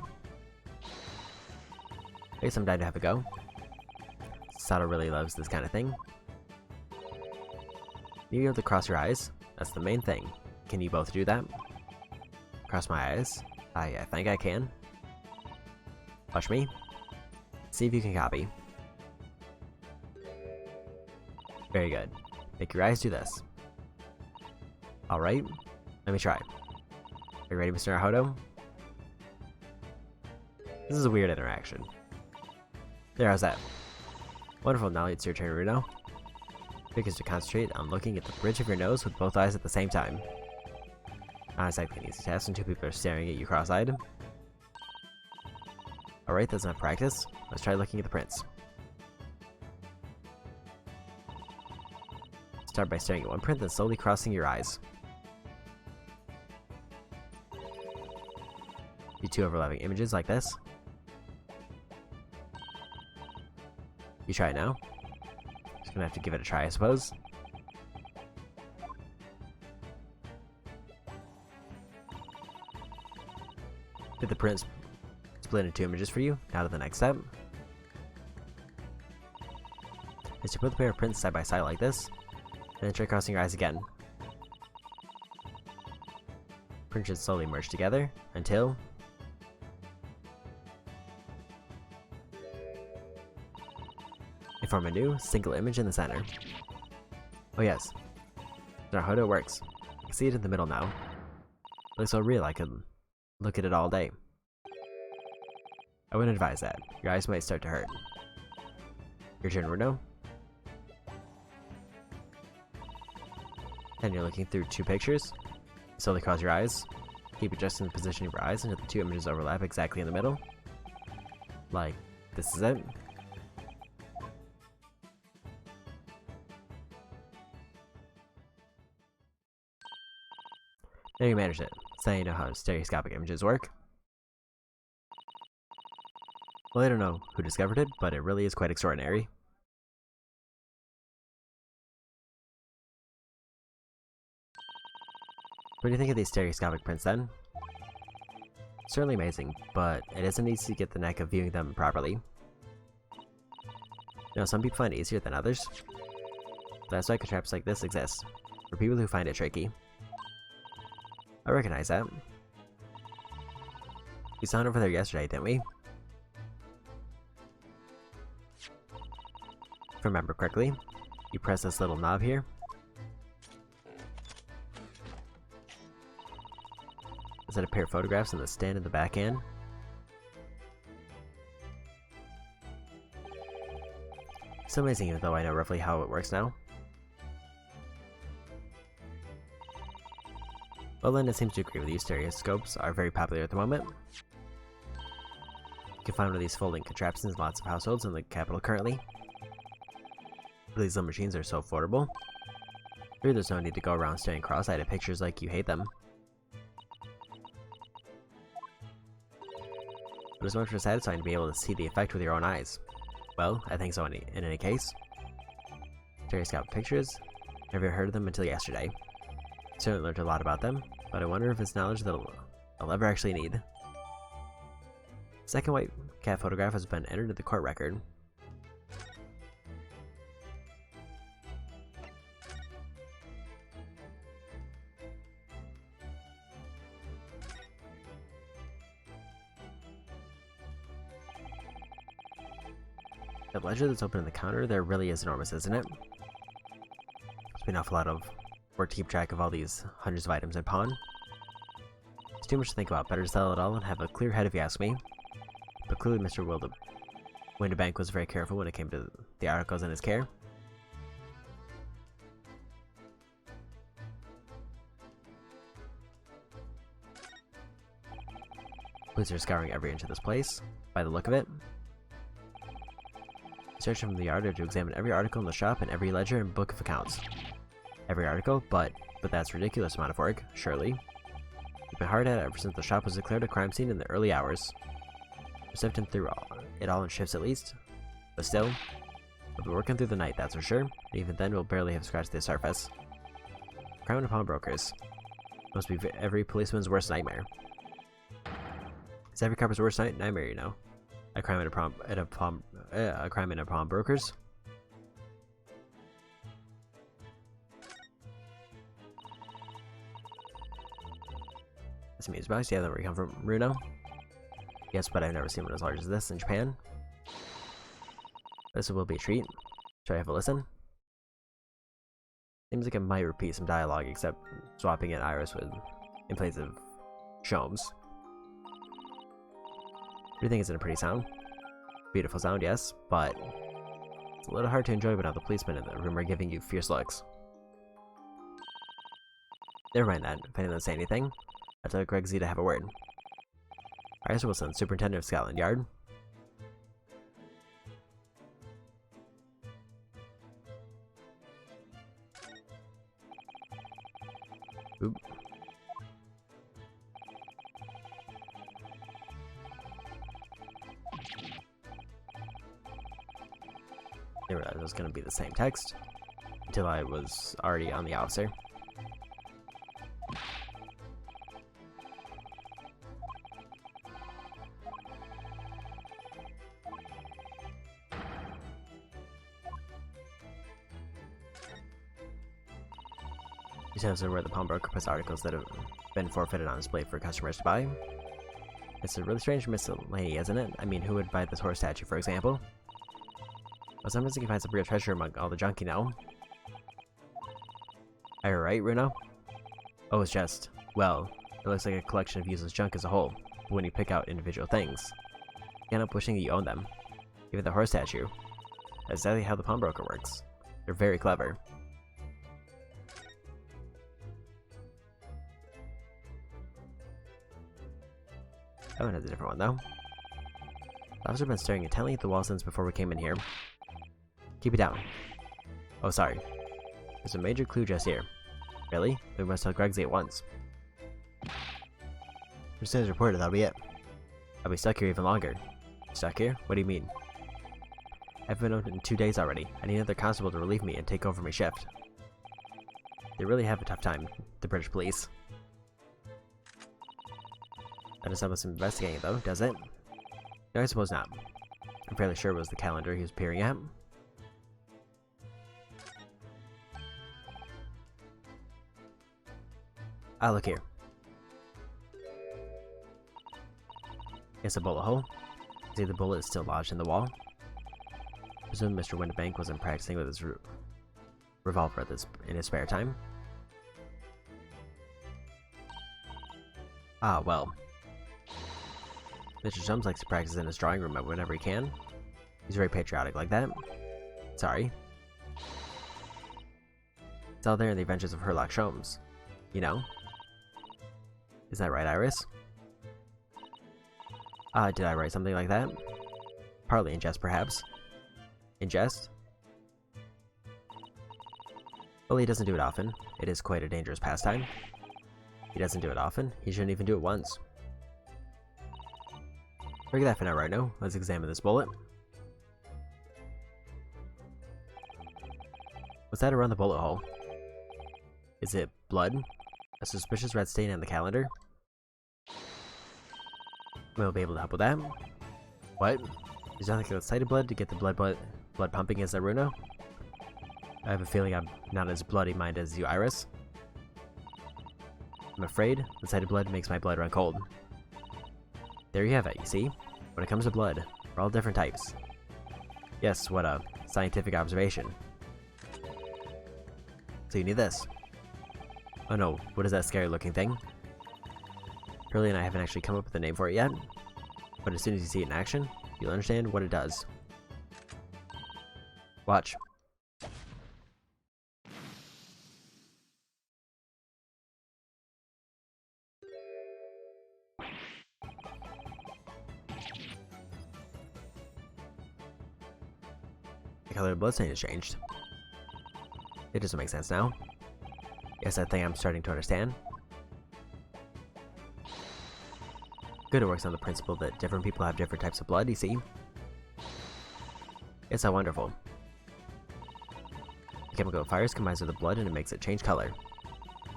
I guess I'm dying to have a go. Sato really loves this kind of thing. You'll be able to cross your eyes. That's the main thing. Can you both do that? Cross my eyes. I think I can. Watch me. See if you can copy. Very good. Make your eyes do this. Alright, let me try. Are you ready, Mr. Naruto? This is a weird interaction. There, how's that? Wonderful, now it's your turn, Runo. Trick is to concentrate on looking at the bridge of your nose with both eyes at the same time. Not exactly an easy task when two people are staring at you cross-eyed. Alright, that's enough practice. Let's try looking at the prints. Start by staring at one print, then slowly crossing your eyes. Do two overlapping images like this. You try it now. Just gonna have to give it a try, I suppose. Did the print split into two images for you? Now to the next step. Is to put the pair of prints side by side like this, and then try crossing your eyes again. Prints should slowly merge together until they form a new single image in the center. Oh yes, Naruto works. can see it in the middle now. It looks so real I could look at it all day. I wouldn't advise that. Your eyes might start to hurt. Your turn, Runo. Then you're looking through 2 pictures. Slowly close your eyes. Keep adjusting the position of your eyes until the 2 images overlap exactly in the middle. Like, this is it. There you managed it. So now you know how stereoscopic images work. Well, I don't know who discovered it, but it really is quite extraordinary. What do you think of these stereoscopic prints then? Certainly amazing, but it isn't easy to get the knack of viewing them properly. You know, some people find it easier than others. That's why traps like this exist, for people who find it tricky. I recognize that. We saw it over there yesterday, didn't we? If I remember correctly, you press this little knob here. Set a pair of photographs in the stand in the back end. It's amazing even though I know roughly how it works now. Well then, it seems to agree with you. Stereoscopes are very popular at the moment. You can find one of these folding contraptions in lots of households in the capital currently. These little machines are so affordable. Really, there's no need to go around staring cross-eyed at pictures like you hate them. But it's much more satisfying to be able to see the effect with your own eyes. Well, I think so in any case. Stereoscopic pictures? Never heard of them until yesterday. Certainly learned a lot about them, but I wonder if it's knowledge that I'll ever actually need. Second white cat photograph has been entered into the court record. The ledger that's open in the counter there really is enormous, isn't it? It's been an awful lot of work to keep track of all these hundreds of items in pawn. It's too much to think about. Better to sell it all and have a clear head if you ask me. But clearly Mr. Windibank was very careful when it came to the articles in his care. Police are scouring every inch of this place, by the look of it. Search from the yard to examine every article in the shop and every ledger and book of accounts. Every article, but that's a ridiculous amount of work, surely. We've been hard at it ever since the shop was declared a crime scene in the early hours. We're sifting through it all in shifts at least, but still, we'll be working through the night, that's for sure, and even then we'll barely have scratched the surface. Crime and pawnbrokers. Must be every policeman's worst nightmare. It's every copper's worst nightmare, you know. A crime in a pawnbrokers. That's a music box. Yeah, that's where we come from, Runo. Yes, but I've never seen one as large as this in Japan. This will be a treat. Should I have a listen? Seems like it might repeat some dialogue, except swapping in Iris in place of Shomes. Do you think it's a pretty sound? Beautiful sound, yes, but it's a little hard to enjoy without the policemen in the room are giving you fierce looks. Never mind that. If anyone doesn't say anything, I'll tell Greg Z to have a word. Iris Wilson, Superintendent of Scotland Yard. Oop. I didn't realize it was going to be the same text until I was already on the officer. These tabs are where the pawnbroker puts articles that have been forfeited on display for customers to buy. It's a really strange miscellany, isn't it? I mean, who would buy this horse statue, for example? Well, sometimes you can find some real treasure among all the junk, you know. Are you right, Runo? Oh, it's just, well, it looks like a collection of useless junk as a whole, but when you pick out individual things, you end up wishing that you own them. Even the horse statue. That's exactly how the pawnbroker works. They're very clever. That one has a different one, though. The officer has been staring intently at the wall since before we came in here. Keep it down. Oh, sorry. There's a major clue just here. Really? We must tell Gregsy at once. As soon as reported, that'll be it. I'll be stuck here even longer. Stuck here? What do you mean? I've been out in 2 days already. I need another constable to relieve me and take over my shift. They really have a tough time, the British police. That doesn't have some investigating, though, does it? No, I suppose not. I'm fairly sure it was the calendar he was peering at. Ah, look here. It's a bullet hole. See, the bullet is still lodged in the wall. I presume Mr. Winterbank wasn't practicing with his revolver in his spare time. Ah, well. Mr. Jones likes to practice in his drawing room whenever he can. He's very patriotic like that. Sorry. It's all there in the Adventures of Sherlock Holmes. You know? Is that right, Iris? Did I write something like that? Partly in jest, perhaps. In jest? Well, he doesn't do it often. It is quite a dangerous pastime. He doesn't do it often. He shouldn't even do it once. Forget that for now, right now. Let's examine this bullet. What's that around the bullet hole? Is it blood? A suspicious red stain on the calendar? We'll be able to help with that. What? There's nothing like the sight of blood to get the blood pumping as Aruno? I have a feeling I'm not as bloody-minded as you, Iris. I'm afraid the sight of blood makes my blood run cold. There you have it, you see? When it comes to blood, we're all different types. Yes, what a scientific observation. So you need this. Oh no, what is that scary-looking thing? Curly and I haven't actually come up with a name for it yet, but as soon as you see it in action, you'll understand what it does. Watch. The color of the bloodstain has changed. It doesn't make sense now. Yes, that thing I'm starting to understand. Good, it works on the principle that different people have different types of blood, you see. It's so wonderful. The chemical it fires combines with the blood and it makes it change color.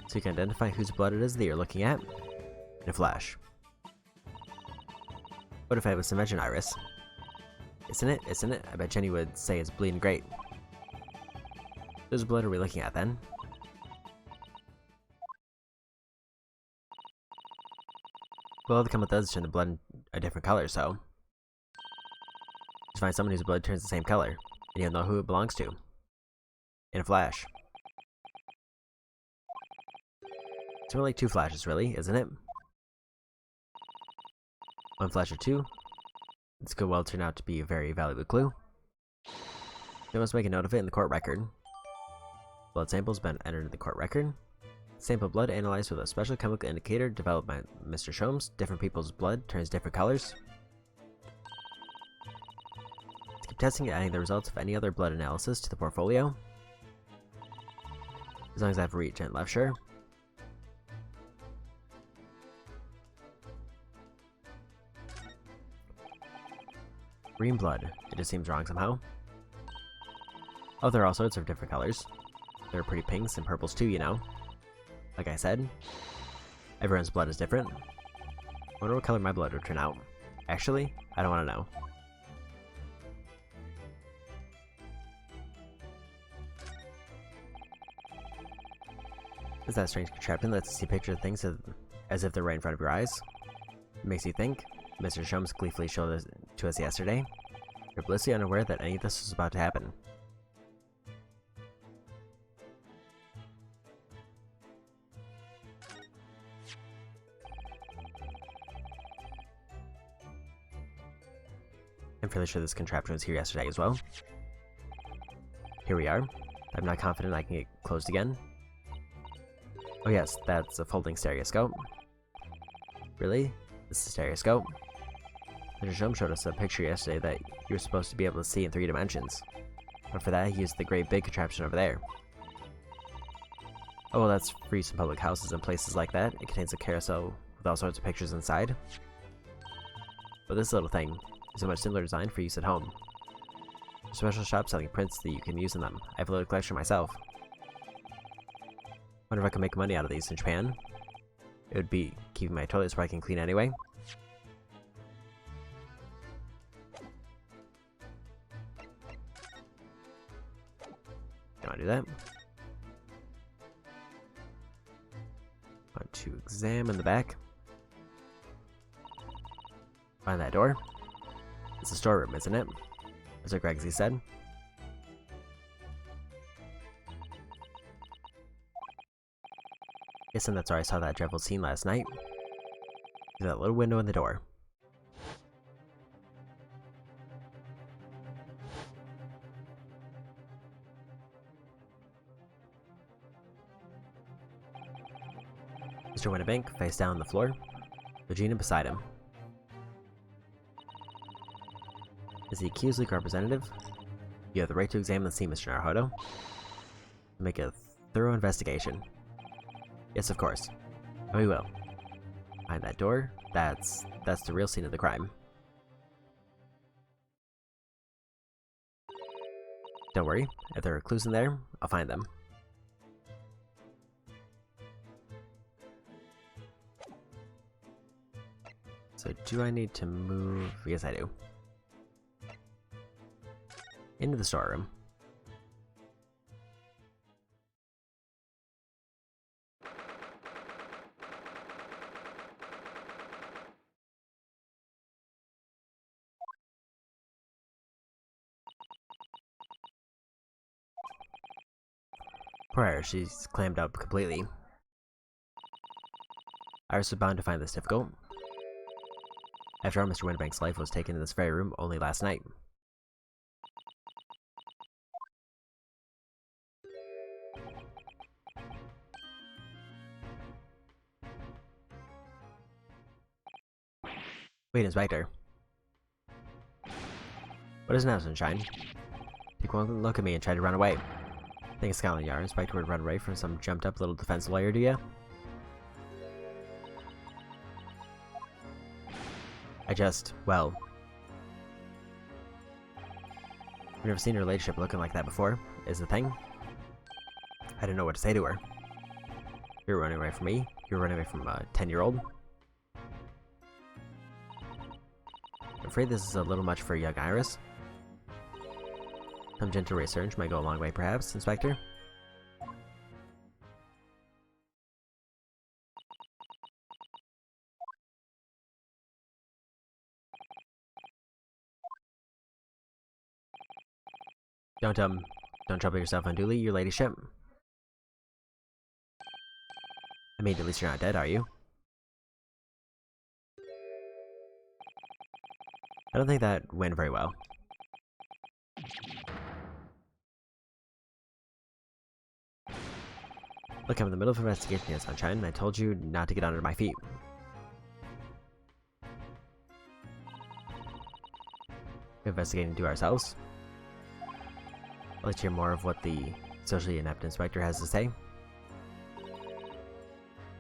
So you can identify whose blood it is that you're looking at in a flash. What if I was to mention Iris? Isn't it? Isn't it? I bet Jenny would say it's bleeding great. Whose blood are we looking at then? Well, the chemical does turn the blood a different color, so just find someone whose blood turns the same color, and you'll know who it belongs to. In a flash. It's more like 2 flashes, really, isn't it? 1 flash or 2. This could well turn out to be a very valuable clue. We must make a note of it in the court record. Blood sample's been entered in the court record. Sample blood analyzed with a special chemical indicator developed by Mr. Sholmes. Different people's blood turns different colors. Let's keep testing and adding the results of any other blood analysis to the portfolio. As long as I have reach and left, sure. Green blood. It just seems wrong somehow. Oh, there are all sorts of different colors. There are pretty pinks and purples too, you know. Like I said, everyone's blood is different. I wonder what color my blood would turn out. Actually, I don't want to know. Is that strange contraption that lets you see pictures of things as if they're right in front of your eyes? It makes you think. Mr. Sholmes gleefully showed this to us yesterday. You're blissfully unaware that any of this was about to happen. I'm fairly sure this contraption was here yesterday as well. Here we are. I'm not confident I can get closed again. Oh yes, that's a folding stereoscope. Really? This is a stereoscope? Mr. Shum showed us a picture yesterday that you were supposed to be able to see in 3 dimensions. But for that, he used the great big contraption over there. Oh, well, that's for use in public houses and places like that. It contains a carousel with all sorts of pictures inside. But this little thing is a much simpler design for use at home. There's a special shop selling prints that you can use in them. I have a little collection myself. Wonder if I can make money out of these in Japan. It would be keeping my toilets where I can clean anyway. Don't want to do that. Want to examine the back. Find that door. It's a storeroom, isn't it? As Gregsy said. Guessing that's where I saw that dreadful scene last night. Through that little window in the door. Mr. Winnebank, face down on the floor. Regina beside him. Is the accused legal representative? You have the right to examine the scene, Mr. Naruhodo. Make a thorough investigation. Yes, of course. We will. Behind that door, that's the real scene of the crime. Don't worry, if there are clues in there, I'll find them. So do I need to move? Yes, I do. Into the storeroom. Poor Iris, she's clammed up completely. Iris was bound to find this difficult. After all, Mr. Winnebank's life was taken in this very room only last night. Wait, Inspector. What is now, Sunshine? Take one look at me and try to run away. Think a Scotland Yard Inspector would run away from some jumped-up little defense lawyer, do ya? Well... I've never seen her relationship looking like that before, is the thing. I didn't know what to say to her. You're running away from me? You're running away from a 10-year-old? I'm afraid this is a little much for young Iris. Some gentle research might go a long way, perhaps, Inspector? Don't trouble yourself unduly, your ladyship. I mean, at least you're not dead, are you? I don't think that went very well. Look, I'm in the middle of an investigation here, Sunshine, and I told you not to get under my feet. We're investigating to ourselves. I'd like to hear more of what the socially inept inspector has to say.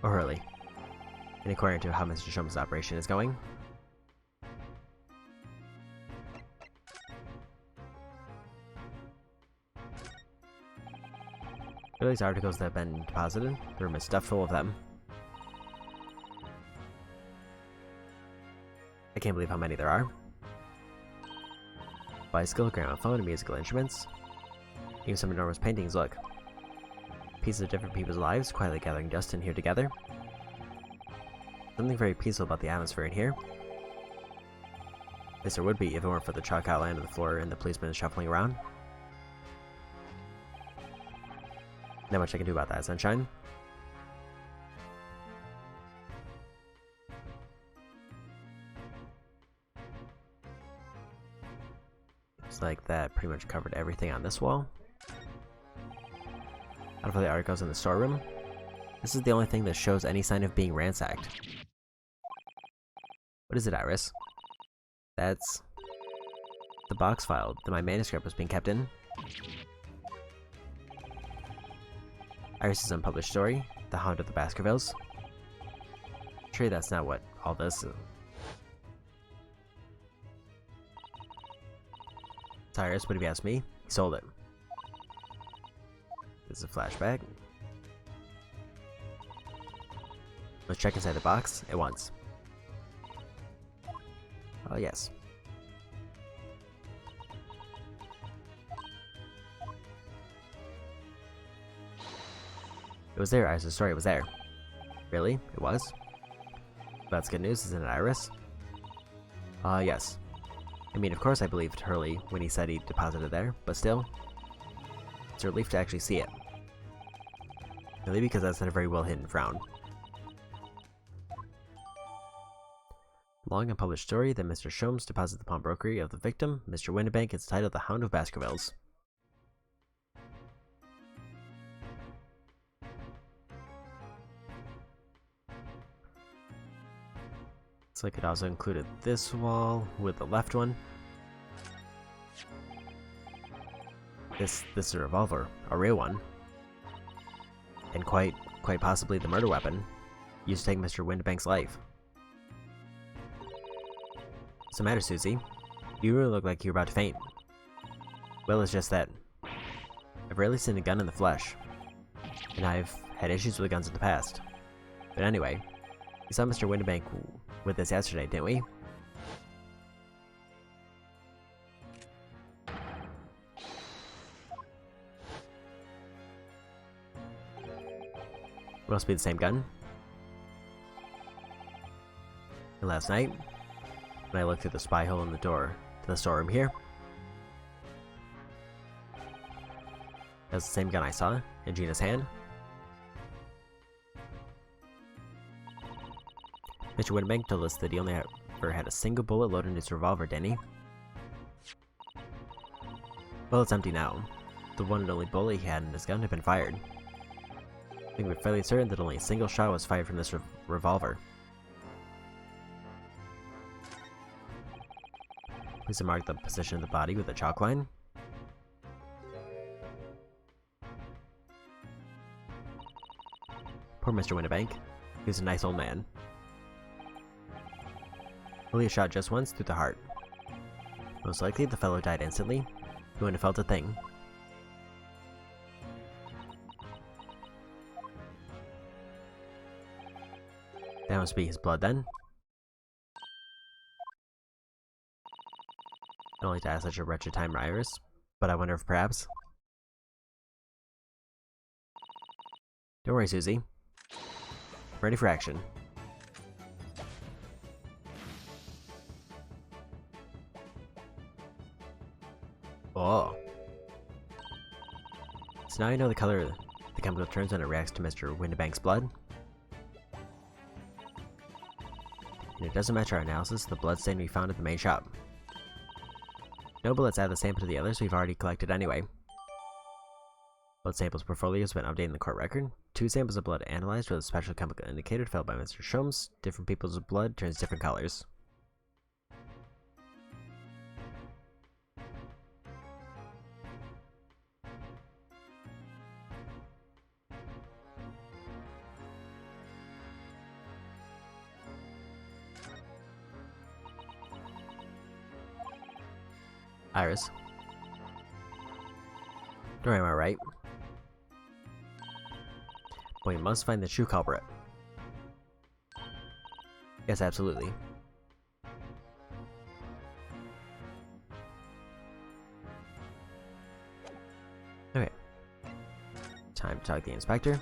Or Hurley. And according to how Mr. Shum's operation is going. Hurley's articles that have been deposited, the room is stuffed full of them. I can't believe how many there are. Bicycle, gramophone, and musical instruments. Even some enormous paintings, look. Pieces of different people's lives quietly gathering dust in here together. Something very peaceful about the atmosphere in here. At least there would be if it weren't for the chalk outline of the floor and the policemen shuffling around. Not much I can do about that, Sunshine. like that pretty much covered everything on this wall. Out of all the articles in the storeroom, this is the only thing that shows any sign of being ransacked. What is it, Iris? That's the box file that my manuscript was being kept in. Iris's unpublished story, The Hound of the Baskervilles. Sure, that's not what all this is. Cyrus, but if you ask me, he sold it. This is a flashback. Let's check inside the box at once. Oh, yes. It was there, Iris' story was there. Really? It was? That's good news, isn't it, Iris? Yes. I mean, of course I believed Hurley when he said he deposited there, but still, it's a relief to actually see it. Really, because that's not a very well-hidden frown. Long unpublished story that Mr. Sholmes deposited the pawnbrokery of the victim, Mr. Windibank, is titled The Hound of Baskervilles. So I could also included this wall with the left one. This is a revolver, a real one. And quite possibly the murder weapon used to take Mr. Windibank's life. What's the matter, Susie? You really look like you were about to faint. Well, it's just that I've rarely seen a gun in the flesh, and I've had issues with guns in the past. But anyway, we saw Mr. Windibank with us yesterday, didn't we? Must be the same gun. And last night, when I looked through the spy hole in the door to the storeroom here, that was the same gun I saw in Gina's hand. Mr. Windibank told us that he only ever had a single bullet loaded in his revolver, didn't he? Well, it's empty now. The one and only bullet he had in his gun had been fired. I think we're fairly certain that only a single shot was fired from this revolver. Please mark the position of the body with a chalk line. Poor Mr. Windibank. He was a nice old man. Only a shot just once through the heart. Most likely the fellow died instantly. He wouldn't have felt a thing. That must be his blood then. I don't like to ask such a wretched time, Iris, but I wonder if perhaps... Don't worry, Susie. Ready for action. Oh. So now you know the color the chemical turns when it reacts to Mr. Windibank's blood. And it doesn't match our analysis of the blood stain we found at the main shop. No, but let's add the sample to the others we've already collected anyway. Blood samples portfolio has been updated in the court record. 2 samples of blood analyzed with a special chemical indicator felt by Mr. Sholmes. Different people's blood turns different colors. Iris. Don't worry, am I right? But we must find the true culprit. Yes, absolutely. Okay. Time to talk to the inspector.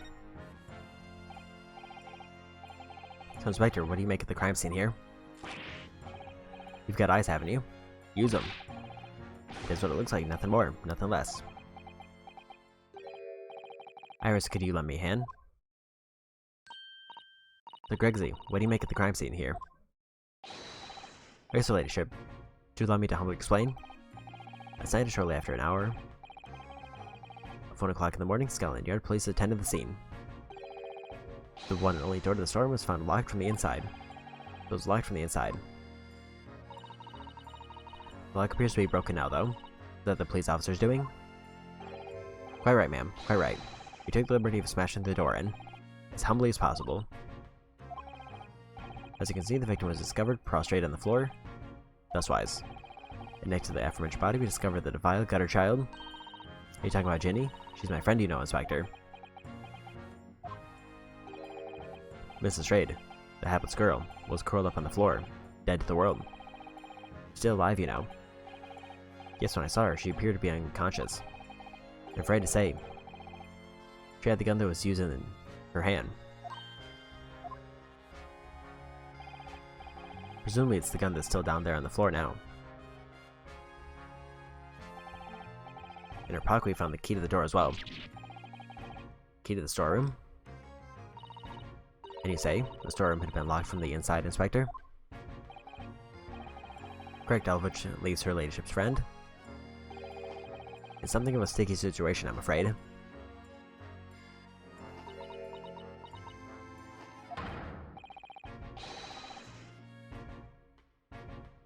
So, Inspector, what do you make of the crime scene here? You've got eyes, haven't you? Use them. That's what it looks like, nothing more, nothing less. Iris, could you lend me a hand? So Gregsy, what do you make of the crime scene here? Yes, your ladyship. Do you allow me to humbly explain? Assigned shortly after an hour. At 1 o'clock in the morning, Scotland Yard police attended the scene. The one and only door to the storeroom was found locked from the inside. It was locked from the inside. The lock appears to be broken now, though. Is that the police officer's doing? Quite right, ma'am. Quite right. We took the liberty of smashing the door in, as humbly as possible. As you can see, the victim was discovered prostrate on the floor. Thus wise. And next to the aforementioned body, we discovered the vile gutter child. Are you talking about Ginny? She's my friend, you know, Inspector. Mrs. Raid, the hapless girl, was curled up on the floor, dead to the world. Still alive, you know. Yes, when I saw her, she appeared to be unconscious. I'm afraid to say, she had the gun that was used in her hand. Presumably it's the gun that's still down there on the floor now. In her pocket we found the key to the door as well. Key to the storeroom. And you say, the storeroom had been locked from the inside, Inspector? Correct, all of which leaves her ladyship's friend. It's something of a sticky situation, I'm afraid.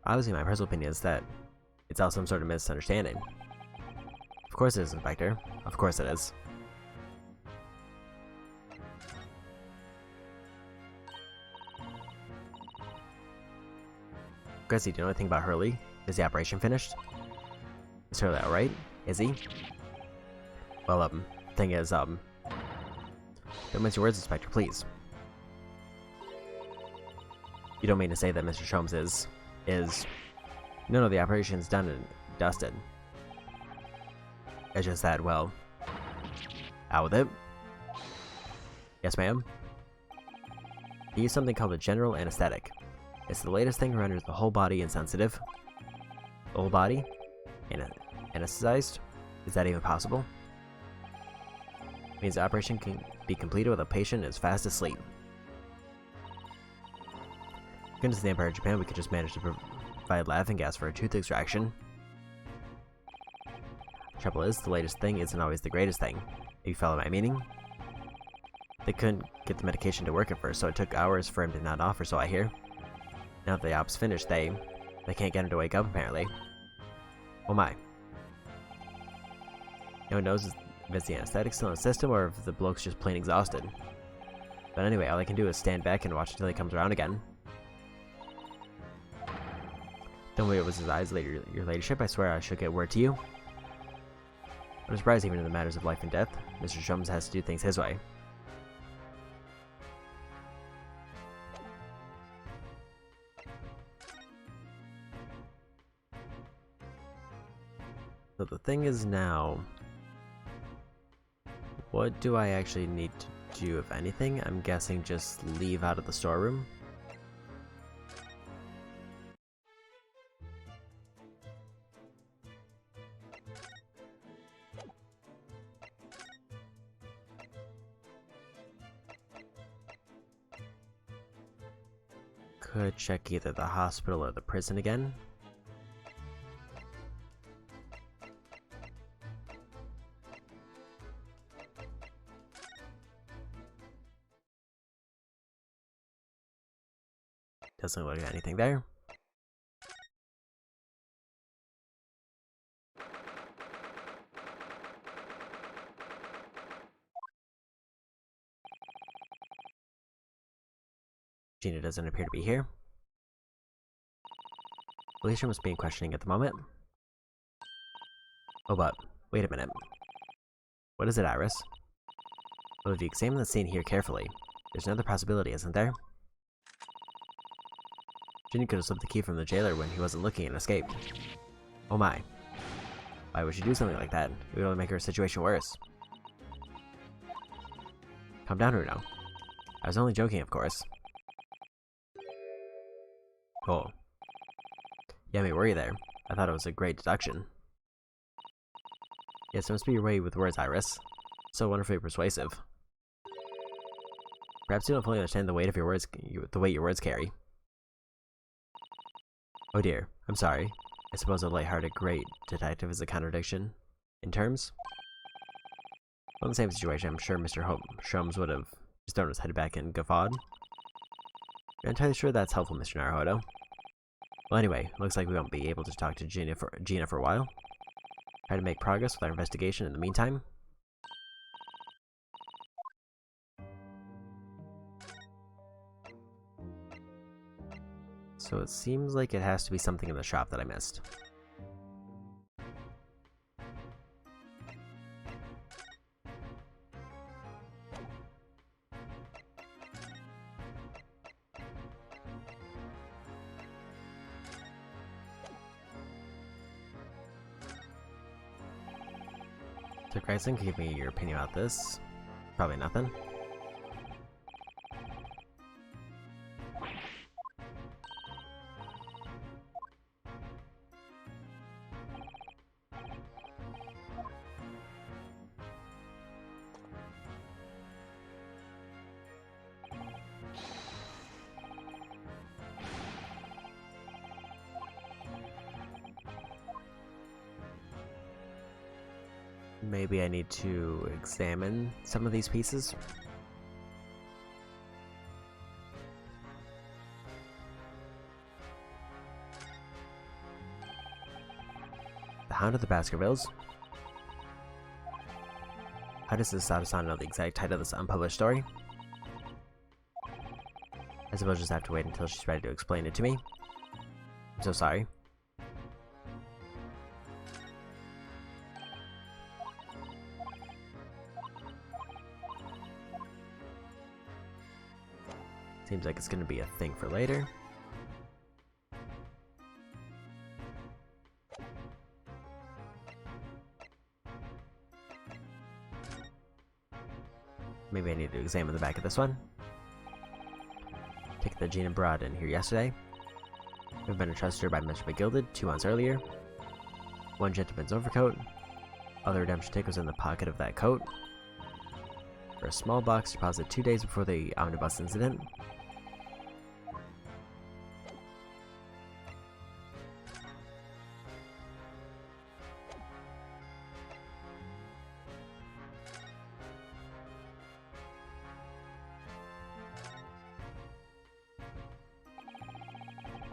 Obviously, my personal opinion is that it's all some sort of misunderstanding. Of course it is, Inspector. Of course it is. Gracie, do you know anything about Hurley? Is the operation finished? Is Hurley alright? Is he? Well, thing is, don't mince your words, Inspector, please. You don't mean to say that Mr. Sholmes is... No, the operation's done and dusted. It's just that, well... Out with it. Yes, ma'am? He used something called a general anesthetic. It's the latest thing that renders the whole body insensitive. The whole body? Anesthetized? Is that even possible? It means the operation can be completed with a patient is fast asleep. According to the Empire of Japan, we could just manage to provide laughing gas for a tooth extraction. Trouble is, the latest thing isn't always the greatest thing. If you follow my meaning? They couldn't get the medication to work at first, so it took hours for him to nod off, or so I hear. Now that the op's finished, they can't get him to wake up, apparently. Oh my. No one knows if it's the anesthetic still in the system, or if the bloke's just plain exhausted. But anyway, all I can do is stand back and watch until he comes around again. Don't worry, it was his eyes, your ladyship. I swear I should get word to you. I'm surprised even in the matters of life and death, Mr. Sholmes has to do things his way. So the thing is now, what do I actually need to do, if anything? I'm guessing just leave out of the storeroom. Could check either the hospital or the prison again. Doesn't look like anything there. Gina doesn't appear to be here. Alicia must be in questioning at the moment. Oh, but wait a minute. What is it, Iris? Well, if you examine the scene here carefully, there's another possibility, isn't there? Ginny could have slipped the key from the jailer when he wasn't looking and escaped. Oh my. Why would she do something like that? It would only make her situation worse. Calm down, Runo. I was only joking, of course. Oh. Yeah, me worry there. I thought it was a great deduction. Yes, it must be your way with words, Iris. So wonderfully persuasive. Perhaps you don't fully understand the weight of your words, the weight your words carry. Oh dear, I'm sorry. I suppose a lighthearted great detective is a contradiction in terms. Well, in the same situation, I'm sure Mr. Sholmes would have just thrown his head back and guffawed. You're entirely sure that's helpful, Mr. Naruhodo? Well, anyway, looks like we won't be able to talk to Gina for a while. Try to make progress with our investigation in the meantime. So it seems like it has to be something in the shop that I missed. So Grayson, can you give me your opinion about this? Probably nothing. Maybe I need to examine some of these pieces. The Hound of the Baskervilles. How does this Sadasan know the exact title of this unpublished story? I suppose I'll just have to wait until she's ready to explain it to me. I'm so sorry. Seems like it's going to be a thing for later. Maybe I need to examine the back of this one. Take the Gina Broad in here yesterday. We've been entrusted her by Mr. McGilded 2 months earlier. One gentleman's overcoat. Other redemption ticket was in the pocket of that coat. For a small box deposit 2 days before the omnibus incident.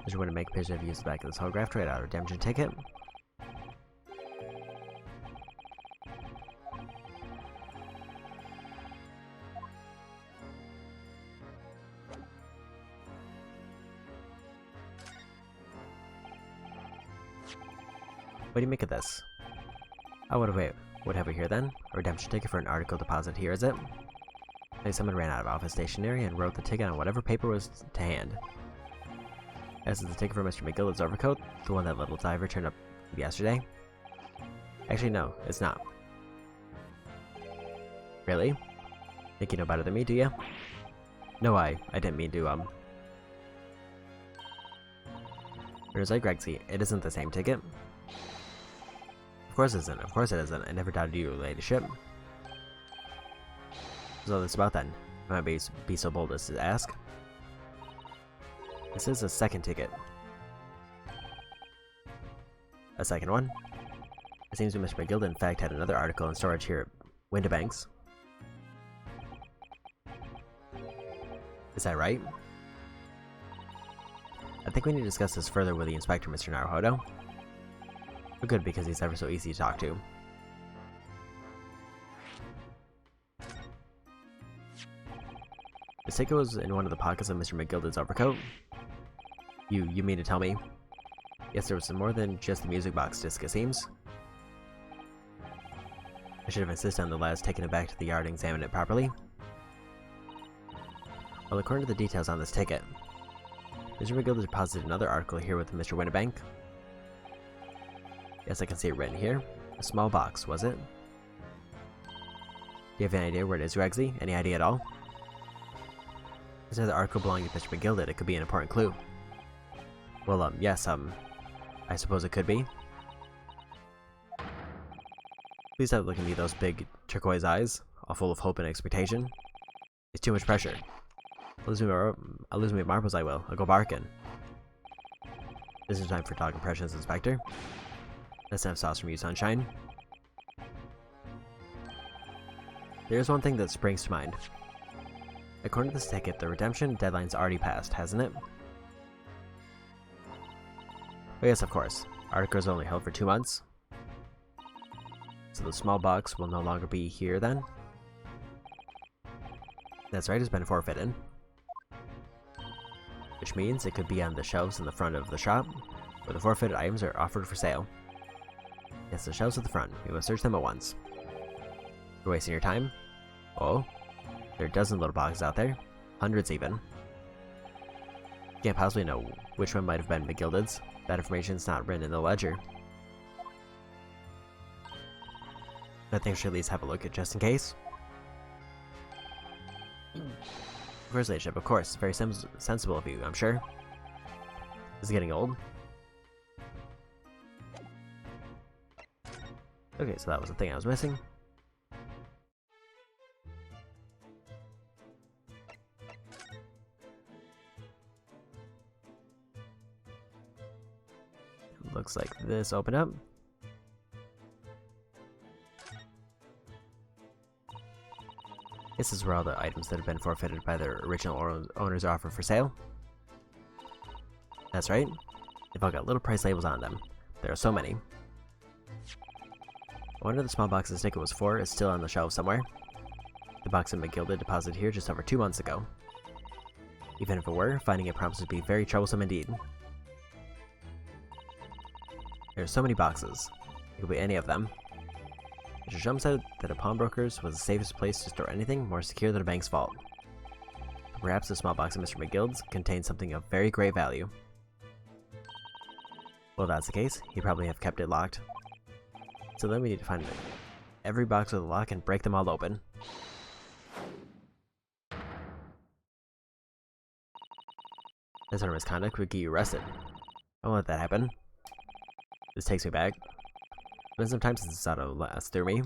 Just want to make a picture of use the back of this holograph to write out a redemption ticket. What do you make of this? Oh, what have we here then? A redemption ticket for an article deposit here, is it? Like someone ran out of office stationery and wrote the ticket on whatever paper was to hand. This is the ticket for Mr. McGillard's overcoat, the one that little diver turned up yesterday. Actually, no, it's not. Really? Think you know better than me, do you? No, I didn't mean to, Whereas like Grexy, it isn't the same ticket. Of course it isn't, of course it isn't. I never doubted you, ladyship. What's all this about then? I might be so bold as to ask. This is a second ticket. A second one? It seems that Mr. McGill in fact had another article in storage here at Windibanks. Is that right? I think we need to discuss this further with the inspector, Mr. Naruhodo. But good, because he's ever so easy to talk to. The ticket was in one of the pockets of Mr. McGilded's overcoat. You mean to tell me? Yes, there was some more than just the music box disc, it seems. I should have insisted on the lads taking it back to the yard and examine it properly. Well, according to the details on this ticket, Mr. McGill deposited another article here with Mr. Windibank. Yes, I can see it written here. A small box, was it? Do you have any idea where it is, Regsy? Any idea at all? Is there the article belonging to Mr. McGilded? It could be an important clue. Well, yes, I suppose it could be. Please stop looking at me, those big turquoise eyes, all full of hope and expectation. It's too much pressure. I'll lose me marbles, I will. I'll go barking. This is time for Dog Impressions Inspector. Let's have sauce from you, Sunshine. There's one thing that springs to mind. According to this ticket, the redemption deadline's already passed, hasn't it? Oh yes, of course. Articles only held for 2 months. So the small box will no longer be here then? That's right, it's been forfeited. Which means it could be on the shelves in the front of the shop, where the forfeited items are offered for sale. Yes, the shelves at the front. We must search them at once. You're wasting your time? Oh? There are a dozen little boxes out there. Hundreds even. Can't possibly know which one might have been McGilded's. That information's not written in the ledger. I think we should at least have a look at just in case. First ladyship, of course. Very sensible of you, I'm sure. This is getting old. Okay, so that was the thing I was missing. Looks like this opened up. This is where all the items that have been forfeited by their original owners are offered for sale. That's right. They've all got little price labels on them. There are so many. I wonder if the small box this ticket was for is still on the shelf somewhere. The box that McGilded deposited here just over 2 months ago. Even if it were, finding it promises to be very troublesome indeed. There are so many boxes. It could be any of them. Mr. Shum said that a pawnbroker's was the safest place to store anything more secure than a bank's vault. Perhaps the small box of Mr. McGild's contains something of very great value. Well, if that's the case, he'd probably have kept it locked. So then we need to find every box with a lock and break them all open. This sort of misconduct would get you arrested. I won't let that happen. This takes me back. It's been some time since this auto last through me.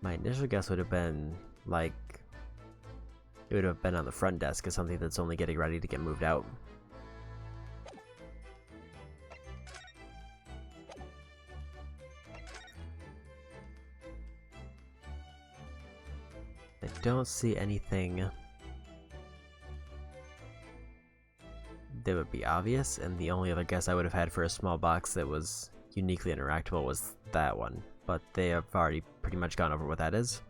My initial guess would have been, like, it would have been on the front desk as something that's only getting ready to get moved out. I don't see anything that would be obvious, and the only other guess I would have had for a small box that was uniquely interactable was that one. But they have already pretty much gone over what that is.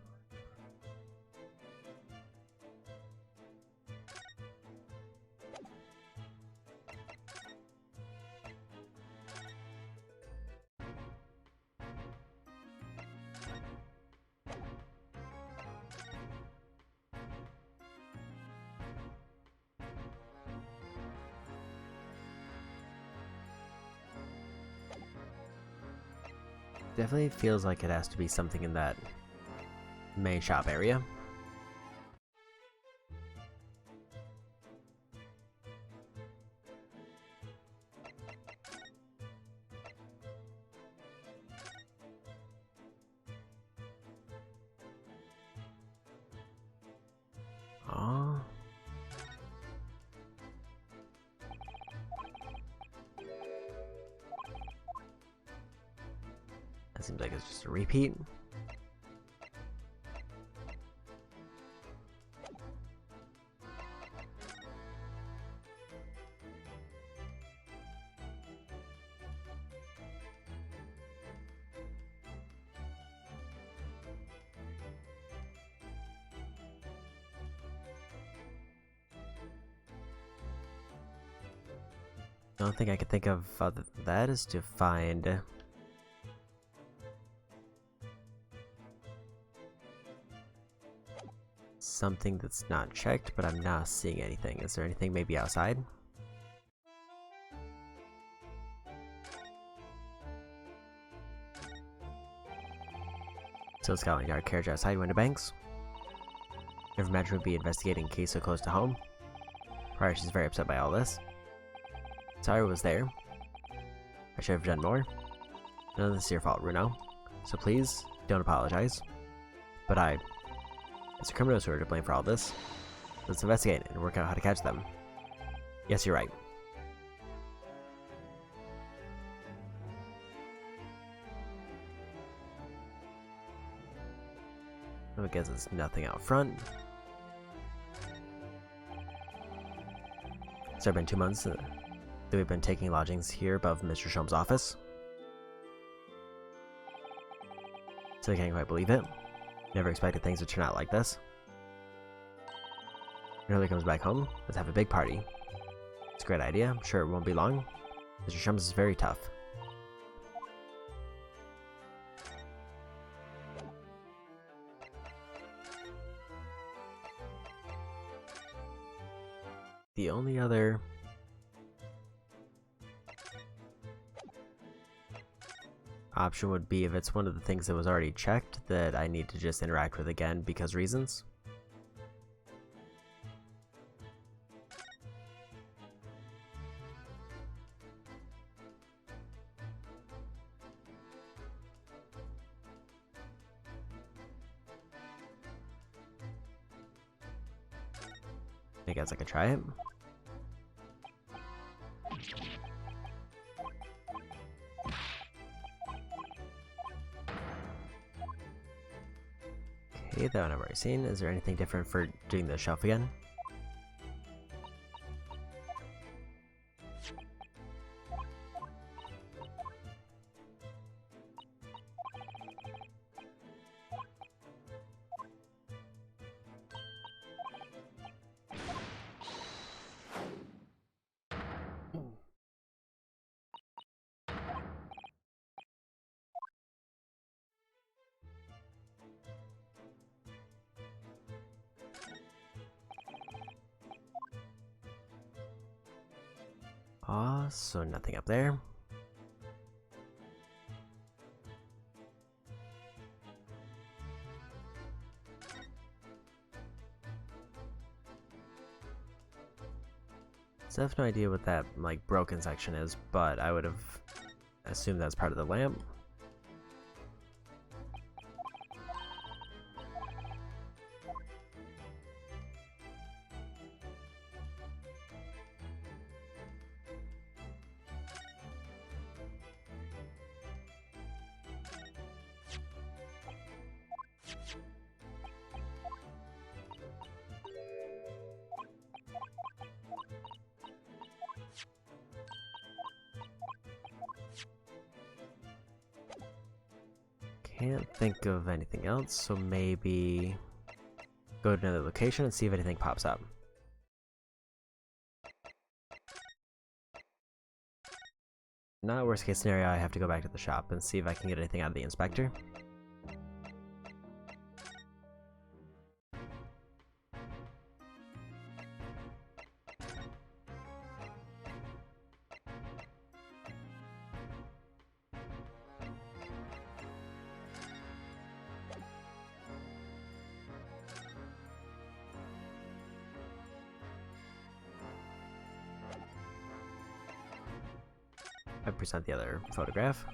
Definitely feels like it has to be something in that main shop area. Oh. That seems like it's just a repeat. The only thing I could think of other than that is to find something that's not checked, but I'm not seeing anything. Is there anything maybe outside? Still scouting our carriage outside Window Banks. Never imagined we'd be investigating a case so close to home. Prior, she's very upset by all this. Sorry I was there. I should have done more. None of this is your fault, Runo. So please, don't apologize. But it's the criminals who are to blame for all this. Let's investigate and work out how to catch them. Yes, you're right. I guess there's nothing out front. It's been 2 months that we've been taking lodgings here above Mr. Shum's office. So I can't quite believe it. Never expected things to turn out like this. When Hurley comes back home, let's have a big party. It's a great idea. I'm sure it won't be long. Mr. Shums is very tough. The only other option would be if it's one of the things that was already checked that I need to just interact with again because reasons. I guess I could try it. Okay, that one I've already seen. Is there anything different for doing the shelf again? So nothing up there. So I have no idea what that, like, broken section is, but I would have assumed that's part of the lamp. Can't think of anything else, so maybe go to another location and see if anything pops up. Not worst case scenario, I have to go back to the shop and see if I can get anything out of the inspector. I present the other photograph.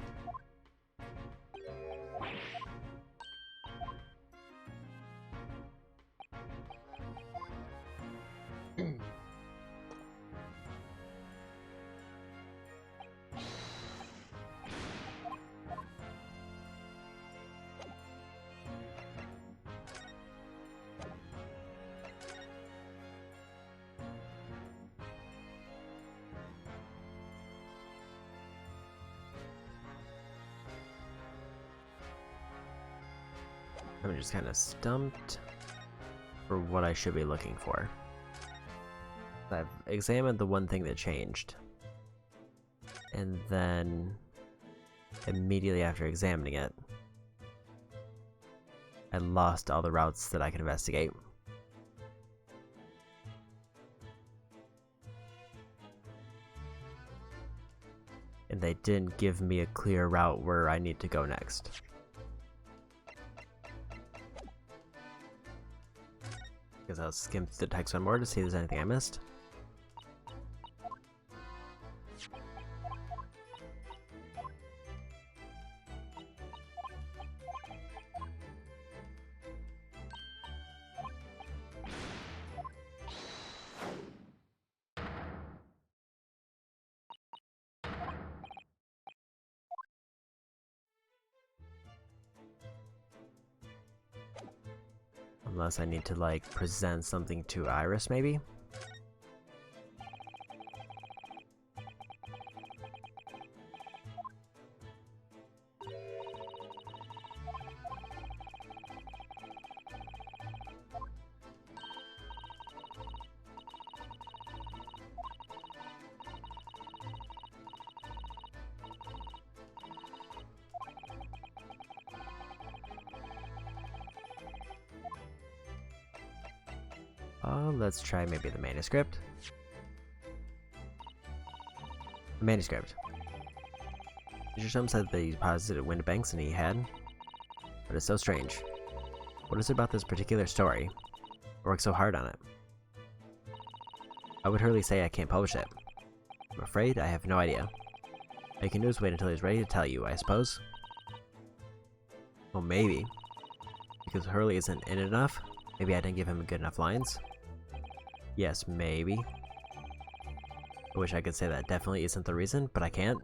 I'm just kind of stumped for what I should be looking for. I've examined the one thing that changed, and then immediately after examining it, I lost all the routes that I could investigate. And they didn't give me a clear route where I need to go next. guess I'll skim through the text one more to see if there's anything I missed. Unless I need to, like, present something to Iris, maybe? Let's try maybe the manuscript. The manuscript. Mr. Stone said that he deposited Windibanks and he had, but it's so strange. What is it about this particular story? I worked so hard on it. I would hardly say I can't publish it. I'm afraid I have no idea. All you can do is wait until he's ready to tell you, I suppose. Well, maybe. Because Hurley isn't in it enough? Maybe I didn't give him good enough lines? Yes, maybe. I wish I could say that definitely isn't the reason, but I can't.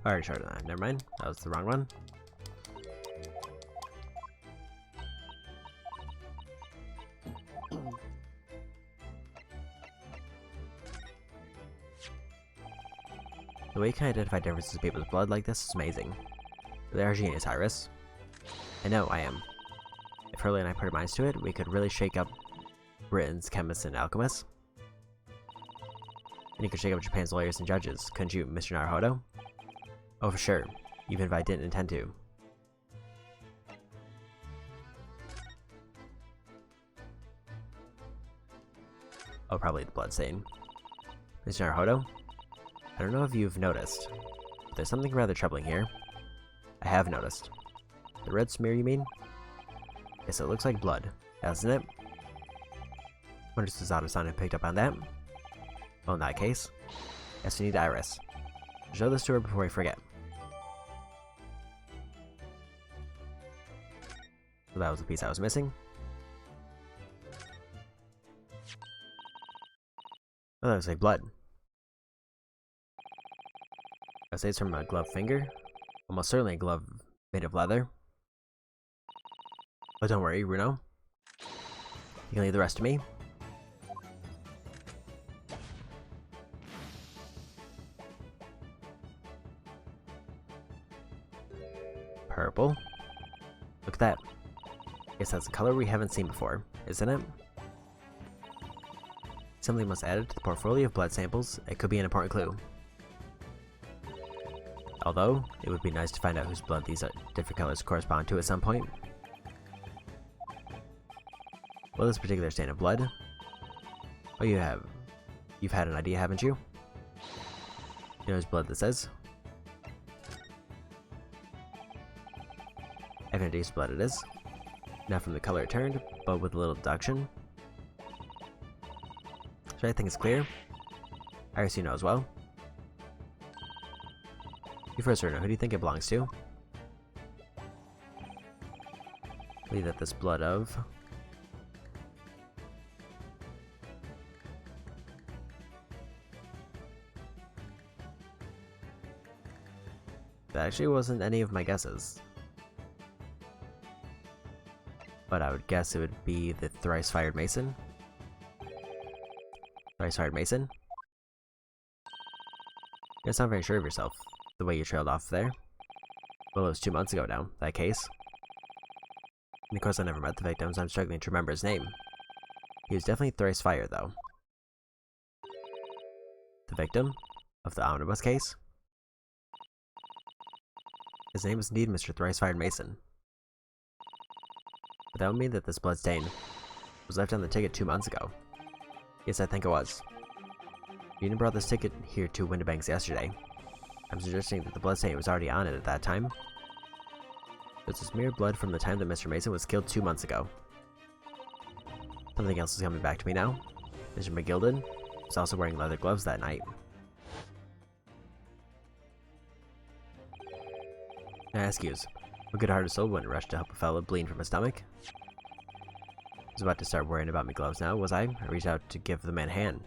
I already sharded that. Never mind. That was the wrong one. The way you can identify differences in people's blood like this is amazing. They are genius, Iris. I know, I am. If Hurley and I put our minds to it, we could really shake up Britain's chemists and alchemists. And you could shake up Japan's lawyers and judges, couldn't you, Mr. Naruhodo? Oh, for sure. Even if I didn't intend to. Oh, probably the bloodstain. Mr. Naruhodo? I don't know if you've noticed, but there's something rather troubling here. I have noticed. The red smear, you mean? Yes, it looks like blood, doesn't it? Wonder if Suzato-san had picked up on that. Well, in that case, yes, we need Iris. Show this to her before we forget. So that was the piece I was missing. Oh, that looks like blood. I'd say it's from a gloved finger. Almost certainly a glove made of leather. But don't worry, Runo. You can leave the rest to me. Purple. Look at that. Guess that's a color we haven't seen before, isn't it? Somebody must add it to the portfolio of blood samples. It could be an important clue. Although, it would be nice to find out whose blood these different colors correspond to at some point. Well, this particular stain of blood... Oh, you've had an idea, haven't you? You know whose blood this is? I have an idea whose blood it is. Not from the color it turned, but with a little deduction. So I think it's clear. Iris, you know as well. You first, Runo. Who do you think it belongs to? I believe that this blood of... That actually wasn't any of my guesses. But I would guess it would be the thrice-fired mason. Thrice-fired mason? You're not very sure of yourself, the way you trailed off there. Well, it was 2 months ago now, that case. And of course I never met the victim, so I'm struggling to remember his name. He was definitely thrice-fired, though. The victim? Of the omnibus case? His name is indeed Mr. Thrice-Fired Mason. But that would mean that this blood stain was left on the ticket 2 months ago. Yes, I think it was. Union brought this ticket here to Windibanks yesterday. I'm suggesting that the bloodstain was already on it at that time. This is mere blood from the time that Mr. Mason was killed 2 months ago. Something else is coming back to me now. Mr. McGilden was also wearing leather gloves that night. I ask you, what good-hearted soul wouldn't rush to help a fellow bleed from his stomach? I was about to start worrying about my gloves now, was I? I reached out to give the man a hand.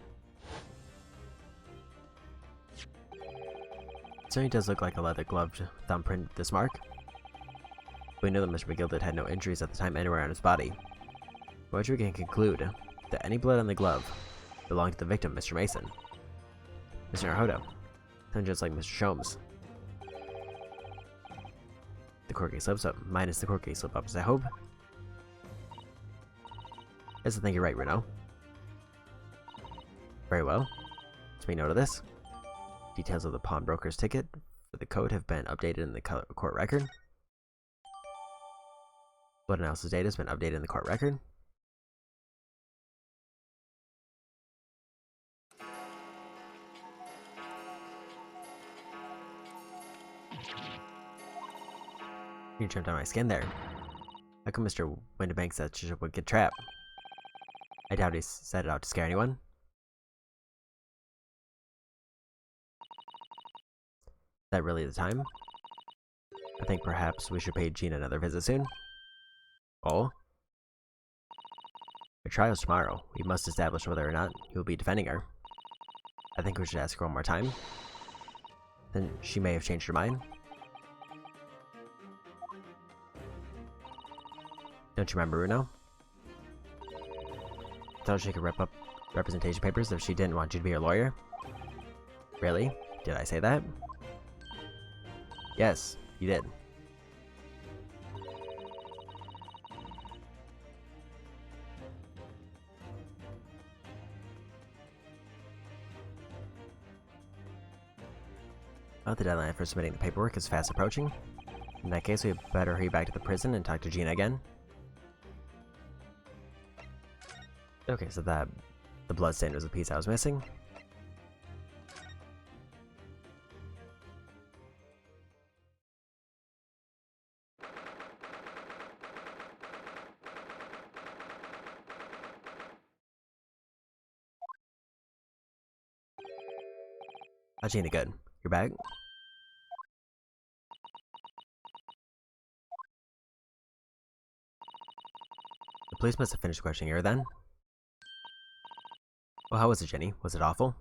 It certainly does look like a leather-gloved thumbprint, this mark. We know that Mr. McGilden had no injuries at the time anywhere on his body. But we can conclude that any blood on the glove belonged to the victim, Mr. Mason. Mr. Naruto, sounds just like Mr. Sholmes. The quirky slips-up, minus the quirky slip-ups, I hope. Yes, I think you're right, Reno. Very well. Let's make note of this. Details of the pawnbroker's ticket for the code have been updated in the court record. Blood analysis data has been updated in the court record. You jumped on my skin there. How come Mr. Windibank said such a wicked trap? I doubt he set it out to scare anyone. Is that really the time? I think perhaps we should pay Gina another visit soon. Oh? Her trial's tomorrow. We must establish whether or not he will be defending her. I think we should ask her one more time. Then she may have changed her mind. Don't you remember, Runo? Thought she could rip up representation papers if she didn't want you to be her lawyer? Really? Did I say that? Yes, you did. Well, the deadline for submitting the paperwork is fast approaching. In that case, we had better hurry back to the prison and talk to Gina again. Okay, so the bloodstain was the piece I was missing. Oh, Gina, good. You're back? The police must have finished questioning her then. Well, how was it, Jenny? Was it awful?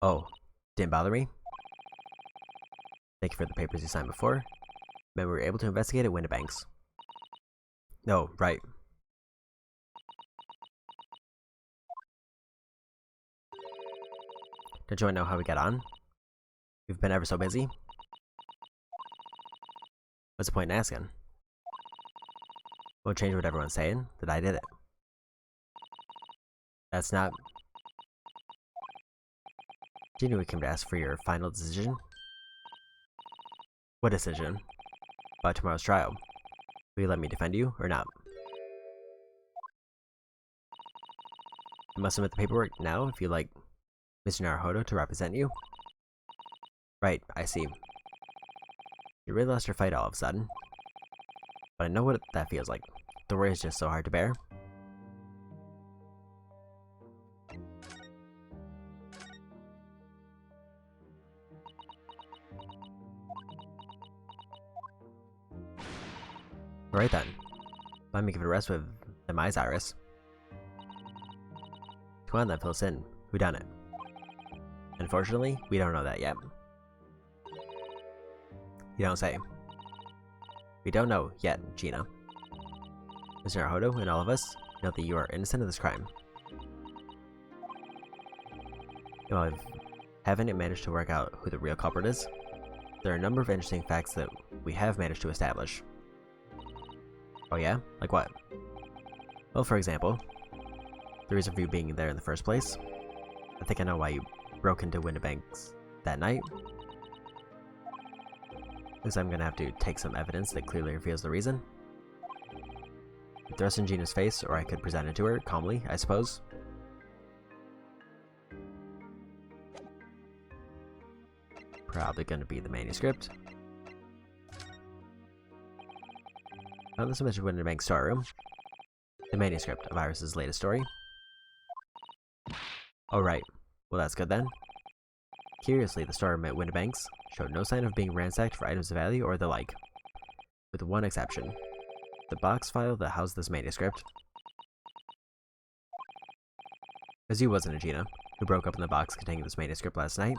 Oh, didn't bother me? Thank you for the papers you signed before. But we were able to investigate at Windibank's. No, right. Don't you want to know how we got on? We've been ever so busy. What's the point in asking? Won't change what everyone's saying, that I did it. That's not... Gina, we came to ask for your final decision. What decision? About tomorrow's trial. Will you let me defend you, or not? You must submit the paperwork now if you'd like Mr. Naruhodo to represent you. Right, I see. You really lost your fight all of a sudden. But I know what that feels like. The worry is just so hard to bear. Alright then. Let me give it a rest with the eyes, Iris. Come on then, fill us in. Who done it? Unfortunately, we don't know that yet. You don't say. We don't know yet, Gina. Mr. Naruhodo and all of us know that you are innocent of this crime. While I haven't managed to work out who the real culprit is, there are a number of interesting facts that we have managed to establish. Oh yeah? Like what? Well, for example, the reason for you being there in the first place. I think I know why you broke into Windibank's that night. Because I'm gonna have to take some evidence that clearly reveals the reason. Thrust in Gina's face, or I could present it to her calmly, I suppose. Probably going to be the manuscript. Found this image of Winterbank's storeroom. The manuscript of Iris's latest story. Oh right, well that's good then. Curiously, the storeroom at Winterbank's showed no sign of being ransacked for items of value or the like. With one exception. The box file that housed this manuscript. Because you wasn't Gina, who broke open the box containing this manuscript last night.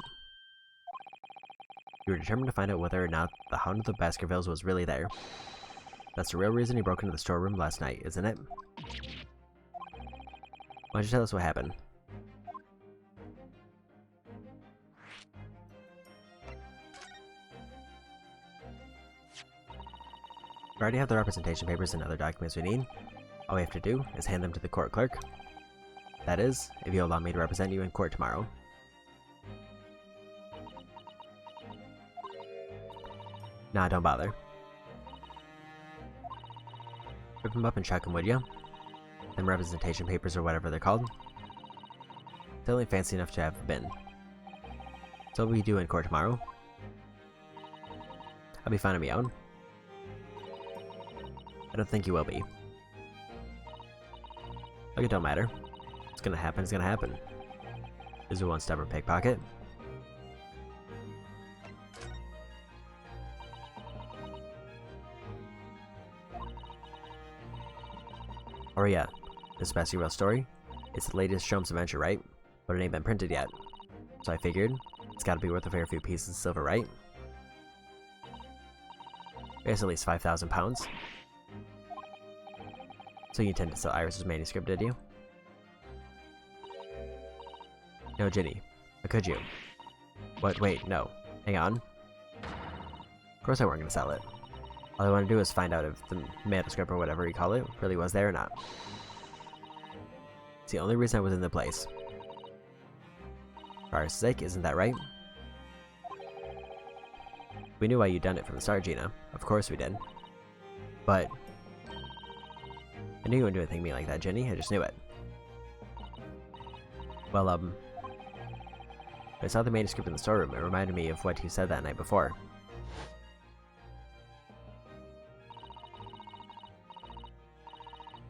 You were determined to find out whether or not the Hound of the Baskervilles was really there. That's the real reason you broke into the storeroom last night, isn't it? Why don't you tell us what happened? We already have the representation papers and other documents we need. All we have to do is hand them to the court clerk. That is, if you allow me to represent you in court tomorrow. Nah, don't bother. Rip them up and chuck them, would ya? Them representation papers or whatever they're called. They're only fancy enough to have been. So what will you do in court tomorrow? I'll be fine on my own. I don't think you will be. Look, it don't matter. It's gonna happen, it's gonna happen. Is it one stubborn pickpocket? Or yeah, this Baskerville story, it's the latest Sholmes adventure, right? But it ain't been printed yet. So I figured, it's gotta be worth a fair few pieces of silver, right? I guess at least 5,000 pounds. So you intend to sell Iris's manuscript, did you? No, Ginny. Or could you? What? Wait, no. Hang on. Of course I weren't gonna sell it. All I want to do is find out if the manuscript or whatever you call it really was there or not. It's the only reason I was in the place. For our sake, isn't that right? We knew why you'd done it from the start, Gina. Of course we did. But I knew you wouldn't do anything to me like that, Ginny. I just knew it. Well, when I saw the manuscript in the storeroom, it reminded me of what you said that night before.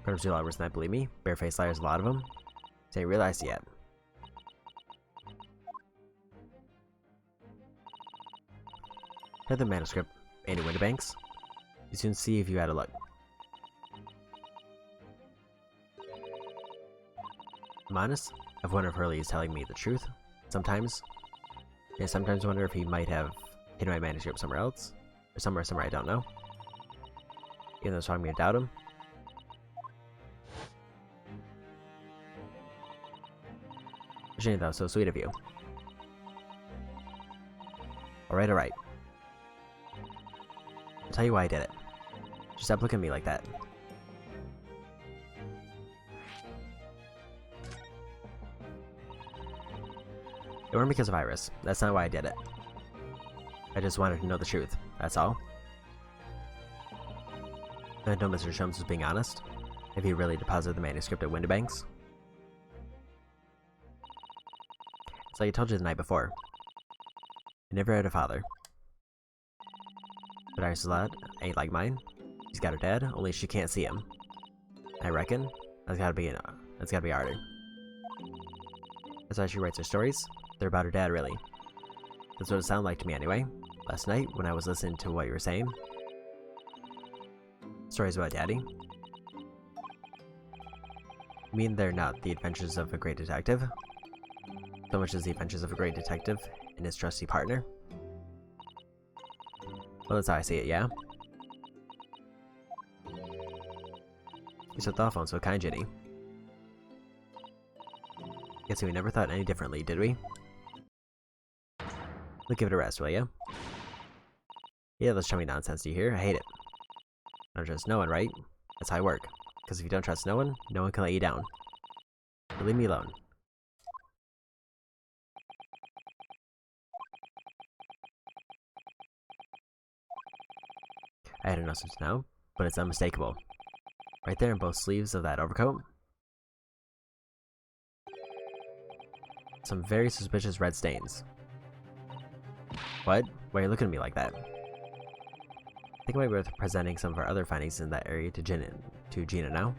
Perhaps you'll always not believe me. Barefaced liars, a lot of them. So you realized it yet. Head the manuscript, Andy Winterbanks. You soon see if you had a look. I'm honest, I've wondered if Hurley is telling me the truth. Sometimes. I sometimes wonder if he might have hidden my manuscript somewhere else. Or somewhere I don't know. Even though so I'm gonna doubt him. Virginia, that was so sweet of you. Alright, alright. I'll tell you why I did it. Just stop looking at me like that. It weren't because of Iris. That's not why I did it. I just wanted to know the truth. That's all. I know Mr. Sholmes was being honest. If he really deposited the manuscript at Winterbanks. It's like I told you the night before. I never had a father. But Iris' lad ain't like mine. She's got her dad, only she can't see him. I reckon that's gotta be harder. That's why she writes her stories. They're about her dad, really. That's what it sounded like to me anyway. Last night, when I was listening to what you were saying. Stories about Daddy. You mean they're not the adventures of a great detective? So much as the adventures of a great detective and his trusty partner? Well, that's how I see it, yeah? You're so thoughtful and so kind, Ginny. Guess we never thought any differently, did we? We'll give it a rest, will ya? Yeah, let's show me nonsense, do you hear? I hate it. I don't trust no one, right? That's how I work. Because if you don't trust no one can let you down. So leave me alone. I had enough to know, but it's unmistakable. Right there in both sleeves of that overcoat. Some very suspicious red stains. What? Why are you looking at me like that? I think it might be worth presenting some of our other findings in that area to Gina now.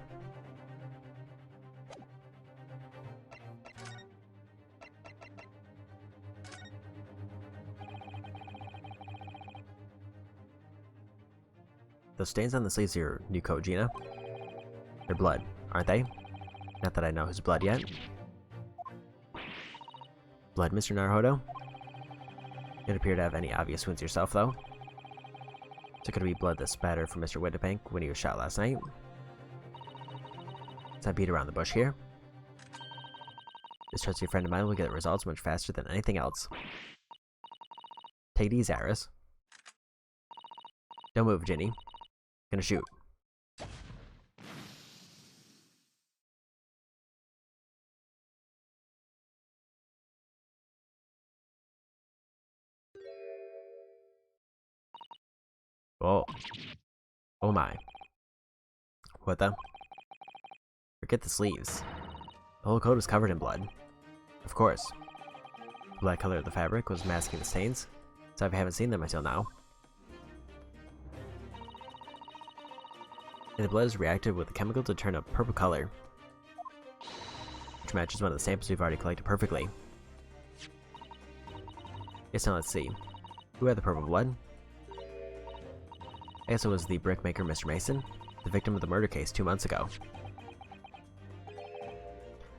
Those stains on the sleeves of your new coat, Gina. They're blood, aren't they? Not that I know whose blood yet. Blood, Mr. Naruhodo? You don't appear to have any obvious wounds yourself, though. So could it be blood that spattered from Mr. Winterbank when he was shot last night? Let's not beat around the bush here. This trusty friend of mine will get results much faster than anything else. Take it easy, Iris. Don't move, Ginny. Gonna shoot. Oh. Oh my. What the? Forget the sleeves. The whole coat was covered in blood. Of course. The black color of the fabric was masking the stains, so I haven't seen them until now. And the blood is reacted with the chemical to turn a purple color, which matches one of the samples we've already collected perfectly. Yes, now let's see. Who had the purple blood? I guess it was the brickmaker Mr. Mason, the victim of the murder case 2 months ago.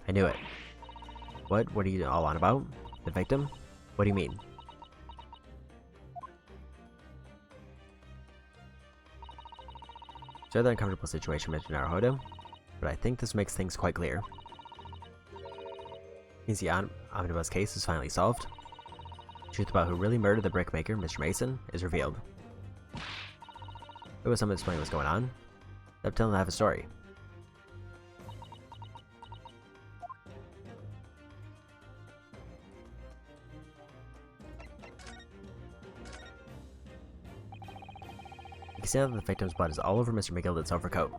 I knew it. What? What are you all on about? The victim? What do you mean? It's a rather uncomfortable situation, Mr. Naruhodo, but I think this makes things quite clear. Means the omnibus case is finally solved. The truth about who really murdered the brickmaker, Mr. Mason, is revealed. There was someone explaining what's going on. Up till I have a story. You can see now that the victim's blood is all over Mr. McGilden's overcoat.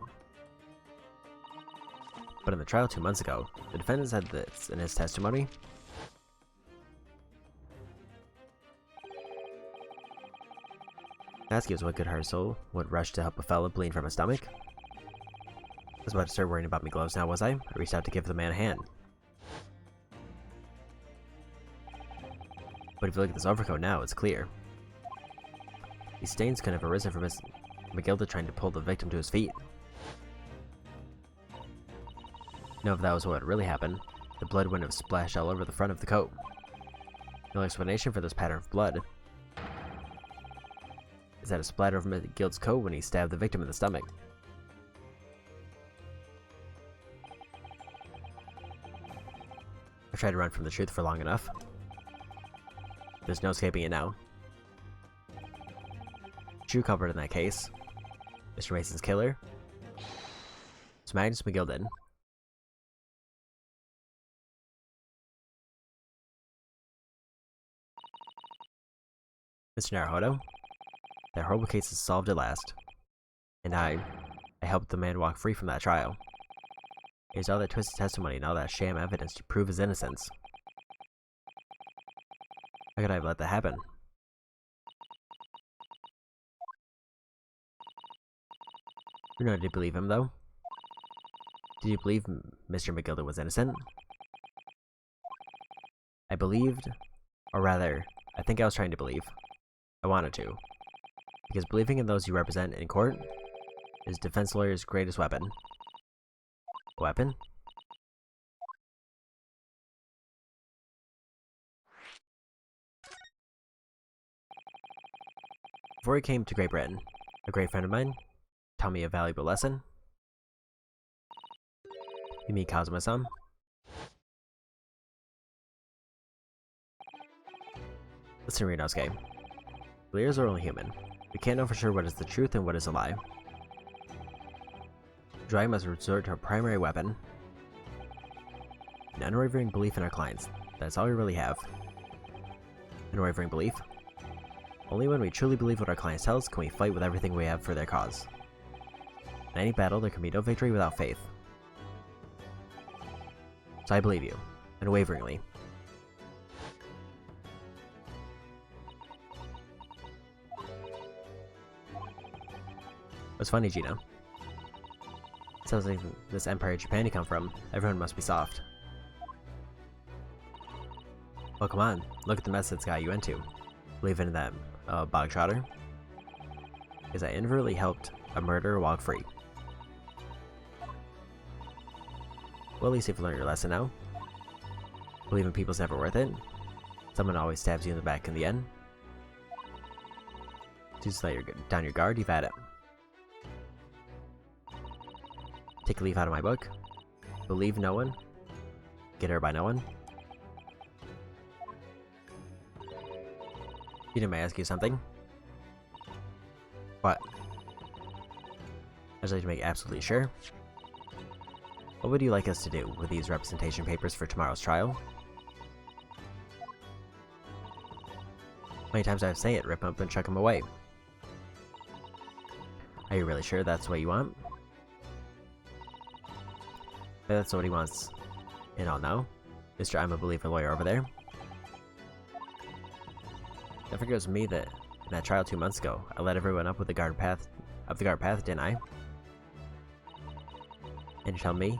But in the trial 2 months ago, the defendant said this in his testimony. Ask you as what good-hearted soul would rush to help a fella bleeding from his stomach. I was about to start worrying about me gloves now, was I? I reached out to give the man a hand. But if you look at this overcoat now, it's clear. These stains couldn't have arisen from Miss McGilda trying to pull the victim to his feet. No, if that was what really happened, the blood wouldn't have splashed all over the front of the coat. The only explanation for this pattern of blood is that a splatter over McGilde's coat when he stabbed the victim in the stomach. I've tried to run from the truth for long enough. There's no escaping it now. True culprit in that case, Mr. Mason's killer, is Magnus McGilden. Mr. Naruhodo, that horrible case is solved at last, and I helped the man walk free from that trial. He used all that twisted testimony and all that sham evidence to prove his innocence. How could I have let that happen? You know, did you believe him, though? Did you believe Mr. McGilda was innocent? I believed, or rather, I think I was trying to believe. I wanted to. Because believing in those you represent in court is defense lawyer's greatest weapon. A weapon? Before he came to Great Britain, a great friend of mine taught me a valuable lesson. You mean Kazuma-san? Listen, Ryunosuke. Players are only human. We can't know for sure what is the truth and what is a lie. Dry must resort to our primary weapon. An unwavering belief in our clients. That's all we really have. Unwavering belief? Only when we truly believe what our clients tell us can we fight with everything we have for their cause. In any battle, there can be no victory without faith. So I believe you, unwaveringly. What's funny, Gina? Sounds like this Empire of Japan you come from. Everyone must be soft. Well, come on. Look at the mess that's got you into. Believing in that bog trotter? Because I inadvertently helped a murderer walk free. Well, at least you've learned your lesson now. Believing people's never worth it. Someone always stabs you in the back in the end. Just let down your guard, you've had it. Take a leaf out of my book. Believe no one. Get hurt by no one. May I ask you something? What? I'd just like to make absolutely sure. What would you like us to do with these representation papers for tomorrow's trial? Many times I say it, rip them up and chuck them away. Are you really sure that's what you want? But that's what he wants. And all now, Mr. I'm a believer lawyer over there. I figure it was me that, in that trial 2 months ago, I led everyone up with the guard path, didn't I? And you tell me, you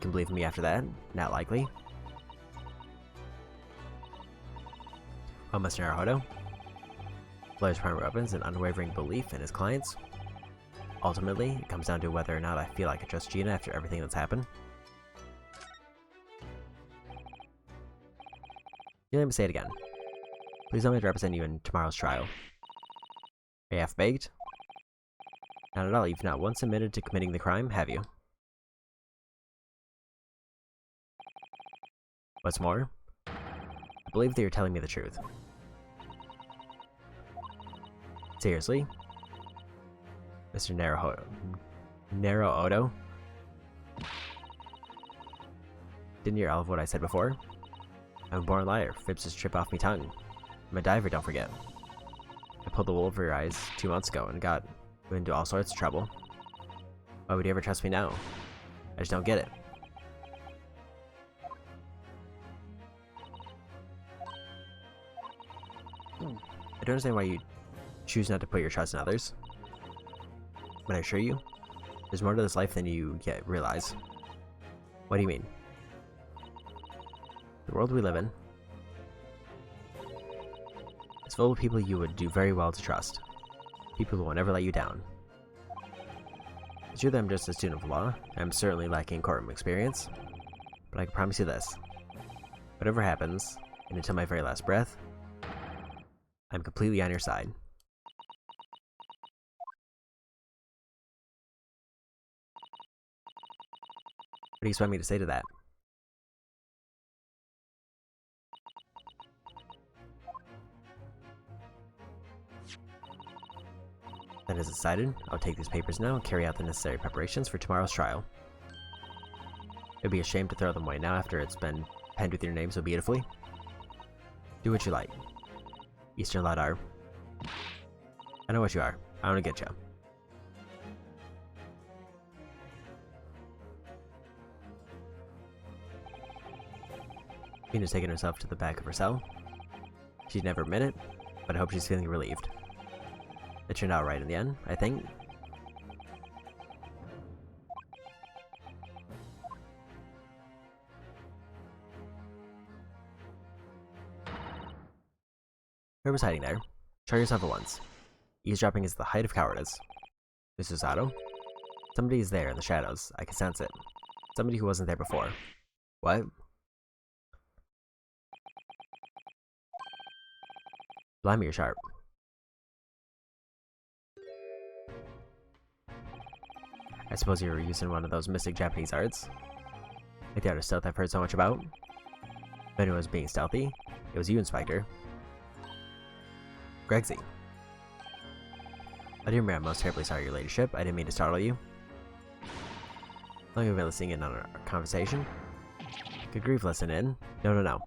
can believe in me after that? Not likely. Well, Mr. Naruhodo, lawyer's primary weapons and unwavering belief in his clients. Ultimately, it comes down to whether or not I feel I can trust Gina after everything that's happened. You let me say it again. Please allow me to represent you in tomorrow's trial. Are you half-baked? Not at all. You've not once admitted to committing the crime, have you? What's more, I believe that you're telling me the truth. Seriously? Mr. Naruhodo? Didn't you hear all of what I said before? I'm a born liar. Fibs just trip off me tongue. I'm a diver, don't forget. I pulled the wool over your eyes 2 months ago and got into all sorts of trouble. Why would you ever trust me now? I just don't get it. I don't understand why you choose not to put your trust in others. But I assure you, there's more to this life than you yet realize. What do you mean? The world we live in is full of people you would do very well to trust. People who will never let you down. It's true that I'm just a student of law. I'm certainly lacking courtroom experience. But I can promise you this. Whatever happens, and until my very last breath, I'm completely on your side. What do you expect me to say to that? That is decided. I'll take these papers now and carry out the necessary preparations for tomorrow's trial. It would be a shame to throw them away now after it's been penned with your name so beautifully. Do what you like. Eastern Ladar. I know what you are. I want to get you. Gina's taken herself to the back of her cell. She'd never admit it, but I hope she's feeling relieved. It turned out right in the end, I think. Whoever's hiding there, show yourself at once. Eavesdropping is the height of cowardice. Mr. Sato? Somebody is there in the shadows. I can sense it. Somebody who wasn't there before. What? Blimey, you're sharp. I suppose you were using one of those mystic Japanese arts? Like the art of stealth I've heard so much about? If anyone was being stealthy, it was you, Inspector. Gregsy. I do remember I'm most terribly sorry, your ladyship. I didn't mean to startle you. Long have you been listening in on our conversation? Good grief, listen in. No.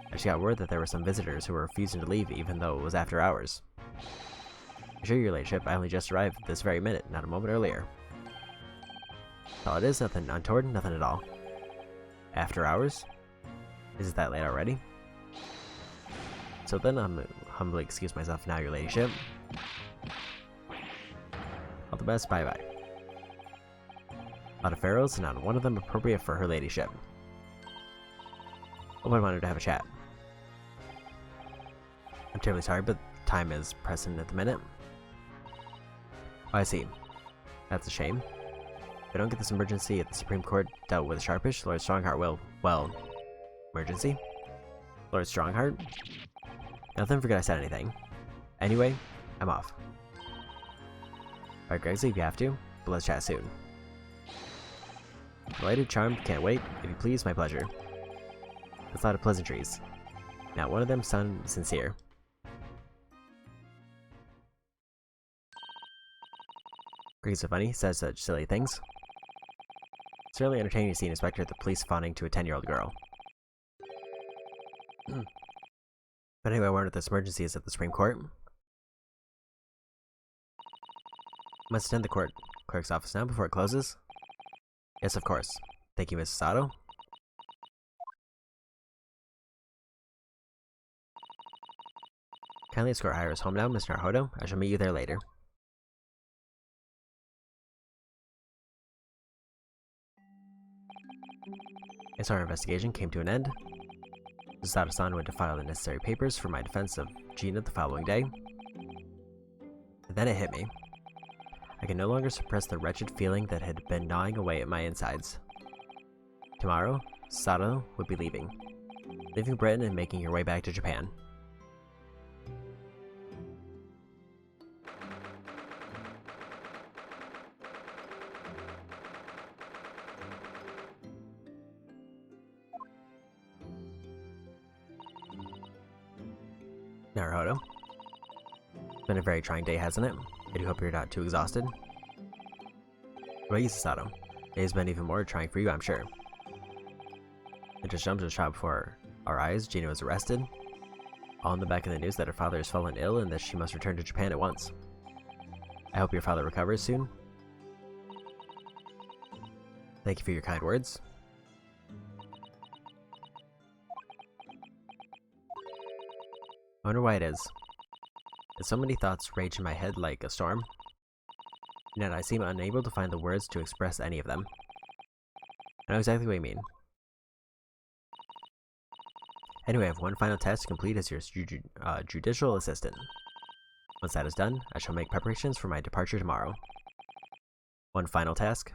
I just got word that there were some visitors who were refusing to leave even though it was after hours. I assure you, your ladyship, I only just arrived this very minute, not a moment earlier. All it is, nothing untoward, nothing at all. After hours? Is it that late already? So then I'm humbly excuse myself now, your ladyship. the best, bye bye. A lot of pharaohs, and not one of them appropriate for her ladyship. Hope I wanted to have a chat. I'm terribly sorry, but time is pressing at the minute. Oh, I see. That's a shame. If I don't get this emergency at the Supreme Court dealt with sharpish, Lord Strongheart will, well, emergency? Lord Strongheart? Nothing, forget I said anything. Anyway, I'm off. Alright, Gregsley, if you have to, but let's chat soon. Delighted, charmed, can't wait. If you please, my pleasure. That's a lot of pleasantries. Not one of them sound sincere. Greg's so funny, says such silly things. It's really entertaining to see an inspector at the police fawning to a 10-year-old girl. But anyway, I wonder if this emergency is at the Supreme Court. Must attend the clerk's office now before it closes? Yes, of course. Thank you, Mrs. Sato. Kindly escort Iris home now, Mr. Naruto. I shall meet you there later. As our investigation came to an end, Mrs. Sato-san went to file the necessary papers for my defense of Gina the following day. And then it hit me. I could no longer suppress the wretched feeling that had been gnawing away at my insides. Tomorrow, Sato would be leaving Britain and making her way back to Japan. Naruto. It's been a very trying day, hasn't it? I do hope you're not too exhausted. What about you, Sato? Day's been even more trying for you, I'm sure. It just jumped a shot before our eyes. Gina was arrested. All in the back of the news that her father has fallen ill and that she must return to Japan at once. I hope your father recovers soon. Thank you for your kind words. I wonder why it is. As so many thoughts rage in my head like a storm, and yet I seem unable to find the words to express any of them. I know exactly what you mean. Anyway, I have one final task to complete as your judicial assistant. Once that is done, I shall make preparations for my departure tomorrow. One final task.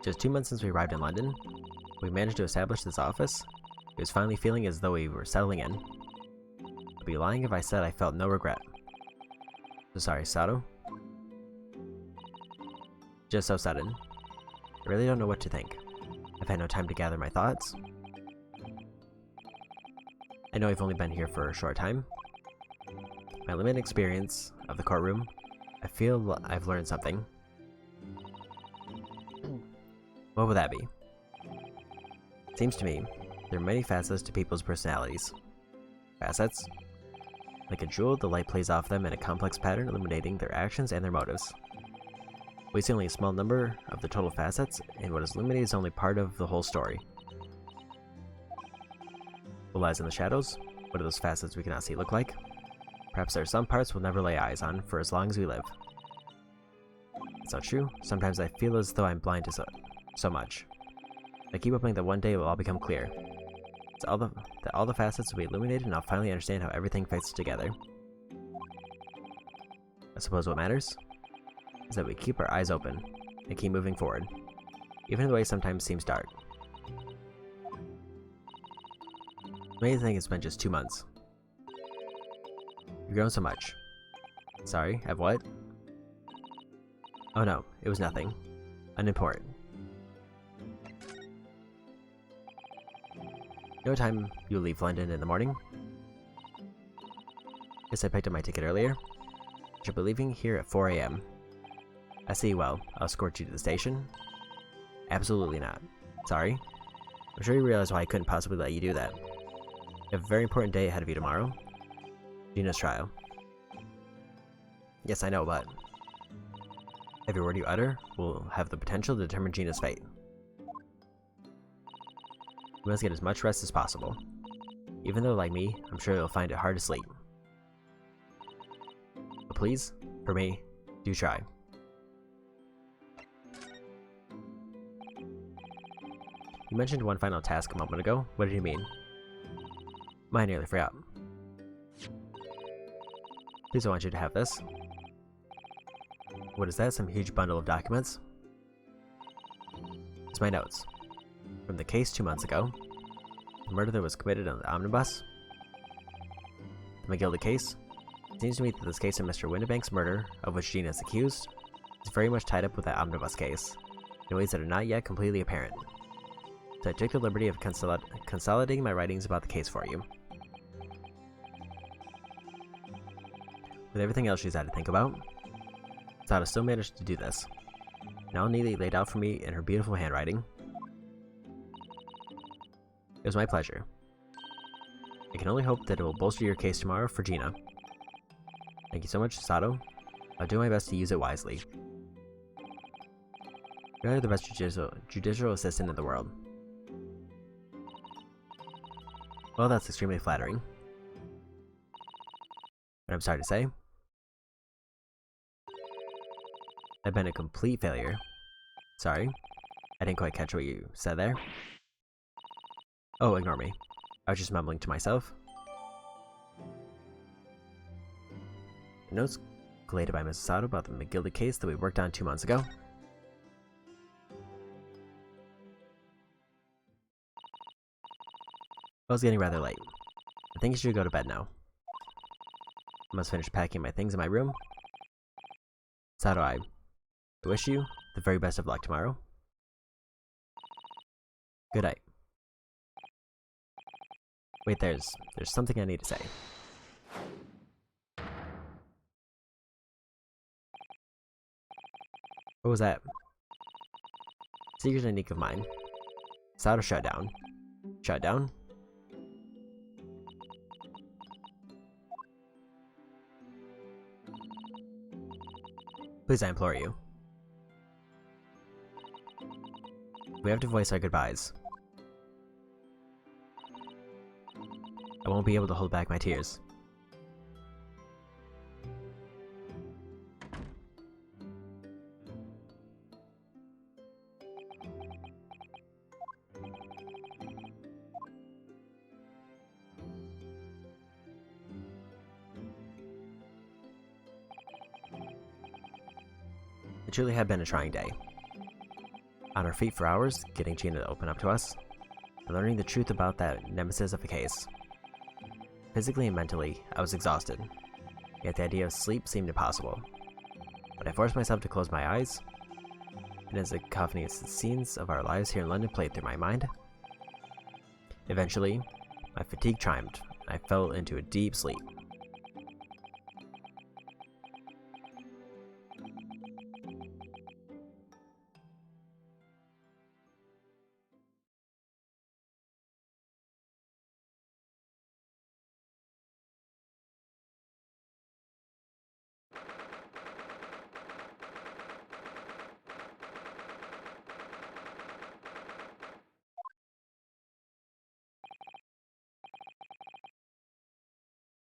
Just 2 months since we arrived in London, we managed to establish this office. It was finally feeling as though we were settling in. I'd be lying if I said I felt no regret. So sorry, Sato. Just so sudden. I really don't know what to think. I've had no time to gather my thoughts. I know I've only been here for a short time. My limited experience of the courtroom, I feel I've learned something. What would that be? It seems to me, there are many facets to people's personalities. Facets? Like a jewel, the light plays off them in a complex pattern, illuminating their actions and their motives. We see only a small number of the total facets, and what is illuminated is only part of the whole story. What lies in the shadows? What do those facets we cannot see look like? Perhaps there are some parts we'll never lay eyes on for as long as we live. It's not true. Sometimes I feel as though I'm blind to so much. I keep hoping that one day it will all become clear. That all the facets will be illuminated and I'll finally understand how everything fits together. I suppose what matters is that we keep our eyes open and keep moving forward, even if the way sometimes seems dark. Amazing thing it's been just 2 months. You've grown so much. Sorry, I've what? Oh no, it was nothing. Unimportant. You know what time you'll leave London in the morning? Guess I picked up my ticket earlier. I should be leaving here at 4 AM. I see, well, I'll escort you to the station. Absolutely not. Sorry. I'm sure you realize why I couldn't possibly let you do that. You have a very important day ahead of you tomorrow. Gina's trial. Yes, I know, but every word you utter will have the potential to determine Gina's fate. You must get as much rest as possible. even though, like me, I'm sure you'll find it hard to sleep. But please, for me, do try. You mentioned one final task a moment ago. What did you mean? I nearly forgot. Please, I want you to have this. What is that? Some huge bundle of documents? It's my notes. From the case 2 months ago. The murder that was committed on the omnibus. The McGilda case. It seems to me that this case of Mr. Windibank's murder, of which Gina is accused, is very much tied up with that omnibus case, in ways that are not yet completely apparent. So I took the liberty of consolidating my writings about the case for you. With everything else she's had to think about, Sada still managed to do this. And all neatly laid out for me in her beautiful handwriting. It was my pleasure. I can only hope that it will bolster your case tomorrow for Gina. Thank you so much, Sato. I'll do my best to use it wisely. You're the best judicial assistant in the world. Well, that's extremely flattering. But I'm sorry to say, I've been a complete failure. Sorry, I didn't quite catch what you said there. Oh, ignore me. I was just mumbling to myself. The notes collated by Mrs. Sato about the McGilda case that we worked on 2 months ago. Well, it's getting rather late. I think you should go to bed now. I must finish packing my things in my room. Sato, I wish you the very best of luck tomorrow. Good night. Wait, there's something I need to say. What was that? Secret technique of mine. Sato shut down. Shut down? Please, I implore you. We have to voice our goodbyes. I won't be able to hold back my tears. It truly had been a trying day. On our feet for hours, getting Gina to open up to us, and learning the truth about that nemesis of a case. Physically and mentally, I was exhausted, yet the idea of sleep seemed impossible. But I forced myself to close my eyes, and as the cacophony of the scenes of our lives here in London played through my mind, eventually, my fatigue triumphed, and I fell into a deep sleep.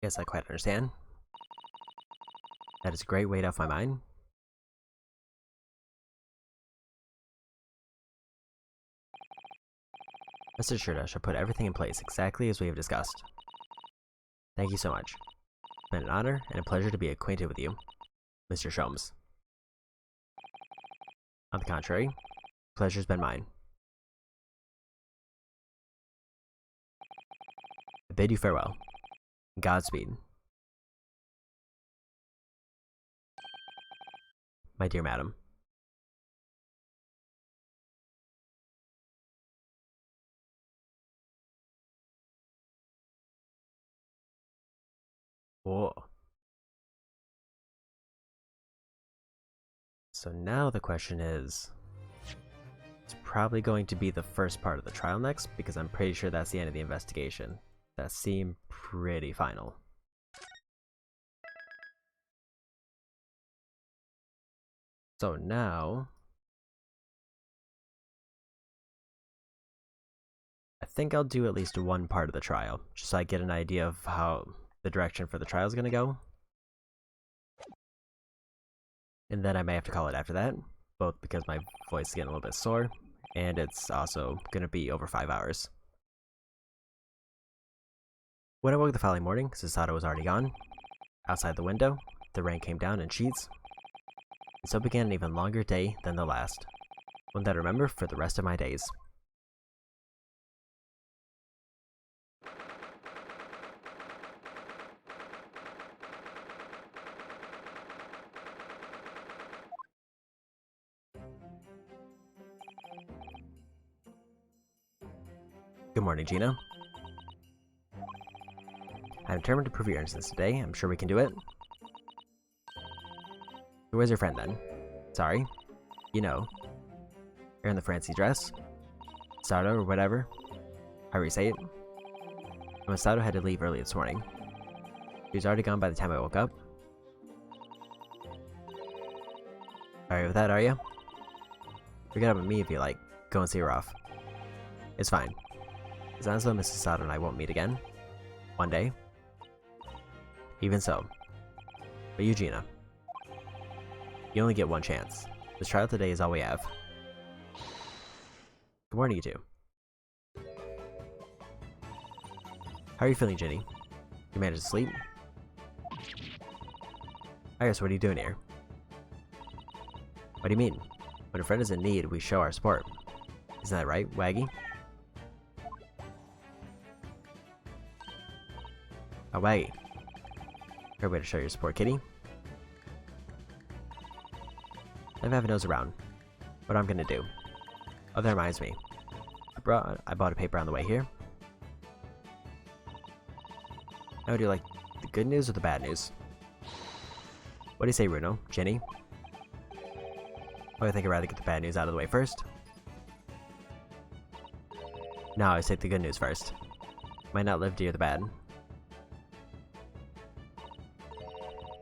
Yes, I quite understand. That is a great weight off my mind. Rest assured, I shall put everything in place exactly as we have discussed. Thank you so much. It's been an honor and a pleasure to be acquainted with you, Mr. Sholmes. On the contrary, the pleasure's been mine. I bid you farewell. Godspeed. My dear madam. Whoa. So now the question is, it's probably going to be the first part of the trial next, because I'm pretty sure that's the end of the investigation. That seemed pretty final. So now, I think I'll do at least one part of the trial, just so I get an idea of how the direction for the trial is going to go. And then I may have to call it after that, both because my voice is getting a little bit sore, and it's also going to be over 5 hours. When I woke the following morning, Susato was already gone. Outside the window, the rain came down in sheets, and so began an even longer day than the last, one that I remember for the rest of my days. Good morning, Gina. I'm determined to prove your innocence today. I'm sure we can do it. Where's your friend, then? Sorry. You know. You're in the fancy dress? Sato, or whatever. However you say it. When Sato had to leave early this morning. She was already gone by the time I woke up. Alright with that, are you? Forget about me if you like. Go and see her off. It's fine. It's not as though Mrs. Sato and I won't meet again. One day. Even so. But you, Gina. You only get one chance. This trial today is all we have. Good morning, you two. How are you feeling, Ginny? You managed to sleep? Iris, what are you doing here? What do you mean? When a friend is in need, we show our support. Isn't that right, Waggy? Oh, Waggy. Great way to show your support, kitty. I have a nose around. What I'm gonna do. Oh, that reminds me. I bought a paper on the way here. Now, do you like the good news or the bad news? What do you say, Runo? Ginny? Oh, I think I'd rather get the bad news out of the way first. No, I take the good news first. Might not live to hear the bad.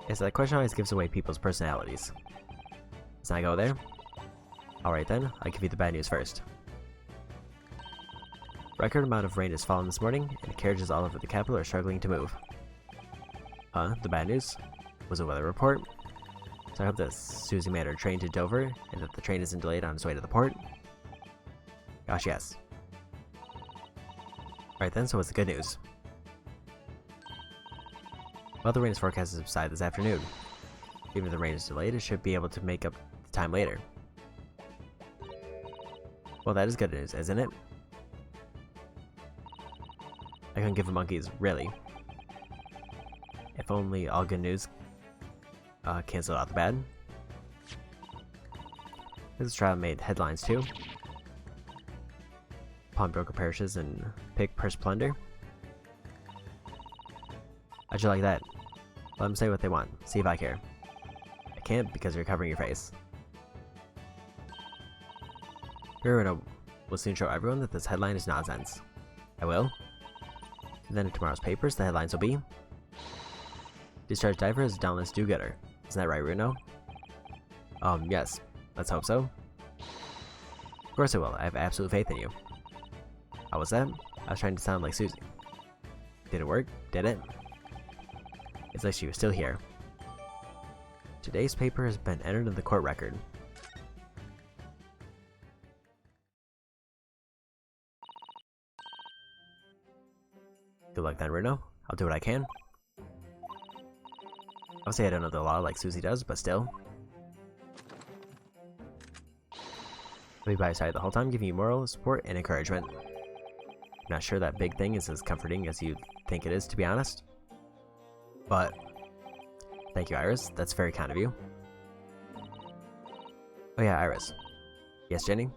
Yes, that question always gives away people's personalities. Let's not go there. Alright then, I'll give you the bad news first. Record amount of rain has fallen this morning, and carriages all over the capital are struggling to move. The bad news? Was a weather report? So I hope that Susie made her train to Dover, and that the train isn't delayed on its way to the port? Gosh, yes. Alright then, so what's the good news? Well, the rain is forecast to subside this afternoon. Even if the rain is delayed, it should be able to make up the time later. Well, that is good news, isn't it? I couldn't give a monkey's, really. If only all good news canceled out the bad. This trial made headlines too. Pawnbroker perishes and pig purse plunder. How'd you like that? Let them say what they want. See if I care. I can't because you're covering your face. Hiruno will soon show everyone that this headline is nonsense. I will. And then in tomorrow's papers, the headlines will be: Discharged diver is a downless do-gooder. Isn't that right, Runo? Yes. Let's hope so. Of course I will. I have absolute faith in you. How was that? I was trying to sound like Susie. Did it work? Did it? It's like she was still here. Today's paper has been entered in the court record. Good luck then, Runo. I'll do what I can. I'll say I don't know the law like Susie does, but still. I'll be by your side the whole time, giving you moral support and encouragement. I'm not sure that big thing is as comforting as you think it is, to be honest. But thank you, Iris. That's very kind of you. Oh yeah, Iris. Yes, Jenny?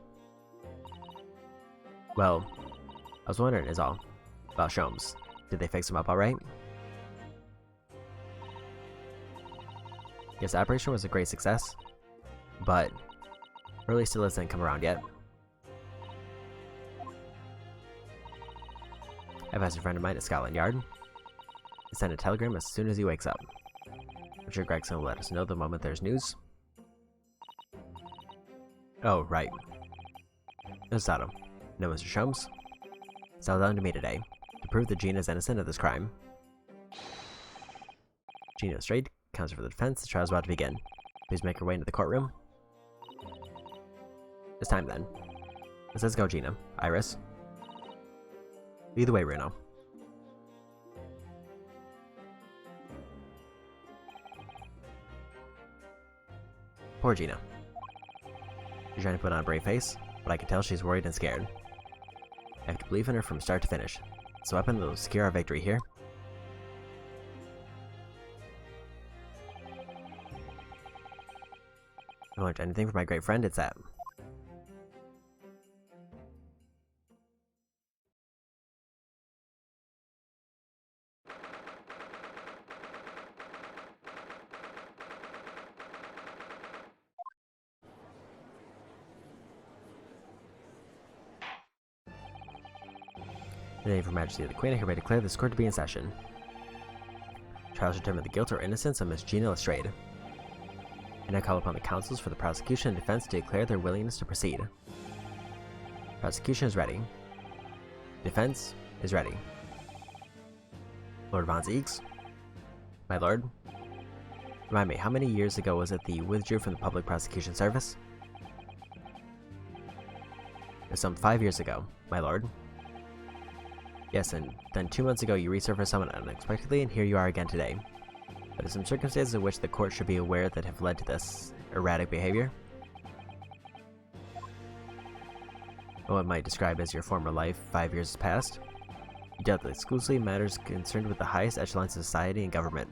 Well, I was wondering is all. About Sholmes. Did they fix him up alright? Yes, the operation was a great success, but Hurley still hasn't come around yet. I've asked a friend of mine at Scotland Yard to send a telegram as soon as he wakes up. I'm sure Gregson will let us know the moment there's news. Oh, right. No Sato. No Mr. Sholmes. Settle down to me today, to prove that Gina is innocent of this crime. Gina is straight, counsel for the defense, the trial is about to begin. Please make your way into the courtroom. It's time then. Let's go, Gina. Iris. Lead the way, Runo. Poor Gina. She's trying to put on a brave face, but I can tell she's worried and scared. I have to believe in her from start to finish. It's a weapon that will secure our victory here. If I learned anything from my great friend, it's that. In the name of Her Majesty of the Queen, I hereby declare this court to be in session. Trial shall determine the guilt or innocence of Miss Gina Lestrade. And I call upon the counsels for the prosecution and defense to declare their willingness to proceed. Prosecution is ready. Defense is ready. Lord Von Zieks? My lord? Remind me, how many years ago was it that you withdrew from the public prosecution service? It was some 5 years ago, my lord. Yes, and then 2 months ago you resurfaced somewhat unexpectedly, and here you are again today. But are some circumstances in which the court should be aware that have led to this erratic behavior? What one might describe as your former life 5 years past? You dealt with exclusively matters concerned with the highest echelons of society and government.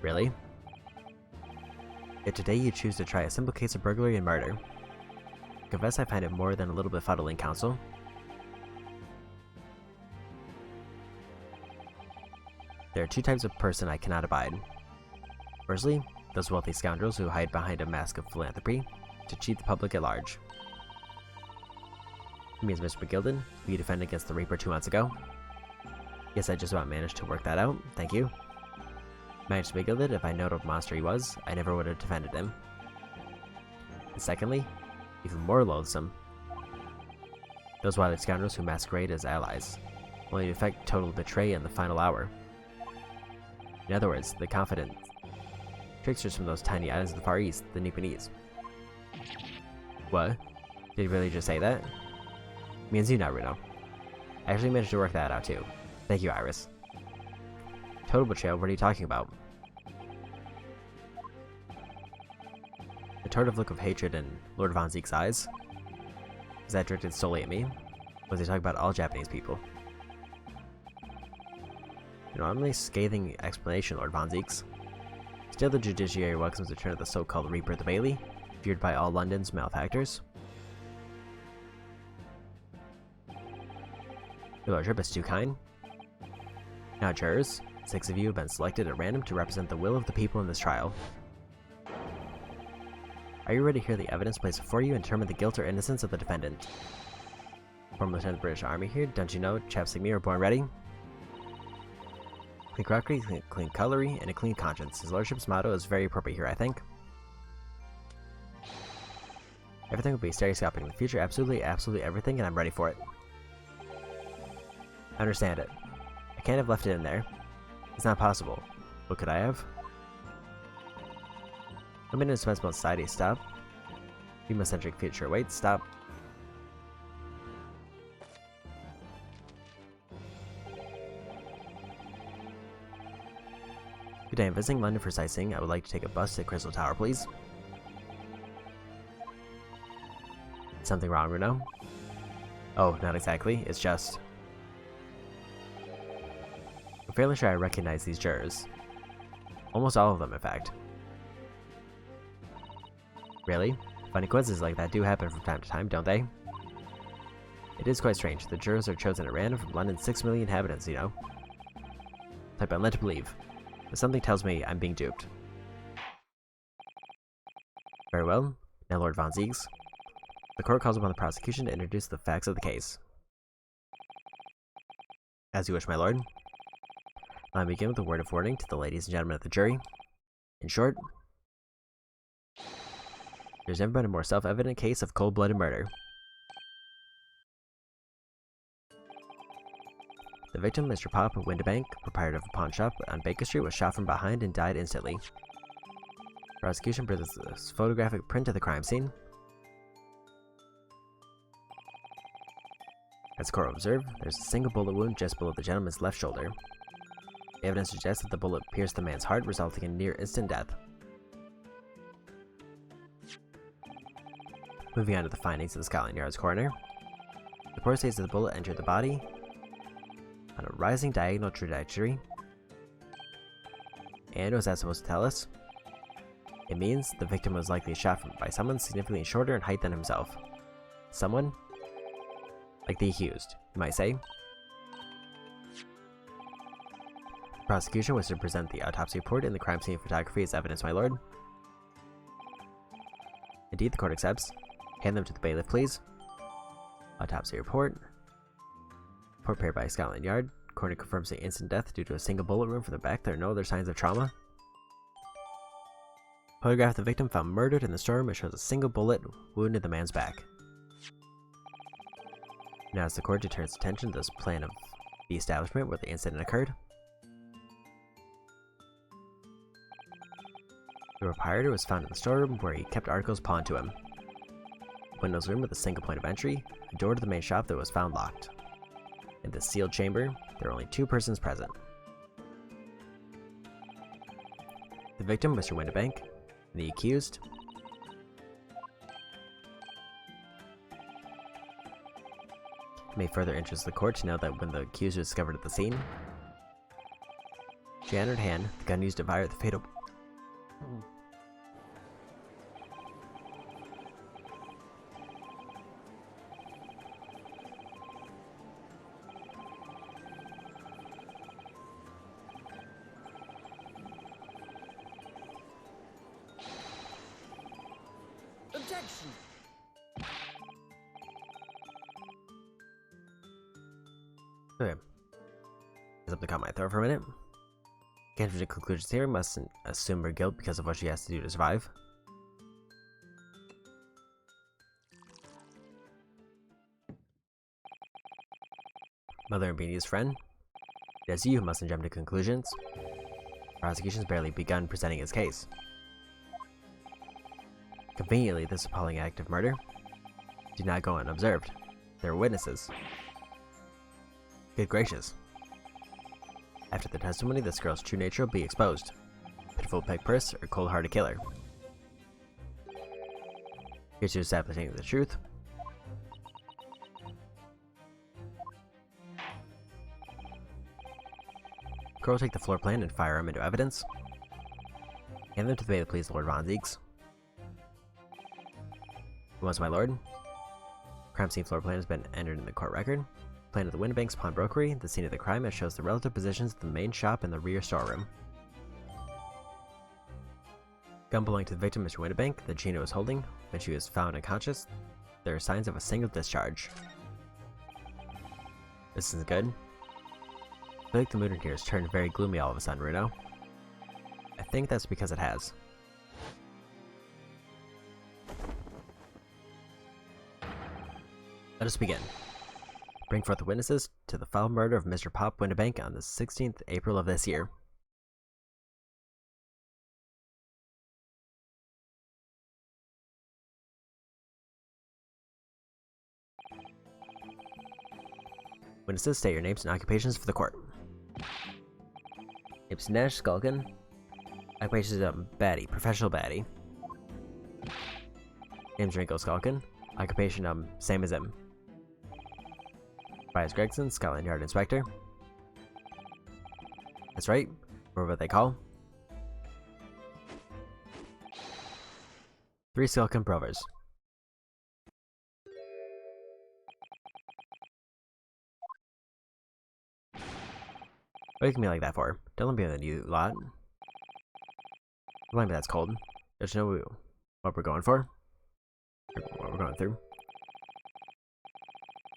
Really? Yet today you choose to try a simple case of burglary and murder. I confess I find it more than a little bit fuddling, counsel. There are 2 types of person I cannot abide. Firstly, those wealthy scoundrels who hide behind a mask of philanthropy to cheat the public at large. It means Mr. McGilden, who you defended against the Reaper 2 months ago. Yes, I just about managed to work that out, thank you. Managed to McGilden, if I knowed what monster he was, I never would have defended him. And secondly, even more loathsome, those wily scoundrels who masquerade as allies, only to effect total betray in the final hour. In other words, the confident tricksters from those tiny islands of the Far East, the Nipponese. What? Did he really just say that? Means you now, Runo. I actually managed to work that out too. Thank you, Iris. Total betrayal, what are you talking about? The tortive look of hatred in Lord Von Zieks' eyes? Was that directed solely at me? Was he talking about all Japanese people? Normally scathing explanation, Lord Von Zieks. Still, the judiciary welcomes the return of the so-called Reaper the Bailey, feared by all London's malefactors. Your lordship is too kind. Now, jurors, 6 of you have been selected at random to represent the will of the people in this trial. Are you ready to hear the evidence placed before you and determine the guilt or innocence of the defendant? Former lieutenant of the British Army here, don't you know, chaps like me are born ready? Clean crockery, clean cutlery, and a clean conscience. His lordship's motto is very appropriate here, I think. Everything will be stereoscopic in the future, absolutely everything, and I'm ready for it. I understand it. I can't have left it in there. It's not possible. What could I have? Living in a dispensable society, stop. Human-centric future, wait, stop. Good day, I'm visiting London for sightseeing. I would like to take a bus to Crystal Tower, please. Something wrong, Runo? Oh, not exactly. It's just... I'm fairly sure I recognize these jurors. Almost all of them, in fact. Really? Funny coincidences like that do happen from time to time, don't they? It is quite strange. The jurors are chosen at random from London's 6 million inhabitants, you know? Type I'm led to believe. But something tells me I'm being duped. Very well. Now, Lord Von Zieks. The court calls upon the prosecution to introduce the facts of the case. As you wish, my lord. I'll begin with a word of warning to the ladies and gentlemen of the jury. In short, there's never been a more self-evident case of cold-blooded murder. The victim, Mr. Pop of Windibank, proprietor of a pawn shop on Baker Street, was shot from behind and died instantly. Prosecution presents a photographic print of the crime scene. As the court observed, there's a single bullet wound just below the gentleman's left shoulder. The evidence suggests that the bullet pierced the man's heart, resulting in near-instant death. Moving on to the findings of the Scotland Yard's coroner. The report states that the bullet entered the body on a rising diagonal trajectory. And what is that supposed to tell us? It means the victim was likely shot by someone significantly shorter in height than himself. Someone like the accused, you might say. The prosecution was to present the autopsy report and the crime scene photography as evidence, my lord. Indeed, the court accepts. Hand them to the bailiff, please. Autopsy report. Report prepared by Scotland Yard. Coroner confirms the instant death due to a single bullet wound from the back. There are no other signs of trauma. Photograph of the victim found murdered in the storeroom. It shows a single bullet wound in the man's back. Now, as the court turns attention to this plan of the establishment where the incident occurred. The proprietor was found in the storeroom where he kept articles pawned to him. Windows room with a single point of entry, a door to the main shop that was found locked. In the sealed chamber, there were only 2 persons present. The victim, Mr. Windibank, and the accused. It may further interest the court to note that when the accused was discovered at the scene, she had in her hand the gun used to fire the fatal. Objection! Okay. Something caught my throat for a minute. Can't reach conclusions here. Mustn't assume her guilt because of what she has to do to survive. Mother and Beanie's friend. It is you who mustn't jump to conclusions. Prosecution's barely begun presenting its case. Conveniently, this appalling act of murder did not go unobserved. There were witnesses. Good gracious. After the testimony, this girl's true nature will be exposed. Pitiful peg purse or cold-hearted killer. Here's to establishing the truth. Girl will take the floor plan and firearm into evidence. Hand them to the bailiff, please, Lord Von Zieks. Once, my lord. Crime scene floor plan has been entered in the court record. Plan of the Windibank's pawnbrokery, the scene of the crime, that shows the relative positions of the main shop and the rear storeroom. Gun belonging to the victim, Mr. Windibank, that Gina was holding when she was found unconscious. There are signs of a single discharge. This isn't good. I feel like the mood in here has turned very gloomy all of a sudden, Runo. I think that's because it has. Let us begin. Bring forth the witnesses to the foul murder of Mr. Pop Windibank on the 16th April of this year. Witnesses, state your names and occupations for the court. Name's Nash Skulkin. Occupation is baddie, professional baddie. Name's Rinko Skulkin. Occupation same as him. Bias Gregson, Scotland Yard Inspector. That's right, or what they call. 3 Skulkin Provers. What are you looking at me like that for? Don't let me in you lot. Don't let me that's cold. Don't you know what we're going for? What we're going through?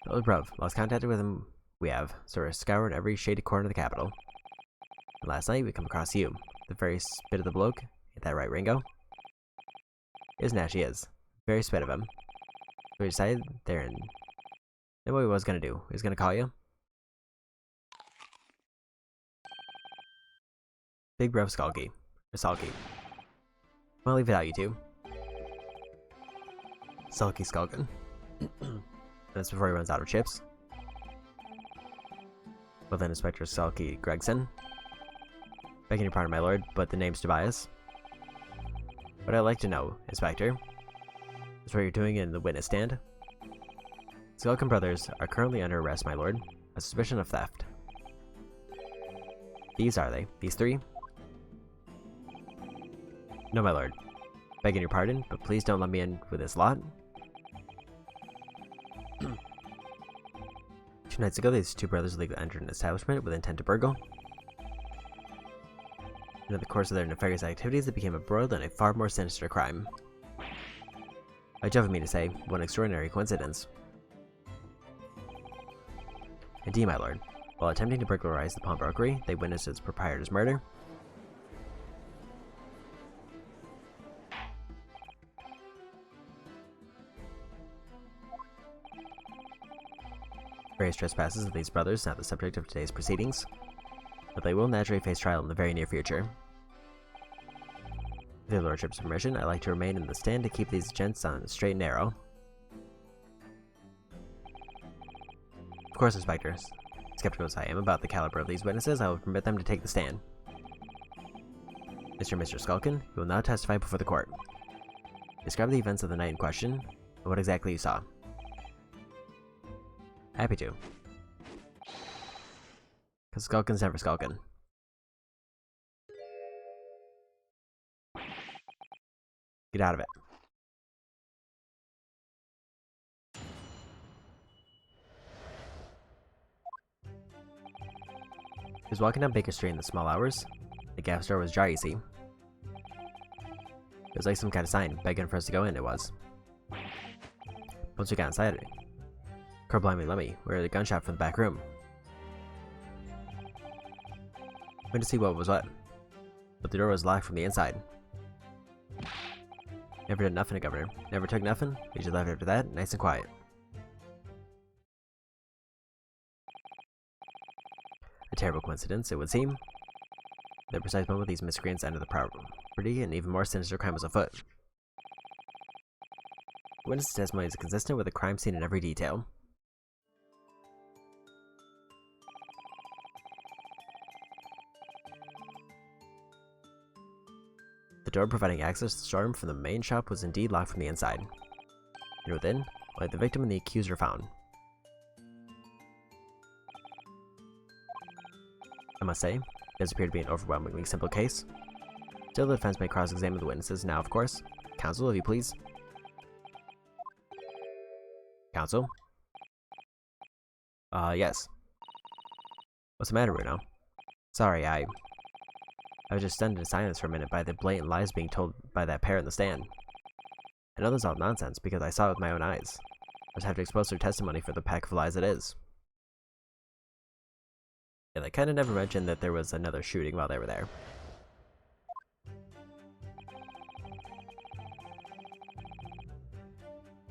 The old bruv. Lost contact with him we have, so we're scouring every shady corner of the capital. And last night we come across you. The very spit of the bloke. Ain't that right, Ringo? Is Nash, he is. Very spit of him. So we decided there and then what he was gonna do. He was gonna call you. Big bro Skulky. Or Sulky. I'll leave it out, you two. Sulky Skulkin. That's before he runs out of chips. Well then, Inspector Sulky Gregson. Begging your pardon, my lord, but the name's Tobias. What I'd like to know, Inspector, is what you're doing in the witness stand. Skulkin brothers are currently under arrest, my lord, on suspicion of theft. These are they? These three? No, my lord. Begging your pardon, but please don't let me in with this lot. 2 nights ago, these 2 brothers illegally entered an establishment with intent to burgle. And in the course of their nefarious activities, they became embroiled in a far more sinister crime. I jove of me to say, what an extraordinary coincidence. Indeed, my lord. While attempting to burglarize the pawnbrokery, they witnessed its proprietor's murder. Various trespasses of these brothers are now the subject of today's proceedings, but they will naturally face trial in the very near future. With your lordship's permission, I'd like to remain in the stand to keep these gents on a straight and narrow. Of course, Inspector. Skeptical as I am about the caliber of these witnesses, I will permit them to take the stand. Mr. Skulkin, you will now testify before the court. Describe the events of the night in question, and what exactly you saw. Happy to. Because Skulkin's never Skulkin. Get out of it. He was walking down Baker Street in the small hours. The gas store was ajar, you see. It was like some kind of sign, begging for us to go in, it was. Once we got inside it, Blimey Lemmy, we heard a gunshot from the back room. Went to see what was what, but the door was locked from the inside. Never did nothing, Governor. Never took nothing. We just left after that, nice and quiet. A terrible coincidence, it would seem. The precise moment these miscreants entered the property, an even more sinister crime was afoot. The witness' testimony is consistent with the crime scene in every detail. The door providing access to the storeroom from the main shop was indeed locked from the inside. And within, only the victim and the accuser were found. I must say, it does appear to be an overwhelmingly simple case. Still, the defense may cross-examine the witnesses now, of course. Counsel, if you please. Counsel? Yes. What's the matter, Bruno? Sorry, I was just stunned into silence for a minute by the blatant lies being told by that pair in the stand. I know this is all nonsense because I saw it with my own eyes. I just have to expose their testimony for the pack of lies it is. Yeah, they kinda never mentioned that there was another shooting while they were there.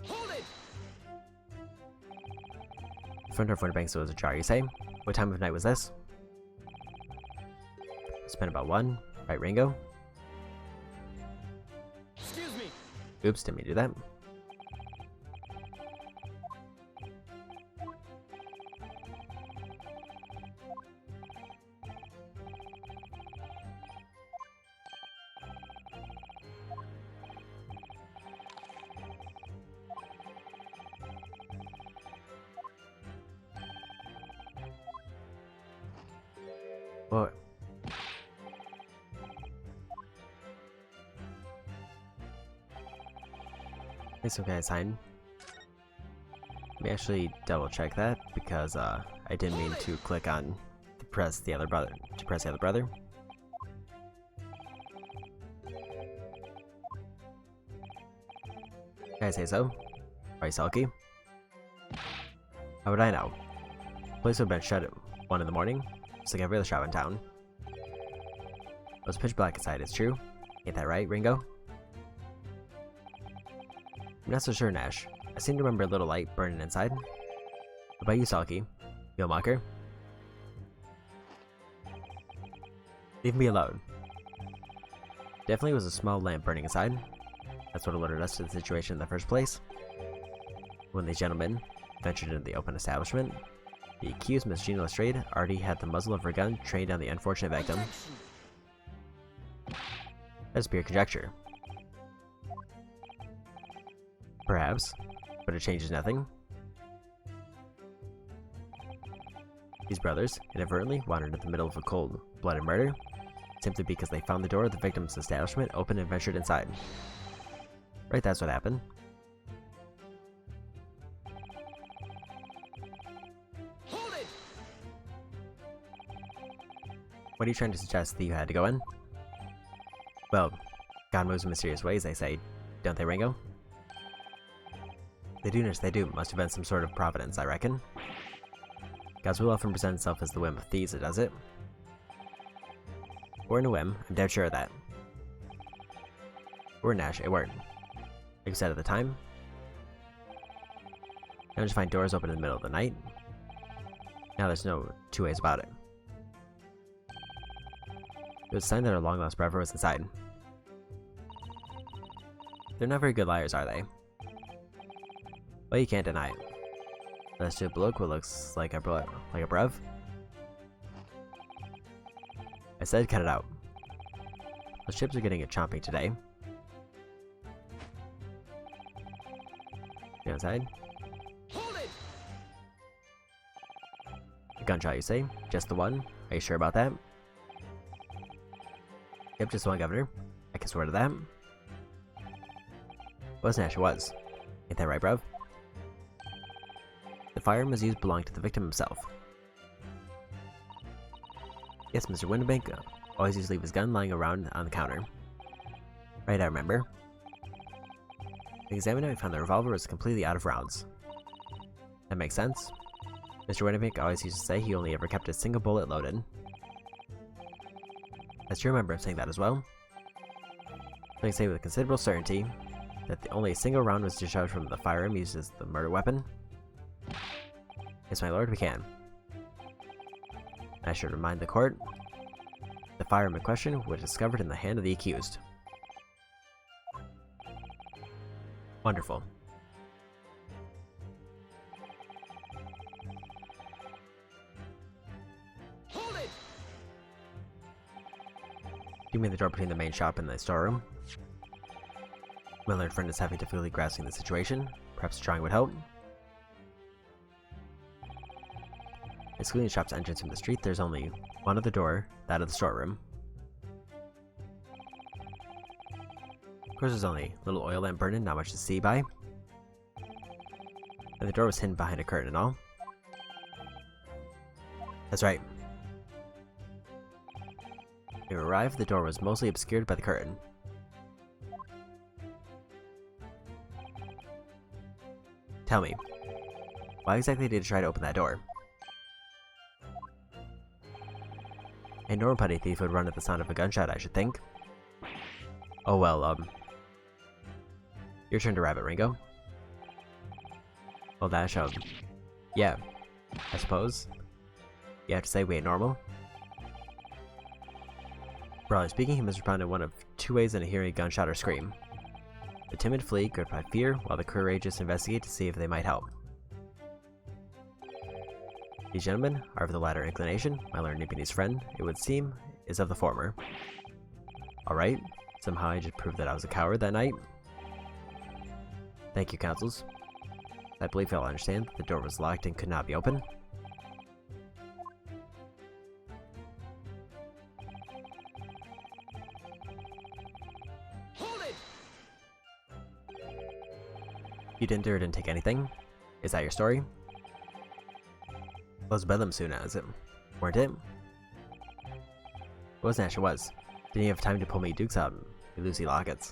Hold it! The front door of Winterbank was ajar, you say? What time of night was this? It's been about 1, right, Ringo? Excuse me! Oops, didn't mean to do that. Well, it's okay, it's fine. Let me actually double check that because I didn't mean to click on to press the other brother. Can I say so? Are you sulky? How would I know? The place would have been shut at 1 in the morning, just like every other shop in town. It was pitch black inside, it's true. Ain't that right, Ringo? I'm not so sure, Nash. I seem to remember a little light burning inside. What about you, Sulky? You a mucker? Leave me alone. Definitely was a small lamp burning inside. That's what alerted us to the situation in the first place. When these gentlemen ventured into the open establishment, the accused Miss Gina Lestrade already had the muzzle of her gun trained on the unfortunate victim. That's pure conjecture. Perhaps, but it changes nothing. These brothers inadvertently wandered into the middle of a cold-blooded murder, simply because they found the door of the victim's establishment open and ventured inside. Right, that's what happened. Hold it! What are you trying to suggest that you had to go in? Well, God moves in mysterious ways, they say. Don't they, Ringo? They do, nurse, they do. Must have been some sort of providence, I reckon. God's will often presents itself as the whim of thieves, does it? Or in a whim, I'm dead sure of that. Or Nash, it weren't. Like you said at the time, I just find doors open in the middle of the night. Now there's no two ways about it. It was a sign that our long-lost brother was inside. They're not very good liars, are they? Well, you can't deny it. Let's do a look what looks like a bruv. I said cut it out. Those chips are getting a chomping today. Go inside. Hold it! A gunshot, you say? Just the one? Are you sure about that? Yep, just one, Governor. I can swear to that. Wasn't Nash, it was. Ain't that right, bruv? The firearm was used belonged to the victim himself. Yes, Mr. Winterbank always used to leave his gun lying around on the counter. Right, I remember. Examining it, we found the revolver was completely out of rounds. That makes sense. Mr. Winterbank always used to say he only ever kept a single bullet loaded. I still remember him saying that as well. I can say with considerable certainty that only a single round was discharged from the firearm used as the murder weapon. Yes, my lord, we can. I should remind the court, the firearm in question was discovered in the hand of the accused. Wonderful. Hold it! You mean the door between the main shop and the storeroom? My learned friend is having difficulty grasping the situation. Perhaps trying would help. Excluding the shop's entrance from the street, there's only one other door, that of the storeroom. Of course, there's only a little oil lamp burning, not much to see by. And the door was hidden behind a curtain and all. That's right. When we arrived, the door was mostly obscured by the curtain. Tell me, why exactly did you try to open that door? A normal petty thief would run at the sound of a gunshot, I should think. Oh well, your turn to rabbit, Ringo. Well, Dash, yeah, I suppose. You have to say we ain't normal. Broadly speaking, he must respond in one of two ways in hearing a gunshot or scream. The timid flee, gripped by fear, while the courageous investigate to see if they might help. These gentlemen are of the latter inclination. My learned Nippany's friend, it would seem, is of the former. Alright, somehow I just proved that I was a coward that night. Thank you, counsels. I believe you'll understand that the door was locked and could not be opened. Hold it! You didn't or didn't take anything? Is that your story? Well, it's bedlam soon, is it? Weren't it? It wasn't actually, it was. Didn't you have time to pull me dukes out, you Lucy lockets?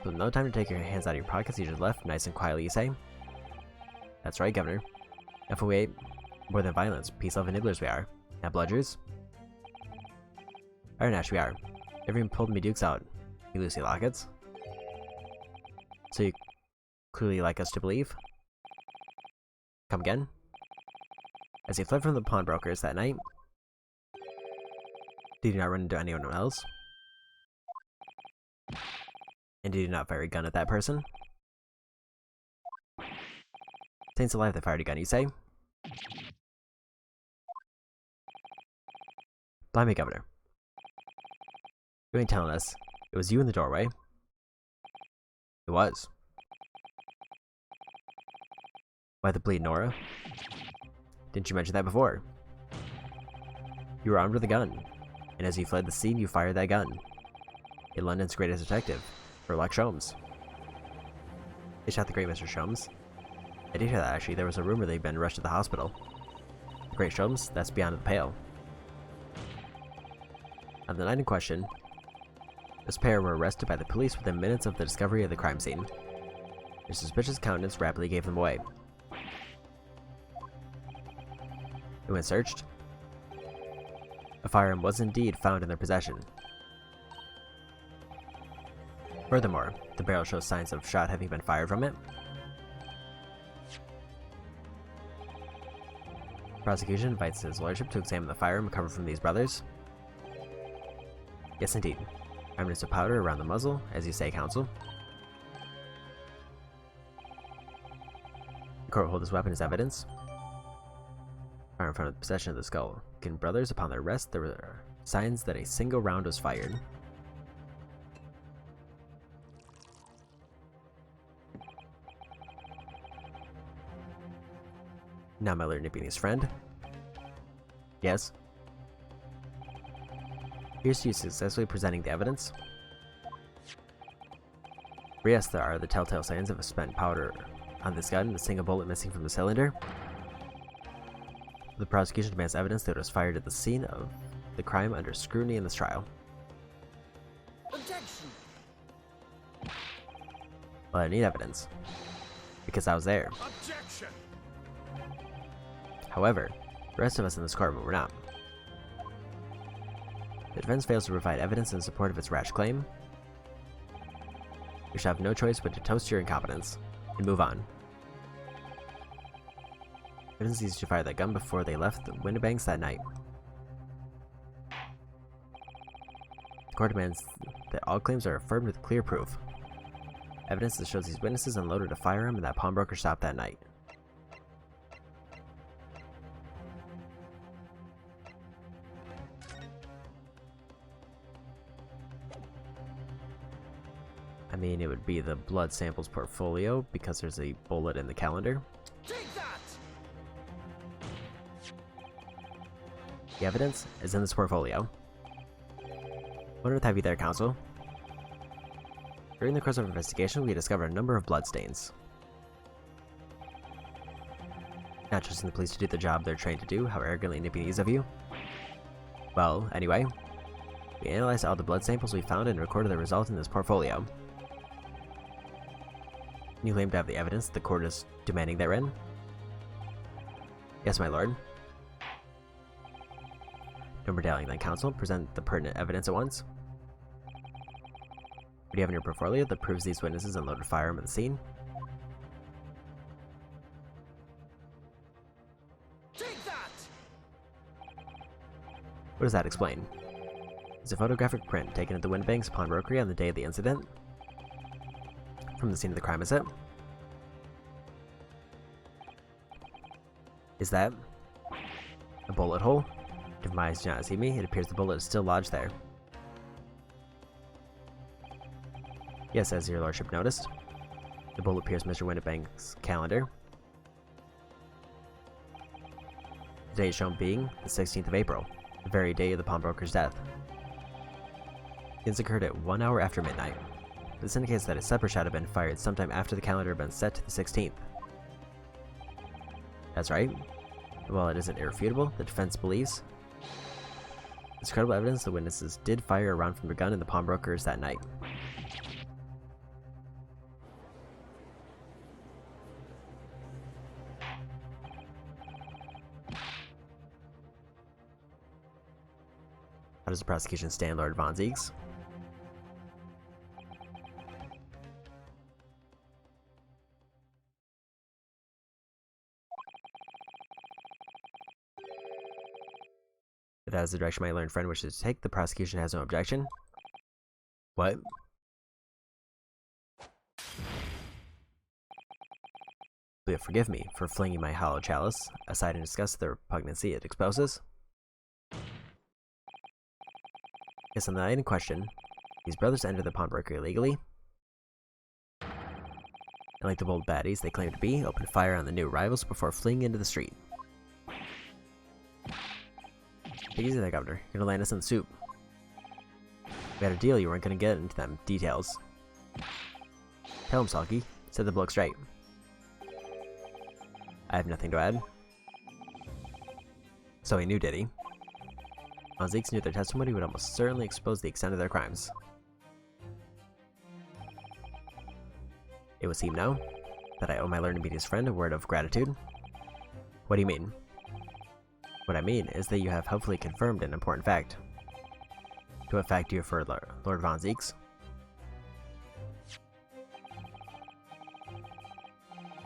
With no time to take your hands out of your pockets, you just left, nice and quietly, you say? That's right, Governor. If we ate more than violence, peace, love, and nibblers we are. Now, bludgers? Alright, Nash, we are. Never even pulled me dukes out, you Lucy lockets. So you clearly like us to believe? Come again? As he fled from the pawnbrokers that night, did you not run into anyone else? And he did not fire a gun at that person. Saint's alive that fired a gun, you say? Blimey, Governor. You ain't telling us. It was you in the doorway. It was. Why the bleed, Nora? Didn't you mention that before? You were armed with a gun, and as you fled the scene, you fired that gun. You're London's greatest detective, Sherlock Sholmes. They shot the great Mr. Sholmes. I did hear that, actually. There was a rumor they'd been rushed to the hospital. The great Sholmes? That's beyond the pale. On the night in question, this pair were arrested by the police within minutes of the discovery of the crime scene. Their suspicious countenance rapidly gave them away. And when searched, a firearm was indeed found in their possession. Furthermore, the barrel shows signs of shot having been fired from it. The prosecution invites his lordship to examine the firearm recovered from these brothers. Yes, indeed. Remnants of powder around the muzzle, as you say, counsel. The court will hold this weapon as evidence. Firearm found in possession of the skull. Brothers, upon their arrest, there were signs that a single round was fired. Now, my Lord Nibini's friend. Yes? Here's to you successfully presenting the evidence. Yes, there are the telltale signs of a spent powder on this gun and a single bullet missing from the cylinder. The prosecution demands evidence that it was fired at the scene of the crime under scrutiny in this trial. Objection! Well, I need evidence, because I was there. Objection! However, the rest of us in this courtroom were not. The defense fails to provide evidence in support of its rash claim. We shall have no choice but to toast your incompetence and move on. Evidence used to fire that gun before they left the Windibanks that night. The court demands that all claims are affirmed with clear proof. Evidence that shows these witnesses unloaded a firearm in that pawnbroker shop that night. I mean, it would be the blood samples portfolio because there's a bullet in the calendar. Take that! The evidence is in this portfolio. What on earth have you there, counsel? During the course of investigation, we discovered a number of bloodstains. Not trusting the police to do the job they're trained to do, how arrogantly nippy-knees of you. Well, anyway, we analyzed all the blood samples we found and recorded the result in this portfolio. You claim to have the evidence the court is demanding therein? Yes, my lord. No more dallying then, counsel. Present the pertinent evidence at once. What do you have in your portfolio that proves these witnesses unloaded a firearm at the scene? Take that! What does that explain? It's a photographic print taken at the Windibanks pawnbrokery on the day of the incident. From the scene of the crime, is it? Is that a bullet hole? If my eyes do not see me, it appears the bullet is still lodged there. Yes, as your lordship noticed, the bullet pierced Mr. Windibank's calendar. The date shown being the 16th of April, the very day of the pawnbroker's death. This occurred at 1 hour after midnight. This indicates that a separate shot had been fired sometime after the calendar had been set to the 16th. That's right. While it isn't irrefutable, the defense believes there's credible evidence the witnesses did fire a round from a gun in the pawnbrokers that night. How does the prosecution stand, Lord Von Ziegs? If that is the direction my learned friend wishes to take, the prosecution has no objection. What? forgive me for flinging my hollow chalice aside in disgust at the repugnancy it exposes? Yes, on the night in question, these brothers entered the pawnbroker illegally, and like the bold baddies they claimed to be, opened fire on the new arrivals before fleeing into the street. Take it easy there, Governor. You're gonna land us in the soup. We had a deal, you weren't gonna get into them details. Tell him, Sulky, said the bloke straight. I have nothing to add. So he knew, did he? Von Zieks knew their testimony would almost certainly expose the extent of their crimes. It would seem now that I owe my learned media's friend a word of gratitude. What do you mean? What I mean is that you have helpfully confirmed an important fact. To what fact do you refer, Lord Von Zieks?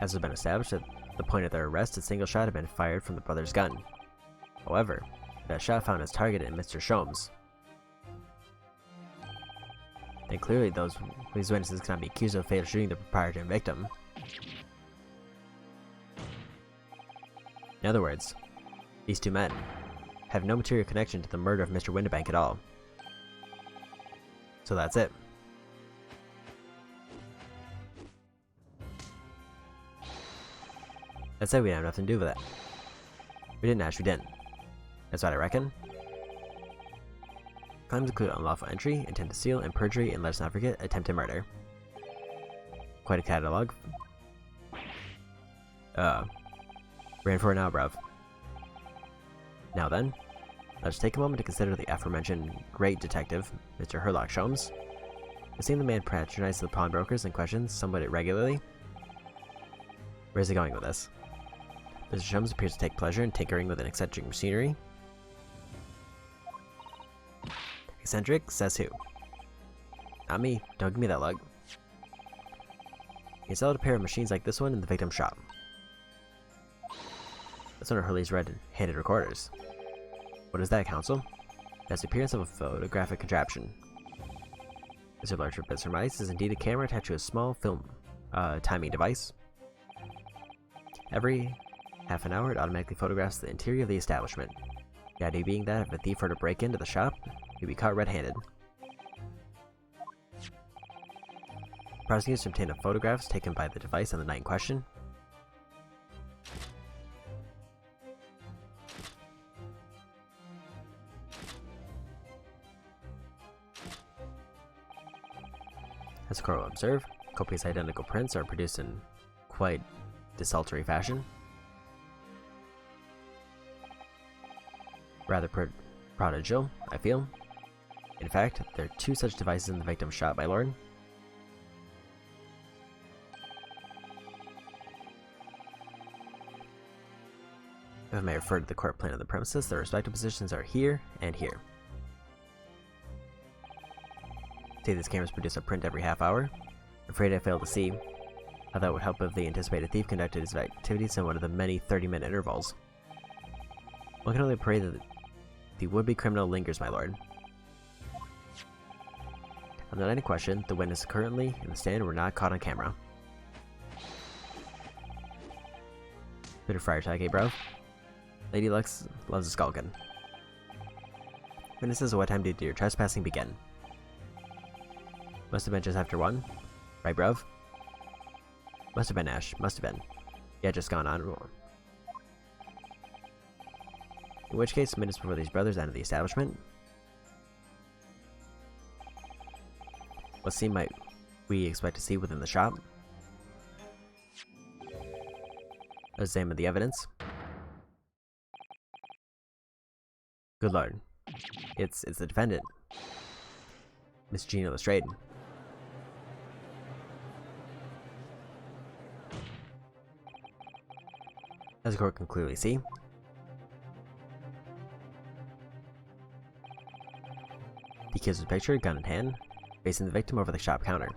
As has been established, at the point of their arrest, a single shot had been fired from the brother's gun. However, that shot found its target in Mr. Sholmes. Then clearly these witnesses cannot be accused of fatally shooting the proprietor and victim. In other words, these two men have no material connection to the murder of Mr. Windibank at all. So that's it. Let's say we have nothing to do with it. We didn't, Ash, we didn't. That's what I reckon. Crimes include unlawful entry, intent to steal, and perjury, and let's not forget, attempted murder. Quite a catalog. Ran for it now, bruv. Now then, let's take a moment to consider the aforementioned great detective, Mr. Herlock Sholmes. It seemed the man patronized the pawnbrokers in question somewhat irregularly. Where's he going with this? Mr. Sholmes appears to take pleasure in tinkering with an eccentric machinery. Eccentric? Says who? Not me. Don't give me that lug. He sold a pair of machines like this one in the victim's shop. That's one of Hurley's red-handed recorders. What is that, Counsel? It has the appearance of a photographic contraption. Mr. Larcher bits surmise is indeed a camera attached to a small film timing device. Every half an hour, it automatically photographs the interior of the establishment. The idea being that if a thief were to break into the shop, he'd be caught red-handed. Prosecutors obtained photographs taken by the device on the night in question. As the court will observe, copious identical prints are produced in quite desultory fashion. Rather prodigal, I feel. In fact, there are two such devices in the victim's shop, my lord. If I may refer to the court plan of the premises, their respective positions are here and here. Say these cameras produce a print every half hour. I'm afraid I fail to see how that would help if the anticipated thief conducted his activities in one of the many 30-minute intervals. One can only pray that the would-be criminal lingers, my lord. On the night in question, the witnesses currently in the stand were not caught on camera. Bit of friar tag, eh, bro? Lady Lux loves a skulkin. Witnesses, what time did your trespassing begin? Must have been just after 1. Right, bruv? Must have been, Ash. Must have been. Yeah, just gone on. In which case, minutes before these brothers entered the establishment. What scene might we expect to see within the shop? Let's examine the evidence. Good lord. It's the defendant. Miss Gina Lestrade. As the court can clearly see, the accused was pictured, gun in hand, facing the victim over the shop counter.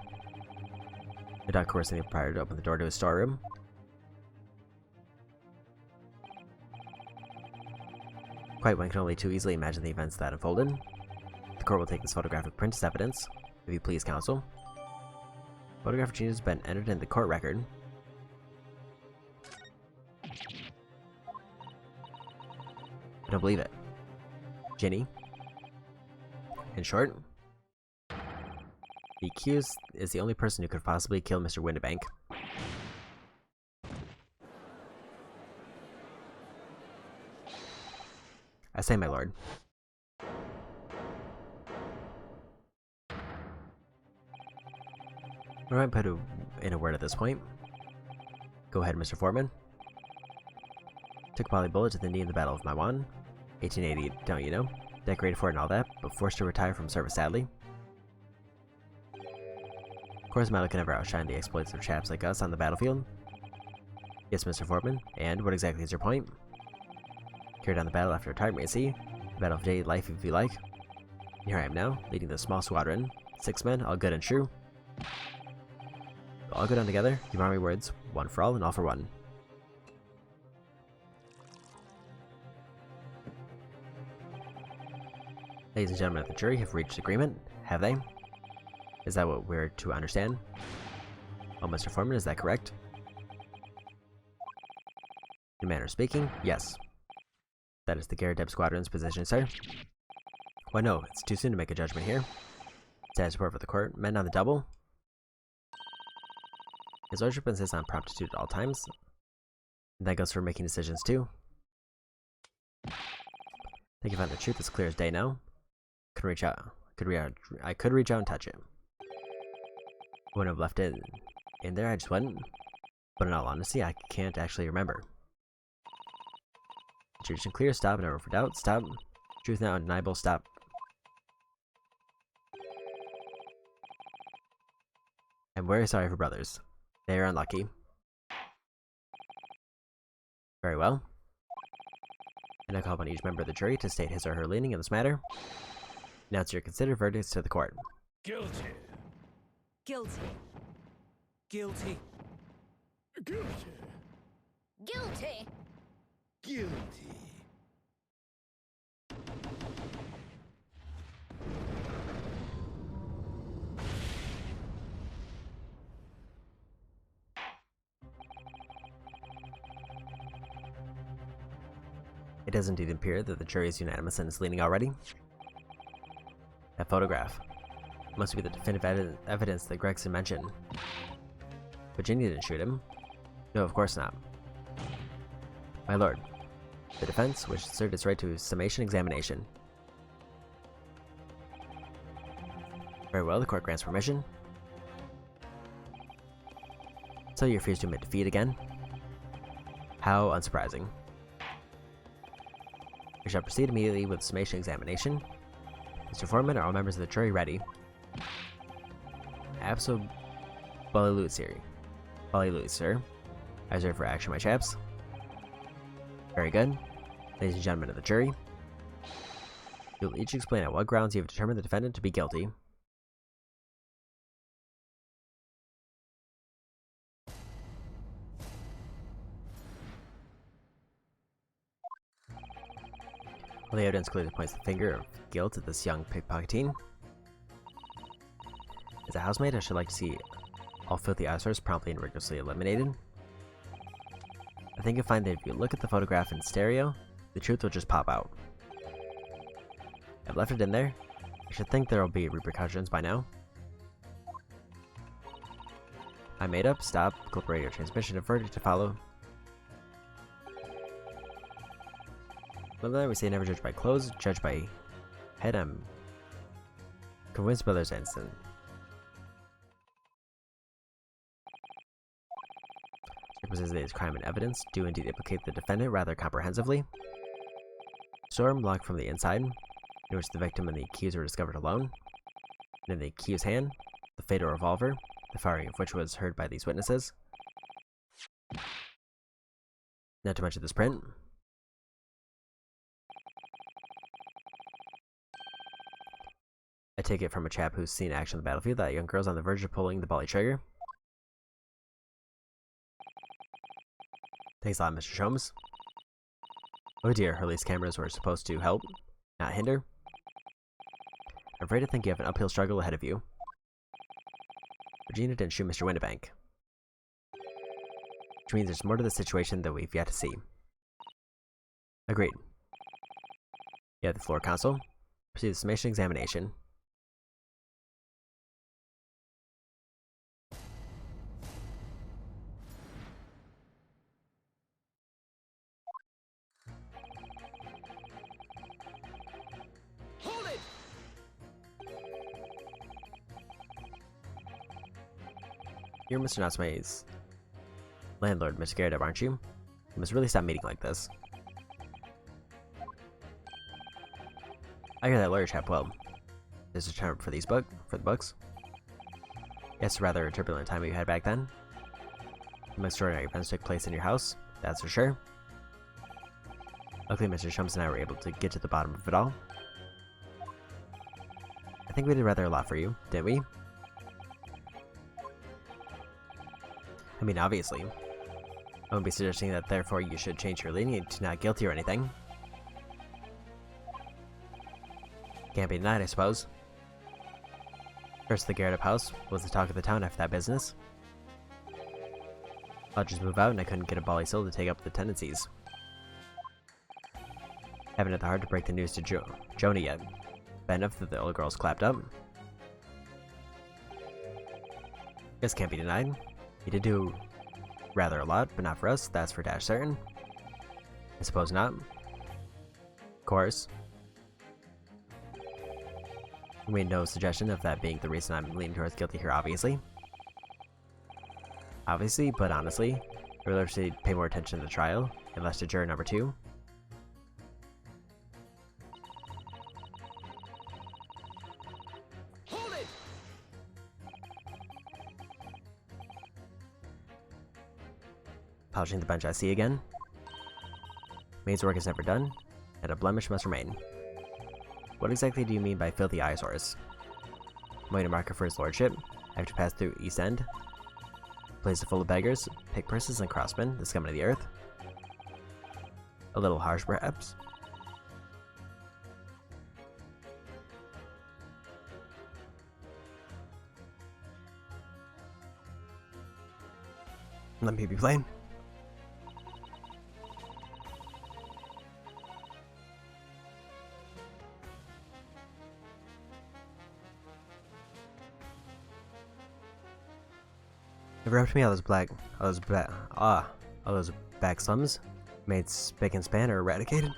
The dog coercing the proprietor to open the door to his storeroom. Quite one can only too easily imagine the events that unfolded. The court will take this photographic print as evidence, if you please, counsel. Photographic change has been entered in the court record. don't believe it. Ginny. In short, the accused is the only person who could possibly kill Mr. Windibank. I say, my lord. I might put in a word at this point. Go ahead, Mr. Foreman. Took a poly bullet to the knee in the Battle of Maiwan. 1880, don't you know? Decorated for it and all that, but forced to retire from service sadly. Of course, Metal can never outshine the exploits of chaps like us on the battlefield. Yes, Mr. Foreman, and what exactly is your point? Carried on the battle after retirement, you see? The battle of daily life, if you like. Here I am now, leading the small squadron. 6 men, all good and true. We'll all go down together, give army words, one for all and all for one. Ladies and gentlemen of the jury have reached agreement, have they? Is that what we're to understand? Oh, Mr. Foreman, is that correct? In a manner of speaking, yes. That is the GamerDLM squadron's position, sir. Why no, it's too soon to make a judgment here. Status report for the court, men on the double. His lordship insists on promptitude at all times. And that goes for making decisions too. Think you found the truth as clear as day now. I could reach out and touch it. Wouldn't have left it in there, I just wouldn't. But in all honesty, I can't actually remember. Situation clear, stop, never for doubt, stop. Truth now undeniable, stop. I'm very sorry for brothers. They are unlucky. Very well. And I call upon each member of the jury to state his or her leaning in this matter. Announce your considered verdicts to the court. Guilty. Guilty. Guilty. Guilty. Guilty! Guilty. It does indeed appear that the jury is unanimous in its leaning already. That photograph must be the definitive evidence that Gregson mentioned. But Ginny didn't shoot him. No, of course not. My lord, the defense wishes to assert its right to summation examination. Very well, the court grants permission. So you refuse to admit defeat again? How unsurprising. We shall proceed immediately with summation examination. Mr. Foreman, are all members of the jury ready? Absolutely, sir. I reserve for action, my chaps. Very good. Ladies and gentlemen of the jury, you will each explain on what grounds you have determined the defendant to be guilty. Well, the evidence clearly points the finger of guilt at this young pickpocketing. As a housemate, I should like to see all filthy eyesores promptly and rigorously eliminated. I think you'll find that if you look at the photograph in stereo, the truth will just pop out. I've left it in there. I should think there will be repercussions by now. I made up, stop, clip radio transmission of verdict to follow. But then we say never judge by clothes, judge by head. I'm convinced by there's instant. Circumstances of this crime and evidence do indeed implicate the defendant rather comprehensively. Storm locked from the inside, in which the victim and the accused were discovered alone. And in the accused's hand, the fatal revolver, the firing of which was heard by these witnesses. Not to mention this print. I take it from a chap who's seen action on the battlefield that young girl's on the verge of pulling the volley trigger. Thanks a lot, Mr. Sholmes. Oh dear, Hurley's cameras were supposed to help, not hinder. I'm afraid to think you have an uphill struggle ahead of you. Regina didn't shoot Mr. Windibank. Which means there's more to the situation that we've yet to see. Agreed. You have the floor console. Proceed to summation examination. Hold it! You're Mr. Natsume's landlord, Mr. GamerDLM, aren't you? You must really stop meeting like this. I hear that lawyer chap well. There's a term for the books. It's a rather turbulent time you had back then. Some extraordinary events took place in your house, that's for sure. Luckily, Mr. Shums and I were able to get to the bottom of it all. I think we did rather a lot for you, didn't we? I mean, obviously. I won't be suggesting that therefore you should change your lenient to not guilty or anything. Can't be denied, I suppose. First, the GamerDLM house was the talk of the town after that business. I'll just move out and I couldn't get a bally soul to take up the tenancies. Haven't had the heart to break the news to Joni yet. Bad enough that the old girl's clapped up. Guess can't be denied. He did do rather a lot, but not for us, that's for dash certain. I suppose not. Of course. We made no suggestion of that being the reason I'm leaning towards guilty here, obviously. Obviously, but honestly, I really should pay more attention to the trial, and less to juror number 2. Hold it! Polishing the bench I see again. Maid's work is never done, and a blemish must remain. What exactly do you mean by filthy eyesores? I'm going to mark it for his lordship. I have to pass through East End. Place full of beggars, pick purses, and crossmen, the scum of the earth. A little harsh, perhaps? Let me be plain. Ever up to me all those back slums made spick and span or eradicated?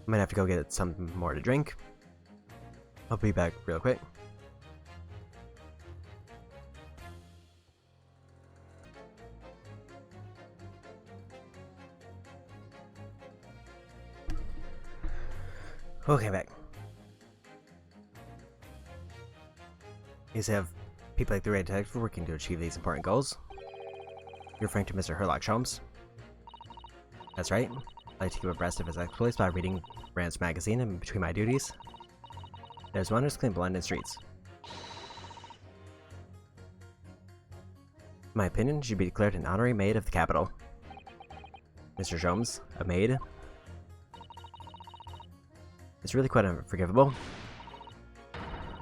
Might have to go get some more to drink. I'll be back real quick. Okay, back. You have people like the Red Detective working to achieve these important goals. You're referring to Mr. Herlock Sholmes. That's right. I like to keep abreast of his exploits by reading Rand's magazine in between my duties. There's wonders clean London streets. In my opinion, you should be declared an honorary maid of the capital. Mr. Sholmes, a maid? It's really quite unforgivable.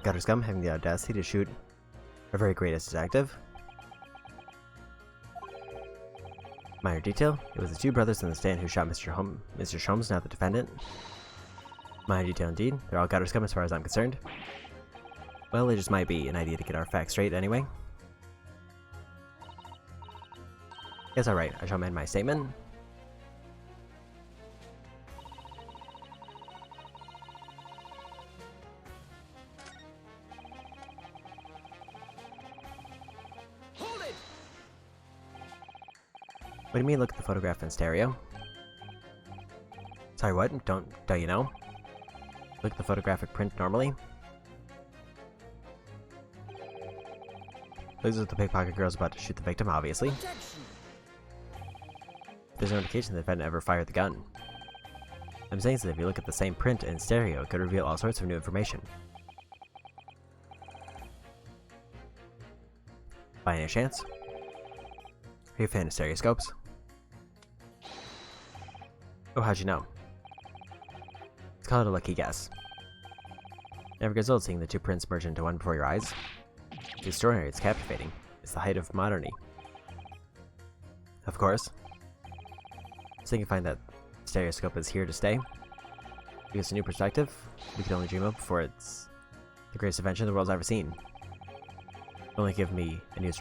Gutter scum having the audacity to shoot a very greatest detective. Minor detail, it was the 2 brothers in the stand who shot Mr. Sholmes, not the defendant. Minor detail indeed, they're all gutter scum as far as I'm concerned. Well, it just might be an idea to get our facts straight anyway. Yes, alright, I shall amend my statement. What do you mean look at the photograph in stereo? Sorry, what? Don't you know? Look at the photographic print normally? Those are the pickpocket girls about to shoot the victim, obviously. There's no indication the defendant ever fired the gun. I'm saying that if you look at the same print in stereo, it could reveal all sorts of new information. By any chance? Are you a fan of stereoscopes? Oh, how'd you know? Let's call it a lucky guess. Never gets old seeing the 2 prints merge into one before your eyes. It's extraordinary, it's captivating. It's the height of modernity. Of course. So you can find that stereoscope is here to stay. Give us a new perspective we could only dream of before it's the greatest invention the world's ever seen. Only give me a new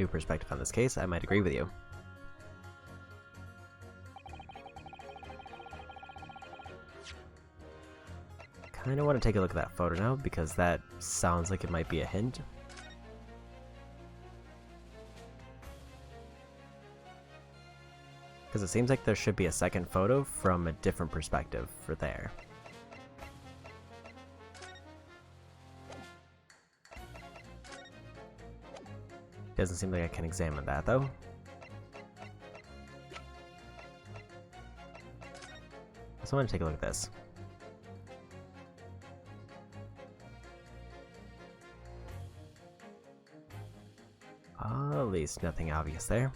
perspective on this case, I might agree with you. Kinda want to take a look at that photo now, because that sounds like it might be a hint. Because it seems like there should be a second photo from a different perspective for there. Doesn't seem like I can examine that though. So I want to take a look at this. At least nothing obvious there.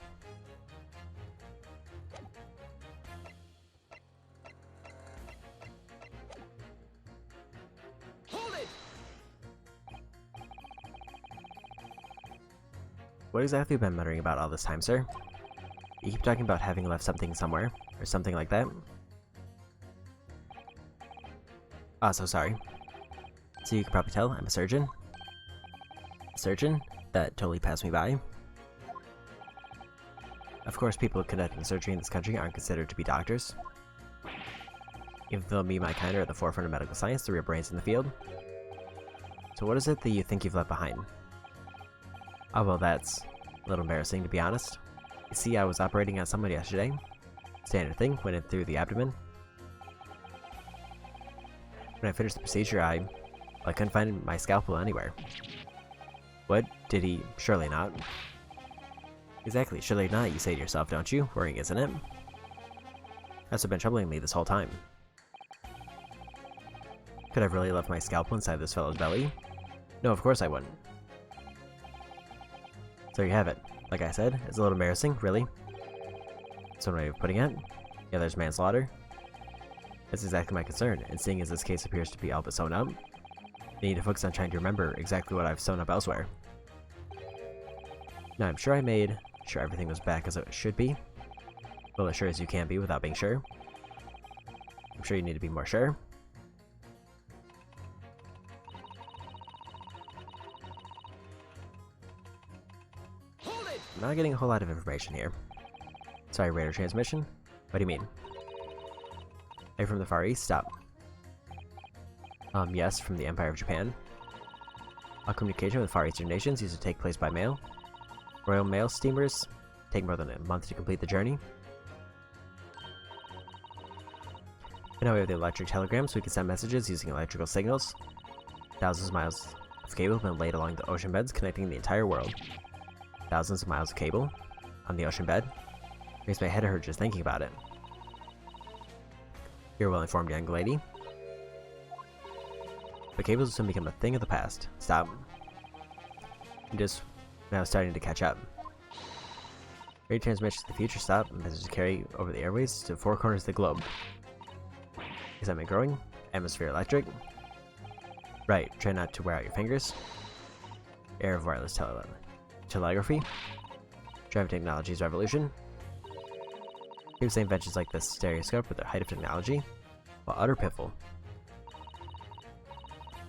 Hold it! What exactly have you been muttering about all this time, sir? You keep talking about having left something somewhere, or something like that. Ah, so sorry. So you can probably tell, I'm a surgeon. A surgeon? That totally passed me by. Of course, people conducting surgery in this country aren't considered to be doctors. Even though me and my kind are at the forefront of medical science, the real brains in the field. So what is it that you think you've left behind? Oh well, that's a little embarrassing, to be honest. You see, I was operating on someone yesterday. Standard thing, went in through the abdomen. When I finished the procedure, I couldn't find my scalpel anywhere. What? Did he? Surely not. Exactly, surely not, you say to yourself, don't you? Worrying, isn't it? That's what's been troubling me this whole time. Could I have really left my scalpel inside this fellow's belly? No, of course I wouldn't. So there you have it. Like I said, it's a little embarrassing, really. That's one way of putting it. Yeah, there's manslaughter. That's exactly my concern, and seeing as this case appears to be all but sewn up, I need to focus on trying to remember exactly what I've sewn up elsewhere. Now, I'm sure I made sure everything was back as it should be. Well, as sure as you can be without being sure. I'm sure you need to be more sure. Hold it! I'm not getting a whole lot of information here. Sorry, radar transmission? What do you mean? Are you from the Far East? Stop. Yes, from the Empire of Japan. All communication with Far Eastern nations used to take place by mail. Royal Mail steamers take more than a month to complete the journey. And now we have the electric telegrams, so we can send messages using electrical signals. Thousands of miles of cable have been laid along the ocean beds connecting the entire world. Thousands of miles of cable on the ocean bed. Makes my head hurt just thinking about it. You're a well-informed young lady. But cables will soon become a thing of the past. Stop. I'm just now starting to catch up. Radio transmission to the future. Stop. Messages carry over the airways to 4 corners of the globe. Excitement growing. Atmosphere electric. Right. Try not to wear out your fingers. Era of wireless telegraphy. Driving technology's revolution. People say inventions like this stereoscope at the height of technology. Well, utter piffle.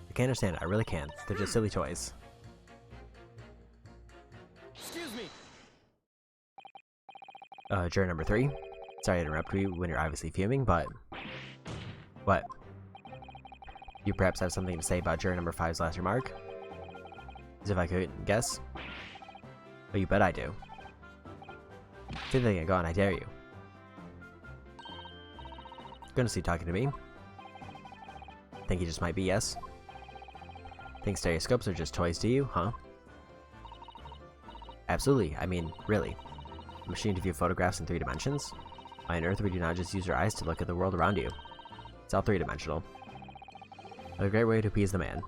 I can't understand it. I really can't. They're just silly toys. Excuse me! Juror number 3. Sorry to interrupt you when you're obviously fuming, but... What? You perhaps have something to say about juror number 5's last remark? As if I could guess? Oh, you bet I do. Say that again, go on, I dare you. Gonna see talking to me. Think you just might be, yes? Think stereoscopes are just toys to you, huh? Absolutely, I mean, really. A machine to view photographs in 3 dimensions? Why on earth would you not just use your eyes to look at the world around you? It's all 3-dimensional. A great way to appease the man.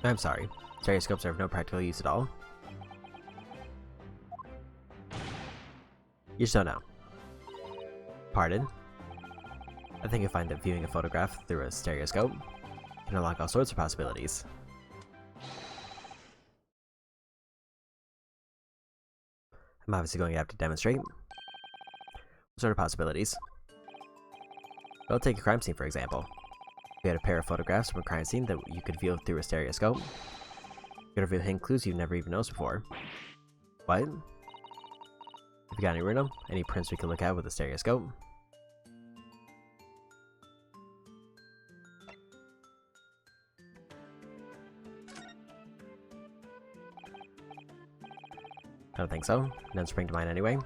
I'm sorry. Stereoscopes are of no practical use at all. You just don't know. Pardon? I think you'll find that viewing a photograph through a stereoscope can unlock all sorts of possibilities. I'm obviously going to have to demonstrate. What sort of possibilities? Well, take a crime scene for example. You had a pair of photographs from a crime scene that you could view through a stereoscope. You could reveal hidden clues you've never even noticed before. What? Have you got any random? Any prints we could look at with a stereoscope? I don't think so. None spring to mind anyway.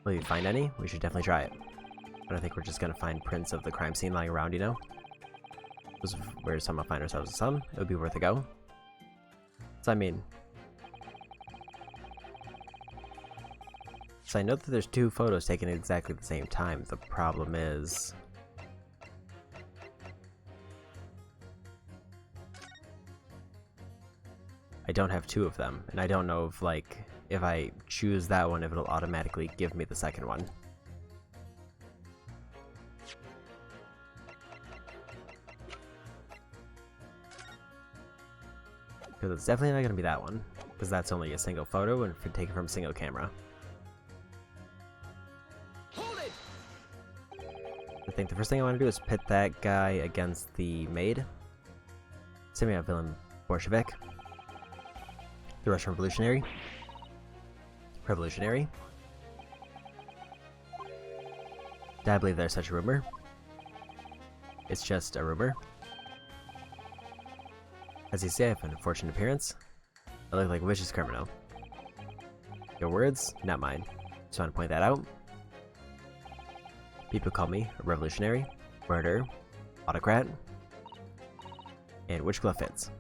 Will you find any? We should definitely try it. I don't think we're just gonna find prints of the crime scene lying around, you know? Because we're somehow find ourselves with some, it would be worth a go. So I mean... So I know that there's two photos taken at exactly the same time. The problem is... I don't have two of them, and I don't know if, like, if I choose that one, if it'll automatically give me the second one. Because it's definitely not going to be that one, because that's only a single photo and taken from a single camera. Hold it! I think the first thing I want to do is pit that guy against the maid. Semi-villain Bolshevik. The Russian Revolutionary. Revolutionary. Did I believe there's such a rumor? It's just a rumor. As you say, I have an unfortunate appearance. I look like a vicious criminal. Your words, not mine. Just want to point that out. People call me a revolutionary, murderer, autocrat, and which glove fits.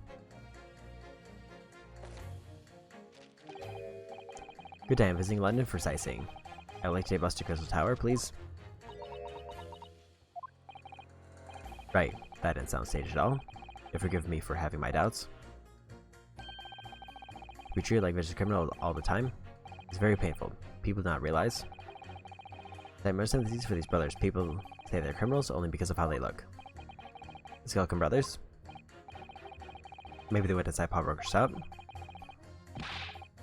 Good day, I'm visiting London for sightseeing. I would like to take a bus to Crystal Tower, please. Right, that didn't sound staged at all. You'll forgive me for having my doubts. To be treated like a vicious criminal all the time is very painful. People do not realize. I have much sympathy for these brothers. People say they're criminals only because of how they look. The Skeleton Brothers? Maybe they went inside Paul Roker's shop?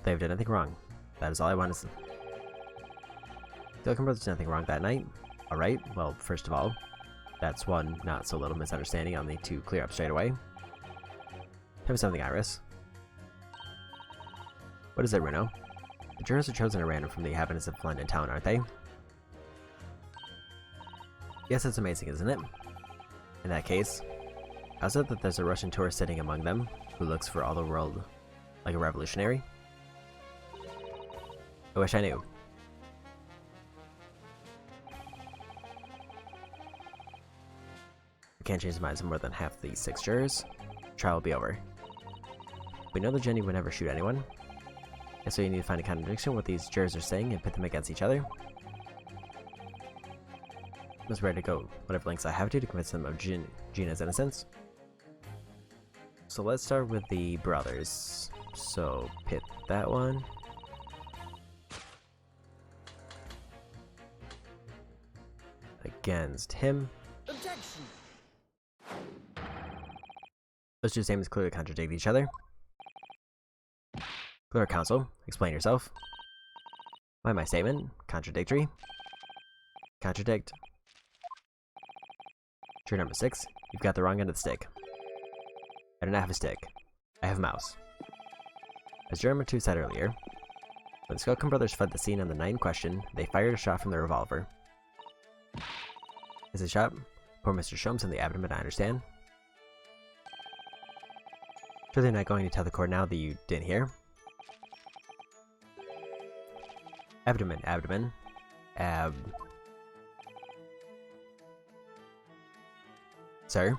They've done nothing wrong. That is all I want to say. The Skeleton Brothers did nothing wrong that night. Alright, well, first of all, that's one not so little misunderstanding I'll need to clear up straight away. Tell me something, Iris. What is it, Runo? The jurors are chosen at random from the inhabitants of London town, aren't they? Yes, it's amazing, isn't it? In that case, how's it that there's a Russian tourist sitting among them who looks for all the world like a revolutionary? I wish I knew. I can't change the minds of more than half these 6 jurors. The trial will be over. We know that Jenny would never shoot anyone, and so you need to find a contradiction what these jurors are saying and pit them against each other. I'm just ready to go whatever lengths I have to convince them of Gina's innocence. So let's start with the brothers. So pit that one. Against him. Objection! Those two statements clearly contradict each other. Clear counsel, explain yourself. Why my statement? Contradictory. Contradict. Juror number 6, you've got the wrong end of the stick. I do not have a stick. I have a mouse. As juror number 2 said earlier, when the Skeleton Brothers fled the scene on the night in question, they fired a shot from their revolver. Is it shot? Poor Mr. Sholmes in the abdomen, I understand. Sure they're not going to tell the court now that you didn't hear? Abdomen, abdomen. Sir?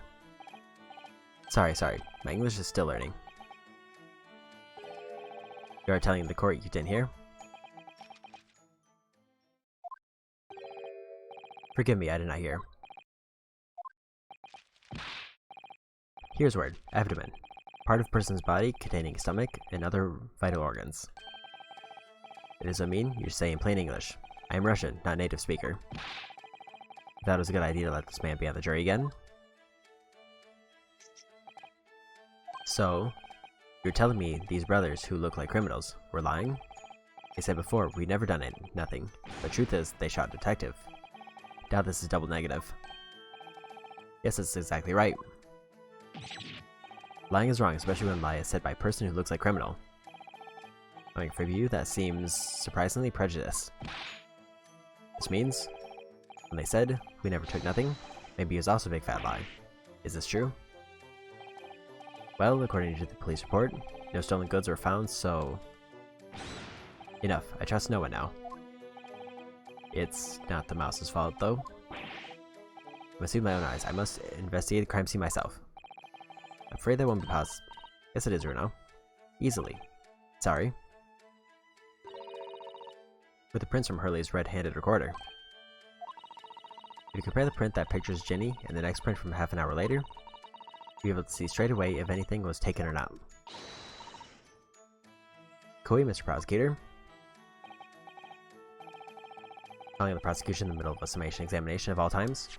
Sorry. My English is still learning. You are telling the court you didn't hear? Forgive me, I did not hear. Here's word. Abdomen. Part of person's body containing stomach and other vital organs. It doesn't mean you say in plain English. I am Russian, not native speaker. I thought it was a good idea to let this man be on the jury again. So, You're telling me these brothers who look like criminals were lying? They said before, we'd never done nothing. But truth is, they shot a detective. Doubt this is double negative. Yes, that's exactly right. Lying is wrong, especially when lie is said by a person who looks like criminal. Coming from you, that seems surprisingly prejudiced. This means, when they said, we never took nothing, maybe it was also a big fat lie. Is this true? Well, according to the police report, no stolen goods were found, so... Enough. I trust no one now. It's not the mouse's fault, though. I must see with my own eyes. I must investigate the crime scene myself. I'm afraid that won't be possible. Yes, it is, Bruno. Easily. Sorry. With the prints from Hurley's red-handed recorder. If you compare the print that pictures Ginny and the next print from half an hour later, you'll be able to see straight away if anything was taken or not. Coy, Mr. Prosecutor. Calling the prosecution in the middle of a summation examination of all times.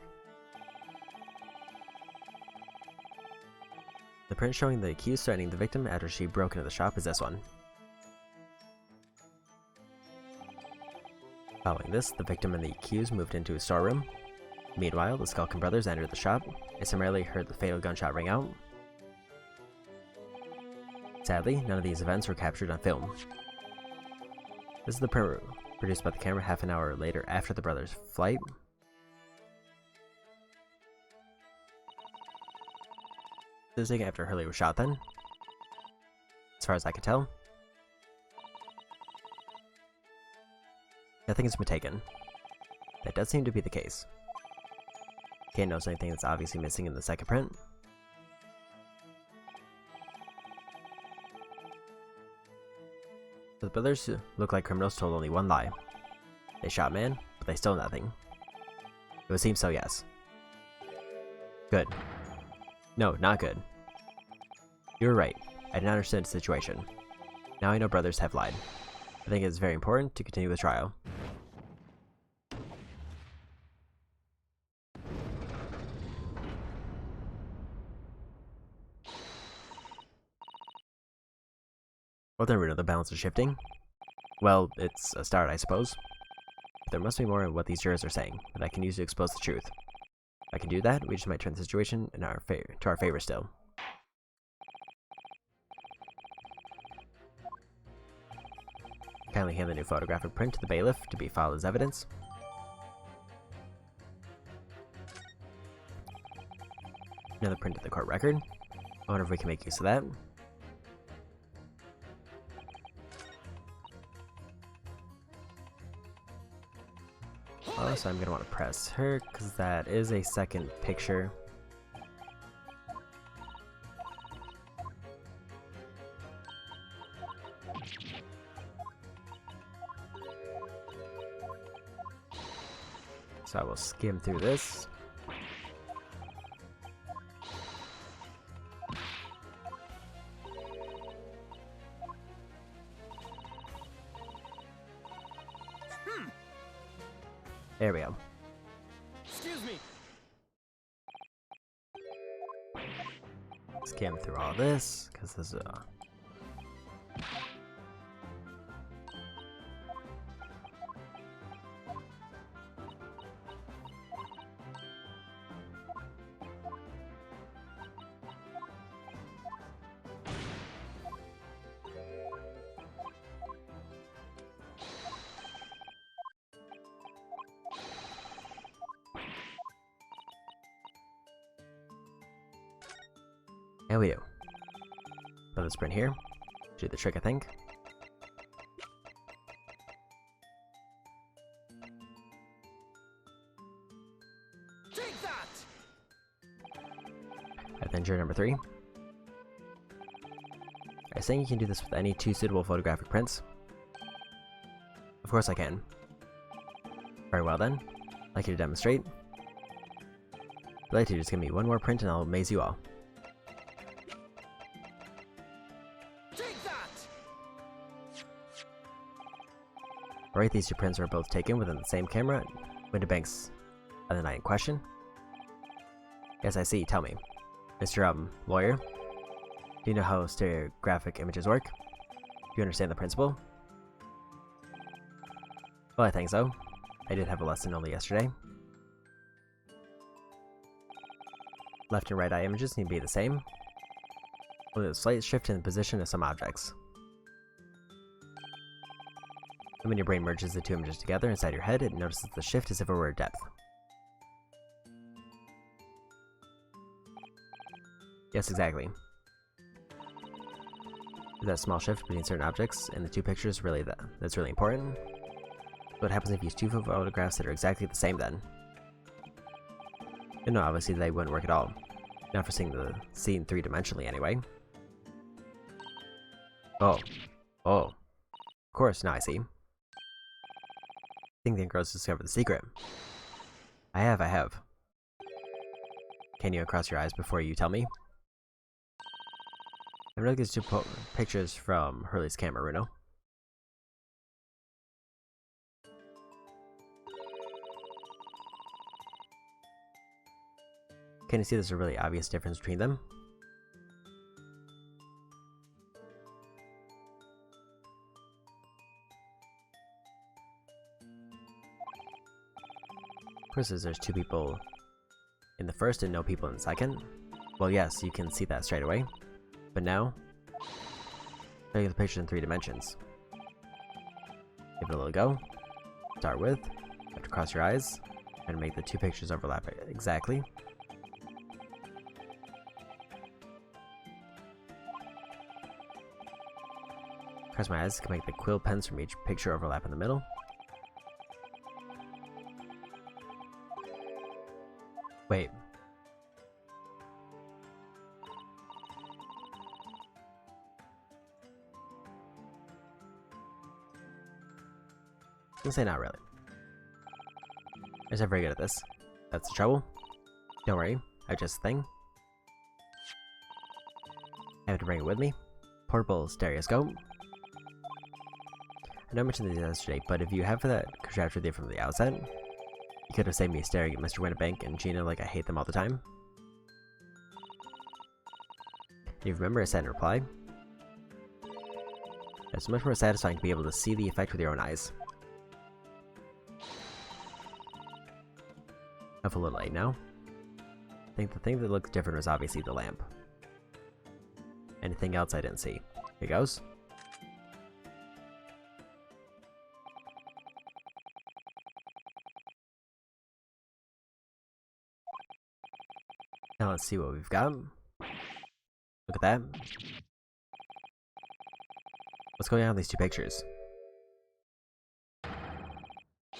The print showing the accused threatening the victim after she broke into the shop is this one. Following this, the victim and the accused moved into a storeroom. Meanwhile, the Skulkin brothers entered the shop and summarily heard the fatal gunshot ring out. Sadly, none of these events were captured on film. This is the print produced by the camera half an hour later after the brothers' flight. This is taken after Hurley was shot then. As far as I can tell. Nothing has been taken. That does seem to be the case. Can't notice anything that's obviously missing in the second print. The brothers who look like criminals told only one lie. They shot man, but they stole nothing. It would seem so, yes. Good. No, not good. You were right. I did not understand the situation. Now I know brothers have lied. I think it is very important to continue the trial. Well then, Reno, the balance is shifting. Well, it's a start, I suppose. There must be more in what these jurors are saying that I can use to expose the truth. If I can do that, we just might turn the situation in to our favor still. Kindly hand the new photographic print to the bailiff to be filed as evidence. Another print of the court record. I wonder if we can make use of that. Oh, so I'm going to want to press her, because that is a second picture. So I will skim through this. There we go. Excuse me. Skim through all this, because this is there we go. Put this print here. Do the trick, I think. Take that. And then juror number 3. Are you saying you can do this with any 2 suitable photographic prints? Of course I can. Very well then. I'd like you to demonstrate. I'd like you to just give me one more print and I'll amaze you all. Alright, these 2 prints were both taken within the same camera, window banks of the night in question. Yes, I see. Tell me. Mr. Lawyer? Do you know how stereographic images work? Do you understand the principle? Well, I think so. I did have a lesson only yesterday. Left and right eye images need to be the same. Only a slight shift in the position of some objects. And when your brain merges the two images together inside your head, it notices the shift as if it were a depth. Yes, exactly. Is that small shift between certain objects in the two pictures really that's really important? What happens if you use two photographs that are exactly the same then? And no, obviously they wouldn't work at all. Not for seeing the scene three-dimensionally anyway. Oh. Oh. Of course, now I see. I think the girls discovered the secret. I have. Can you uncross your eyes before you tell me? I really get two pictures from Hurley's camera, Runo. Can you see there's a really obvious difference between them? Of course, there's two people in the first and no people in the second. Well, yes, you can see that straight away. But now, look at the picture in 3 dimensions. Give it a little go. Start with, you have to cross your eyes, and make the two pictures overlap exactly. Cross my eyes, can make the quill pens from each picture overlap in the middle. Wait. I'm gonna say not really. I'm just not very good at this. That's the trouble. Don't worry, I just thing. I have to bring it with me. Portable stereoscope. I know I mentioned these yesterday, but if you have that contraption with you from the outset, you could have saved me staring at Mr. Winnebank and Gina like I hate them all the time. You remember I said in reply? It's much more satisfying to be able to see the effect with your own eyes. I feel a little late now. I think the thing that looked different was obviously the lamp. Anything else I didn't see? Here goes. Now let's see what we've got. Look at that. What's going on with these two pictures?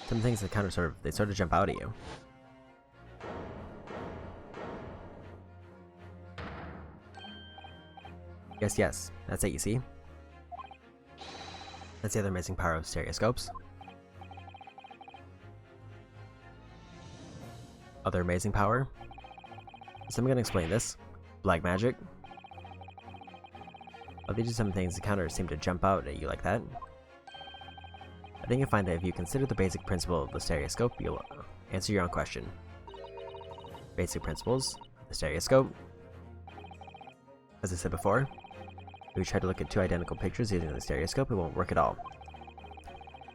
Some things that kind of sort of jump out at you. Yes, that's it, you see? That's the other amazing power of stereoscopes. Other amazing power? So I'm gonna explain this. Black magic. Well, these are some things that kind of seem to jump out at you like that. I think you'll find that if you consider the basic principle of the stereoscope, you'll answer your own question. Basic principles of the stereoscope. As I said before, if you try to look at two identical pictures using the stereoscope, it won't work at all.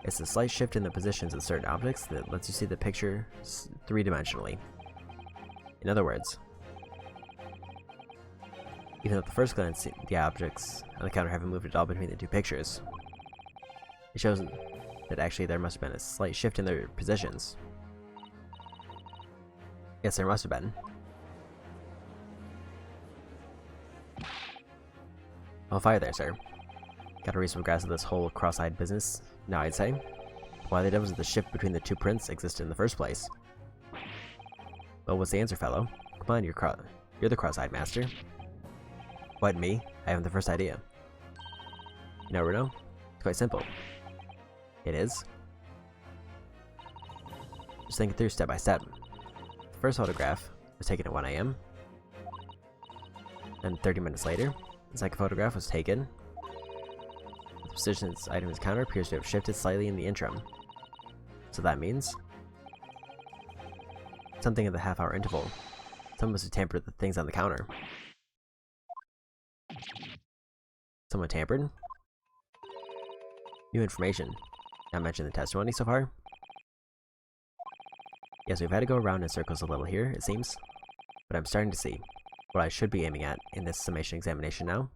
It's the slight shift in the positions of certain objects that lets you see the picture three-dimensionally. In other words, even at the first glance, the objects on the counter haven't moved at all between the two pictures. It shows that actually there must have been a slight shift in their positions. Yes, there must have been. Well, fire there, sir. Got a reasonable grasp of this whole cross-eyed business, now I'd say. Why the devils did the shift between the two prints existed in the first place? Well, what's the answer, fellow? Come on, you're the cross-eyed master. What, me? I haven't the first idea. You know, Runo? It's quite simple. It is. Just think it through step by step. The first photograph was taken at 1 AM. Then 30 minutes later, the second photograph was taken. The position of this item's counter appears to have shifted slightly in the interim. So that means something in the half-hour interval. Someone must have tampered with the things on the counter. Someone tampered? New information. Not mentioned in the testimony so far? Yes, we've had to go around in circles a little here, it seems. But I'm starting to see what I should be aiming at in this summation examination now.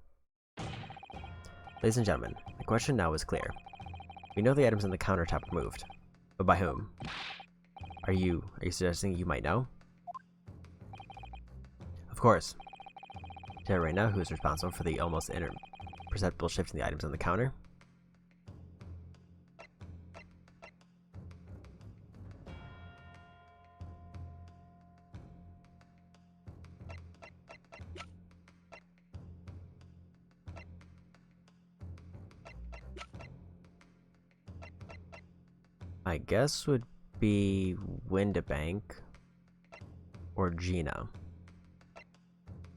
Ladies and gentlemen, the question now is clear. We know the items on the countertop were moved, but by whom? Are you suggesting you might know? Of course. Tell you right now who's responsible for the almost imperceptible shift in the items on the counter. My guess would be Windabank or Gina.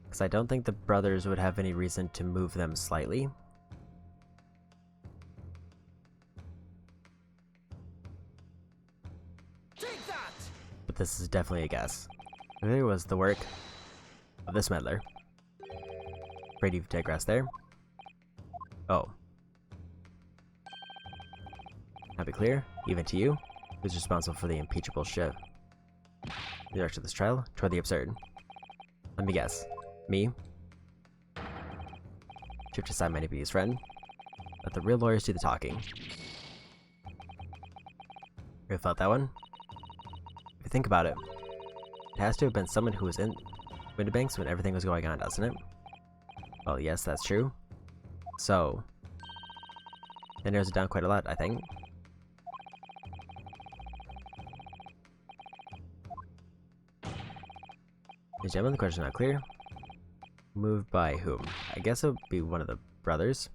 Because I don't think the brothers would have any reason to move them slightly. Take that! But this is definitely a guess. There was the work of this meddler. Afraid you've digressed there. Oh. Now be clear, even to you, who's responsible for the impeachable shift. The direction of this trial toward the absurd. Let me guess. Me? Shift aside my deputy's friend. Let the real lawyers do the talking. You felt that one? If you think about it, it has to have been someone who was in Windabanks when everything was going on, doesn't it? Well, yes, that's true. So, that narrows it down quite a lot, I think. Ladies and gentlemen, the question is not clear. Moved by whom? I guess it would be one of the brothers.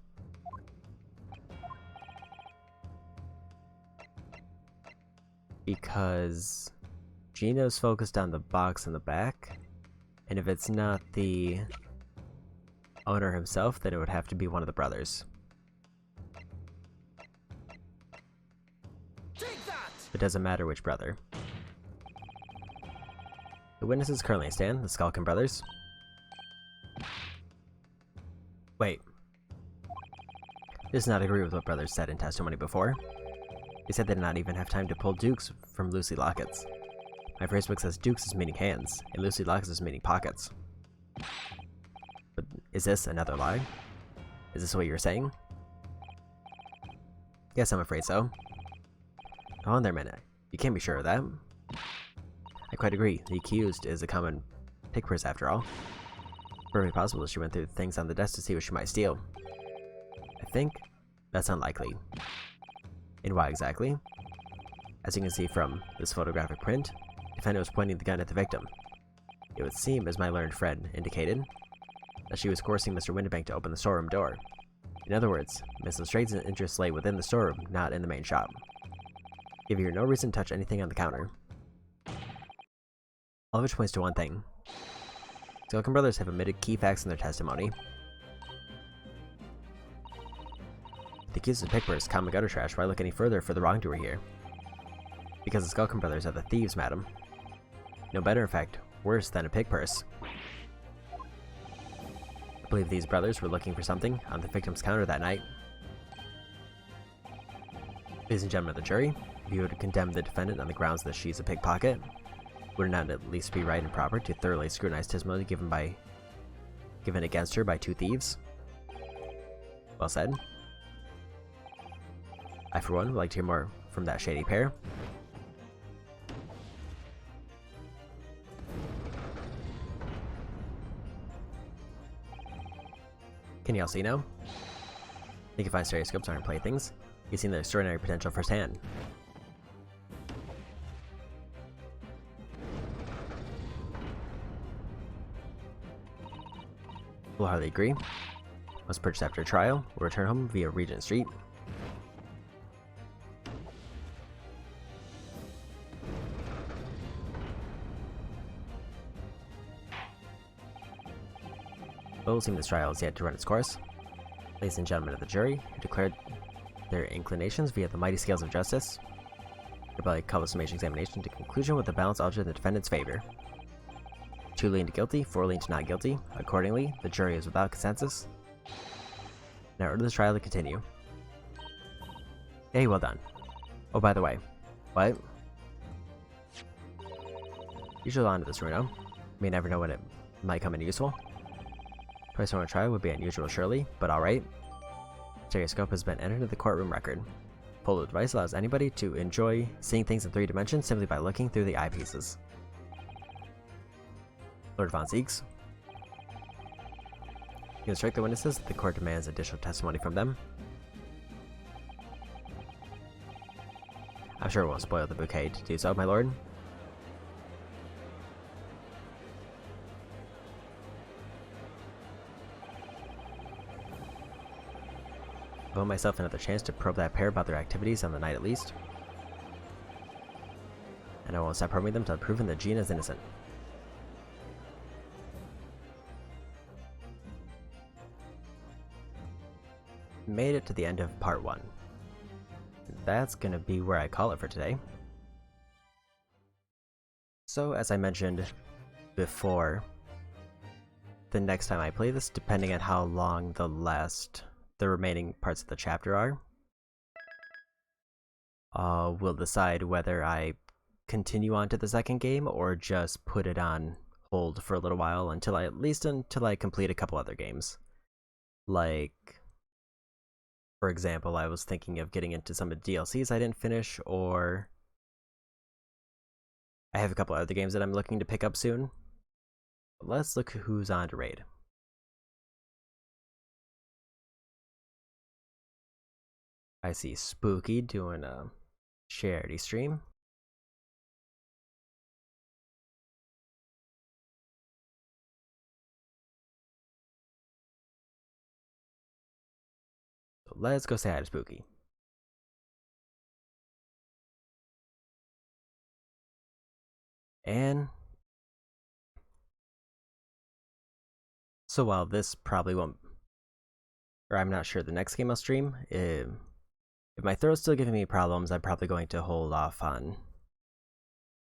Because Gino's focused on the box in the back, and if it's not the owner himself, then it would have to be one of the brothers. Take that! It doesn't matter which brother. The witnesses currently stand, the Skulkin brothers. Wait. This does not agree with what brothers said in testimony before. They said they did not even have time to pull dukes from Lucy Lockets. My phrasebook says dukes is meaning hands, and Lucy Lockets is meaning pockets. But is this another lie? Is this what you were saying? Yes, I'm afraid so. Hold on there a minute. You can't be sure of that. I quite agree. The accused is a common pickpurse after all. Very possible that she went through things on the desk to see what she might steal. I think that's unlikely. And why exactly? As you can see from this photographic print, the defendant was pointing the gun at the victim. It would seem, as my learned friend indicated, that she was coercing Mr. Windabank to open the storeroom door. In other words, Miss Lestrade's interests lay within the storeroom, not in the main shop. Give her no reason to touch anything on the counter. All of which points to one thing. Skulkin brothers have admitted key facts in their testimony. The accused of pickpurse, common gutter trash. Why look any further for the wrongdoer here? Because the Skulkin brothers are the thieves, madam. No better, in fact, worse than a pickpurse. I believe these brothers were looking for something on the victim's counter that night. Ladies and gentlemen of the jury, if you would condemn the defendant on the grounds that she's a pickpocket, would it not at least be right and proper to thoroughly scrutinize testimony given against her by two thieves? Well said. I, for one, would like to hear more from that shady pair. Can you all see now? You can find stereoscopes aren't playthings. You've seen their extraordinary potential firsthand. We'll hardly agree. Was purchased after a trial. Will return home via Regent Street. But it will seem this trial is yet to run its course. Ladies and gentlemen of the jury, who declared their inclinations via the mighty scales of justice, hereby call the summation examination to conclusion with the balance altered in the defendant's favor. 2 lean to guilty, 4 lean to not guilty. Accordingly, the jury is without consensus. Now order this trial to continue. Hey, well done. Oh, by the way. What? You should on to this, Runo. May never know when it might come in useful. Twice I want to try would be unusual, surely, but alright. Stereoscope has been entered into the courtroom record. Polo device allows anybody to enjoy seeing things in 3 dimensions simply by looking through the eyepieces. Lord Von Zeeks. You instruct the witnesses that the court demands additional testimony from them. I'm sure it won't spoil the bouquet to do so, my lord. I owe myself another chance to probe that pair about their activities on the night at least. And I won't stop probing them until I've proven that Gina is innocent. Made it to the end of part 1. That's gonna be where I call it for today. So, as I mentioned before, the next time I play this, depending on how long the remaining parts of the chapter are, we'll decide whether I continue on to the second game or just put it on hold for a little while until I complete a couple other games. Like, for example, I was thinking of getting into some of the DLCs I didn't finish, or I have a couple other games that I'm looking to pick up soon. Let's look who's on to raid. I see Spooky doing a charity stream. So let's go say hi to Spooky. And so while this probably won't, or I'm not sure the next game I'll stream, if my throat's still giving me problems, I'm probably going to hold off on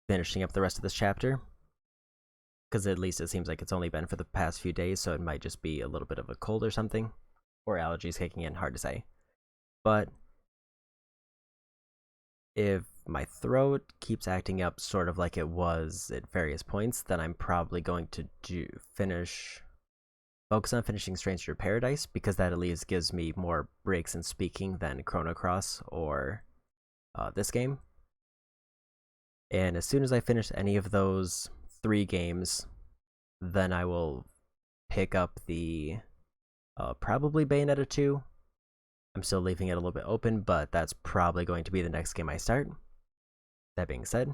finishing up the rest of this chapter. Because at least it seems like it's only been for the past few days, so it might just be a little bit of a cold or something. Or allergies kicking in, hard to say. But if my throat keeps acting up sort of like it was at various points, then I'm probably going to focus on finishing Stranger Paradise, because that at least gives me more breaks in speaking than Chrono Cross or this game. And as soon as I finish any of those 3 games, then I will pick up the probably Bayonetta 2. I'm still leaving it a little bit open, but that's probably going to be the next game I start. That being said,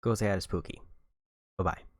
go say hi to Spooky. Bye-bye.